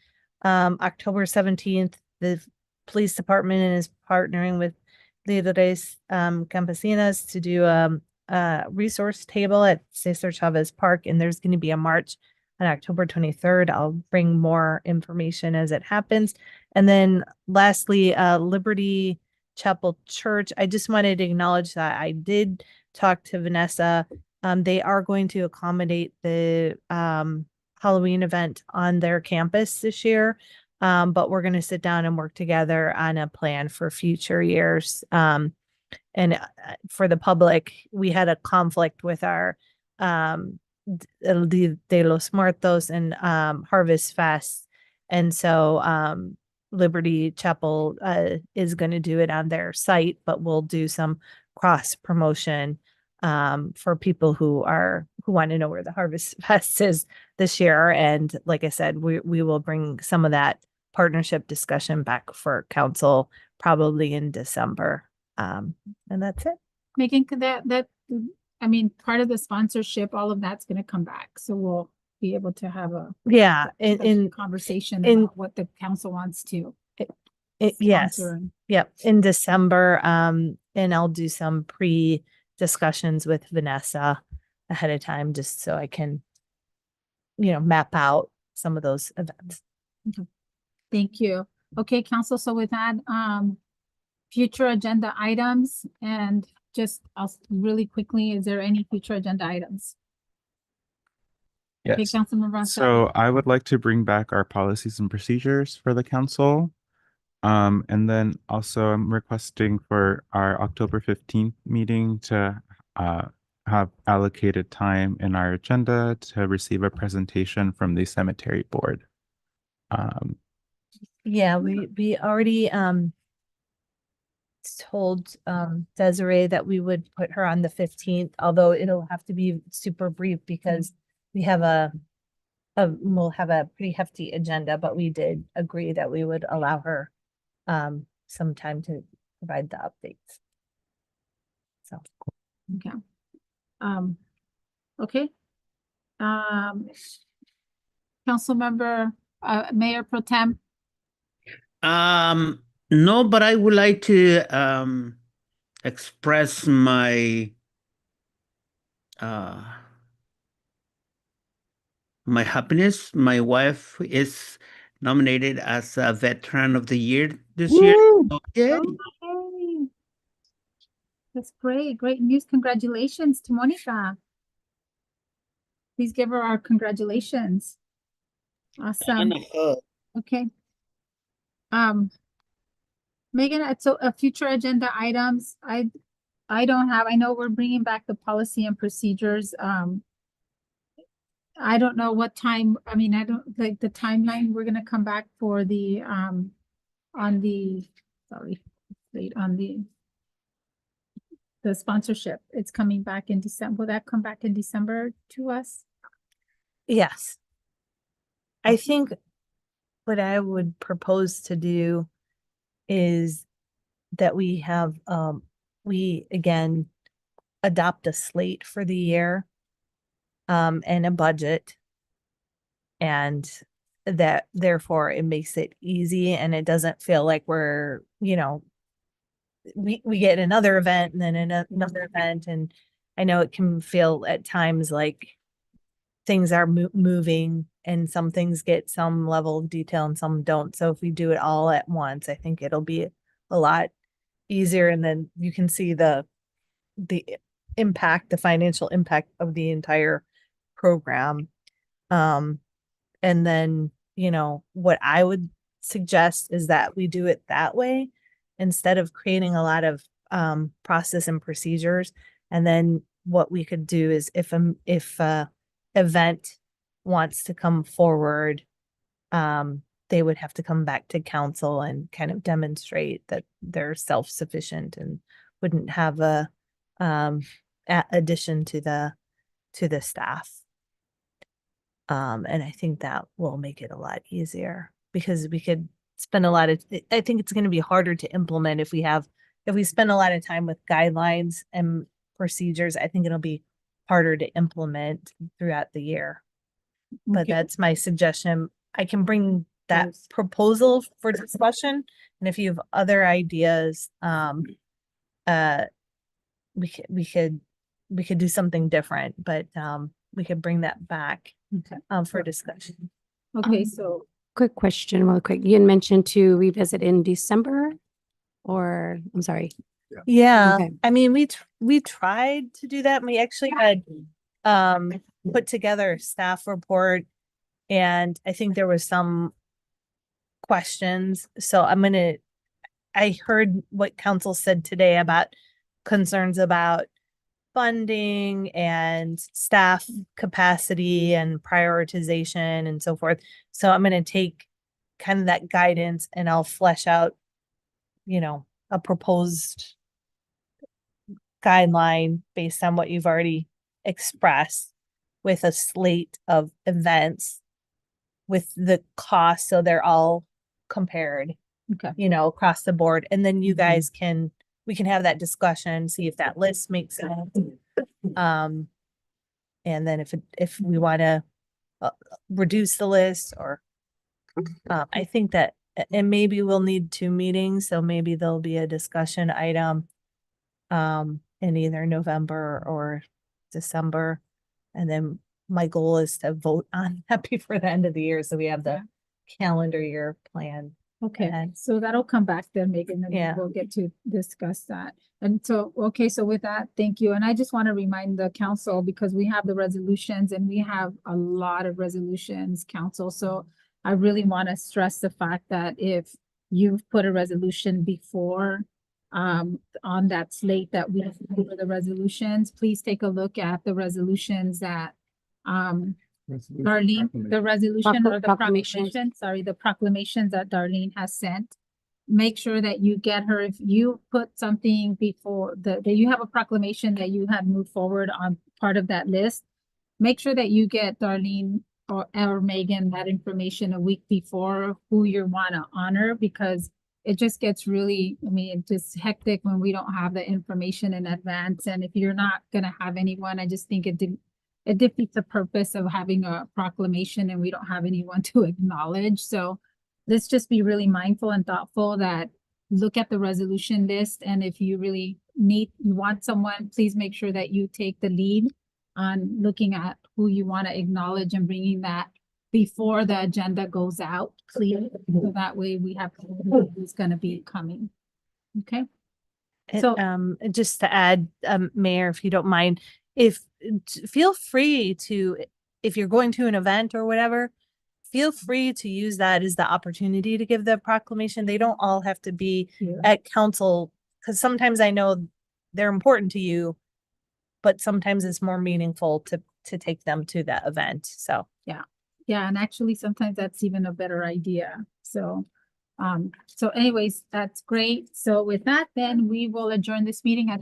October 17th, the police department is partnering with Líderes Campesinas to do a resource table at Cesar Chavez Park, and there's going to be a march on October 23rd. I'll bring more information as it happens. And then lastly, Liberty Chapel Church. I just wanted to acknowledge that I did talk to Vanessa. They are going to accommodate the Halloween event on their campus this year. But we're going to sit down and work together on a plan for future years. And for the public, we had a conflict with our El Día de los Muertos and Harvest Fest. And so Liberty Chapel is going to do it on their site, but we'll do some cross promotion for people who want to know where the Harvest Fest is this year. And like I said, we will bring some of that partnership discussion back for council probably in December. And that's it. Megan, could I mean, part of the sponsorship, all of that's going to come back. So we'll be able to have a in conversation in about what the council wants to. Yes. sponsor. Yep. In December. And I'll do some pre-discussions with Vanessa ahead of time, just so I can, map out some of those events. Okay. Thank you. Okay, council. So with that, future agenda items, and just really quickly, is there any future agenda items? Okay, Yes. Councilman Rosado. So I would like to bring back our policies and procedures for the council. And then also I'm requesting for our October 15th meeting to have allocated time in our agenda to receive a presentation from the cemetery board. Yeah, we already told Desiree that we would put her on the 15th, although it'll have to be super brief because we have we'll have a pretty hefty agenda, but we did agree that we would allow her some time to provide the updates. So Okay. Okay. Council member, Mayor Pro Tem. No, but I would like to express my my happiness. My wife is nominated as a Veteran of the Year this year. So, yay. Okay. That's great. Great news. Congratulations to Monica. Please give her our congratulations. Awesome. Okay. Megan, so future agenda items, I don't have, I know we're bringing back the policy and procedures. I don't know what time, I mean, I don't like the timeline. We're gonna come back for the, on the sponsorship. It's coming back in December. Will that come back in December to us? yes, I think what I would propose to do is that we have, we again adopt a slate for the year, and a budget. And that therefore it makes it easy and it doesn't feel like we're, we get another event and then another event. And I know it can feel at times like things are moving and some things get some level of detail and some don't. So if we do it all at once, I think it'll be a lot easier. And then you can see the impact, the financial impact of the entire program. And then, what I would suggest is that we do it that way instead of creating a lot of process and procedures. And then what we could do is if event wants to come forward, they would have to come back to council and kind of demonstrate that they're self-sufficient and wouldn't have a addition to the staff. And I think that will make it a lot easier because we could spend a lot of, I think it's going to be harder to implement if we spend a lot of time with guidelines and procedures. I think it'll be harder to implement throughout the year. But Okay. that's my suggestion. I can bring that proposal for discussion. And if you have other ideas, we could do something different, but we could bring that back for discussion. Okay, so Quick question, real quick. You had mentioned to revisit in December, or I'm sorry. Yeah, Okay. I mean, we tried to do that. And we actually had put together a staff report, and I think there was some questions. So I heard what council said today about concerns about funding and staff capacity and prioritization and so forth. So I'm gonna take kind of that guidance and I'll flesh out, a proposed guideline based on what you've already expressed with a slate of events with the cost, so they're all compared, okay. across the board. And then you guys we can have that discussion, see if that list makes sense. And then if we want to reduce the list or I think that, and maybe we'll need 2 meetings, so maybe there'll be a discussion item in either November or December. And then my goal is to vote on that before the end of the year, so we have the calendar year plan. Okay, And- so that'll come back then, Megan, and Yeah. we'll get to discuss that. And so, okay, so with that, thank you. And I just want to remind the council, because we have the resolutions and we have a lot of resolutions, council. So I really want to stress the fact that if you've put a resolution before on that slate that we have for the resolutions, please take a look at the resolutions that Darlene, the resolution or the proclamation, sorry, the proclamations that Darlene has sent. Make sure that you get her, if you put something before that you have a proclamation that you had moved forward on part of that list, make sure that you get Darlene or Megan that information a week before who you want to honor, because it just gets really, it's just hectic when we don't have the information in advance. And if you're not gonna have anyone, I just think it defeats the purpose of having a proclamation and we don't have anyone to acknowledge. So let's just be really mindful and thoughtful that look at the resolution list. And if you really you want someone, please make sure that you take the lead on looking at who you want to acknowledge and bringing that before the agenda goes out, please. So that way we have who's going to be coming. Okay. So just to add, Mayor, if you don't mind, feel free to, if you're going to an event or whatever, feel free to use that as the opportunity to give the proclamation. They don't all have to be at council, because sometimes I know they're important to you, but sometimes it's more meaningful to take them to that event. So yeah, and actually sometimes that's even a better idea. So anyways, that's great. So with that, then we will adjourn this meeting at